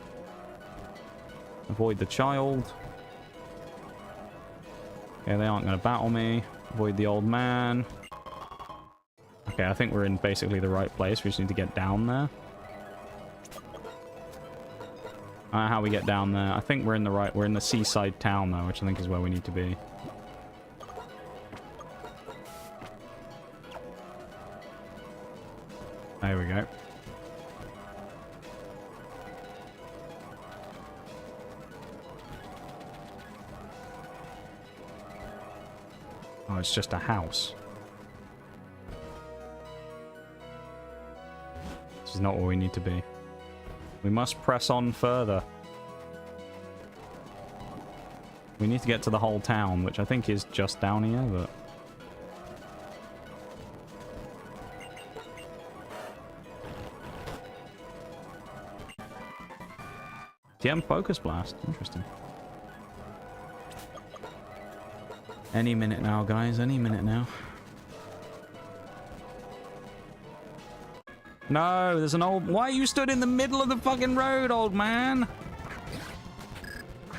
Avoid the child. Yeah, they aren't going to battle me. Avoid the old man. Okay, I think we're in basically the right place. We just need to get down there. I don't know how we get down there. I think we're in the right... We're in the seaside town, though, which I think is where we need to be. There we go. Oh, it's just a house. This is not where we need to be. We must press on further. We need to get to the whole town, which I think is just down here, but... TM Focus Blast. Interesting. Any minute now, guys. Any minute now. No, there's an old... Why you stood in the middle of the fucking road, old man?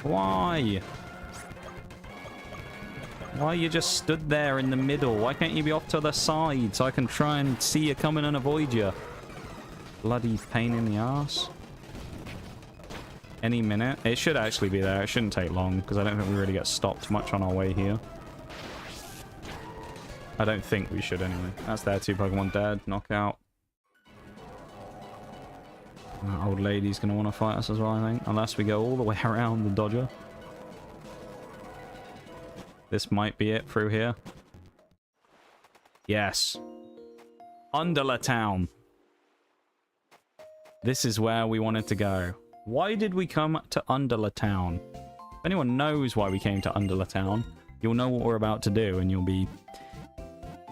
Why? Why you just stood there in the middle? Why can't you be off to the side so I can try and see you coming and avoid you? Bloody pain in the ass. Any minute. It should actually be there. It shouldn't take long because I don't think we really get stopped much on our way here. I don't think we should anyway. That's their 2 Pokemon dead. Knockout. That old lady's going to want to fight us as well, I think. Unless we go all the way around the Dodger. This might be it through here. Yes. Underla Town. This is where we wanted to go. Why did we come to Underla Town? If anyone knows why we came to Underla Town, you'll know what we're about to do, and you'll be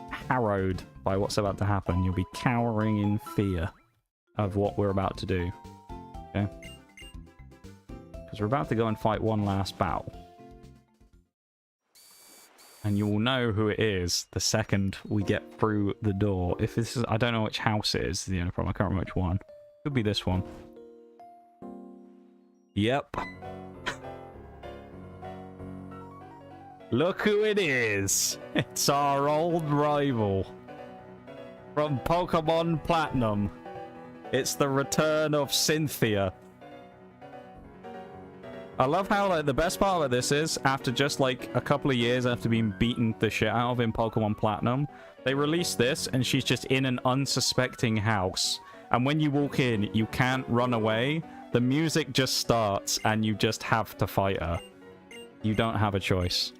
harrowed by what's about to happen. You'll be cowering in fear of what we're about to do. Okay? Because we're about to go and fight one last battle. And you will know who it is the second we get through the door. If this is... I don't know which house it is, the only problem. I can't remember which one. Could be this one. Yep. Look who it is. It's our old rival. From Pokemon Platinum. It's the return of Cynthia. I love how, like, the best part of this is, after just, like, a couple of years after being beaten the shit out of in Pokemon Platinum, they release this, and she's just in an unsuspecting house. And when you walk in, you can't run away. The music just starts, and you just have to fight her. You don't have a choice.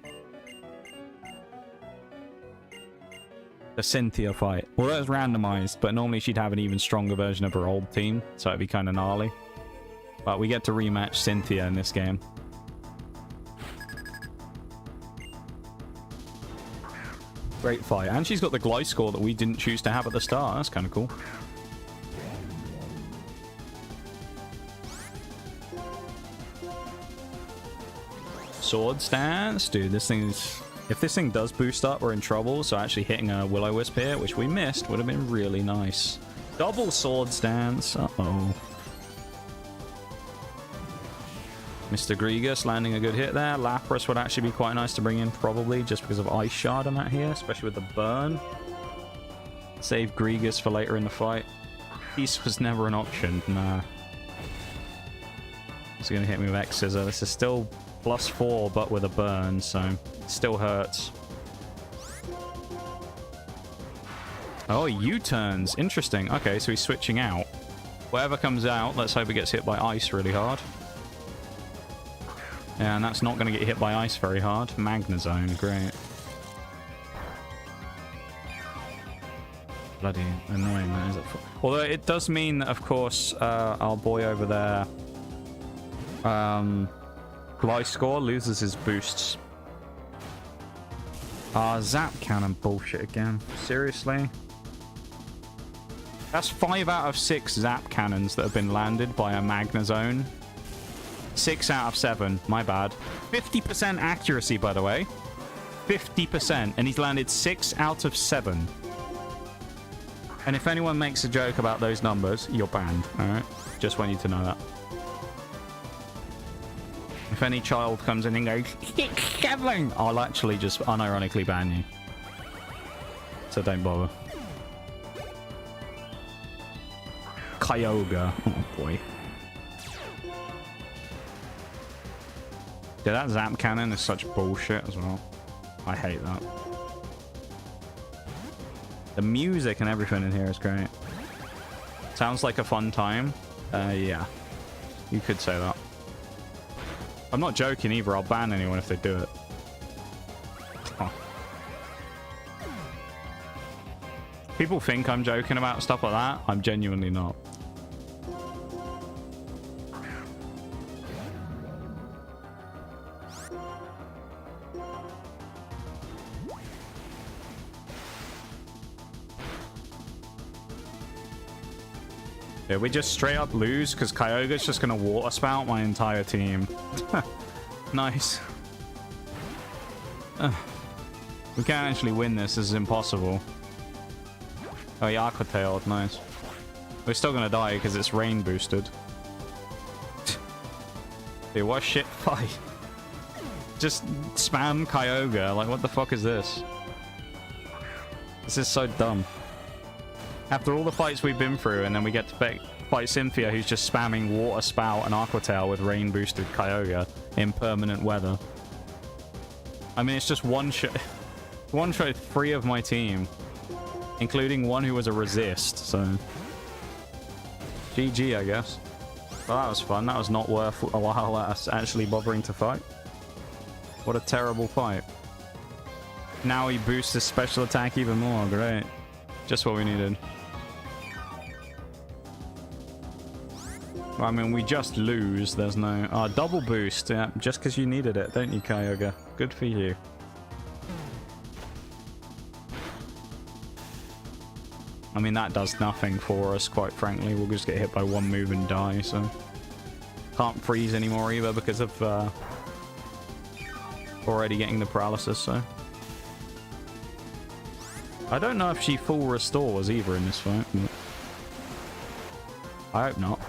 The Cynthia fight. Well, that was randomized, but normally she'd have an even stronger version of her old team, so it'd be kind of gnarly. But we get to rematch Cynthia in this game. Great fight. And she's got the Gliscor that we didn't choose to have at the start. That's kind of cool. Sword stance. Dude, this thing's... If this thing does boost up, we're in trouble. So actually hitting a Will-O-Wisp here, which we missed, would have been really nice. Double sword stance. Uh-oh. Mr. Grigas landing a good hit there. Lapras would actually be quite nice to bring in, probably, just because of Ice Shard on that here, especially with the burn. Save Grigas for later in the fight. Peace was never an option, nah. He's going to hit me with X-Scissor. This is still +4, but with a burn, so it still hurts. Oh, U-turns. Interesting. Okay, so he's switching out. Whatever comes out, let's hope it gets hit by ice really hard. Yeah, and that's not going to get hit by ice very hard. Magnezone, great. Bloody annoying, that is. Although it does mean that, of course, our boy over there, Gliscor, loses his boosts. Zap Cannon bullshit again. Seriously? That's 5 out of 6 Zap Cannons that have been landed by a Magnezone. 6 out of 7. My bad. 50% accuracy, by the way. 50%. And he's landed 6 out of 7. And if anyone makes a joke about those numbers, you're banned. Alright? Just want you to know that. If any child comes in and goes, 6-7, I'll actually just unironically ban you. So don't bother. Kyogre. Oh boy. Yeah, that Zap Cannon is such bullshit as well. I hate that. The music and everything in here is great. Sounds like a fun time. Yeah. You could say that. I'm not joking either. I'll ban anyone if they do it. Oh. People think I'm joking about stuff like that. I'm genuinely not. Yeah, we just straight up lose because Kyogre's just going to water spout my entire team. Nice. We can't actually win this. This is impossible. Oh, yeah, Aqua Tailed. Nice. We're still going to die because it's rain boosted. Dude, what a shit fight. Just spam Kyogre. Like, what the fuck is this? This is so dumb. After all the fights we've been through, and then we get to fight Cynthia, who's just spamming Water Spout and Aqua Tail with rain-boosted Kyogre in permanent weather. I mean, it's just one one-shot 3 of my team, including one who was a resist, so GG, I guess. Well, that was fun. That was not worth a while us actually bothering to fight. What a terrible fight. Now he boosts his special attack even more. Great. Just what we needed. Well, I mean, we just lose. There's no... double boost. Yeah, just because you needed it, don't you, Kyogre? Good for you. I mean, that does nothing for us, quite frankly. We'll just get hit by one move and die, so... Can't freeze anymore either because of already getting the paralysis, so... I don't know if she full restores either in this fight, but... I hope not.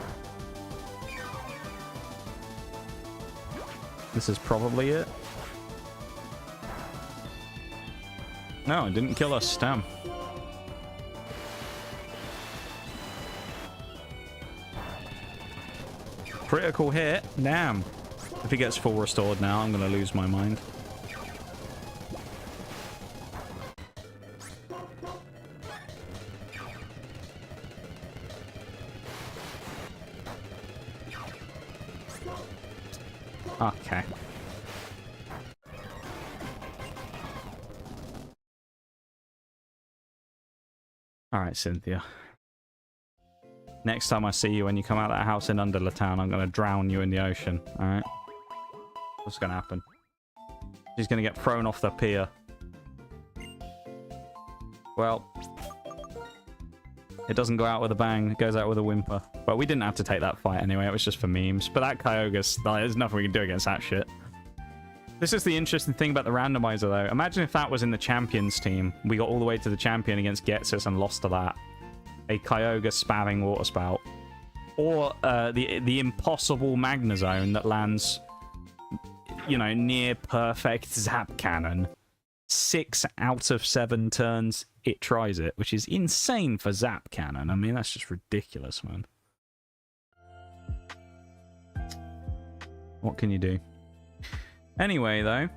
This is probably it. No, it didn't kill us. Damn. Critical hit. Damn. If he gets full restored now, I'm going to lose my mind. Okay. Alright, Cynthia. Next time I see you when you come out of that house in Underla Town, I'm going to drown you in the ocean. Alright? What's going to happen? She's going to get thrown off the pier. Well... It doesn't go out with a bang, it goes out with a whimper. But we didn't have to take that fight anyway, it was just for memes. But that Kyogre, there's nothing we can do against that shit. This is the interesting thing about the randomizer, though. Imagine if that was in the champions team. We got all the way to the champion against Getsus and lost to that. A Kyogre spamming Water Spout. Or the impossible Magnezone that lands, you know, near perfect Zap Cannon. 6 out of 7 turns it tries it, which is insane for Zap Cannon. I mean, that's just ridiculous, man. What can you do? Anyway, though,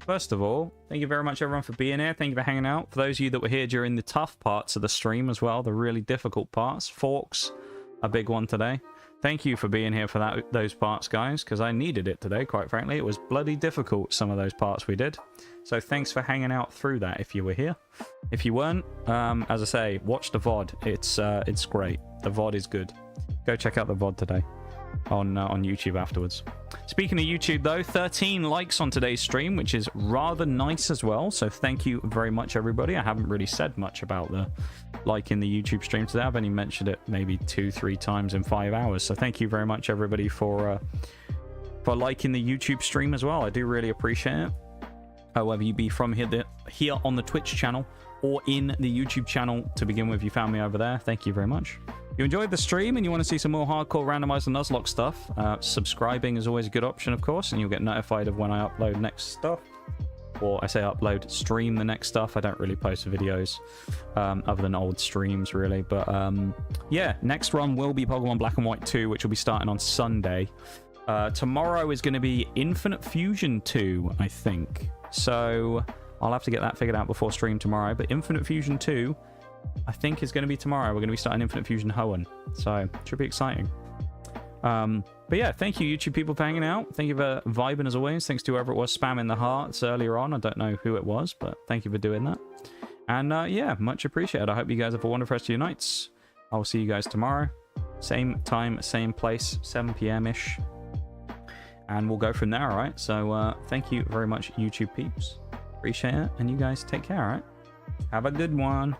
first of all, thank you very much, everyone, for being here. Thank you for hanging out. For those of you that were here during the tough parts of the stream as well, the really difficult parts, Forks, a big one today. Thank you for being here for those parts, guys, because I needed it today, quite frankly. It was bloody difficult, some of those parts we did. So thanks for hanging out through that if you were here. If you weren't, as I say, watch the VOD. It's great. The VOD is good. Go check out the VOD today on YouTube afterwards. Speaking of YouTube, though, 13 likes on today's stream, which is rather nice as well. So thank you very much, everybody. I haven't really said much about the liking the YouTube stream today. I've only mentioned it maybe 2-3 times in 5 hours. So thank you very much, everybody, for liking the YouTube stream as well. I do really appreciate it. Whether you be from here on the Twitch channel or in the YouTube channel to begin with, you found me over there. Thank you very much. If you enjoyed the stream and you want to see some more hardcore randomized and Nuzlocke stuff, subscribing is always a good option, of course, and you'll get notified of when I upload next stuff. Or I say upload, stream the next stuff. I don't really post videos other than old streams, really. But yeah, next run will be Pokemon Black and White 2, which will be starting on Sunday. Tomorrow is going to be Infinite Fusion 2, I think. So I'll have to get that figured out before stream tomorrow. But Infinite Fusion 2, I think, is going to be tomorrow. We're going to be starting Infinite Fusion Hoenn. So it should be exciting. But yeah, thank you, YouTube people, for hanging out. Thank you for vibing, as always. Thanks to whoever it was spamming the hearts earlier on. I don't know who it was, but thank you for doing that. And yeah, much appreciated. I hope you guys have a wonderful rest of your nights. I'll see you guys tomorrow. Same time, same place, 7 p.m.-ish. And we'll go from there, all right? So thank you very much, YouTube peeps. Appreciate it. And you guys take care, all right? Have a good one.